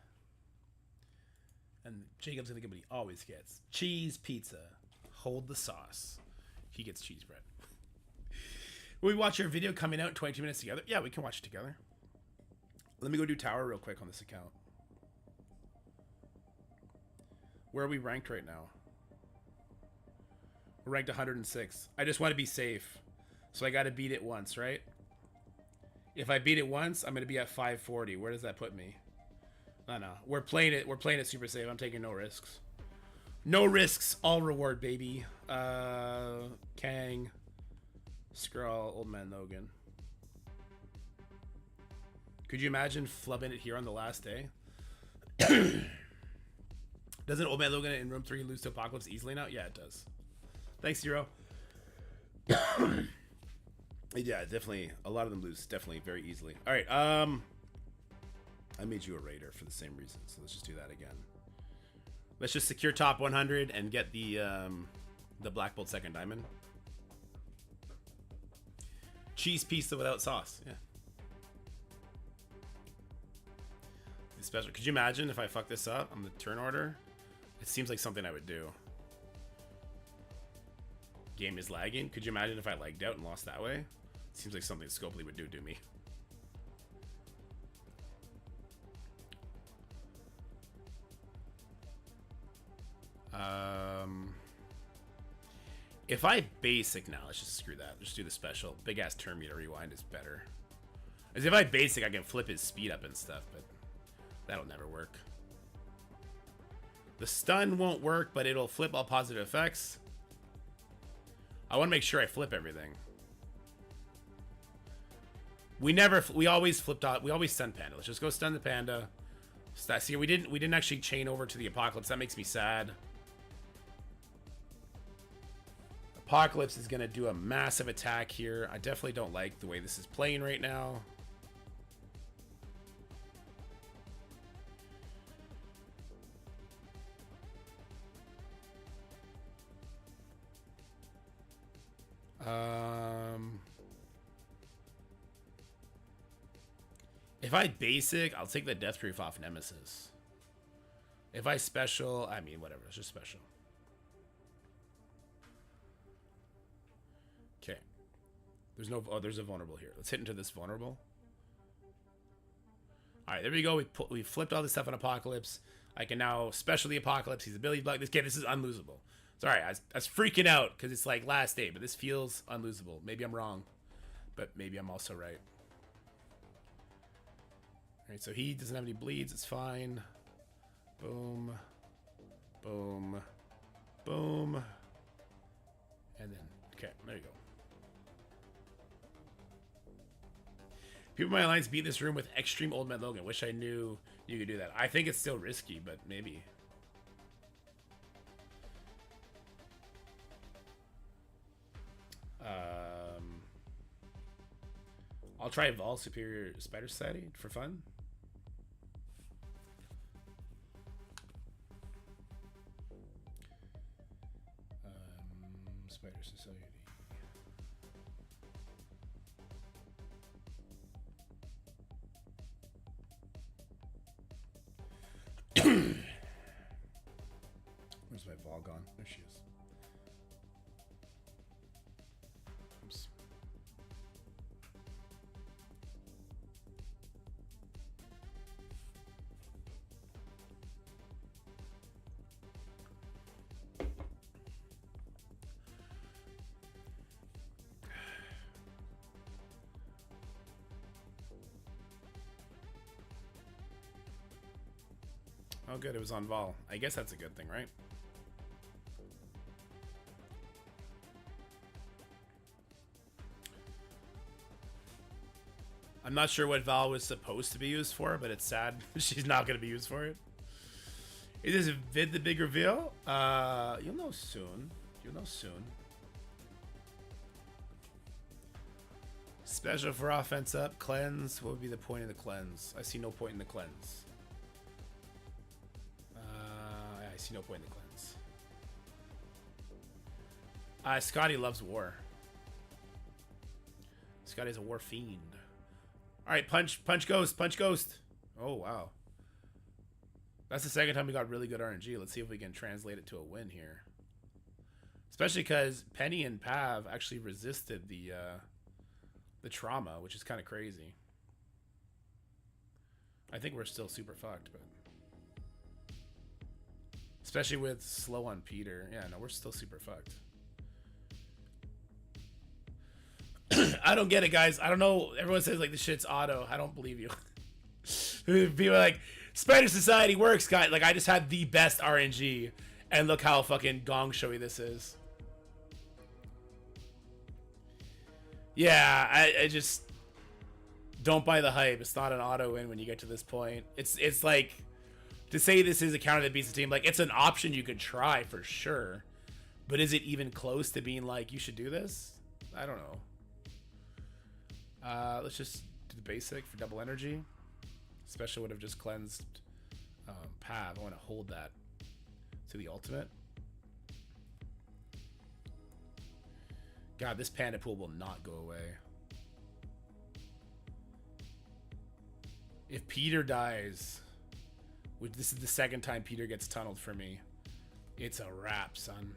B: And Jacob's gonna get what he always gets: cheese pizza. Hold the sauce. He gets cheese bread. Will we watch our video coming out in 22 minutes together? Yeah, we can watch it together. Let me go do tower real quick on this account. Where are we ranked right now? We're ranked 106. I just want to be safe. So I got to beat it once, right? If I beat it once, I'm going to be at 540. Where does that put me? No. We're playing it super safe. I'm taking no risks. No risks, all reward, baby. Kang. Skrull, Old Man Logan. Could you imagine flubbing it here on the last day? Doesn't Old Man Logan in Room 3 lose to Apocalypse easily now? Yeah, it does. Thanks, Zero. Yeah, definitely. A lot of them lose definitely very easily. All right. I made you a raider for the same reason, so let's just do that again. Let's just secure top 100 and get the Black Bolt second diamond. Cheese pizza without sauce. Yeah. Special. Could you imagine if I fuck this up on the turn order? It seems like something I would do. Game is lagging. Could you imagine if I lagged out and lost that way? It seems like something Scopely would do to me. If I basic now, let's just screw that. Let's do the special. Big ass turn meter rewind is better. As if I basic, I can flip his speed up and stuff, but that'll never work. The stun won't work, but it'll flip all positive effects. I want to make sure I flip everything. We always flipped out. We always stun panda. Let's just go stun the panda. See, we didn't actually chain over to the apocalypse. That makes me sad. Apocalypse is gonna do a massive attack here. I definitely don't like the way this is playing right now. If I basic, I'll take the death proof off Nemesis. If I special, I mean, whatever, it's just special. Okay. There's no, oh, there's a vulnerable here. Let's hit into this vulnerable. All right, there we go. We flipped all this stuff on Apocalypse. I can now special the Apocalypse. He's ability block. This kid, this is unlosable. Sorry, I was freaking out because it's like last day, but this feels unlosable. Maybe I'm wrong, but maybe I'm also right. All right, so he doesn't have any bleeds. It's fine. Boom, boom, boom, and then okay, there you go. People in my alliance beat this room with extreme old man Logan. Wish I knew you could do that. I think it's still risky, but maybe. I'll try Vol Superior Spider Society for fun. Spider Society. Where's my Vol gone? There she is. Oops. Oh, good. It was on Vol. I guess that's a good thing, right? I'm not sure what Val was supposed to be used for, but it's sad she's not going to be used for it. Is this vid the big reveal? You'll know soon. You'll know soon. Special for offense up. Cleanse. What would be the point of the cleanse? I see no point in the cleanse. I see no point in the cleanse. Scotty loves war. Scotty's a war fiend. All right, punch ghost, punch ghost. Oh, wow. That's the second time we got really good RNG. Let's see if we can translate it to a win here. Especially because Penny and Pav actually resisted the trauma, which is kind of crazy. I think we're still super fucked, but... Especially with slow on Peter. Yeah, no, we're still super fucked. I don't get it, guys. I don't know. Everyone says, like, this shit's auto. I don't believe you. People are like, Spider Society works, guys. Like, I just had the best RNG. And look how fucking gong showy this is. Yeah, I just... Don't buy the hype. It's not an auto win when you get to this point. It's like... To say this is a counter that beats the team, like, it's an option you could try for sure. But is it even close to being like, you should do this? I don't know. Let's just do the basic for double energy. Special would have just cleansed Pav. I want to hold that to the ultimate. God, this panda pool will not go away. If Peter dies, which this is the second time Peter gets tunneled for me, it's a wrap, son.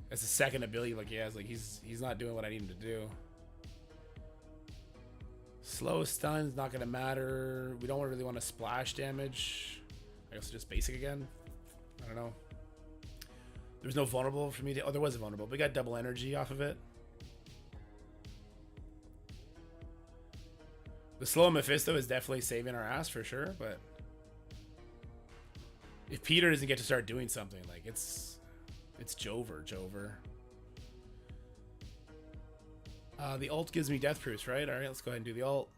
B: That's the second ability like he has. Like he's not doing what I need him to do. Slow stun's not gonna matter. We don't really want to splash damage. I guess just basic again. I don't know. There was no vulnerable for me to... Oh, there was a vulnerable. We got double energy off of it. The slow Mephisto is definitely saving our ass for sure, but... If Peter doesn't get to start doing something, like, it's Jover. The ult gives me death proofs, right? Alright, let's go ahead and do the ult.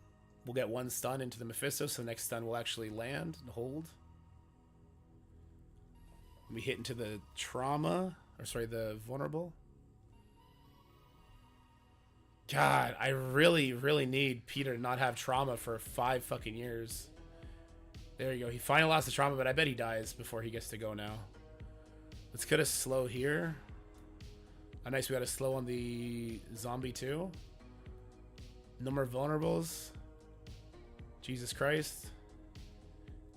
B: We'll get one stun into the Mephisto, so the next stun will actually land and hold. We hit into the trauma, or sorry, the vulnerable. God, I really, really need Peter to not have trauma for 5 fucking years. There you go. He finally lost the trauma, but I bet he dies before he gets to go now. Let's get a slow here. Oh, nice. We got a slow on the zombie too. No more vulnerables. Jesus Christ.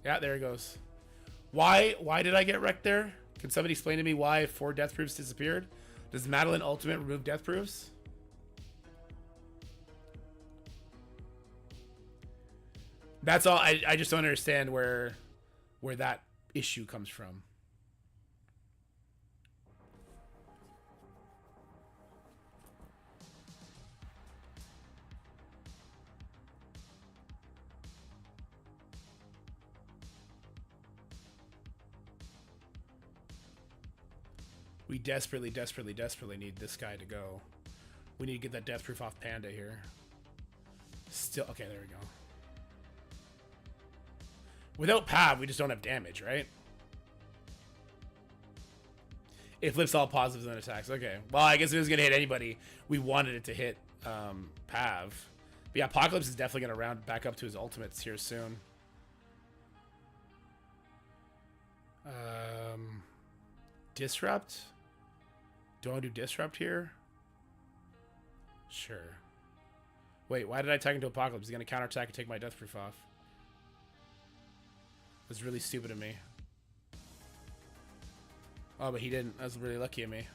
B: Yeah, there he goes. Why did I get wrecked there? Can somebody explain to me why 4 death proofs disappeared? Does Madeline Ultimate remove death proofs? That's all. I just don't understand where that issue comes from. We desperately need this guy to go. We need to get that death proof off Panda here. Still, okay, there we go. Without Pav, we just don't have damage, right? It flips all positives and attacks. Okay. Well, I guess if it was going to hit anybody, we wanted it to hit Pav. But yeah, Apocalypse is definitely going to round back up to his ultimates here soon. Disrupt? Do I want to do Disrupt here? Sure. Wait, why did I attack into Apocalypse? He's going to counterattack and take my death proof off. That's really stupid of me. Oh, but he didn't. That was really lucky of me.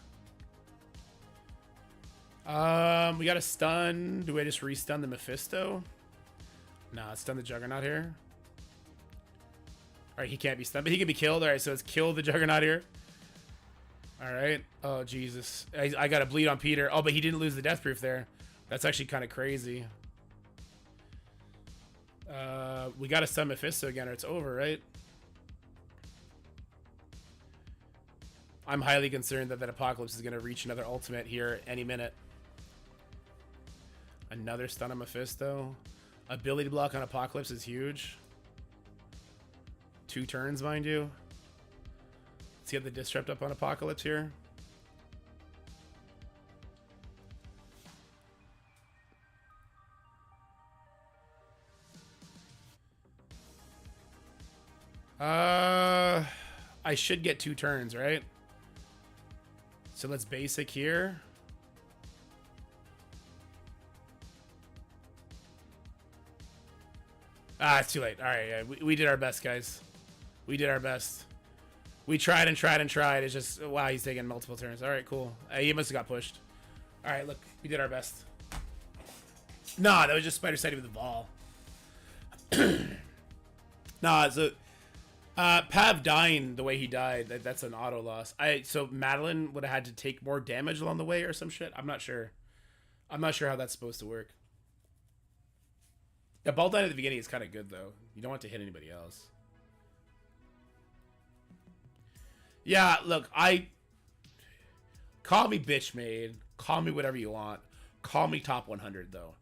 B: We got a stun. Do I just re-stun the Mephisto? Nah, stun the Juggernaut here. Alright, he can't be stunned, but he can be killed. Alright, so let's kill the Juggernaut here. Alright. Oh, Jesus. I got to bleed on Peter. Oh, but he didn't lose the death proof there. That's actually kind of crazy. We got to stun Mephisto again or it's over, right? I'm highly concerned that Apocalypse is going to reach another ultimate here any minute. Another stun on Mephisto. Ability block on Apocalypse is huge. 2 turns, mind you. Let's get the Disrupt up on Apocalypse here. I should get 2 turns, right? So let's basic here. Ah, it's too late. All right, yeah, we did our best, guys. We did our best. We tried and tried and tried. It's just, wow, he's taking multiple turns. All right, cool. He must have got pushed. All right, look, we did our best. Nah, that was just Spider Sighting with the ball. Nah, so Pav dying the way he died, that's an auto loss. So Madeline would have had to take more damage along the way or some shit. I'm not sure. I'm not sure how that's supposed to work. The ball dying at the beginning is kind of good though. You don't want to hit anybody else. Yeah, look, call me bitch made, call me whatever you want. Call me top 100 though.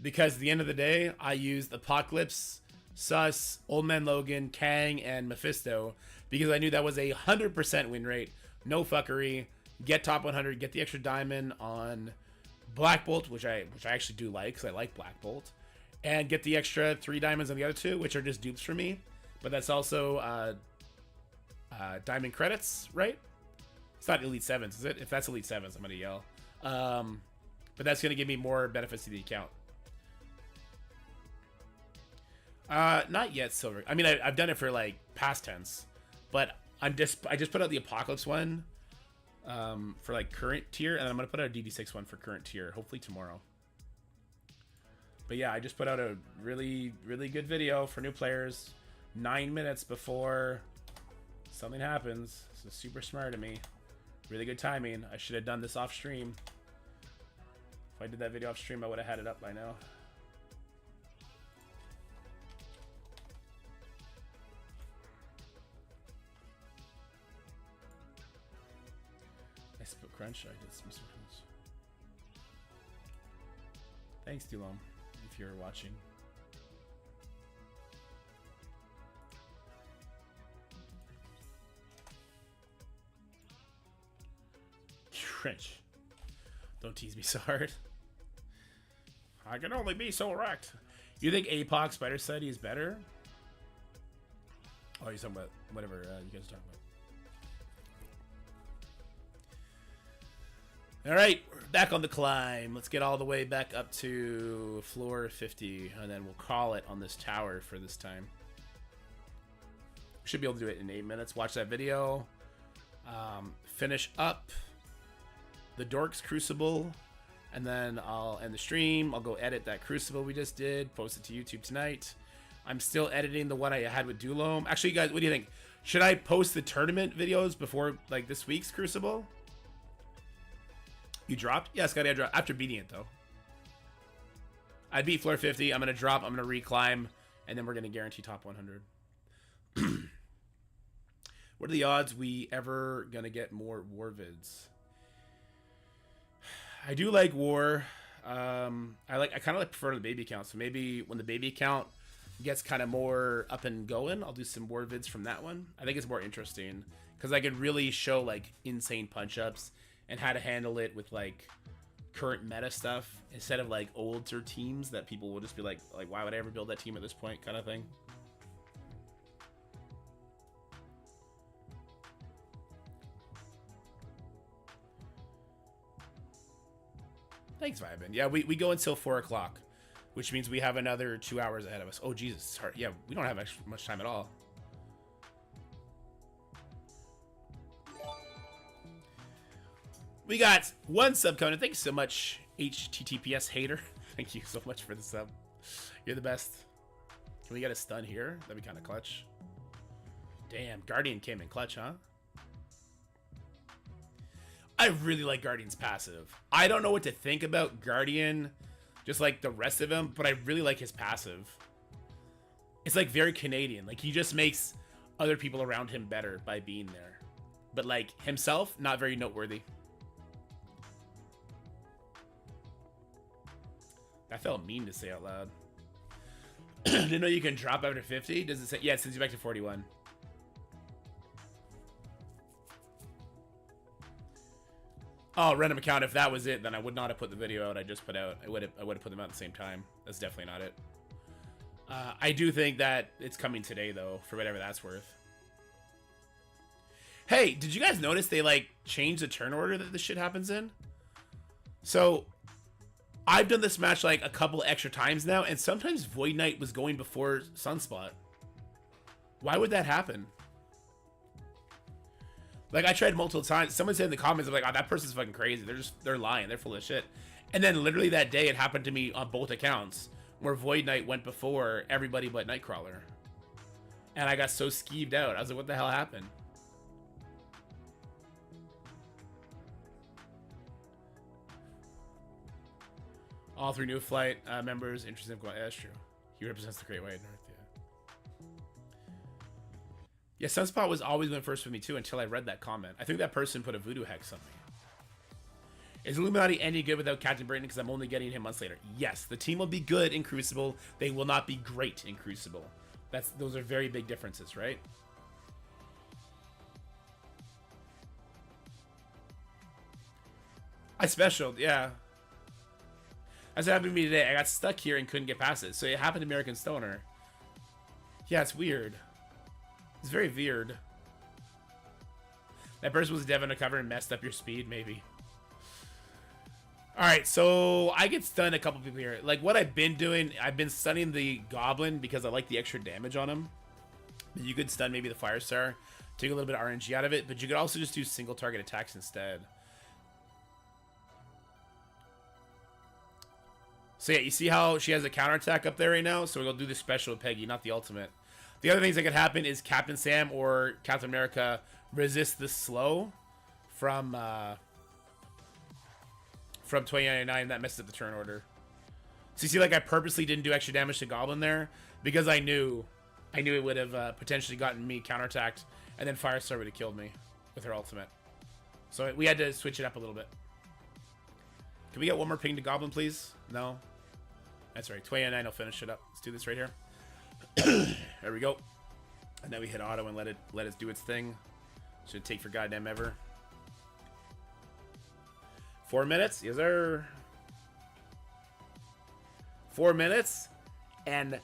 B: Because at the end of the day, I used Apocalypse, Sus, Old Man Logan, Kang, and Mephisto because I knew that was a 100% win rate. No fuckery. Get top 100. Get the extra diamond on Black Bolt, which I actually do like because I like Black Bolt, and get the extra 3 diamonds on the other 2, which are just dupes for me. But that's also diamond credits, right? It's not Elite 7s, is it? If that's Elite 7s, I'm gonna yell. But that's gonna give me more benefits to the account. Not yet, Silver. I mean, I've done it for like past tense, but I just put out the Apocalypse one for like current tier, and I'm gonna put out a DD6 one for current tier, hopefully tomorrow. But yeah, I just put out a really, really good video for new players, 9 minutes before Something happens. This is super smart of me. Really good timing. I should have done this off stream. If I did that video off stream, I would have had it up by now. I split crunch. I did some crunch. Thanks, Dulom, if you're watching. Crunch. Don't tease me so hard. I can only be so wrecked. You think APOC Spider Society is better? Oh, you're talking about whatever you guys are talking about. All right, we're back on the climb. Let's get all the way back up to floor 50, and then we'll call it on this tower for this time. We should be able to do it in 8 minutes. Watch that video. Finish up the Dork's Crucible, and then I'll end the stream. I'll go edit that Crucible we just did, post it to YouTube tonight. I'm still editing the one I had with Dulome. Actually, you guys, what do you think? Should I post the tournament videos before, like, this week's Crucible? You dropped? Yeah, Scotty, I dropped. After beating it, though. I beat floor 50. I'm going to drop. I'm going to reclimb. And then we're going to guarantee top 100. What are the odds we ever going to get more war vids? I do like war. I kind of prefer the baby count. So maybe when the baby count gets kind of more up and going, I'll do some war vids from that one. I think it's more interesting because I could really show like insane punch-ups and how to handle it with like current meta stuff instead of like older teams that people will just be like why would I ever build that team at this point kind of thing. Thanks, Vibin. Yeah, we go until 4 o'clock, which means we have another 2 hours ahead of us. Oh, Jesus. Sorry. Yeah, we don't have much time at all. We got one sub coming. Thank you so much, HTTPS hater. Thank you so much for the sub. You're the best. Can we get a stun here? That'd be kind of clutch. Damn, Guardian came in clutch, huh? I really like Guardian's passive. I don't know what to think about Guardian, just like the rest of him, but I really like his passive. It's like very Canadian. Like he just makes other people around him better by being there. But like himself, not very noteworthy. That felt mean to say out loud. Didn't know you can drop after 50. Does it say? Yeah, it sends you back to 41. Oh, random account. If that was it, then I would not have put the video out I just put out. I would have put them out at the same time. That's definitely not it. I do think that it's coming today, though, for whatever that's worth. Hey, did you guys notice they, like, changed the turn order that this shit happens in? So, I've done this match, like, a couple extra times now, and sometimes Void Knight was going before Sunspot. Why would that happen? Like, I tried multiple times. Someone said in the comments, like, oh, that person's fucking crazy. They're lying. They're full of shit. And then literally that day, it happened to me on both accounts, where Void Knight went before everybody but Nightcrawler. And I got so skeeved out. I was like, what the hell happened? All 3 new flight members interested in going. Yeah, that's true. He represents the Great White North, yeah. Yeah, Sunspot was always going first with me too until I read that comment. I think that person put a voodoo hex on me. Is Illuminati any good without Captain Britain? Because I'm only getting him months later. Yes, the team will be good in Crucible. They will not be great in Crucible. Those are very big differences, right? I specialed, yeah. That's what happened to me today. I got stuck here and couldn't get past it. So it happened to American Stoner. Yeah, it's weird. It's very weird. That person was dev undercover and messed up your speed, maybe. Alright, so I get stunned a couple people here. Like, what I've been doing, I've been stunning the Goblin because I like the extra damage on him. You could stun maybe the Firestar, take a little bit of RNG out of it, but you could also just do single target attacks instead. So yeah, you see how she has a counterattack up there right now? So we'll do the special with Peggy, not the ultimate. The other things that could happen is Captain Sam or Captain America resist the slow from 2099. That messes up the turn order. So you see, like, I purposely didn't do extra damage to Goblin there because I knew it would have potentially gotten me counterattacked, and then Firestar would have killed me with her ultimate. So we had to switch it up a little bit. Can we get one more ping to Goblin, please? No? That's right. 29 will finish it up. Let's do this right here. There we go. And then we hit auto and let it do its thing. Should take for goddamn ever. 4 minutes? Yes, sir. 4 minutes. And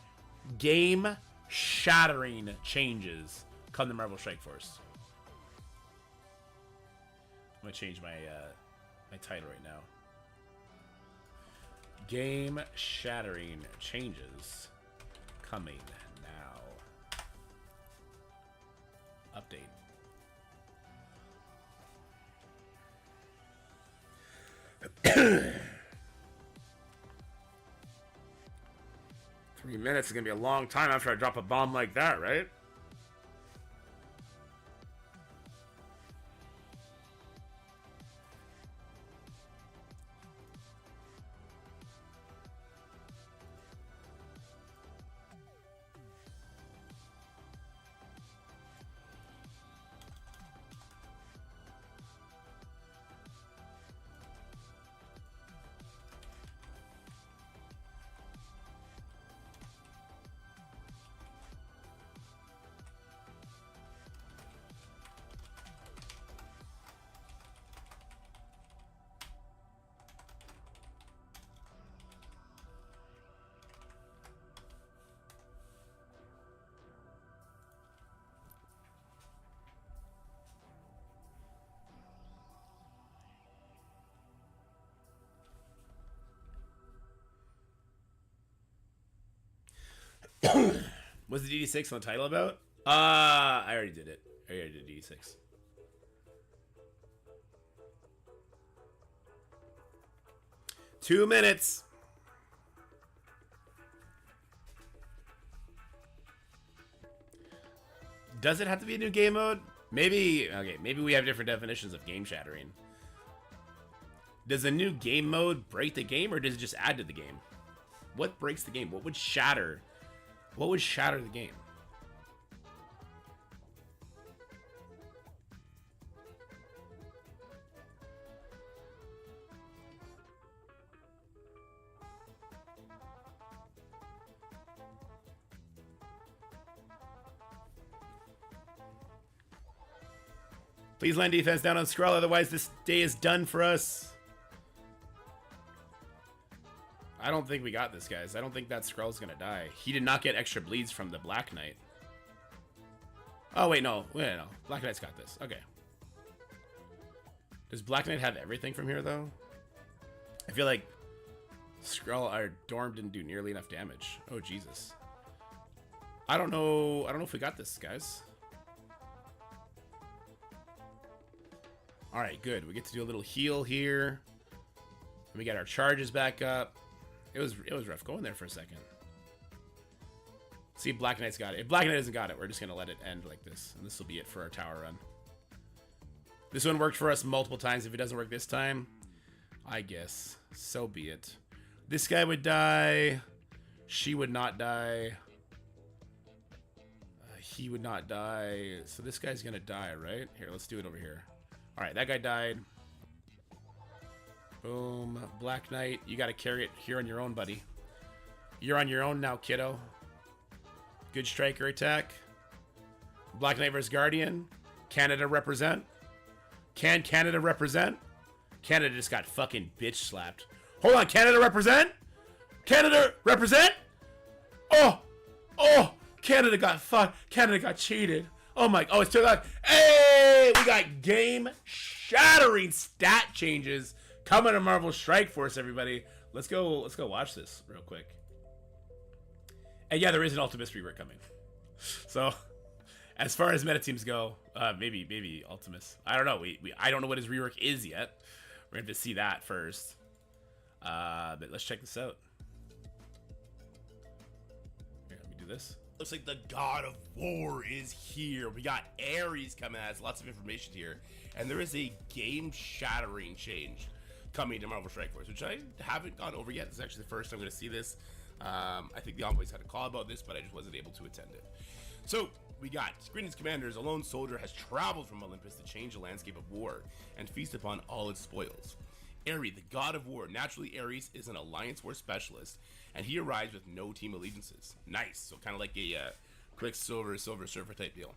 B: game shattering changes come to Marvel Strike Force. I'm gonna change my my title right now. Game shattering changes coming now. Update. Three minutes is gonna be a long time after I drop a bomb like that, right? What's the DD6 on the title about? I already did it. I already did DD6. Two minutes. Does it have to be a new game mode? Maybe. Okay, maybe we have different definitions of game shattering. Does a new game mode break the game, or does it just add to the game? What breaks the game? What would shatter? What would shatter the game? Please land defense down on Skrull, otherwise this day is done for us. I don't think we got this, guys. I don't think that Skrull's gonna die. He did not get extra bleeds from the Black Knight. Oh, wait, no. Wait, no. Black Knight's got this. Okay. Does Black Knight have everything from here, though? I feel like Skrull, our Dorm didn't do nearly enough damage. Oh, Jesus. I don't know. I don't know if we got this, guys. All right, good. We get to do a little heal here. And we got our charges back up. It was rough going there for a second. See if Black Knight's got it. If Black Knight hasn't got it, we're just going to let it end like this. And this will be it for our tower run. This one worked for us multiple times. If it doesn't work this time, I guess. So be it. This guy would die. She would not die. He would not die. So this guy's going to die, right? Here, let's do it over here. All right, that guy died. Boom. Black Knight, you got to carry it here on your own, buddy. You're on your own now, kiddo. Good striker attack. Black Knight versus Guardian. Canada represent. Can Canada represent? Canada just got fucking bitch slapped. Hold on, Canada represent? Canada represent? Oh! Oh! Canada got fucked. Canada got cheated. Oh my, oh, it's too loud. Hey! We got game shattering stat changes coming to Marvel Strike Force, everybody. Let's go watch this real quick. And yeah, there is an Ultimus rework coming. So, as far as meta teams go, maybe Ultimus. I don't know. I don't know what his rework is yet. We're gonna have to see that first. But let's check this out. Here, let me do this. Looks like the God of War is here. We got Ares coming at us. Lots of information here. And there is a game-shattering change coming to Marvel Strike Force, which I haven't gone over yet. This is actually the first time I'm going to see this. I think the Envoys had a call about this, but I just wasn't able to attend it. So, we got Greetings Commanders. A lone soldier has traveled from Olympus to change the landscape of war and feast upon all its spoils. Ares, the God of War. Naturally, Ares is an Alliance War specialist, and he arrives with no team allegiances. Nice. So kind of like a Quicksilver, Silver Surfer type deal.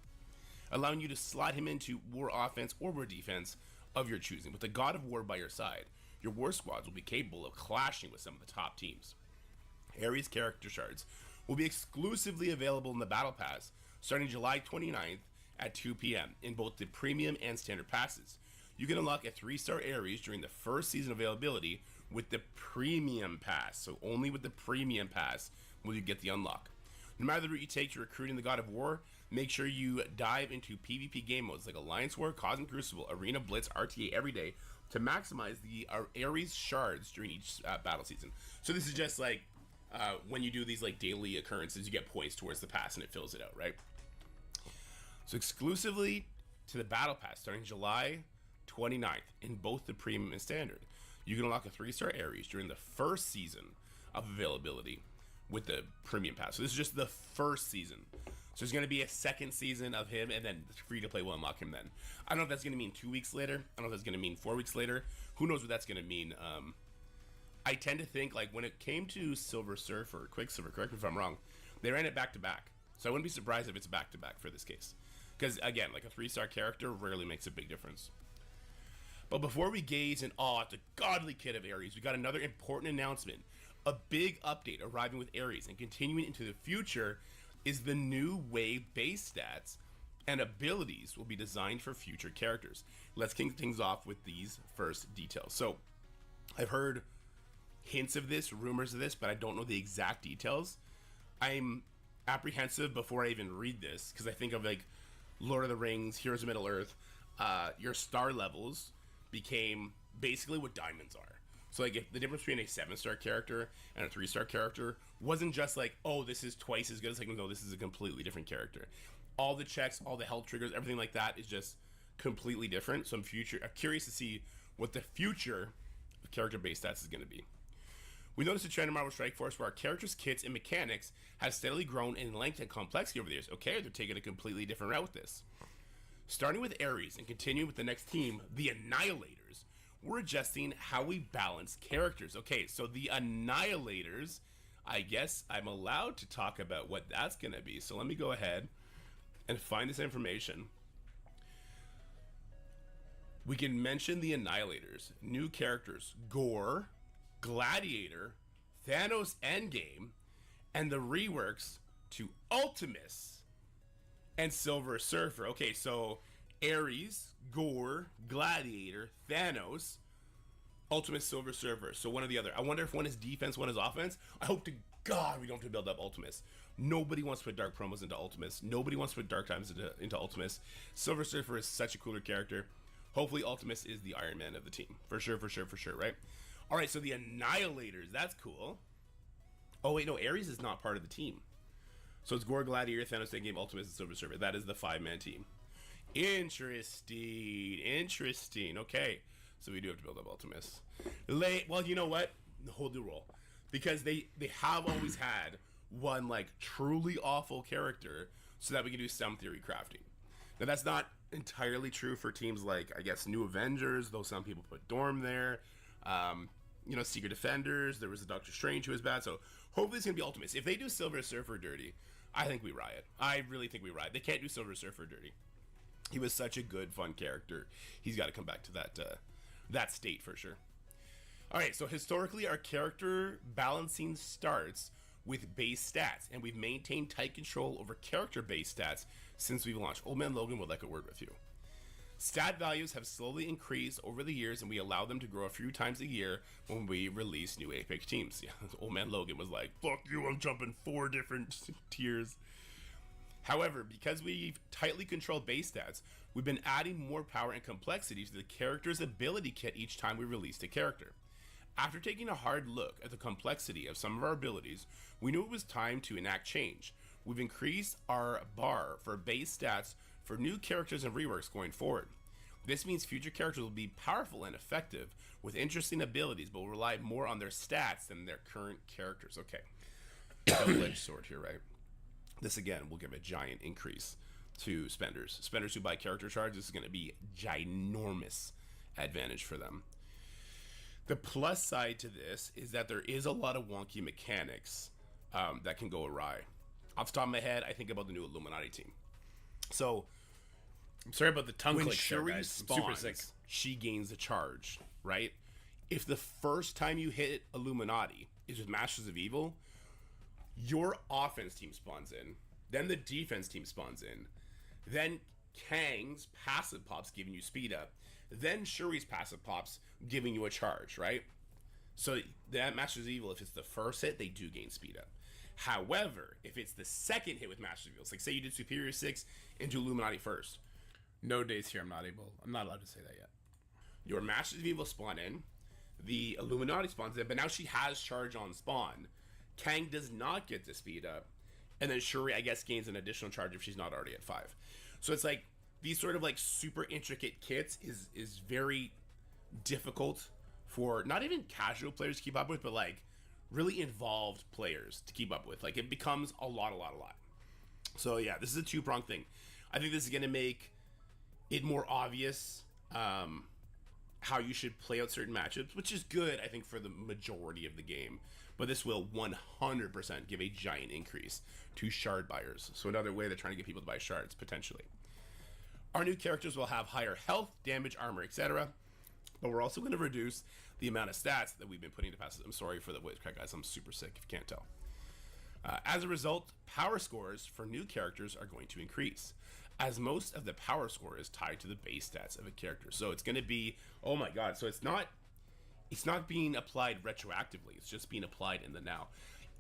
B: Allowing you to slot him into war offense or war defense of your choosing. With the God of War by your side, your war squads will be capable of clashing with some of the top teams. Ares character shards will be exclusively available in the Battle Pass starting July 29th at 2 p.m. in both the Premium and Standard Passes. You can unlock a 3-star Ares during the first season availability with the Premium Pass. So only with the Premium Pass will you get the unlock. No matter the route you take to recruiting the God of War, make sure you dive into PvP game modes like Alliance War, Cosmic Crucible, Arena Blitz, RTA every day to maximize the Ares shards during each battle season. So this is just like when you do these like daily occurrences, you get points towards the pass and it fills it out, right? So exclusively to the Battle Pass starting July 29th in both the Premium and Standard, you can unlock a 3-star Ares during the first season of availability with the Premium Pass. So this is just the first season. So there's going to be a second season of him, and then free to play will unlock him then. I don't know if that's going to mean 2 weeks later. I don't know if that's going to mean 4 weeks later. Who knows what that's going to mean. I tend to think like when it came to Silver Surfer or Quicksilver, correct me if I'm wrong, they ran it back to back. So I wouldn't be surprised if it's back to back for this case. Because again, like a 3-star character rarely makes a big difference. But before we gaze in awe at the godly kid of Ares, we got another important announcement. A big update arriving with Ares and continuing into the future is the new wave base stats and abilities will be designed for future characters. Let's kick things off with these first details. So I've heard hints of this, rumors of this, but I don't know the exact details. I'm apprehensive before I even read this because I think of like Lord of the Rings, Heroes of Middle Earth. Your star levels became basically what diamonds are. So like if the difference between a 7-star character and a 3-star character wasn't just like, oh, this is twice as good. It's like, no, this is a completely different character. All the checks, all the health triggers, everything like that is just completely different. So I'm curious to see what the future of character-based stats is going to be. We noticed a trend in Marvel Strike Force where our characters' kits and mechanics have steadily grown in length and complexity over the years. Okay, they're taking a completely different route with this. Starting with Ares and continuing with the next team, the Annihilators, we're adjusting how we balance characters. Okay, so the Annihilators, I guess I'm allowed to talk about what that's going to be. So let me go ahead and find this information. We can mention the Annihilators, new characters, Gore, Gladiator, Thanos Endgame, and the reworks to Ultimus and Silver Surfer. Okay, so Ares, Gore, Gladiator, Thanos, Ultimus, Silver Surfer. So one or the other. I wonder if one is defense, one is offense. I hope to God we don't have to build up Ultimus. Nobody wants to put dark promos into Ultimus. Nobody wants to put dark times into Ultimus. Silver Surfer is such a cooler character. Hopefully Ultimus is the Iron Man of the team. For sure, right? All right, so the Annihilators, that's cool. Oh, wait, no, Ares is not part of the team. So it's Gore, Gladiator, Thanos, Endgame, Ultimus, and Silver Surfer. That is the 5-man team. Interesting. Okay, so we do have to build up Ultimus. Well, you know what? Hold the roll. Because they have always had one, like, truly awful character so that we can do some theory crafting. Now, that's not entirely true for teams like, I guess, New Avengers, though some people put Dorm there. Secret Defenders. There was a Doctor Strange who was bad. So hopefully it's going to be Ultimus. If they do Silver Surfer dirty, I think we riot. I really think we riot. They can't do Silver Surfer dirty. He was such a good, fun character. He's got to come back to that state for sure. All right, so historically, our character balancing starts with base stats, and we've maintained tight control over character-based stats since we've launched. Old Man Logan would like a word with you. Stat values have slowly increased over the years, and we allow them to grow a few times a year when we release new Apex teams. Yeah, Old Man Logan was like, fuck you, I'm jumping 4 different tiers. However, because we've tightly controlled base stats, we've been adding more power and complexity to the character's ability kit each time we released a character. After taking a hard look at the complexity of some of our abilities, we knew it was time to enact change. we've increased our bar for base stats for new characters and reworks going forward. This means future characters will be powerful and effective with interesting abilities, but will rely more on their stats than their current characters. Okay. Double-edged sword here, right? This, again, will give a giant increase to spenders. Spenders who buy character charges, this is going to be ginormous advantage for them. The plus side to this is that there is a lot of wonky mechanics that can go awry. Off the top of my head, I think about the new Illuminati team. So,
F: I'm sorry about the tongue
B: when
F: click there,
B: Shuri
F: guys. I'm super sick.
B: spawns, she gains a charge, right? If the first time you hit Illuminati is with Masters of Evil, your offense team spawns in, then the defense team spawns in, then Kang's passive pops giving you speed up, then Shuri's passive pops giving you a charge, right? So that Masters of Evil, if it's the first hit, they do gain speed up. However, if it's the second hit with Masters of Evil, like say you did Superior 6 into Illuminati first,
F: No days here. I'm not allowed to say that yet.
B: your Masters of Evil spawn in, the Illuminati spawns in, but now she has charge on spawn. Kang does not get to speed up, and then Shuri, I guess, gains an additional charge if she's not already at 5. So it's like these sort of like super intricate kits is very difficult for not even casual players to keep up with, but like really involved players to keep up with. Like it becomes a lot. So yeah, this is a two-pronged thing. I think this is going to make it more obvious how you should play out certain matchups, which is good, I think, for the majority of the game. But this will 100% give a giant increase to shard buyers. So another way they're trying to get people to buy shards, potentially. Our new characters will have higher health, damage, armor, etc. But we're also going to reduce the amount of stats that we've been putting to passes. I'm sorry for the voice crack, guys. I'm super sick, if you can't tell. As a result, power scores for new characters are going to increase, as most of the power score is tied to the base stats of a character. So it's going to be, oh my god, so it's not being applied retroactively, it's just being applied in the now.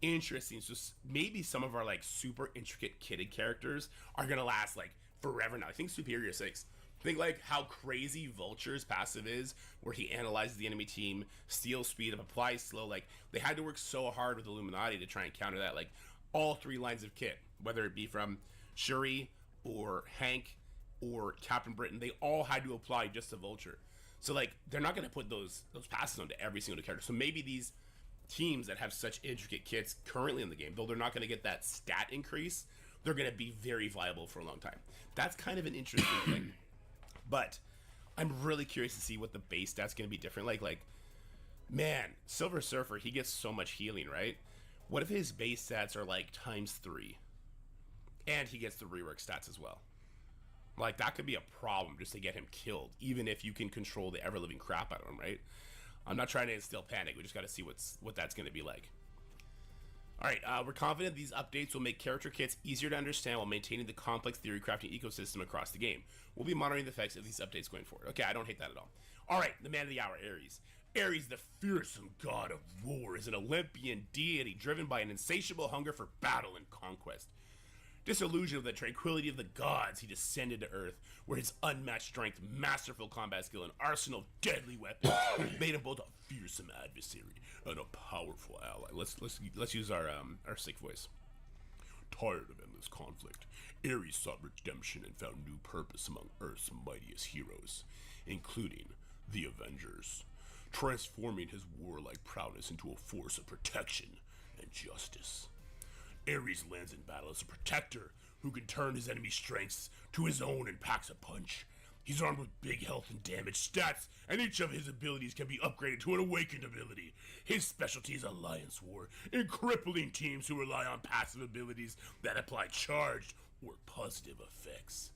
B: Interesting. So maybe some of our like super intricate kitted characters are going to last like forever now. I think Superior 6. Think like how crazy Vulture's passive is, where he analyzes the enemy team, steals speed up, applies slow. Like they had to work so hard with Illuminati to try and counter that. Like all 3 lines of kit, whether it be from Shuri or Hank or Captain Britain, they all had to apply just to Vulture. So like they're not going to put those passes onto every single character. So maybe these teams that have such intricate kits currently in the game, though they're not going to get that stat increase, they're going to be very viable for a long time. That's kind of an interesting thing. But I'm really curious to see what the base stat's going to be different. Like, man, Silver Surfer, he gets so much healing, right? What if his base stats are like ×3? And he gets the rework stats as well. Like, that could be a problem just to get him killed, even if you can control the ever-living crap out of him, right? I'm not trying to instill panic. We just got to see what that's going to be like. All right, we're confident these updates will make character kits easier to understand while maintaining the complex theory crafting ecosystem across the game. We'll be monitoring the effects of these updates going forward. Okay, I don't hate that at all. All right, the man of the hour, Ares. Ares, the fearsome god of war, is an Olympian deity driven by an insatiable hunger for battle and conquest. Disillusioned with the tranquility of the gods, he descended to Earth, where his unmatched strength, masterful combat skill, and arsenal of deadly weapons made him both a fearsome adversary and a powerful ally. Let's use our sick voice. Tired of endless conflict, Ares sought redemption and found new purpose among Earth's mightiest heroes, including the Avengers, transforming his warlike prowess into a force of protection and justice. Ares lands in battle as a protector who can turn his enemy's strengths to his own and packs a punch. He's armed with big health and damage stats, and each of his abilities can be upgraded to an awakened ability. His specialty is Alliance War, in crippling teams who rely on passive abilities that apply charged or positive effects.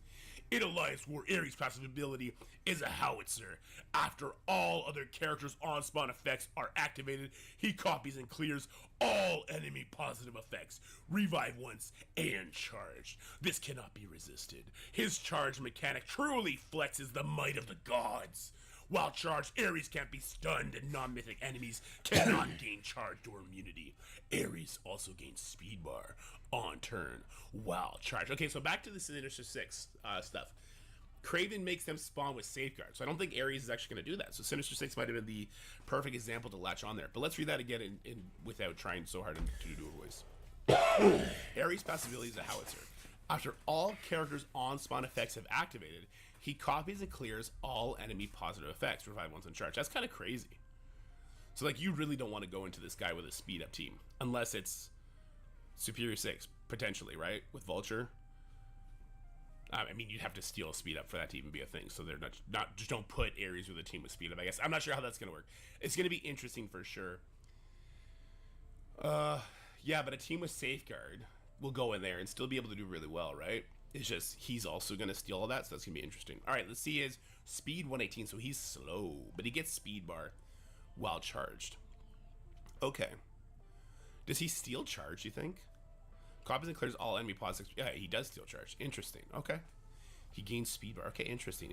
B: In Alliance War, Ares' passive ability is a howitzer. After all other characters' on-spawn effects are activated, he copies and clears all enemy positive effects, revive once, and charge. This cannot be resisted. His charge mechanic truly flexes the might of the gods. While charged, Ares can't be stunned, and non-mythic enemies cannot gain charged or immunity. Ares also gains speed bar on turn while charged. Okay, so back to the Sinister Six stuff. Kraven makes them spawn with safeguards, so I don't think Ares is actually going to do that. So Sinister Six might have been the perfect example to latch on there. But let's read that again in without trying so hard to do a voice. Ares' passive ability is a howitzer. After all characters' on-spawn effects have activated, he copies and clears all enemy positive effects, provide ones in charge. That's kind of crazy. So, like, you really don't want to go into this guy with a speed-up team. Unless it's Superior 6, potentially, right? With Vulture. I mean, you'd have to steal speed-up for that to even be a thing. So they're not just don't put Ares with a team with speed-up, I guess. I'm not sure how that's going to work. It's going to be interesting for sure. Yeah, but a team with Safeguard will go in there and still be able to do really well, right? It's just he's also going to steal all that, so that's going to be interesting. All right, let's see his speed 118. So he's slow, but he gets speed bar while charged. Okay. Does he steal charge, you think? Copies and clears all enemy positives. Yeah, he does steal charge. Interesting. Okay. He gains speed bar. Okay, interesting.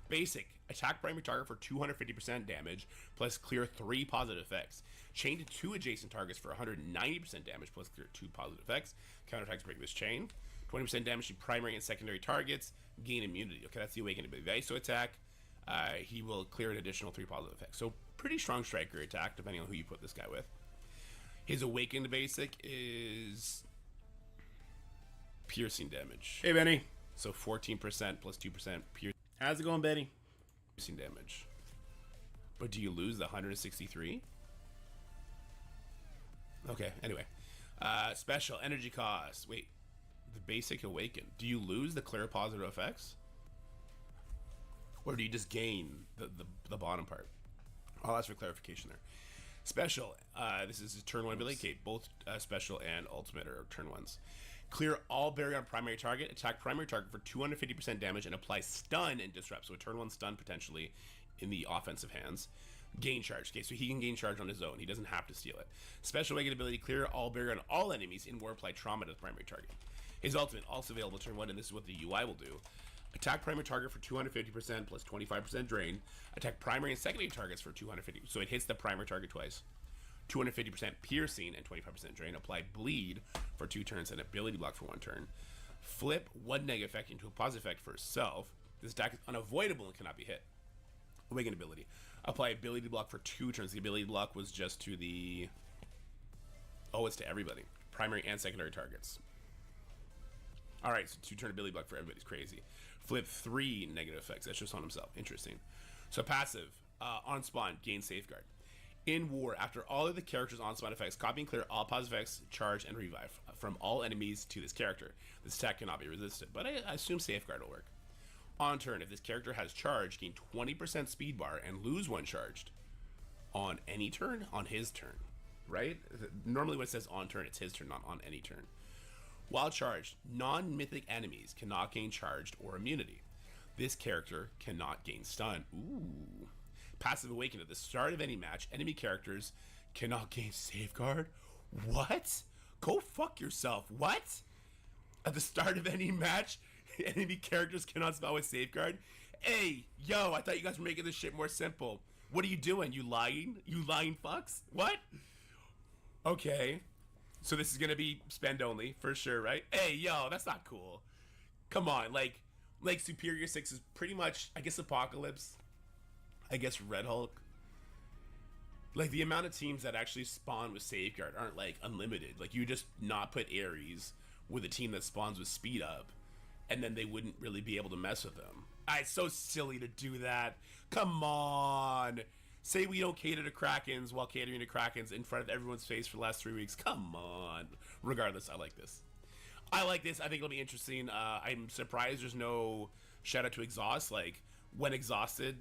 B: Basic. Attack primary target for 250% damage, plus clear 3 positive effects. Chain to 2 adjacent targets for 190% damage, plus clear 2 positive effects. Counterattacks break this chain. 20% damage to primary and secondary targets. Gain immunity. Okay, that's the awakened ability. ISO attack. He will clear an additional 3 positive effects. So pretty strong striker attack, depending on who you put this guy with. His awakened basic is piercing damage.
F: Hey, Benny.
B: So 14% plus 2%
F: How's it going, Benny?
B: piercing damage. But do you lose the 163? Okay, anyway. Special energy cost. Wait, the basic awaken. Do you lose the clear positive effects? Or do you just gain the bottom part? I'll ask for clarification there. Special. This is a turn 1 ability. Okay, both special and ultimate are turn 1s. Clear all barrier on primary target. Attack primary target for 250% damage and apply stun and disrupt. So a turn 1 stun potentially in the offensive hands. Gain charge. Okay, so he can gain charge on his own. He doesn't have to steal it. Special awakened ability. Clear all barrier on all enemies in war. Apply trauma to the primary target. His ultimate also available turn 1, and this is what the UI will do. Attack primary target for 250% plus 25% drain. Attack primary and secondary targets for 250. So it hits the primary target twice. 250% piercing and 25% drain. Apply bleed for 2 turns and ability block for 1 turn. Flip 1 negative effect into a positive effect for itself. This attack is unavoidable and cannot be hit. Awakened ability. Apply ability block for 2 turns. The ability block was just to the... Oh, it's to everybody. Primary and secondary targets. Alright, so 2 turn ability block for everybody's crazy. Flip 3 negative effects. That's just on himself. Interesting. So passive. On spawn, gain safeguard. In war, after all of the character's on-spawn effects, copy and clear all positive effects, charge, and revive from all enemies to this character. This attack cannot be resisted, but I assume safeguard will work. On turn, if this character has charge, gain 20% speed bar and lose 1 charged. On any turn? On his turn. Right? Normally when it says on turn, it's his turn, not on any turn. While charged, non-mythic enemies cannot gain charged or immunity. This character cannot gain stun. Ooh. Passive awaken at the start of any match, enemy characters cannot gain safeguard. What? Go fuck yourself. What? At the start of any match, enemy characters cannot spell with safeguard. Hey, yo, I thought you guys were making this shit more simple. What are you doing? You lying? You lying fucks? What? Okay. So this is gonna be spend only for sure, right? Hey, yo, that's not cool. Come on, like Superior 6 is pretty much, I guess, Apocalypse. I guess Red Hulk. Like, the amount of teams that actually spawn with Safeguard aren't, like, unlimited. Like, you just not put Ares with a team that spawns with Speed Up, and then they wouldn't really be able to mess with them. It's so silly to do that. Come on. Say we don't cater to Krakens while catering to Krakens in front of everyone's face for the last 3 weeks. Come on. Regardless, I like this. I think it'll be interesting. I'm surprised there's no shout out to exhaust. Like, when exhausted,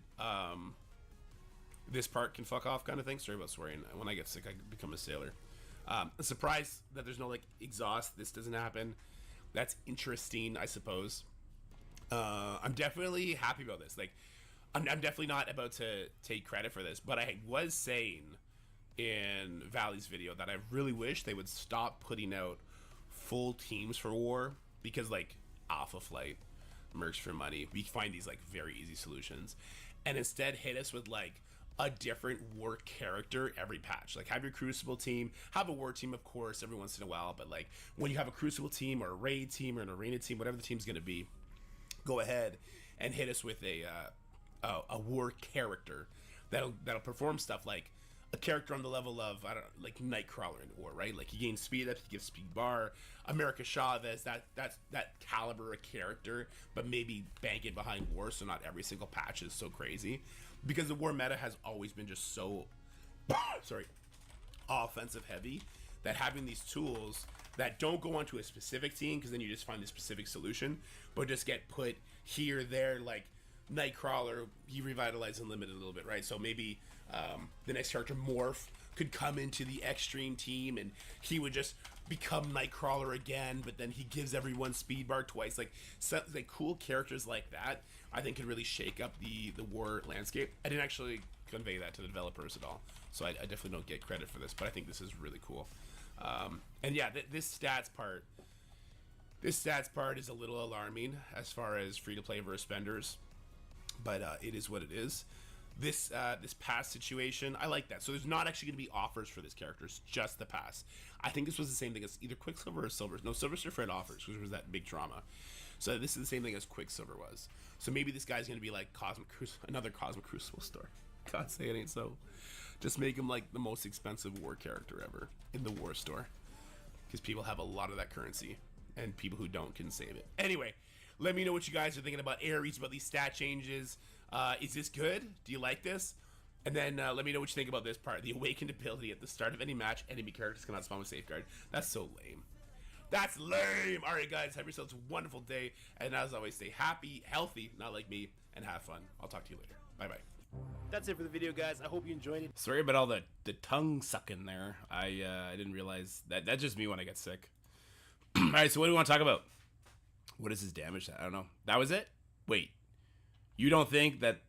B: this part can fuck off kind of thing. Sorry about swearing. When I get sick, I become a sailor. I'm surprised that there's no, like, exhaust. This doesn't happen. That's interesting, I suppose. I'm definitely happy about this. Like, I'm definitely not about to take credit for this, but I was saying in Valley's video that I really wish they would stop putting out full teams for war, because, like, Alpha Flight, Mercs for Money, we find these, like, very easy solutions, and instead hit us with, like, a different war character every patch. Like, have your Crucible team, have a war team, of course, every once in a while, but, like, when you have a Crucible team or a raid team or an arena team, whatever the team's gonna be, go ahead and hit us with a war character that'll perform stuff like a character on the level of, I don't know, like Nightcrawler in War, right? Like he gains speed up, he gives speed bar. America Chavez, that's that caliber of character, but maybe bank it behind War, so not every single patch is so crazy. Because the War meta has always been just so sorry, offensive heavy, that having these tools that don't go onto a specific team, because then you just find the specific solution, but just get put here, there, like Nightcrawler, he revitalized Unlimited a little bit, right? So maybe the next character, Morph, could come into the Extreme team and he would just become Nightcrawler again, but then he gives everyone speed bar twice. Like cool characters like that, I think could really shake up the War landscape. I didn't actually convey that to the developers at all, so I definitely don't get credit for this, but I think this is really cool. And yeah, this stats part is a little alarming as far as free-to-play versus spenders, but it is what it is. This pass situation, I like that. So there's not actually going to be offers for this character. It's just the pass. I think this was the same thing as either Quicksilver or Silver. No, Silver Surfer had offers, which was that big trauma. So this is the same thing as Quicksilver was. So maybe this guy's going to be like another Cosmic Crucible store. God say it ain't so. Just make him like the most expensive War character ever in the War store, because people have a lot of that currency, and people who don't can save it. Anyway, let me know what you guys are thinking about Ares, about these stat changes. Is this good? Do you like this? And then let me know what you think about this part. The awakened ability at the start of any match, enemy characters cannot spawn with safeguard. That's so lame. That's lame. All right, guys, have yourselves a wonderful day. And as always, stay happy, healthy, not like me, and have fun. I'll talk to you later. Bye-bye.
G: That's it for the video, guys. I hope you enjoyed it.
F: Sorry about all the tongue sucking there. I didn't realize that. That's just me when I get sick. All right, so what do we want to talk about? What is his damage? I don't know. That was it? Wait. You don't think that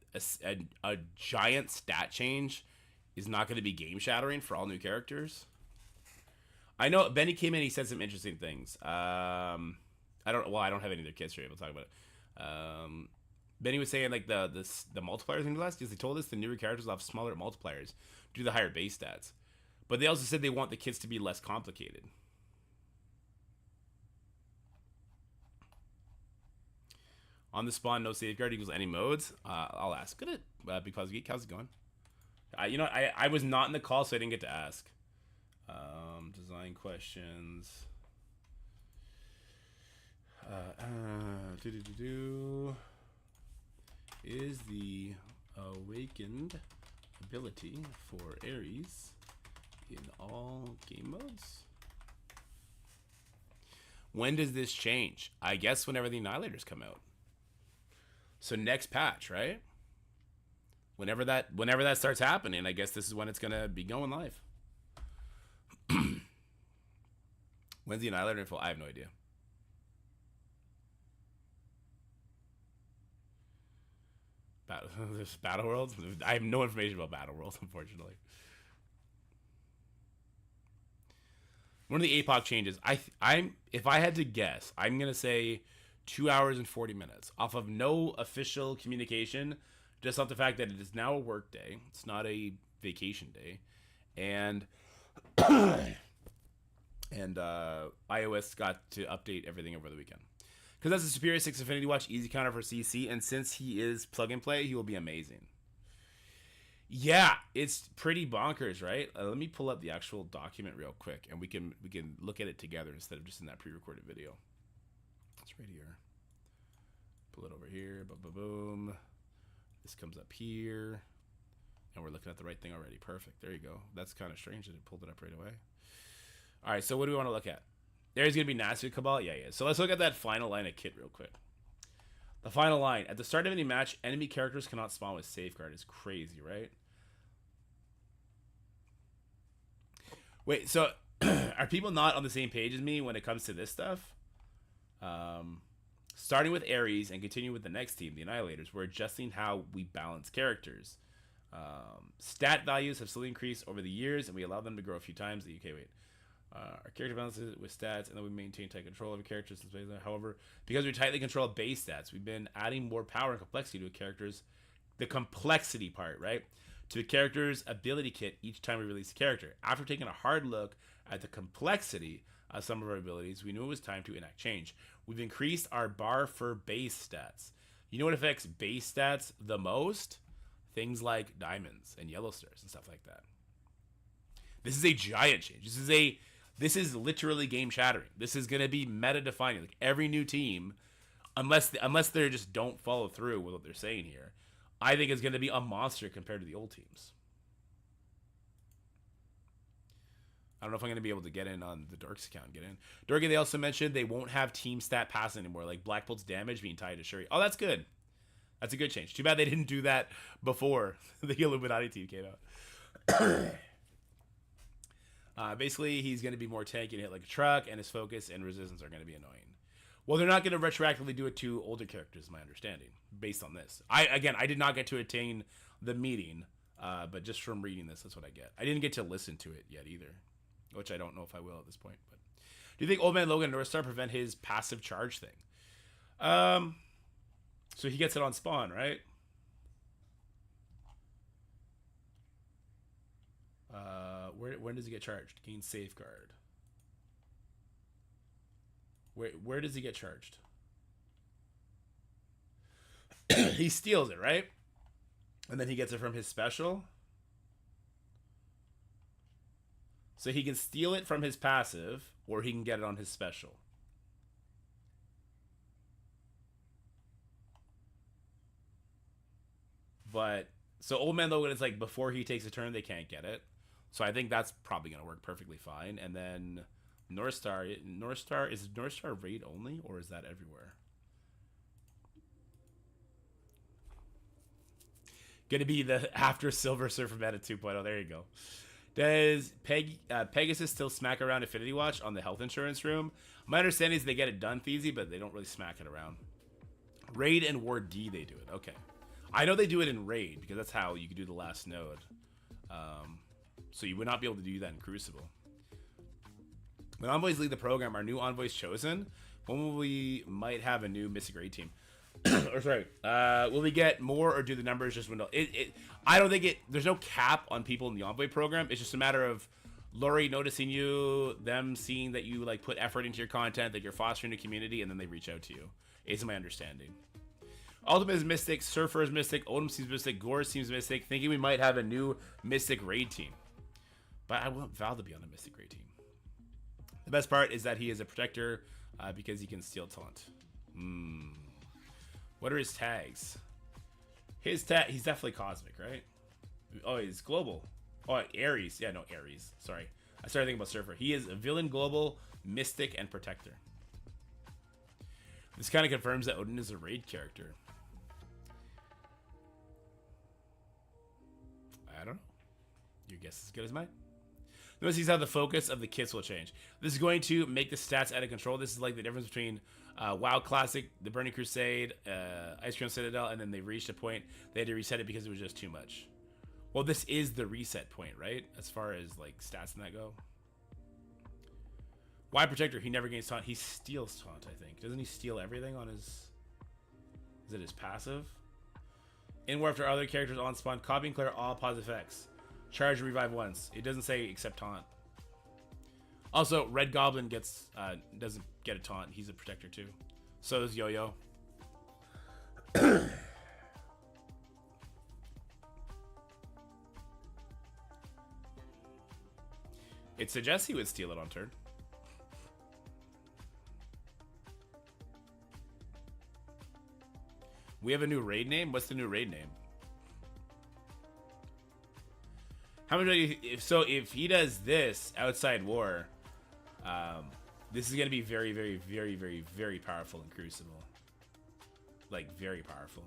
F: a giant stat change is not going to be game shattering for all new characters? I know Benny came in. He said some interesting things. I don't have any other kids to be able to talk about it. Benny was saying like the multipliers in the last, because they told us the newer characters will have smaller multipliers due to the higher base stats, but they also said they want the kits to be less complicated. On the spawn, no safeguard equals any modes. I'll ask. Good at Big Pause Geek. How's it going? I was not in the call, so I didn't get to ask. Design questions. Is the awakened ability for Ares in all game modes? When does this change? I guess whenever the Annihilators come out. So next patch, right? Whenever that starts happening, I guess this is when it's gonna be going live. When's the Annihilator info? I have no idea. There's Battle Worlds? I have no information about Battle Worlds, unfortunately. One of the APOC changes, if I had to guess, I'm gonna say 2 hours and 40 minutes off of no official communication, just off the fact that it is now a work day. It's not a vacation day, and iOS got to update everything over the weekend. Because that's a Superior 6 Affinity Watch easy counter for CC, and since he is plug and play, he will be amazing. Yeah, it's pretty bonkers, right? Let me pull up the actual document real quick, and we can look at it together instead of just in that pre-recorded video. It's right here. Pull it over here. Boom, boom, boom. This comes up here, and we're looking at the right thing already. Perfect. There you go. That's kind of strange that it pulled it up right away. All right, so what do we want to look at? There's going to be Nasty Cabal? Yeah. So let's look at that final line of kit real quick. The final line. At the start of any match, enemy characters cannot spawn with safeguard. It's crazy, right? Wait, so are people not on the same page as me when it comes to this stuff? Starting with Ares and continuing with the next team, the Annihilators, we're adjusting how we balance characters. Stat values have slowly increased over the years, and we allow them to grow a few times. Our character balances with stats, and then we maintain tight control of characters. However, because we tightly control base stats, we've been adding more power and complexity to a character's, the complexity part, right? To a character's ability kit each time we release a character. After taking a hard look at the complexity of some of our abilities, we knew it was time to enact change. We've increased our bar for base stats. You know what affects base stats the most? Things like diamonds and yellow stars and stuff like that. This is a giant change. This is literally game shattering. This is gonna be meta defining. Like every new team, unless they just don't follow through with what they're saying here, I think is gonna be a monster compared to the old teams. I don't know if I'm going to be able to get in on the Dork's account. Get in. Dorky, they also mentioned they won't have team stat pass anymore, like Black Bolt's damage being tied to Shuri. Oh, that's good. That's a good change. Too bad they didn't do that before the Illuminati team came out. Basically, he's going to be more tanky and hit like a truck, and his focus and resistance are going to be annoying. Well, they're not going to retroactively do it to older characters, my understanding, based on this. I did not get to attain the meeting, but just from reading this, that's what I get. I didn't get to listen to it yet either, which I don't know if I will at this point. But do you think Old Man Logan and Northstar prevent his passive charge thing? So he gets it on spawn, right? When does he get charged? Gain safeguard. Where does he get charged? He steals it, right? And then he gets it from his special. So he can steal it from his passive, or he can get it on his special. But, so Old Man Logan is like, before he takes a turn, they can't get it. So I think that's probably going to work perfectly fine. And then Northstar, is Northstar raid only, or is that everywhere? Gonna be the after Silver Surfer meta 2.0. There you go. Does Pegasus still smack around Affinity Watch on the health insurance room? My understanding is they get it done, Feezy, but they don't really smack it around. Raid and Ward D, they do it. Okay. I know they do it in Raid, because that's how you can do the last node. So you would not be able to do that in Crucible. When envoys lead the program, are new envoys chosen? When will we might have a new Mystic Raid team? Or sorry, will we get more, or do the numbers just dwindle? I don't think there's no cap on people in the envoy program. It's just a matter of Lori noticing you, them seeing that you like put effort into your content, that you're fostering a community, and then they reach out to you. Is my understanding. Ultimate is Mystic, Surfer is Mystic, Odom seems Mystic, Gore seems Mystic, thinking we might have a new Mystic Raid team. But I want Val to be on a Mystic Raid team. The best part is that he is a protector because he can steal taunt. What are his tags? He's definitely cosmic, right? Oh, he's global. Oh, Ares. Yeah, no, Ares. Sorry. I started thinking about Surfer. He is a villain, global, mystic, and protector. This kind of confirms that Odin is a raid character. I don't know. Your guess is as good as mine. Notice he's how the focus of the kits will change. This is going to make the stats out of control. This is like the difference between WoW Classic, the Burning Crusade, Ice Cream Citadel, and then they reached a point they had to reset it because it was just too much. Well, this is the reset point, right? As far as like stats and that go. Why Protector? He never gains taunt. He steals taunt, I think. Doesn't he steal everything on his... Is it his passive? In war after other characters on spawn, copy and clear all positive effects. Charge revive once. It doesn't say except taunt. Also, Red Goblin doesn't get a taunt. He's a protector too. So does Yo-Yo. It suggests he would steal it on turn. We have a new raid name? What's the new raid name? How much do you... If he does this outside war, this is going to be very, very, very, very, very powerful in Crucible. Like, very powerful.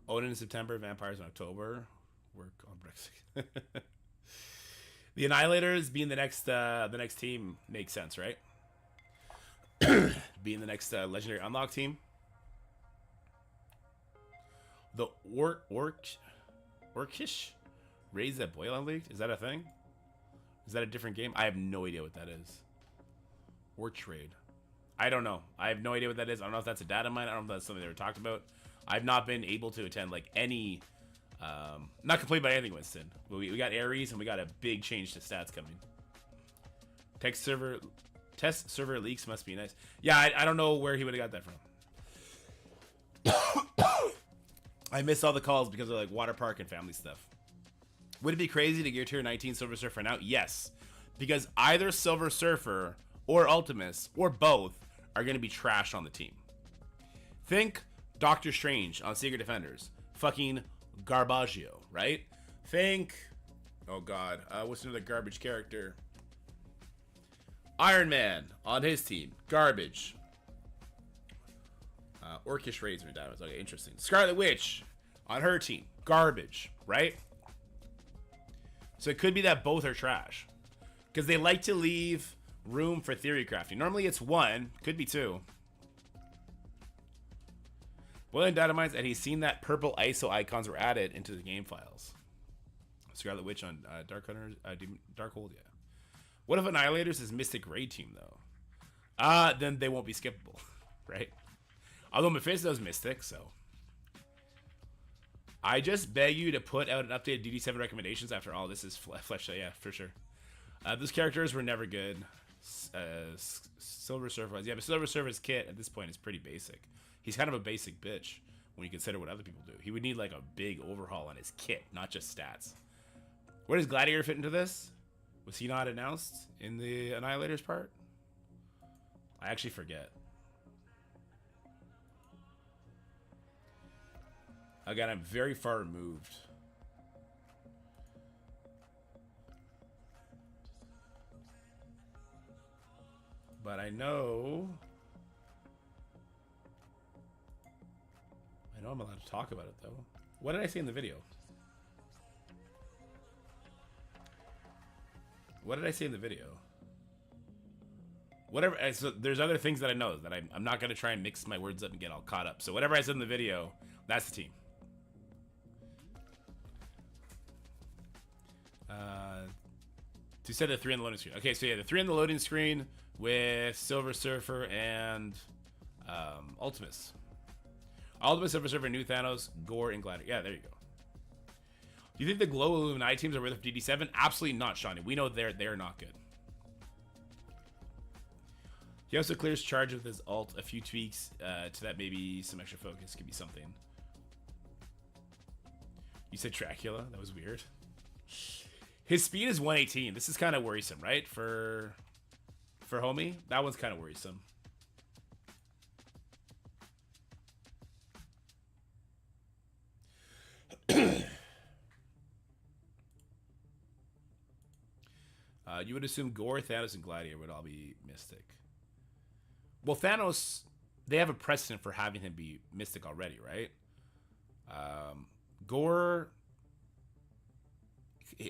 F: Odin in September, Vampires in October. Work on Brexit. The Annihilators being the next team makes sense, right? Being the next legendary unlock team. The Orcish Raise that Boil Unleaked? Is that a thing? Is that a different game? I have no idea what that is. Or trade. I don't know. I have no idea what that is. I don't know if that's a data mine. I don't know if that's something they were talked about. I've not been able to attend like any... not complained by anything, Winston. We got Ares and we got a big change to stats coming. Text server Test server leaks must be nice. Yeah, I don't know where he would have got that from. I missed all the calls because of like water park and family stuff. Would it be crazy to gear tier 19 Silver Surfer now? Yes, because either Silver Surfer or Ultimus or both are going to be trash on the team. Think Doctor Strange on Secret Defenders. Fucking Garbaggio, right? Think, oh god, what's another garbage character? Iron Man on his team, garbage. Orcish Razor Diamonds, okay, interesting. Scarlet Witch on her team, garbage, right? So it could be that both are trash. Because they like to leave room for theory crafting. Normally it's one, could be two. Boiling Dynamite, and he's seen that purple ISO icons were added into the game files. Scarlet Witch on Dark Hunter, Darkhold, yeah. What if Annihilator's is Mystic Raid team, though? Then they won't be skippable, right? Although Mephisto's Mystic, so. I just beg you to put out an updated DD7 recommendations after all this is fleshed out. Yeah, for sure. Those characters were never good. Silver Surfer was. Yeah, but Silver Surfer's kit at this point is pretty basic. He's kind of a basic bitch when you consider what other people do. He would need like a big overhaul on his kit, not just stats. Where does Gladiator fit into this? Was he not announced in the Annihilators part? I actually forget. Again, I'm very far removed. But I know I'm allowed to talk about it, though. What did I say in the video? What did I say in the video? Whatever. So there's other things that I know that I'm not going to try and mix my words up and get all caught up. So whatever I said in the video, that's the team. To set the 3 on the loading screen. Okay, so yeah, the 3 on the loading screen with Silver Surfer and Ultimus. Ultimus, Silver Surfer, New Thanos, Gore, and Gladiator. Yeah, there you go. Do you think the Glow Illuminati teams are worth of DD7? Absolutely not, Shawnee. We know they're not good. He also clears charge with his ult. A few tweaks to that, maybe some extra focus could be something. You said Dracula? That was weird. His speed is 118. This is kind of worrisome, right? For homie, that one's kind of worrisome. You would assume Gore, Thanos, and Gladiator would all be Mystic. Well, Thanos, they have a precedent for having him be Mystic already, right? Gore,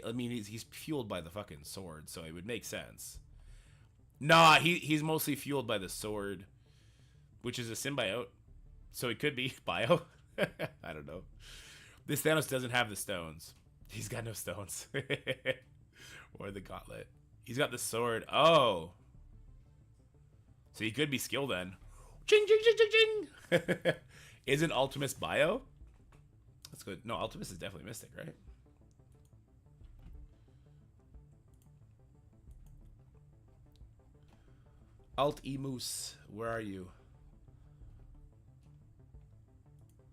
F: I mean, he's fueled by the fucking sword, so it would make sense. Nah, he's mostly fueled by the sword, which is a symbiote, so it could be bio. I don't know. This Thanos doesn't have the stones. He's got no stones. Or the gauntlet. He's got the sword. Oh. So he could be skilled then. Ching, ching, ching, ching, ching. Isn't Ultimus bio? That's good. No, Ultimus is definitely Mystic, right? Alt-E-Moose, where are you?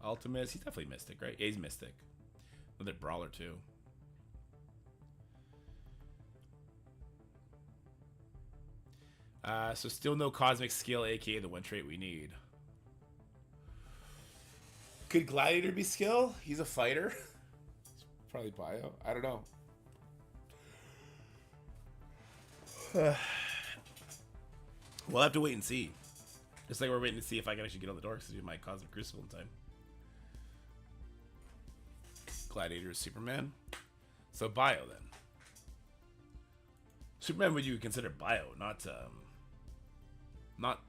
F: Ultimus, he's definitely Mystic, right? Yeah, he's Mystic. Another brawler, too. So still no cosmic skill, aka the one trait we need. Could Gladiator be skill? He's a fighter. He's probably bio. I don't know. We'll have to wait and see. Just like we're waiting to see if I can actually get on the dorks to do my Cosmic Crucible in time. Gladiator is Superman. So bio then. Superman would you consider bio, not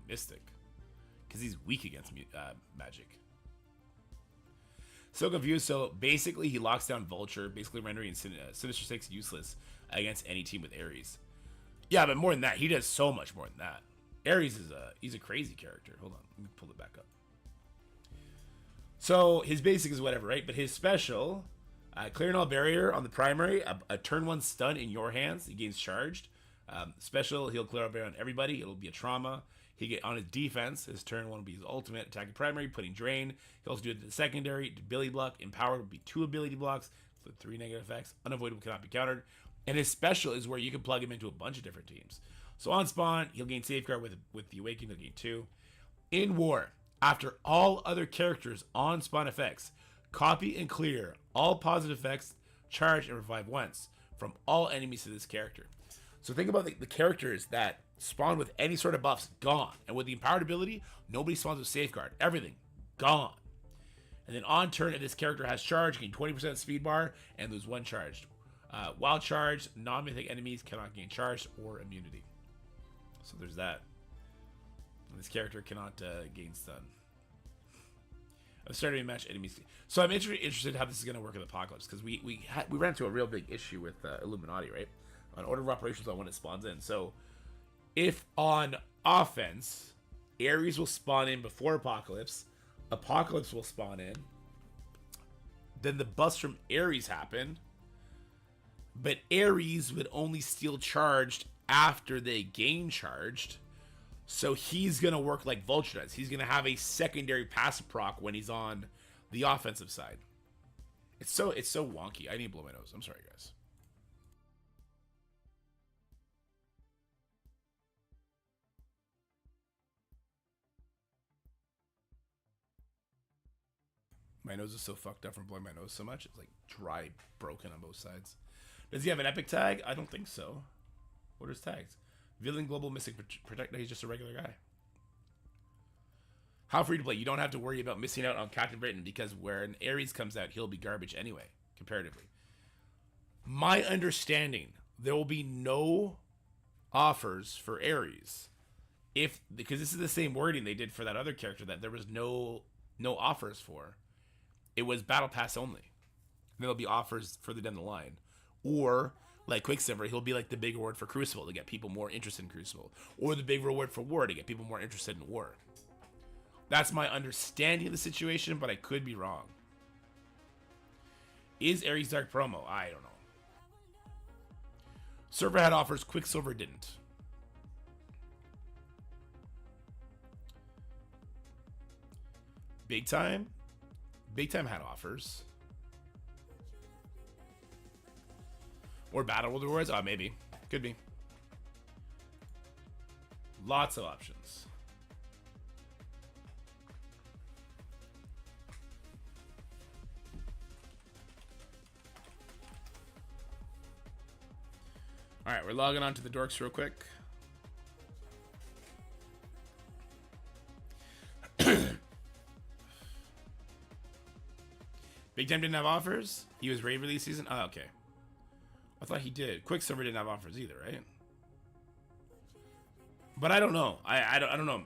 F: Mystic, because he's weak against magic. So confused. So basically, he locks down Vulture, basically rendering Sinister Six useless against any team with Ares. Yeah, but more than that, he does so much more than that. Ares is he's a crazy character. Hold on, let me pull it back up. So his basic is whatever, right? But his special, clearing all barrier on the primary, a turn 1 stun in your hands, he gains charged. Special, he'll clear up air on everybody. It'll be a trauma. He get on his defense. His turn 1 will be his ultimate, attacking primary, putting drain. He'll also do it to the secondary, ability block. Empowered will be 2 ability blocks, so 3 negative effects. Unavoidable cannot be countered. And his special is where you can plug him into a bunch of different teams. So on spawn, he'll gain safeguard with the awakening. He'll gain 2. In war, after all other characters on spawn effects, copy and clear all positive effects, charge and revive once from all enemies to this character. So think about the characters that spawn with any sort of buffs, gone. And with the empowered ability, nobody spawns with safeguard. Everything, gone. And then on turn, if this character has charge, gain 20% speed bar and lose 1 charged. While charged, non-mythic enemies cannot gain charged or immunity. So there's that. And this character cannot gain stun. I'm starting to match enemies. So I'm interested in how this is going to work in Apocalypse, because we ran into a real big issue with Illuminati, right? On order of operations on when it spawns in. So if on offense, Ares will spawn in before Apocalypse, Apocalypse will spawn in, then the buffs from Ares happen, but Ares would only steal charged after they gain charged. So he's going to work like Vulture does. He's going to have a secondary passive proc when he's on the offensive side. It's so wonky. I need to blow my nose. I'm sorry, guys. My nose is so fucked up from blowing my nose so much. It's like dry, broken on both sides. Does he have an epic tag? I don't think so. What are his tags? Villain, Global, Mystic, Protector. He's just a regular guy. How free to play? You don't have to worry about missing out on Captain Britain, because when Ares comes out, he'll be garbage anyway, comparatively. My understanding, there will be no offers for Ares, because this is the same wording they did for that other character that there was no offers for. It was Battle Pass only. There'll be offers further down the line, or like Quicksilver, he'll be like the big reward for Crucible to get people more interested in Crucible, or the big reward for War to get people more interested in War. That's my understanding of the situation, but I could be wrong. Is Ares Dark promo? I don't know. Server had offers, Quicksilver didn't. Big Time? Big Time had offers. Or Battle World rewards? Oh, maybe. Could be. Lots of options. Alright, we're logging on to the dorks real quick. Big Time didn't have offers? He was raid release season? Oh, okay. I thought he did. Quicksilver didn't have offers either, right? But I don't know. I don't know.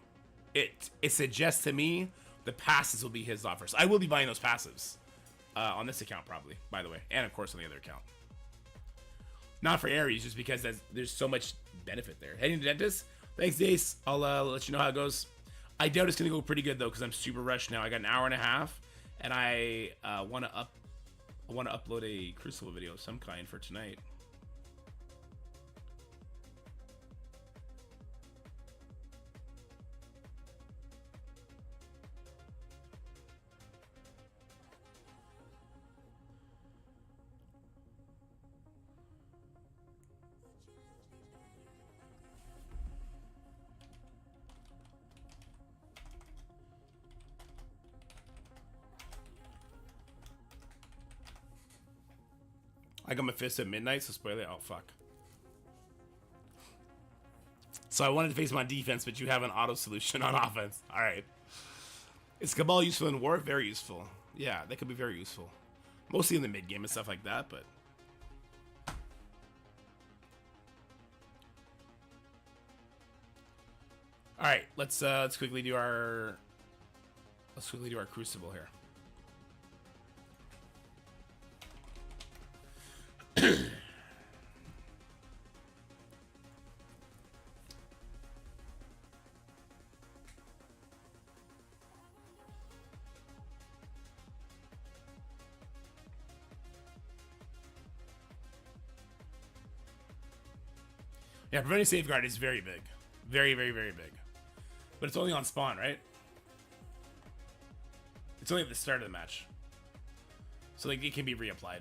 F: It suggests to me the passes will be his offers. I will be buying those passives on this account probably, by the way, and of course on the other account. Not for Ares, just because there's so much benefit there. Heading to dentist. Thanks, Dace. I'll let you know how it goes. I doubt it's gonna go pretty good though, because I'm super rushed now. I got an hour and a half, and I want to upload a Crucible video of some kind for tonight. I got my fist at midnight, so spoiler. Oh, fuck. So I wanted to face my defense, but you have an auto solution on offense. All right. Is Cabal useful in war? Very useful. Yeah, that could be very useful. Mostly in the mid game and stuff like that, but. All right, let's quickly do our Crucible here.
B: Yeah, preventing safeguard is very big. Very, very, very big. But it's only on spawn, right? It's only at the start of the match. So like it can be reapplied.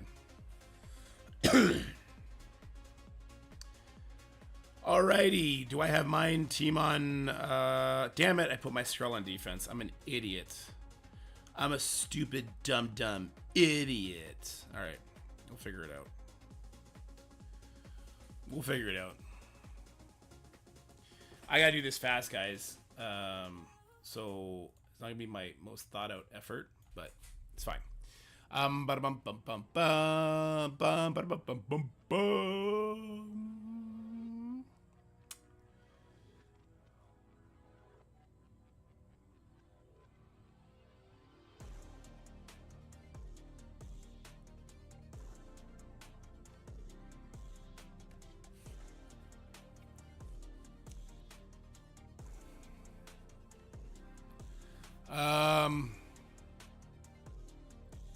B: Alrighty. Do I have mine team on damn it, I put my Skrull on defense. I'm an idiot. I'm a stupid dumb idiot. Alright. We'll figure it out. We'll figure it out. I gotta do this fast, guys. So it's not gonna be my most thought out effort, but it's fine. Ba-da-bum, bum, bum, bum, bum, ba-da-bum, bum, bum, bum.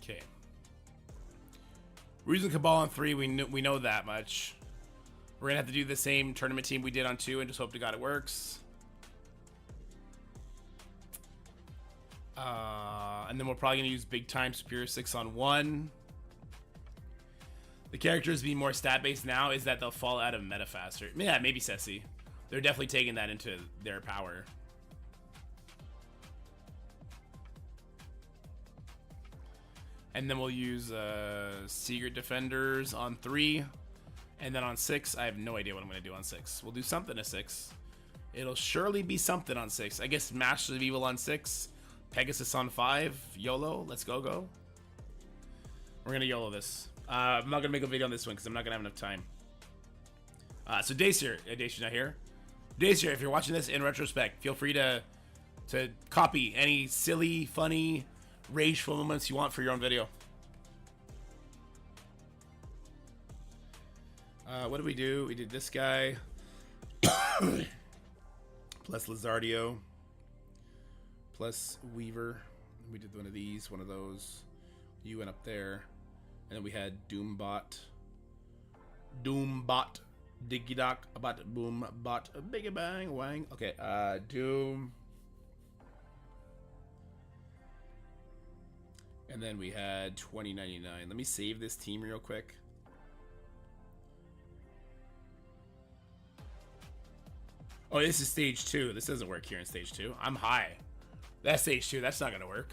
B: Okay. We're using Cabal on 3. We know that much. We're gonna have to do the same tournament team we did on 2 and just hope to God it works. And then we're probably gonna use big time Superior 6 on 1. The characters being more stat based now is that they'll fall out of meta faster. Yeah, maybe Ceci. They're definitely taking that into their power. And then we'll use Secret Defenders on 3. And then on 6, I have no idea what I'm going to do on 6. We'll do something to 6. It'll surely be something on 6. I guess Masters of Evil on 6. Pegasus on 5. YOLO. Let's go. We're going to YOLO this. I'm not going to make a video on this one because I'm not going to have enough time. So Dacier. Dacier's not here. Dacier, if you're watching this in retrospect, feel free to copy any silly, funny, rageful moments you want for your own video. What did we do? We did this guy. Plus Lizardio. Plus Weaver. We did one of these, one of those. You went up there. And then we had Doombot. Doombot. Diggy Doc. About Boom Bot. Biggie Bang Wang. Okay, Doom. And then we had 2099. Let me save this team real quick. Oh, this is stage 2. This doesn't work here in stage 2. I'm high. That's stage 2. That's not going to work.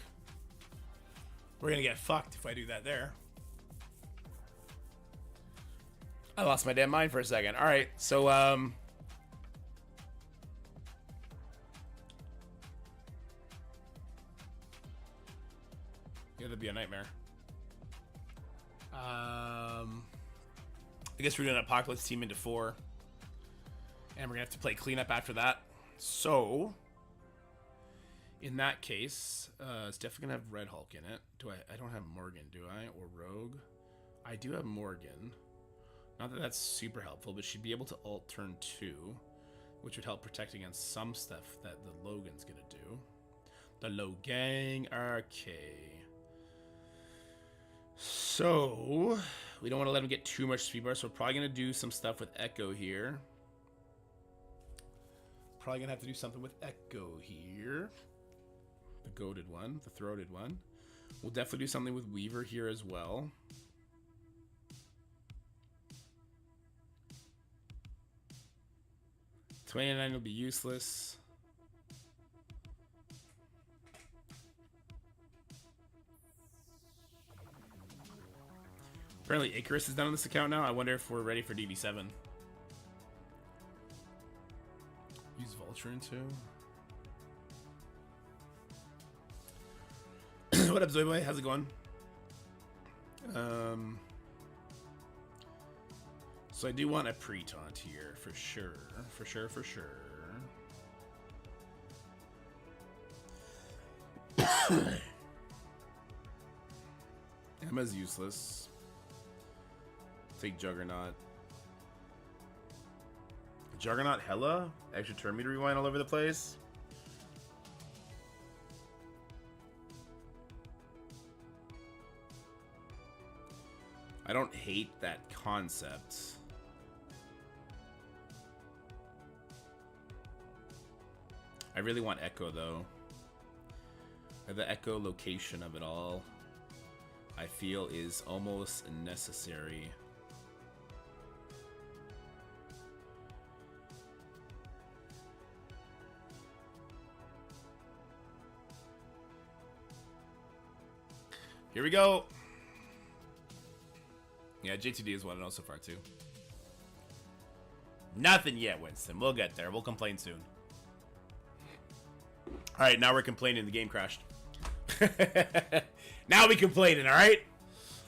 B: We're going to get fucked if I do that there. I lost my damn mind for a second. All right. So, yeah, that'd be a nightmare. I guess we're doing an Apocalypse team into 4. And we're going to have to play cleanup after that. So, in that case, it's definitely going to have Red Hulk in it. I don't have Morgan, do I? Or Rogue? I do have Morgan. Not that that's super helpful, but she'd be able to ult turn 2. Which would help protect against some stuff that the Logan's going to do. The Logang. Okay. So, we don't want to let him get too much speed bar, so we're probably going to do some stuff with Echo here. Probably going to have to do something with Echo here. The goated one, the throated one. We'll definitely do something with Weaver here as well. $29 will be useless. Apparently Icarus is done on this account now. I wonder if we're ready for DD7. Use Vulture too. What up, Zoyboy? How's it going? So I do want a pre-taunt here for sure. For sure. Emma's useless. Take Juggernaut. Juggernaut hella? Extra turn meter rewind all over the place? I don't hate that concept.
F: I really want Echo though. The Echo location of it all, I feel, is almost necessary.
B: Here we go. Yeah, JTD is 1-0 so far too. Nothing yet, Winston. We'll get there. We'll complain soon. All right, now we're complaining the game crashed. Now we complaining, all right?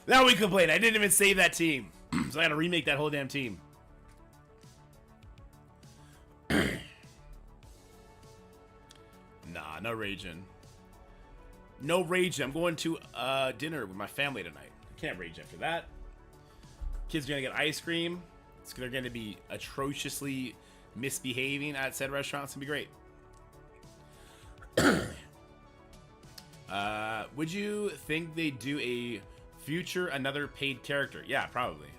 B: Now we complain. I didn't even save that team. So I gotta remake that whole damn team. Nah, no raging. No raging. I'm going to dinner with my family tonight. I can't rage after that. Kids are gonna get ice cream. They're gonna be atrociously misbehaving at said restaurant. It's gonna be great. Would you think they do a future another paid character? Yeah, probably.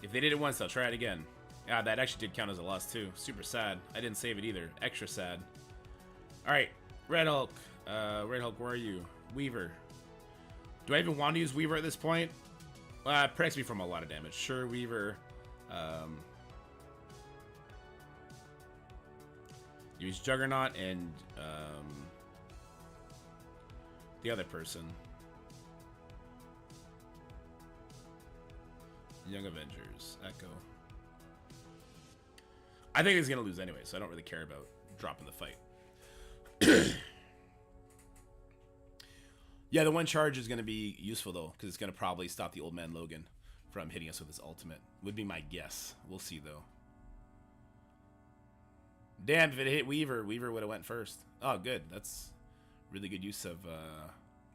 B: If they did it once, they'll try it again. Yeah, that actually did count as a loss too. Super sad. I didn't save it either. Extra sad. All right, Red Hulk. Red Hulk, where are you? Weaver. Do I even want to use Weaver at this point? It protects me from a lot of damage. Sure, Weaver. Use Juggernaut and the other person. Young Avengers. Echo. I think he's going to lose anyway, so I don't really care about dropping the fight. Yeah, the one charge is going to be useful, though, because it's going to probably stop the old man Logan from hitting us with his ultimate. Would be my guess. We'll see, though. Damn, if it hit Weaver, Weaver would have went first. Oh, good. That's really good use of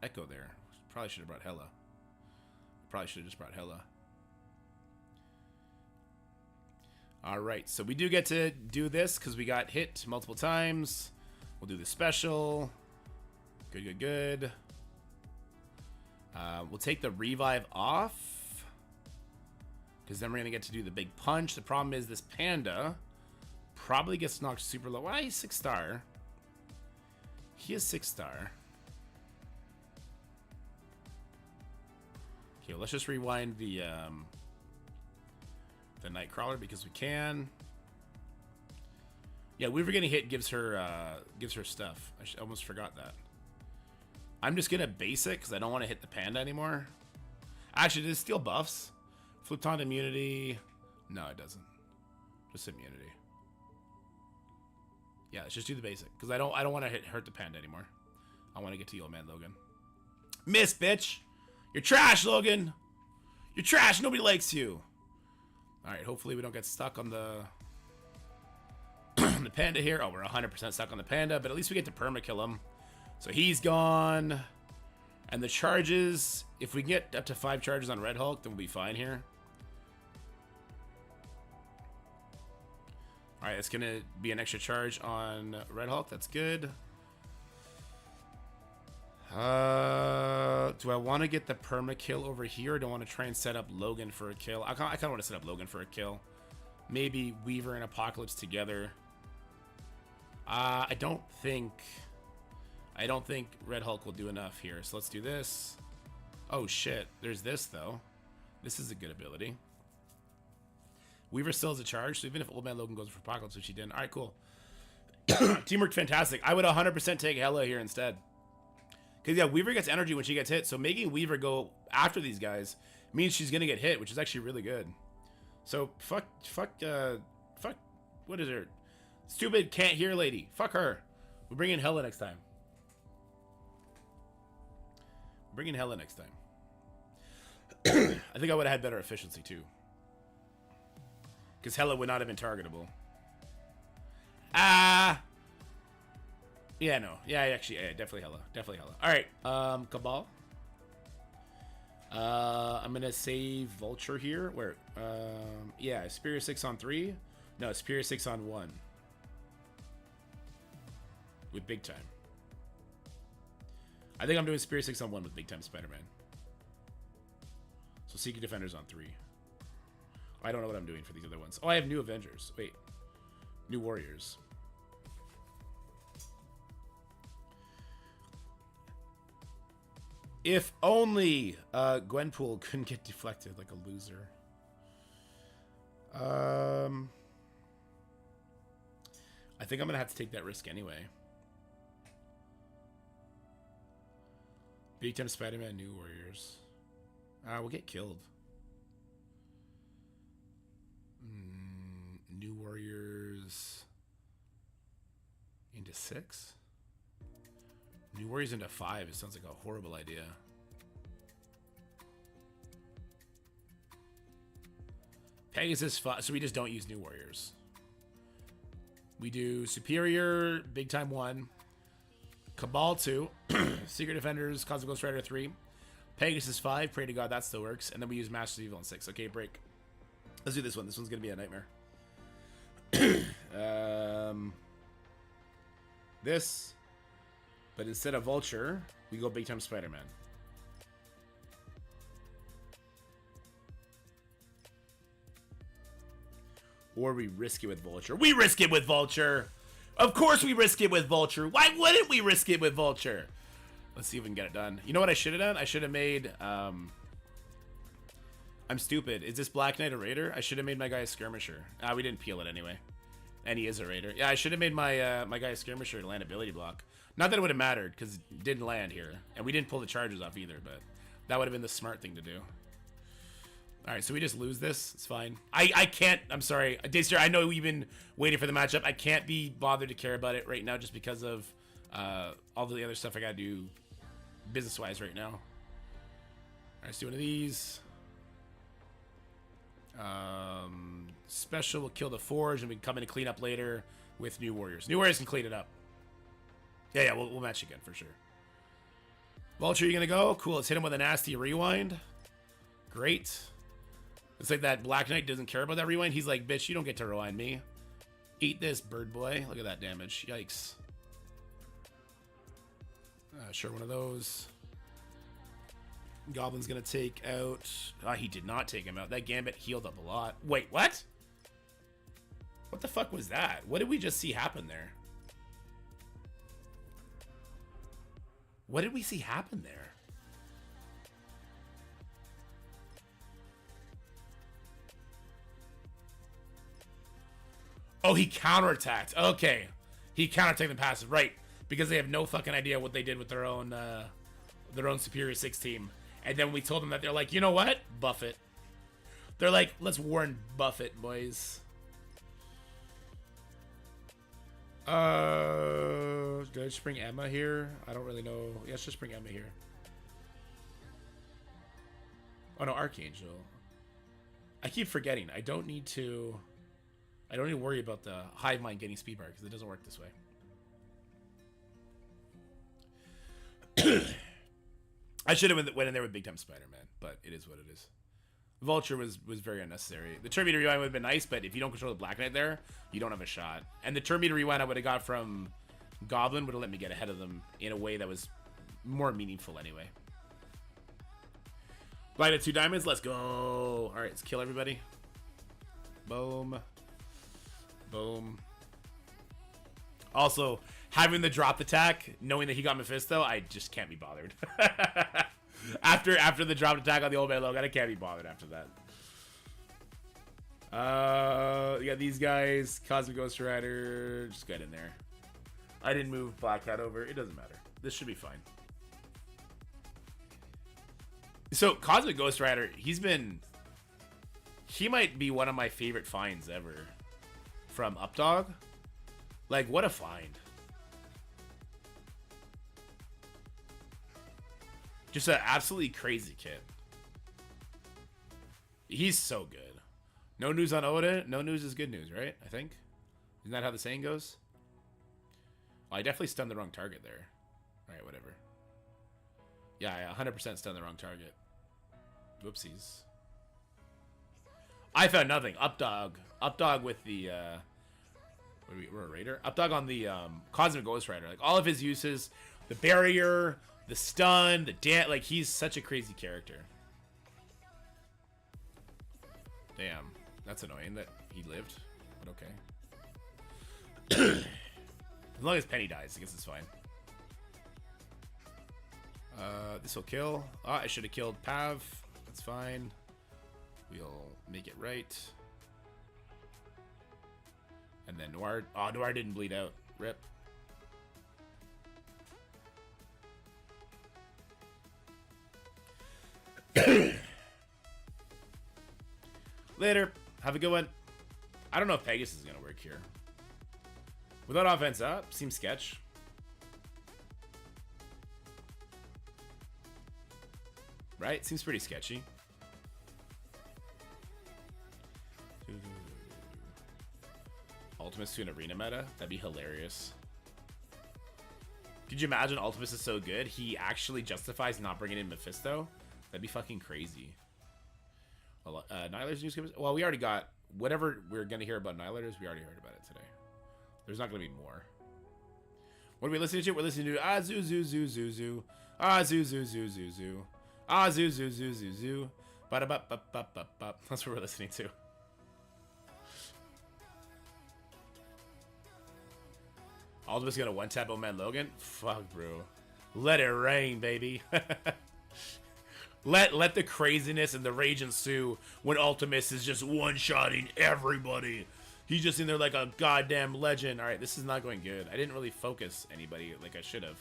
B: Echo there. Probably should have brought Hela. Probably should have just brought Hela. All right, so we do get to do this because we got hit multiple times. We'll do the special. Good, good, good. We'll take the revive off because then we're going to get to do the big punch. The problem is this panda probably gets knocked super low. Why? He's 6-star. He is 6-star. Okay, well, let's just rewind the Nightcrawler because we can. Yeah, Weaver getting hit gives her stuff. I almost forgot that. I'm just gonna base it because I don't want to hit the panda anymore. Actually, does it steal buffs? Flip taunt immunity. No, it doesn't. Just immunity. Yeah, let's just do the basic because I don't want to hurt the panda anymore. I want to get to the old man Logan. Miss, bitch. You're trash, Logan. You're trash. Nobody likes you. All right. Hopefully we don't get stuck on the the panda here. Oh, we're 100% stuck on the panda, but at least we get to perma kill him. So he's gone. And the charges, if we can get up to 5 charges on Red Hulk, then we'll be fine here. All right, it's going to be an extra charge on Red Hulk. That's good. Do I want to get the perma kill over here, or do I want to try and set up Logan for a kill? I kind of want to set up Logan for a kill. Maybe Weaver and Apocalypse together. I don't think Red Hulk will do enough here. So let's do this. Oh shit, there's this though. This is a good ability. Weaver still has a charge, so even if Old Man Logan goes for Apocalypse, which he didn't. All right, cool. Teamwork fantastic. I would 100% take Hela here instead. Because, yeah, Weaver gets energy when she gets hit, so making Weaver go after these guys means she's going to get hit, which is actually really good. So, fuck, what is her? Stupid can't hear lady. Fuck her. We'll bring in Hela next time. Bring in Hela next time. I think I would have had better efficiency, too. Because Hela would not have been targetable. Yeah, no. Yeah, actually, yeah, definitely Hela. Definitely Hela. Alright, Cabal. I'm gonna save Vulture here. Where? Yeah, Superior 6 on 3. No, Superior 6 on 1. With Big Time. I think I'm doing Superior 6 on 1 with Big Time Spider-Man. So Secret Defenders on 3. I don't know what I'm doing for these other ones. Oh, I have new Avengers. Wait. New Warriors. If only Gwenpool couldn't get deflected like a loser. I think I'm gonna have to take that risk anyway. Big time Spider-Man, New Warriors. We'll get killed. New Warriors into 6? New Warriors into 5. It sounds like a horrible idea. Pegasus 5. So we just don't use New Warriors. We do Superior, Big Time 1. Cabal 2. Secret Defenders, Cosmic Ghost Rider 3. Pegasus 5. Pray to God that still works. And then we use Master of Evil on 6. Okay, break. Let's do this one. This one's going to be a nightmare. This. But instead of Vulture, we go Big Time Spider-Man. Or we risk it with Vulture. We risk it with Vulture! Of course we risk it with Vulture! Why wouldn't we risk it with Vulture? Let's see if we can get it done. You know what I should have done? I should have made... I'm stupid. Is this Black Knight a Raider? I should have made my guy a Skirmisher. We didn't peel it anyway. And he is a Raider. Yeah, I should have made my my guy a Skirmisher to land ability block. Not that it would have mattered, because it didn't land here. And we didn't pull the charges off either, but that would have been the smart thing to do. Alright, so we just lose this. It's fine. I can't... I'm sorry. Dacer, I know we've been waiting for the matchup. I can't be bothered to care about it right now just because of all the other stuff I gotta do business-wise right now. Alright, let's do one of these. Special will kill the Forge, and we can come in and clean up later with New Warriors. New Warriors can clean it up. Yeah, we'll match again for sure. Vulture, you gonna go? Cool, let's hit him with a nasty rewind. Great. It's like that Black Knight doesn't care about that rewind. He's like, bitch, you don't get to rewind me. Eat this, bird boy. Look at that damage. Yikes. Sure, one of those. Goblin's gonna take out... he did not take him out. That Gambit healed up a lot. Wait, what? What the fuck was that? What did we just see happen there? What did we see happen there? Oh, he counterattacked. Okay. He counterattacked the passive. Right. Because they have no fucking idea what they did with their own Superior 6 team. And then we told them that they're like, you know what? Buff it. They're like, let's Warren Buffett, boys. Did I just bring Emma here? I don't really know. Yeah, let's just bring Emma here. Oh no, Archangel. I keep forgetting. I don't need to worry about the hive mind getting speed bar because it doesn't work this way. I should have went in there with Big Time Spider-Man, but it is what it is. Vulture was very unnecessary. The turn meter rewind would have been nice, but if you don't control the Black Knight there, you don't have a shot. And the turn meter rewind I would have got from Goblin would have let me get ahead of them in a way that was more meaningful anyway. Blind at 2 diamonds, let's go. All right, let's kill everybody. Boom. Boom. Also, having the dropped attack, knowing that he got Mephisto, I just can't be bothered. After the dropped attack on the old man Logan, I can't be bothered after that. Yeah, these guys, Cosmic Ghost Rider, just get in there. I didn't move Black Cat over. It doesn't matter. This should be fine. So, Cosmic Ghost Rider, he might be one of my favorite finds ever from Updog. Like, what a find. Just an absolutely crazy kid. He's so good. No news on Oda. No news is good news, right? I think. Isn't that how the saying goes? Oh, I definitely stunned the wrong target there. Alright, whatever. Yeah, I 100% stunned the wrong target. Whoopsies. I found nothing. Updog. Updog with the... we're a Raider? Updog on the Cosmic Ghost Rider. Like, all of his uses. The barrier... The stun, the dance, like, he's such a crazy character. Damn, that's annoying that he lived, but okay. As long as Penny dies, I guess it's fine.
F: This will kill. Oh, I should have killed Pav. That's fine. We'll make it right. And then Noir. Oh, Noir didn't bleed out. Rip. Later. Have a good one. I don't know if Pegasus is going to work here. Without offense up, seems sketch. Right? Seems pretty sketchy. Ultimus to an arena meta? That'd be hilarious. Could you imagine Ultimus is so good, he actually justifies not bringing in Mephisto? That'd be fucking crazy. Well, Annihilator's news comes. Well, we already got whatever we're gonna hear about Annihilators. We already heard about it today. There's not gonna be more. What are we listening to? We're listening to Ah Zoo Zoo Zoo Zoo Zoo. Ah Zoo Zoo Zoo Zoo Zoo. Ah Zoo Zoo Zoo Zoo Zoo. Ba da ba ba ba ba ba. That's what we're listening to. Ultimate's gonna one-tap Old Man Logan? Fuck, bro. Let it rain, baby. Let the craziness and the rage ensue when Ultimus is just one-shotting everybody. He's just in there like a goddamn legend. Alright, this is not going good. I didn't really focus anybody like I should have.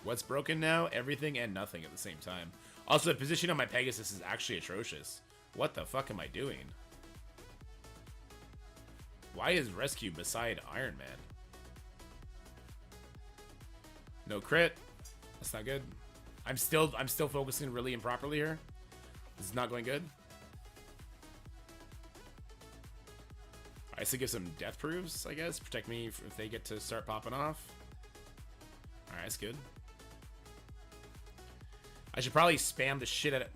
F: What's broken now? Everything and nothing at the same time. Also, the position on my Pegasus is actually atrocious. What the fuck am I doing? Why is Rescue beside Iron Man? No crit. That's not good. I'm still focusing really improperly here. This is not going good. I still give some death proofs, I guess. Protect me if they get to start popping off. Alright, that's good. I should probably spam the shit out of it.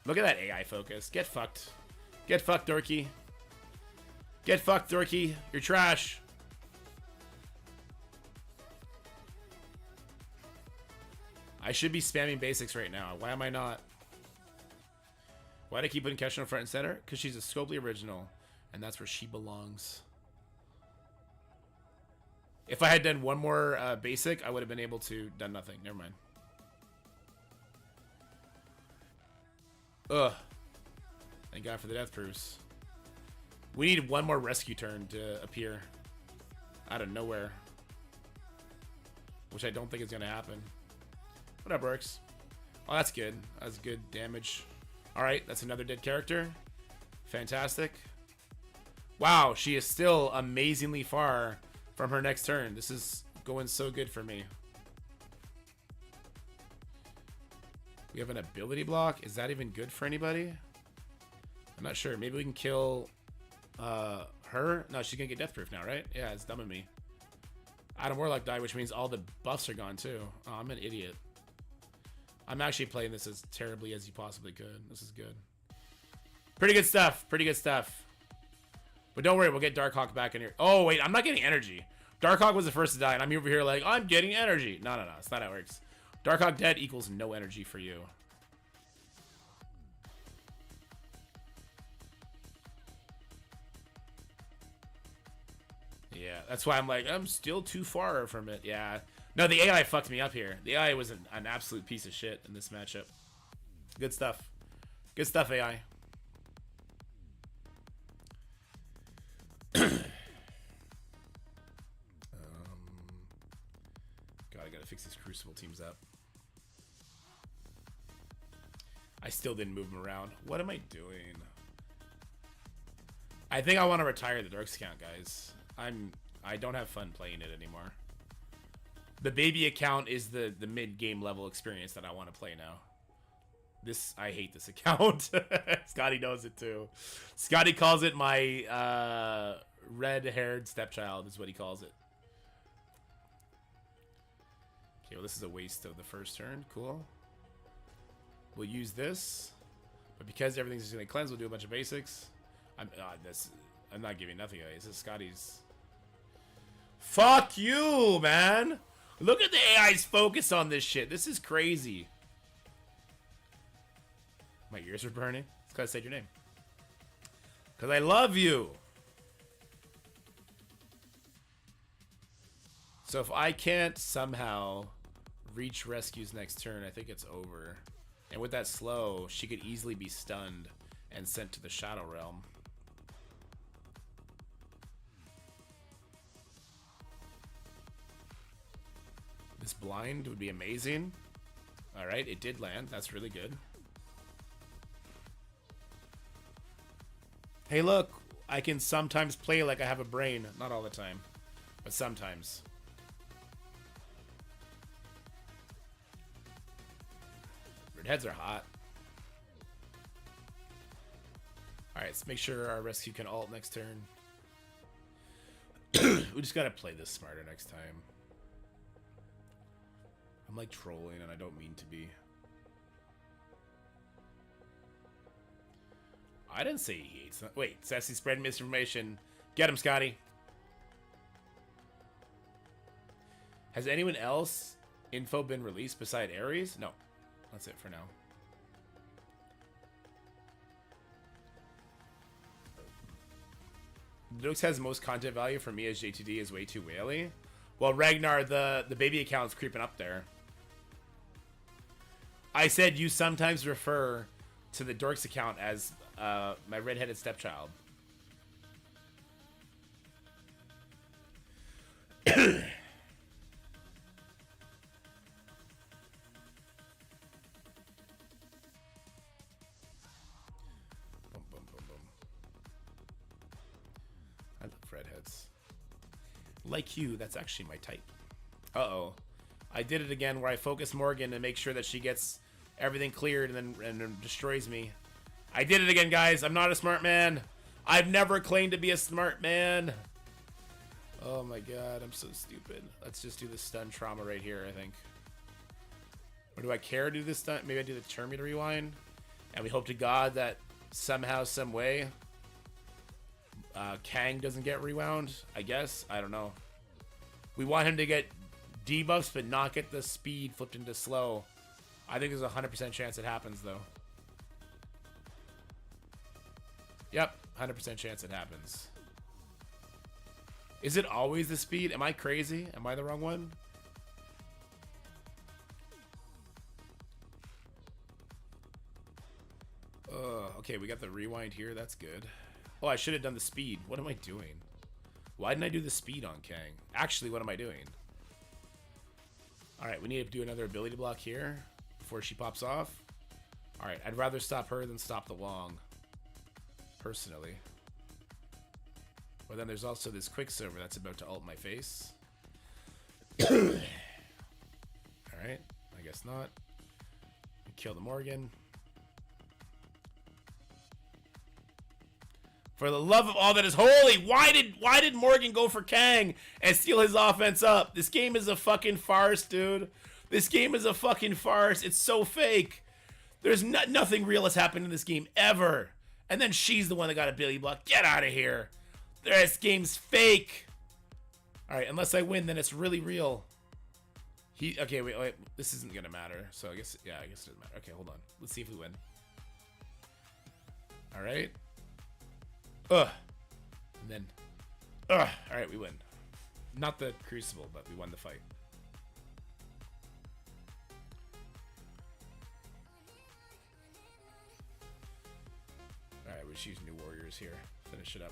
F: Look at that AI focus. Get fucked. Get fucked, Dorky. Get fucked, Dorky. You're trash. I should be spamming basics right now. Why am I not? Why do I keep putting Kesha in front and center? Because she's a Scopely original, and that's where she belongs. If I had done one more basic, I would have been able to done nothing. Never mind. Ugh. Thank God for the death proofs. We need one more rescue turn to appear out of nowhere, which I don't think is going to happen. Whatever works. Oh, that's good. That's good damage. All right, that's another dead character. Fantastic. Wow, she is still amazingly far from her next turn. This is going so good for me. We have an ability block. Is that even good for anybody? I'm not sure. Maybe we can kill her. No, she's gonna get death proof now, right? Yeah, it's dumb of me. Adam Warlock died, which means all the buffs are gone too. Oh, I'm an idiot. I'm actually playing this as terribly as you possibly could. This is good. Pretty good stuff. Pretty good stuff. But don't worry, we'll get Darkhawk back in here. Oh, wait, I'm not getting energy. Darkhawk was the first to die, and I'm over here like, I'm getting energy. No, no, no. That's not how it works. Darkhawk dead equals no energy for you. Yeah, that's why I'm like, I'm still too far from it. Yeah. No, the AI fucked me up here. The AI was an absolute piece of shit in this matchup. Good stuff. Good stuff, AI. God, I gotta fix these Crucible teams up. I still didn't move them around. What am I doing? I think I want to retire the Dorks account, guys. I don't have fun playing it anymore. The baby account is the mid-game level experience that I want to play now. I hate this account. Scotty knows it too. Scotty calls it my red-haired stepchild is what he calls it. Okay, well this is a waste of the first turn. Cool. We'll use this, but because everything's just gonna cleanse, we'll do a bunch of basics. I'm not giving nothing away. This is Scotty's. Fuck you, man. Look at the AI's focus on this shit. This is crazy. My ears are burning. It's because I said your name. Because I love you. So if I can't somehow reach rescues next turn, I think it's over. And with that slow, she could easily be stunned and sent to the Shadow Realm. This blind would be amazing. Alright, it did land. That's really good. Hey, look. I can sometimes play like I have a brain. Not all the time, but sometimes. Redheads are hot. Alright, let's make sure our rescue can ult next turn. We just gotta play this smarter next time. I'm like trolling and I don't mean to be. I didn't say he hates them. Wait, Sassy spread misinformation. Get him, Scotty. Has anyone else info been released beside Ares? No. That's it for now. Dukes has the most content value for me as JTD is way too whaley. Well, Ragnar, the baby account's creeping up there. I said you sometimes refer to the Dorks account as my redheaded stepchild. Boom, boom, boom, boom. I love redheads. Like you, that's actually my type. Uh-oh. I did it again where I focus Morgan to make sure that she gets everything cleared and then destroys me. I did it again, guys. I'm not a smart man. I've never claimed to be a smart man. Oh my god, I'm so stupid. Let's just do the stun trauma right here, I think. Or do I care to do this stun? Maybe I do the Terminator rewind. And we hope to God that somehow, some way, Kang doesn't get rewound, I guess. I don't know. We want him to get debuffs, but not get the speed flipped into slow. I think there's a 100% chance it happens, though. Yep, 100% chance it happens. Is it always the speed? Am I crazy? Am I the wrong one? Okay, we got the rewind here. That's good. Oh, I should have done the speed. What am I doing? Why didn't I do the speed on Kang? Actually, what am I doing? Alright, we need to do another ability block here before she pops off. Alright, I'd rather stop her than stop the Wong. Personally. But then there's also this Quicksilver that's about to ult my face. Alright, I guess not. Kill the Morgan. For the love of all that is holy, why did Morgan go for Kang and steal his offense up? This game is a fucking farce, dude. This game is a fucking farce. It's so fake. There's nothing real has happened in this game ever. And then she's the one that got a ability block. Get out of here. This game's fake. All right, unless I win, then it's really real. Okay, wait. This isn't gonna matter. So I guess, yeah, I guess it doesn't matter. Okay, hold on. Let's see if we win. All right. And then, all right, we win. Not the Crucible, but we won the fight. All right, we just use new warriors here. Finish it up.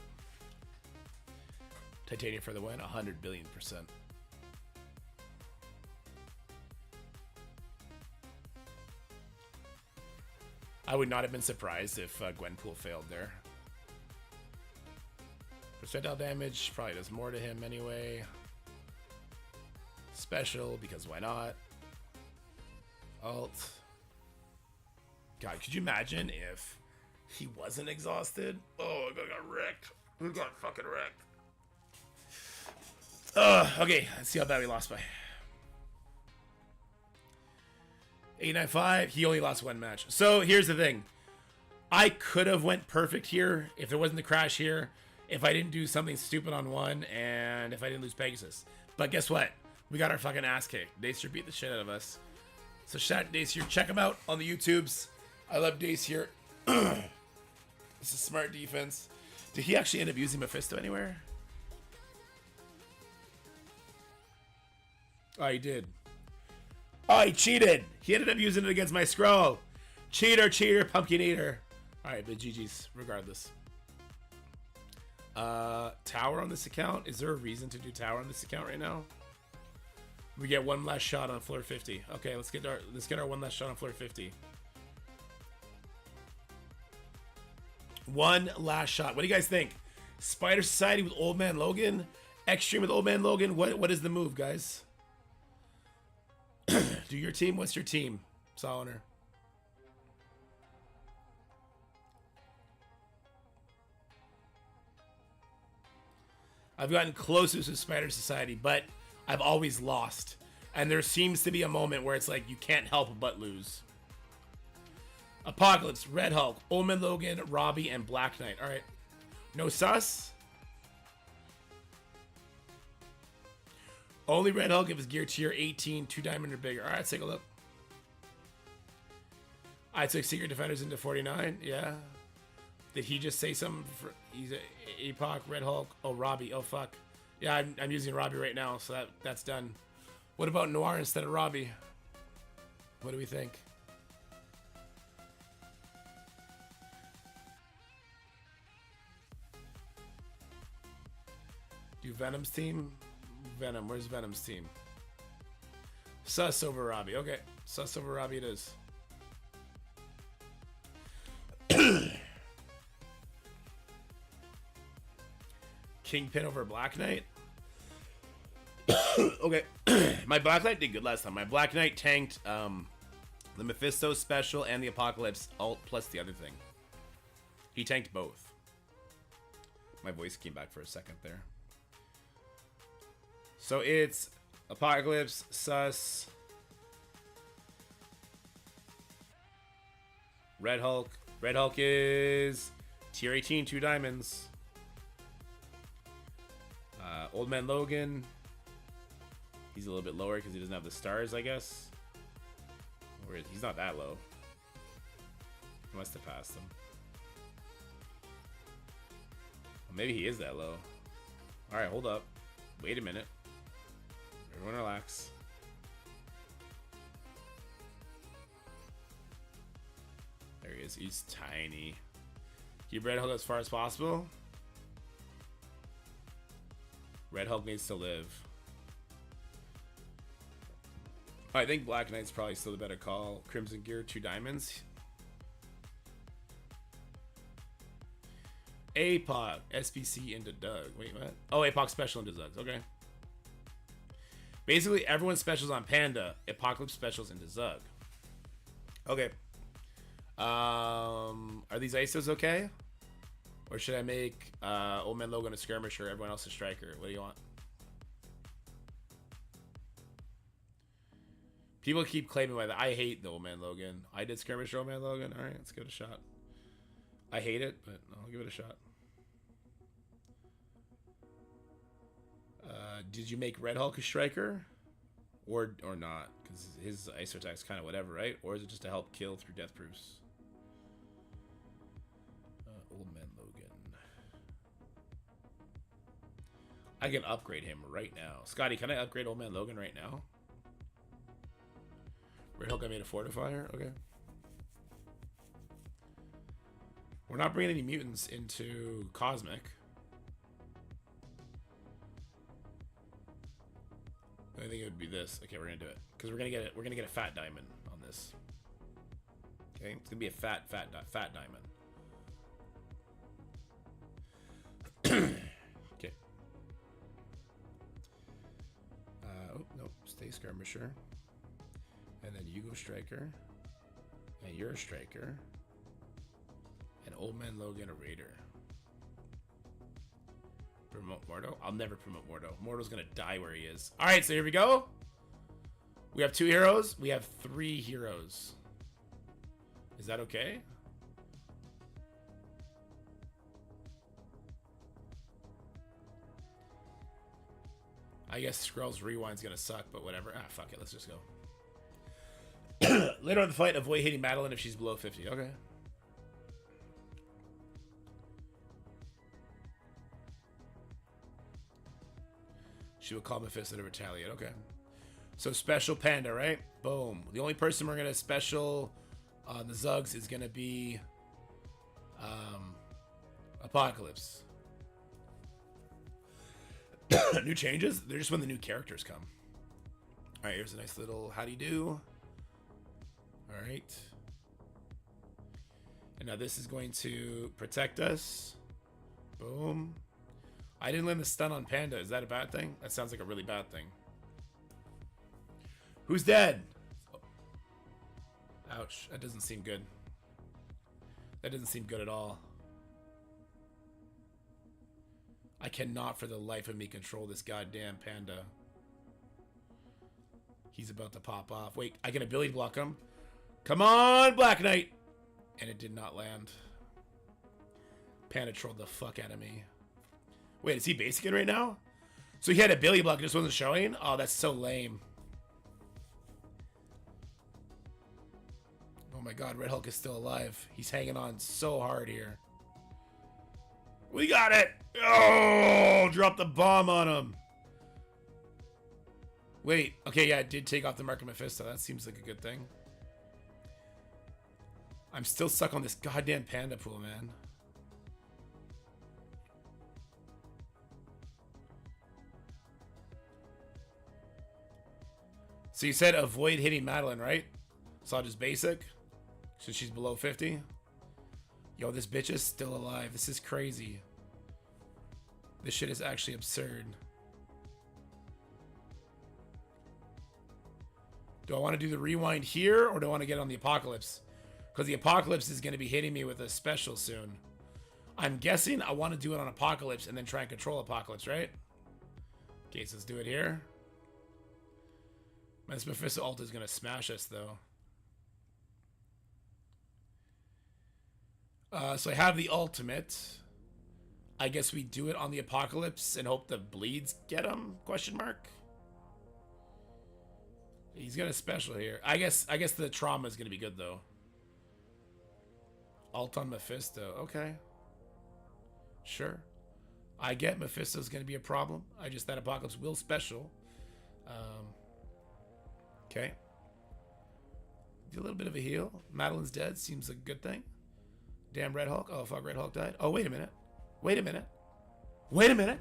F: Titanium for the win, 100 billion%. I would not have been surprised if Gwenpool failed there. Percentile damage probably does more to him anyway. Special, because why not? Alt. God, could you imagine if he wasn't exhausted? Oh, I got wrecked. We got fucking wrecked. Okay, let's see how bad we lost by. 895. He only lost one match. So here's the thing. I could have went perfect here if there wasn't the crash here. If I didn't do something stupid on one, and if I didn't lose Pegasus. But guess what? We got our fucking ass kicked. Dacier beat the shit out of us. So shout out Dacier. Check him out on the YouTubes. I love Dacier. This is smart defense. Did he actually end up using Mephisto anywhere? Oh, he did.
B: Oh, he cheated. He ended up using it against my scroll. Cheater, cheater, pumpkin eater. All right, but GG's regardless. Tower on this account. Is there a reason to do tower on this account right now? We get one last shot on floor 50. Okay, let's get our one last shot on floor 50. One last shot. What do you guys think? Spider Society with Old Man Logan? Extreme with Old Man Logan? What is the move, guys? Do your team. What's your team? Soliner. I've gotten closest to Spider Society, but I've always lost. And there seems to be a moment where it's like you can't help but lose. Apocalypse, Red Hulk, Old Man Logan, Robbie, and Black Knight. All right. No sus? Only Red Hulk if it's gear tier 18, 2 diamond or bigger. All right, let's take a look. I took Secret Defenders into 49. Yeah. Did he just say something? He's a Epoch, Red Hulk. Oh, Robbie. Oh, fuck. Yeah, I'm using Robbie right now, so that's done. What about Noir instead of Robbie? What do we think? Do Venom's team? Venom. Where's Venom's team? Sus over Robbie. Okay. Sus over Robbie it is. Kingpin over Black Knight. Okay. My Black Knight did good last time. My Black Knight tanked the Mephisto special and the Apocalypse alt plus the other thing. He tanked both. My voice came back for a second there. So it's Apocalypse, Sus, Red Hulk. Red Hulk is tier 18, 2 diamonds. Old Man Logan. He's a little bit lower because he doesn't have the stars, I guess. Or he's not that low. I must have passed him. Well, maybe he is that low. Alright, hold up. Wait a minute. Everyone relax. There he is. He's tiny. Keep Red Hulk as far as possible. Red Hulk needs to live. I think Black Knight's probably still the better call. Crimson Gear, 2 diamonds. APOC, SPC into Doug. Wait, what? Oh, APOC special into Zuggs. Okay. Basically, everyone's specials on Panda. Apocalypse specials into Zug. Okay. Are these ISOs okay? Or should I make Old Man Logan a skirmisher, everyone else a striker? What do you want? People keep claiming that I hate the Old Man Logan. I did skirmisher Old Man Logan. All right, let's give it a shot. I hate it, but I'll give it a shot. Did you make Red Hulk a striker? Or not? Because his ISO attack's kind of whatever, right? Or is it just to help kill through death proofs? Old Man Logan. I can upgrade him right now. Scotty, can I upgrade Old Man Logan right now? Red Hulk, I made a fortifier? Okay. We're not bringing any mutants into Cosmic. I think it would be this. Okay, we're gonna do it because we're gonna get it. We're gonna get a fat diamond on this. Okay, it's gonna be a fat diamond. Okay. Oh no, stay skirmisher, and then you go striker, and you're a striker, and Old Man Logan a raider. Promote Mordo? I'll never promote Mordo. Mordo's gonna die where he is. Alright, so here we go. We have 2 heroes. We have 3 heroes. Is that okay? I guess Scroll's Rewind's gonna suck, but whatever. Ah, fuck it. Let's just go. Later on in the fight, avoid hitting Madeline if she's below 50. Okay. She will call Mephisto to retaliate. Okay. So special Panda, right? Boom. The only person we're gonna special on the Zugs is gonna be Apocalypse. New changes? They're just when the new characters come. Alright, here's a nice little how do you do. Alright. And now this is going to protect us. Boom. I didn't land the stun on Panda. Is that a bad thing? That sounds like a really bad thing. Who's dead? Ouch. That doesn't seem good. That doesn't seem good at all. I cannot for the life of me control this goddamn Panda. He's about to pop off. Wait, I can ability block him. Come on, Black Knight! And it did not land. Panda trolled the fuck out of me. Wait, is he basing right now? So he had ability block and just wasn't showing? Oh, that's so lame. Oh my god, Red Hulk is still alive. He's hanging on so hard here. We got it! Oh, drop the bomb on him. Wait, okay, yeah, it did take off the Mark of Mephisto. That seems like a good thing. I'm still stuck on this goddamn Panda pool, man. So you said avoid hitting Madeline, right? So I'll just basic. So she's below 50. Yo, this bitch is still alive. This is crazy. This shit is actually absurd. Do I want to do the rewind here or do I want to get on the Apocalypse? Because the Apocalypse is going to be hitting me with a special soon. I'm guessing I want to do it on Apocalypse and then try and control Apocalypse, right? Okay, so let's do it here. This Mephisto ult is going to smash us, though. So I have the ultimate. I guess we do it on the Apocalypse and hope the bleeds get him? Question mark. He's gonna special here. I guess the trauma is gonna be good though. Ult on Mephisto. Okay. Sure. I get Mephisto's gonna be a problem. I just that Apocalypse will special. Okay. Do a little bit of a heal. Madeline's dead. Seems like a good thing. Damn Red Hulk. Oh fuck, Red Hulk died. Oh wait a minute. Wait a minute. Wait a minute.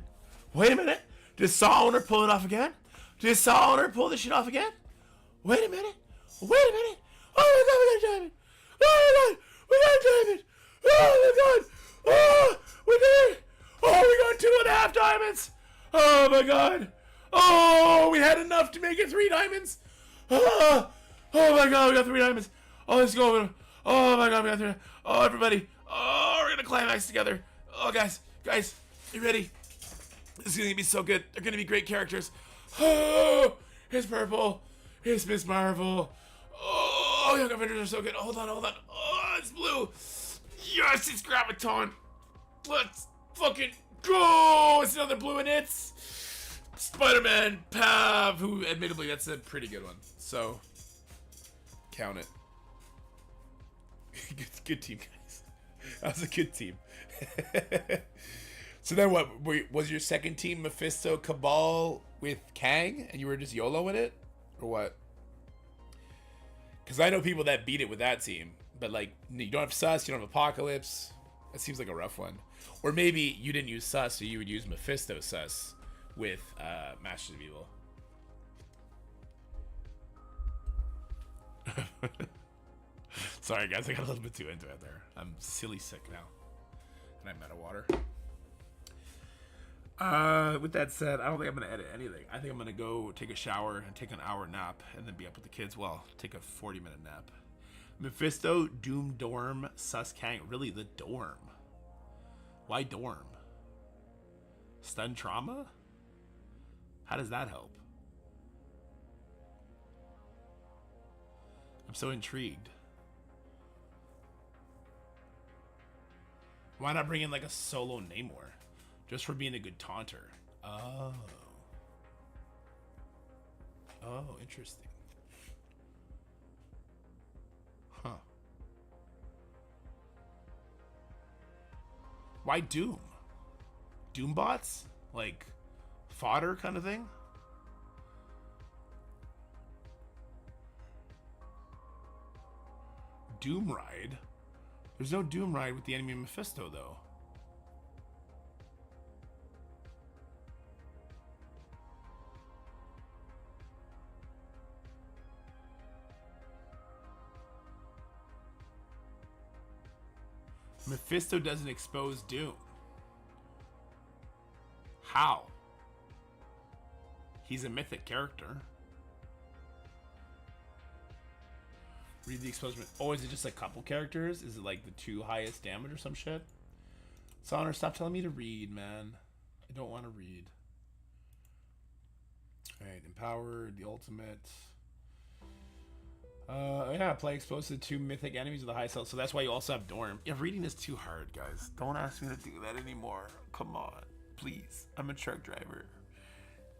B: Wait a minute. Did Saw Owner pull it off again? Did Saw Owner pull this shit off again? Wait a minute. Wait a minute. Oh my god, we got a diamond. Oh my god, we got a diamond. Oh my god. Oh, we did it. Oh, we got 2.5 diamonds. Oh my god. Oh, we had enough to make it 3 diamonds. Oh my god, we got 3 diamonds. Oh, let's go. Oh my god, we got 3. Oh, everybody. Oh, we're gonna climax together. Oh, guys, you ready? This is gonna be so good. They're gonna be great characters. Oh, it's purple. It's Miss Marvel. Oh, Young Avengers are so good. Hold on. Oh, it's blue. Yes, it's Graviton. Let's fucking go. It's another blue and it's Spider-Man Pav, who admittedly that's a pretty good one. So count it. Good team, guys. That was a good team. So then what, was your second team Mephisto Cabal with Kang and you were just YOLOing it? Or what? Because I know people that beat it with that team. But like, you don't have Sus, you don't have Apocalypse. That seems like a rough one. Or maybe you didn't use Sus, so you would use Mephisto Sus with Masters of Evil. Sorry guys, I got a little bit too into it there. I'm silly sick now. And I'm out of water. With that said, I don't think I'm going to edit anything. I think I'm going to go take a shower and take an hour nap and then be up with the kids. Well, take a 40-minute nap. Mephisto, Doom, Dorm, Sus, Kang. Really, the Dorm. Why Dorm? Stun trauma? How does that help? I'm so intrigued. Why not bring in like a solo Namor? Just for being a good taunter. Oh. Oh, interesting. Huh. Why Doom? Doom bots? Like fodder kind of thing? Doom Ride. There's no Doom Ride with the enemy Mephisto, though. Mephisto doesn't expose Doom. How? He's a mythic character. Read the exposement. Oh, is it just a couple characters? Is it like the 2 highest damage or some shit? Sonner, stop telling me to read, man. I don't want to read. Alright, empowered, the ultimate. Yeah, play exposed to 2 mythic enemies with a high cell, so that's why you also have Dorm. Yeah, reading is too hard, guys. Don't ask me to do that anymore. Come on, please. I'm a truck driver.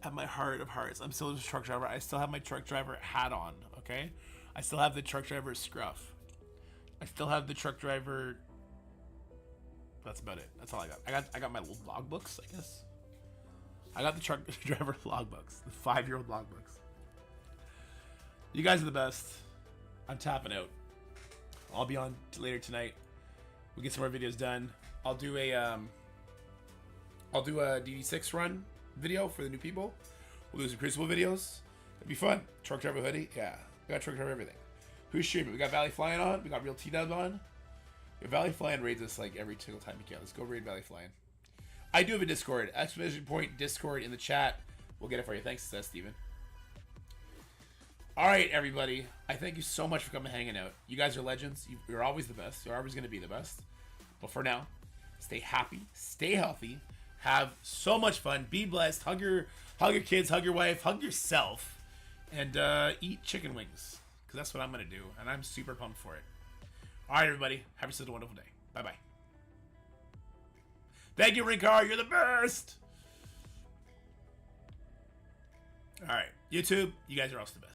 B: At my heart of hearts, I'm still a truck driver. I still have my truck driver hat on, okay? I still have the truck driver scruff. I still have the truck driver. That's about it. That's all I got. I got my little logbooks, I guess. I got the truck driver logbooks, the 5-year-old logbooks. You guys are the best. I'm tapping out. I'll be on later tonight. We'll get some more videos done. I'll do a DD6 run video for the new people. We'll do some Crucible videos. It'd be fun. Truck driver hoodie, yeah. We got truck driver everything. Who's streaming? We got Valley Flying on. We got Real T-Dub on. Yeah, Valley Flying raids us like every single time you can. Let's go raid Valley Flying. I do have a Discord. Exclamation point Discord in the chat. We'll get it for you. Thanks, Steven. All right, everybody. I thank you so much for coming and hanging out. You guys are legends. You're always the best. You're always going to be the best. But for now, stay happy, stay healthy, have so much fun, be blessed, hug your kids, hug your wife, hug yourself, and eat chicken wings, because that's what I'm going to do, and I'm super pumped for it. All right, everybody. Have yourselves a wonderful day. Bye-bye. Thank you, Rinkar. You're the best. All right, YouTube, you guys are also the best.